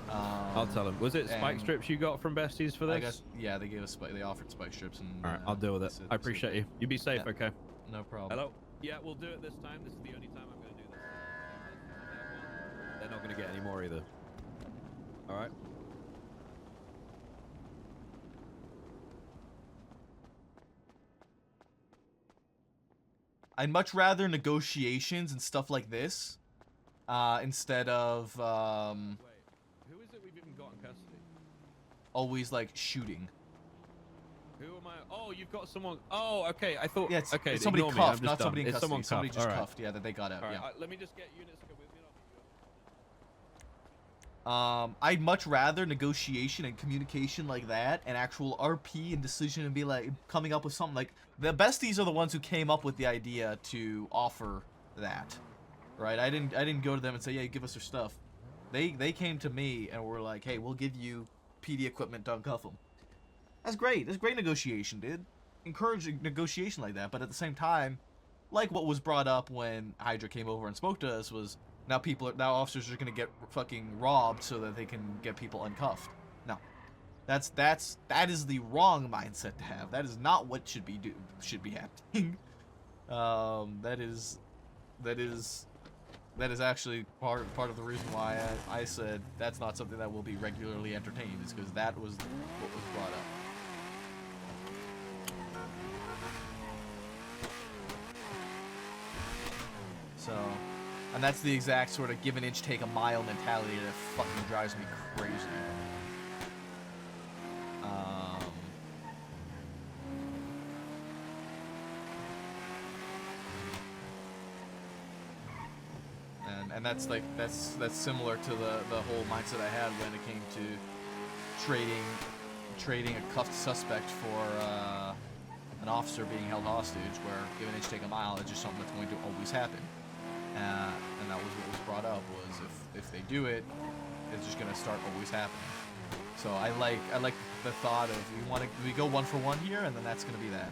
I'll tell them. Was it spike strips you got from besties for this? I guess, yeah, they gave us they offered spike strips. And all right, I'll deal with it. I appreciate you. You be safe, yeah, okay? No problem. Hello. Yeah, we'll do it this time. This is the only time I'm going to do this. They're not going to get any more either. All right. I'd much rather negotiations and stuff like this, instead of Wait, who is it we've even got in custody? always like shooting. Who am I? Oh, you've got someone. Oh, okay. I thought. Yeah, it's, okay, it's somebody cuffed, not done. somebody in It's custody. Somebody cuffed. just All right. cuffed. Yeah, that they got out. All right, yeah. let me just get units to come with me. I'd much rather negotiation and communication like that, and actual RP and decision, and be like coming up with something like the besties are the ones who came up with the idea to offer that, right? I didn't go to them and say, yeah, give us your stuff. They came to me and were like, hey, we'll give you PD equipment to uncuff them. That's great. That's great negotiation, dude. Encouraging negotiation like that, but at the same time, like what was brought up when Hydra came over and spoke to us was now officers are gonna get fucking robbed so that they can get people uncuffed. No, that is the wrong mindset to have. That is not what should be happening. That is actually part of the reason why I said that's not something that will be regularly entertained, is because that was what was brought up. So, and that's the exact sort of give an inch, take a mile mentality that fucking drives me crazy. And that's like that's similar to the whole mindset I had when it came to trading a cuffed suspect for an officer being held hostage, where give an inch, take a mile is just something that's going to always happen. And that was what was brought up, was if they do it, it's just gonna start always happening. So I like the thought of we go 1 for 1 here, and then that's gonna be that.